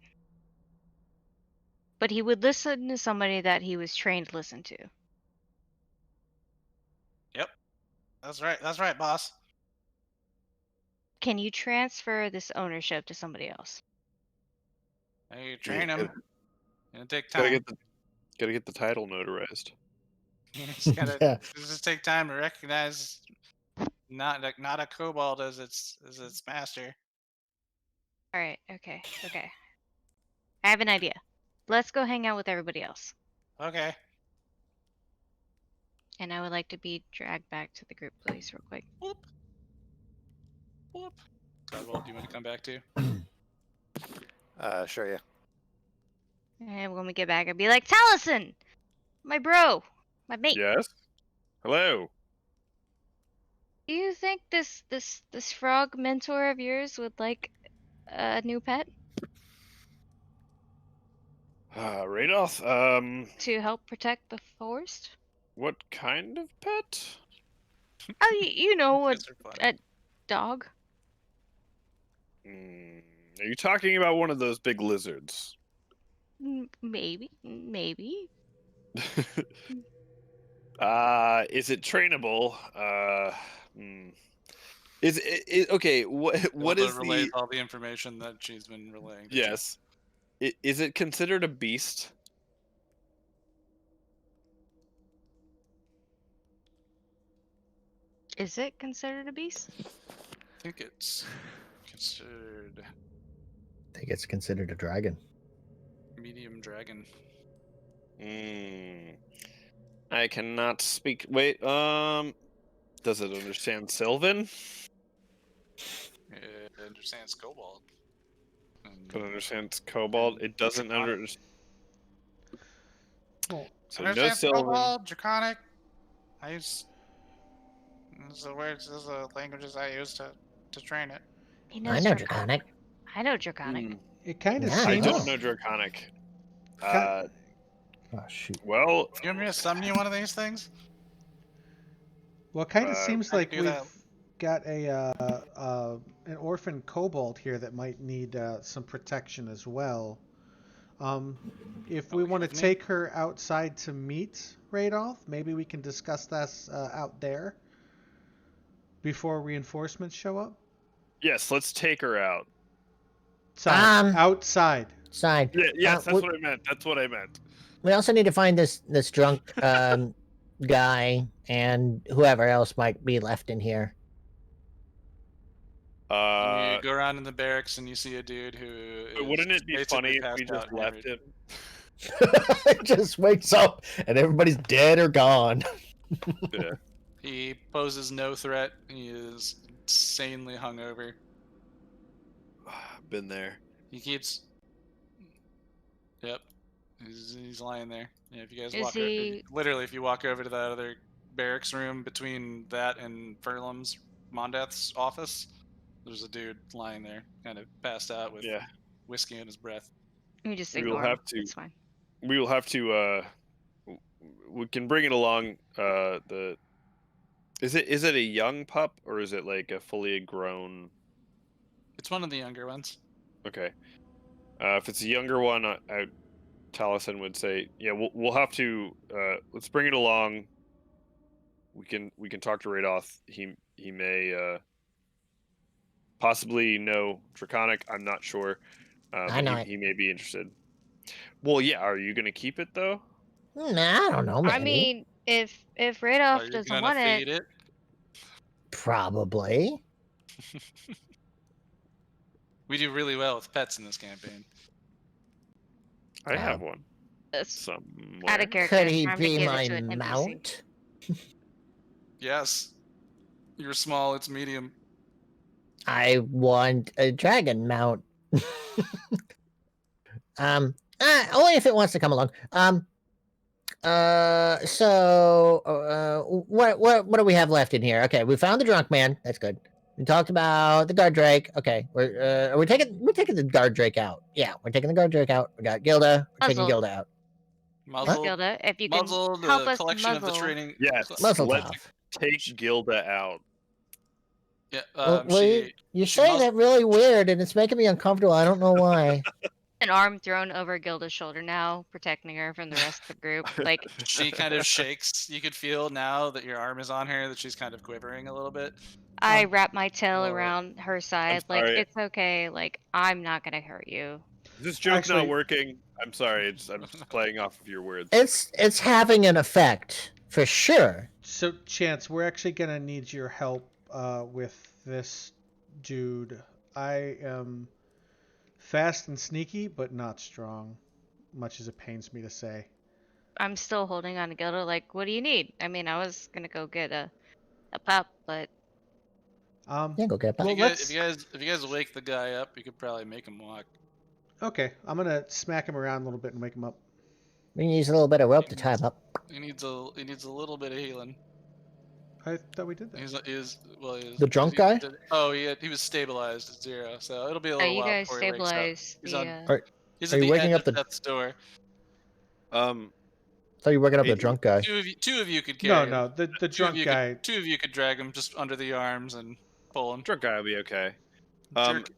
F: But he would listen to somebody that he was trained to listen to.
A: Yep, that's right, boss.
F: Can you transfer this ownership to somebody else?
A: Now you train them. It'll take
H: Gotta
A: time.
H: get the title notarized.
A: You just gotta
D: Yeah.
A: just take time to recognize not a kobold as its master.
F: All right. Okay. Okay. I have an idea. Let's go hang out with everybody else.
A: Okay.
F: And I would like to be dragged back to the group, please, real quick.
A: Whoop. Whoop. Kobold, do you want to come back too?
E: Sure, yeah.
F: And when we get back, I'll be like, Taliesin! My bro! My mate!
H: Yes. Hello.
F: Do you think this frog mentor of yours would like a new pet
H: Radoth.
F: to help protect the forest?
H: What kind of pet?
F: Oh, you know, a
A: Kids are funny.
F: dog.
H: Are you talking about one of those big lizards?
F: Maybe.
H: Is it trainable? Is it okay? What
A: Hilda
H: is
A: relays
H: the?
A: all the information that she's been relaying? to you.
H: Yes. Is it considered a beast?
F: Is it considered a beast?
A: I think it's considered
D: I think it's considered a dragon.
A: medium dragon.
H: I cannot speak. Wait. Does it understand Sylvan?
A: It understands kobold.
H: It understands Cobalt. It doesn't understand.
B: Well,
H: So no
A: Understands
H: Sylvan.
A: kobold, draconic. I use. These are the words. These are the languages I use to train it.
F: He
G: I
F: knows
G: know
F: Draconic.
G: Draconic.
F: I know Draconic.
B: it kind of
G: Yeah,
H: I
B: seems.
H: don't know Draconic.
B: Ca-
D: Oh shoot.
H: Well,
A: You want me to summon you one of these things?
B: Well, it kind of
H: Uh,
B: seems
A: I
B: like
A: can do
B: we've
A: that.
B: got an orphan kobold here that might need some protection as well. If we
A: Okay
B: want to
A: with me.
B: take her outside to meet Radolf, maybe we can discuss this out there before reinforcements show up.
H: yes. Let's take her out.
B: Outside.
G: Side.
H: Yeah, yes, that's
G: we-
H: what I meant. That's what I meant.
G: We also need to find this drunk guy and whoever else might be left in here.
A: You go around in the barracks and you see a dude who.
H: But
A: is
H: wouldn't it be
A: basically
H: funny if
A: passed
H: we just
A: out and
H: left
A: every-
H: him?
D: It just wakes up and everybody's dead or gone.
H: Yeah.
A: He poses no threat. He is insanely hungover.
H: Been there.
A: He keeps. Yep, he's lying there. Yeah, if you guys
F: Is
A: walk
F: he-
A: literally, if you walk over to that other barracks room between that and Furlum's Mondath's office, there's a dude lying there, kind of passed out with
H: Yeah.
A: whiskey in his breath.
F: You just
H: We will
F: ignore him.
H: have to-
F: It's fine.
H: We will have to. We can bring it along. Is it a young pup or is it like a fully grown?
A: It's one of the younger ones.
H: Okay. If it's a younger one, Taliesin would say, yeah, we'll have to. Let's bring it along. We can talk to Radoth. He may possibly know Draconic. I'm not sure.
G: I
H: But
G: know it.
H: he may be interested. Well, yeah. Are you gonna keep it though?
G: I don't know. Maybe.
F: I mean, if
A: Are
F: Radolf
A: you
F: doesn't
A: gonna
F: want
A: feed
F: it,
A: it?
G: Probably.
A: We do really well with pets in this campaign.
H: I have one
F: that's
H: somewhere.
F: out of character.
G: Could he
F: I'm gonna
G: be
F: give it
G: my
F: to an NPC.
G: mount?
A: Yes. You're small. It's medium.
G: I want a dragon mount Only if it wants to come along. What do we have left in here? Okay, we found the drunk man. That's good. We talked about the guard drake. Okay, we're taking the guard drake out. Yeah, we're taking the guard drake out. We got Gilda. We're taking
F: Muzzled.
G: Gilda out.
A: Muzzled,
F: Gilda, if you
A: muzzled,
F: can help
A: the
F: us
A: collection of the
F: muzzle.
A: training.
C: Yes,
G: Muzzled
C: let's
G: off.
C: take Gilda out.
A: Yeah,
G: Well,
A: she.
G: you're
A: she
G: saying
A: mus-
G: that really weird, and it's making me uncomfortable. I don't know why.
F: An arm thrown over Gilda's shoulder now, protecting her from the rest of the group. Like,
A: She kind of shakes. You could feel now that your arm is on her that she's kind of quivering a little bit.
F: I wrap my tail
A: well,
F: around her side. Like,
C: sorry.
F: it's okay. Like, I'm not gonna hurt you.
C: Is this joke
B: Actually-
C: not working? I'm sorry. I'm just playing off of your words.
G: It's having an effect for sure.
B: So, Chance, we're actually gonna need your help with this dude. I am fast and sneaky, but not strong, much as it pains me to say.
F: I'm still holding on to Gilda. Like, what do you need? I mean, I was gonna go get a pup, but
G: Yeah, go get
A: If
G: back.
B: Well,
A: you, guys,
B: let's-
A: if you guys wake the guy up, you could probably make him walk.
B: Okay, I'm gonna smack him around a little bit and wake him up.
G: We can use a little bit of rope to tie him up.
A: He needs a little bit of healing.
B: I thought we did that.
G: The drunk guy?
A: He was stabilized at 0, so it'll be a
F: oh,
A: little
F: you
A: while
F: guys
A: before he wakes up.
F: stabilize
A: He's
F: the.
A: on-
G: Are-
A: He's
G: Are
A: at
G: you
A: the
G: waking
A: end
G: up
A: of
G: the-
A: death's door.
G: So you're waking up the
C: Hey,
G: drunk guy.
A: Two of you could carry
B: No,
A: him.
B: the
A: Two of
B: drunk
A: you
B: guy.
A: Two of you could drag him just under the arms and pull him.
C: Drunk guy will be okay.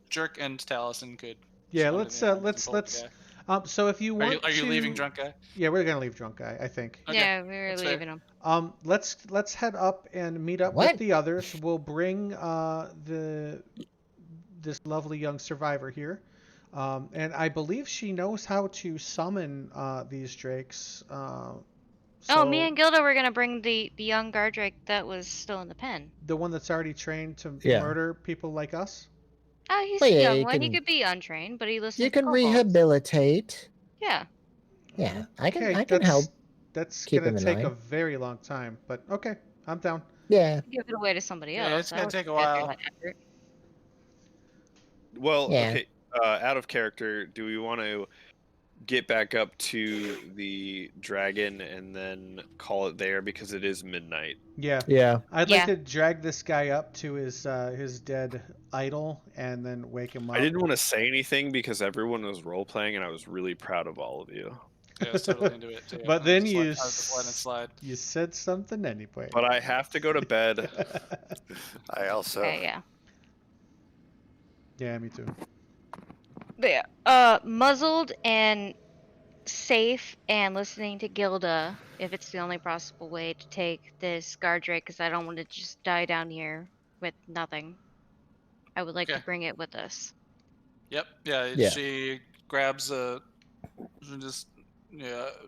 A: Jerk and Taliesin could.
B: Yeah,
A: just under
B: let's
A: the arms and pull
B: let's
A: the guy.
B: So if you want
A: Are you leaving
B: to-
A: drunk guy?
B: Yeah, we're gonna leave drunk guy, I think.
A: Okay,
F: Yeah, we were
A: that's fair.
F: leaving him.
B: Let's head up and meet up
G: What?
B: with the others. We'll bring this lovely young survivor here, and I believe she knows how to summon these drakes.
F: Oh,
B: So
F: me and Gilda were gonna bring the young guard drake that was still in the pen.
B: the one that's already trained to
G: Yeah.
B: murder people like us.
F: Oh, he's
G: Well,
F: a
G: yeah,
F: young
G: you
F: one. He
G: can-
F: could be untrained, but he listens.
G: You
F: to
G: can
F: kobolds.
G: rehabilitate.
F: Yeah.
G: Yeah, I can
B: that's,
G: help.
B: That's
G: keep
B: gonna
G: him in
B: take a
G: line.
B: very long time, but okay, I'm down.
G: Yeah.
F: Give it away to somebody
A: Yeah,
F: else.
A: it's gonna
F: I would
A: take a
F: consider
A: while.
F: that effort.
C: Well,
G: Yeah.
C: okay. Out of character, do we want to get back up to the dragon and then call it there because it is midnight?
B: Yeah,
G: Yeah.
B: I'd
F: Yeah.
B: like to drag this guy up to his dead idol and then wake him up.
C: I didn't want to say anything because everyone was role playing and I was really proud of all of you.
A: Yeah, I was totally into it too.
B: But
A: I
B: then
A: was
B: you
A: I was just letting it slide.
B: You said something anyway.
C: But I have to go to bed.
E: I also.
F: Okay, yeah.
B: Yeah, me too.
F: But yeah, muzzled and safe and listening to Gilda, if it's the only possible way to take this guard drake, because I don't want to just die down here with nothing. I would like to
A: Okay.
F: bring it with us.
A: Yep. Yeah.
G: Yeah.
A: She grabs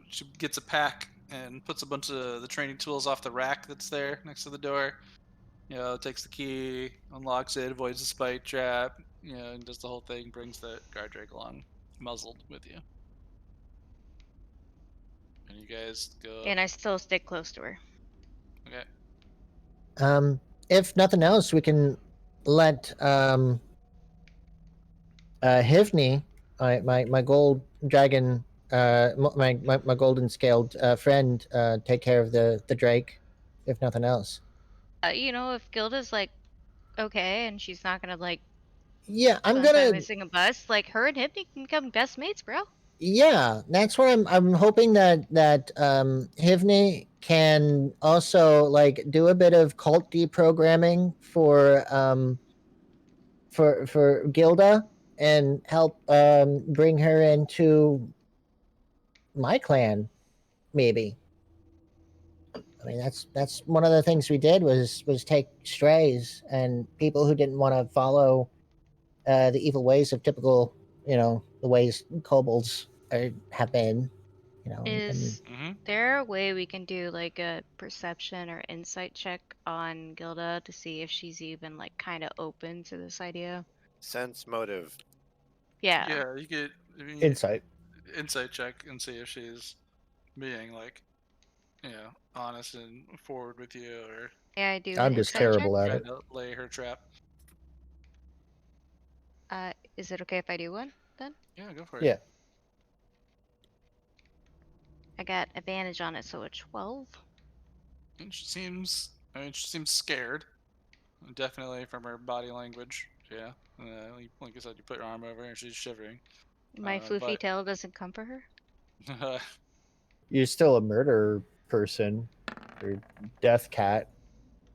A: she gets a pack and puts a bunch of the training tools off the rack that's there next to the door. Takes the key, unlocks it, avoids the spike trap, and does the whole thing, brings the guard drake along, muzzled with you. And you guys go.
F: And I still stick close to her.
A: Okay.
G: If nothing else, we can let Hivni, my gold dragon, my golden scaled friend, take care of the drake. If nothing else.
F: If Gilda's like okay and she's not gonna like
G: Yeah, I'm
F: spend time
G: gonna.
F: missing a bus, like her and Hypni can become best mates, bro.
G: Yeah, that's what I'm hoping that Hivni can also like do a bit of cult deprogramming for Gilda and help bring her into my clan, maybe. I mean, that's one of the things we did was take strays and people who didn't want to follow the evil ways of typical, the ways kobolds have been,
F: Is
A: Mm-hmm.
F: there a way we can do like a perception or insight check on Gilda to see if she's even like kind of open to this idea?
E: Sense motive.
F: Yeah.
A: Yeah, you could
G: insight.
A: insight check and see if she's being like, honest and forward with you, or
F: Yeah, I do.
G: I'm
F: an
G: just
F: insight check.
G: terrible at
A: trying
G: it.
A: to lay her trap.
F: Is it okay if I do one then?
A: Yeah, go for it.
D: Yeah.
F: I got advantage on it, so a 12.
A: And she seems, I mean, she seems scared. Definitely from her body language. Yeah. Like I said, you put your arm over her and she's shivering.
F: My floofy
A: but-
F: tail doesn't come for her.
D: You're still a murder person, or death cat.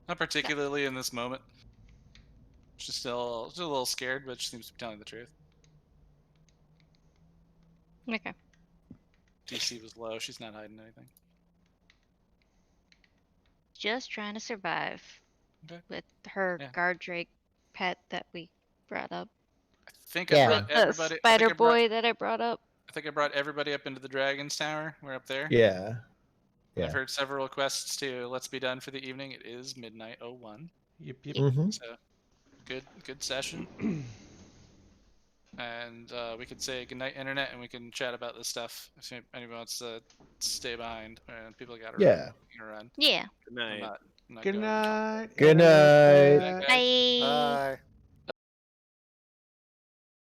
A: Not particularly in this moment. She's still a little scared, but she seems to be telling the truth.
F: Okay.
A: DC was low. She's not hiding anything.
F: Just trying to survive
A: Okay.
F: with her
A: Yeah.
F: guard drake pet that we brought up.
A: I think
D: Yeah.
A: I brought
F: The
A: everybody.
F: spider boy that I brought up.
A: I think I brought everybody up into the Dragon's Tower. We're up there.
D: Yeah.
A: I've
D: Yeah.
A: heard several requests to let's be done for the evening. It is midnight 01.
B: Yep, yep.
D: Mm-hmm.
A: So good session. And we could say goodnight, internet, and we can chat about this stuff. If anyone wants to stay behind, and people got to
D: Yeah.
A: run.
F: Yeah.
H: Good night.
A: I'm not
B: Good
A: going.
B: night.
D: Good night.
A: Night, guys.
F: Bye.
E: Bye.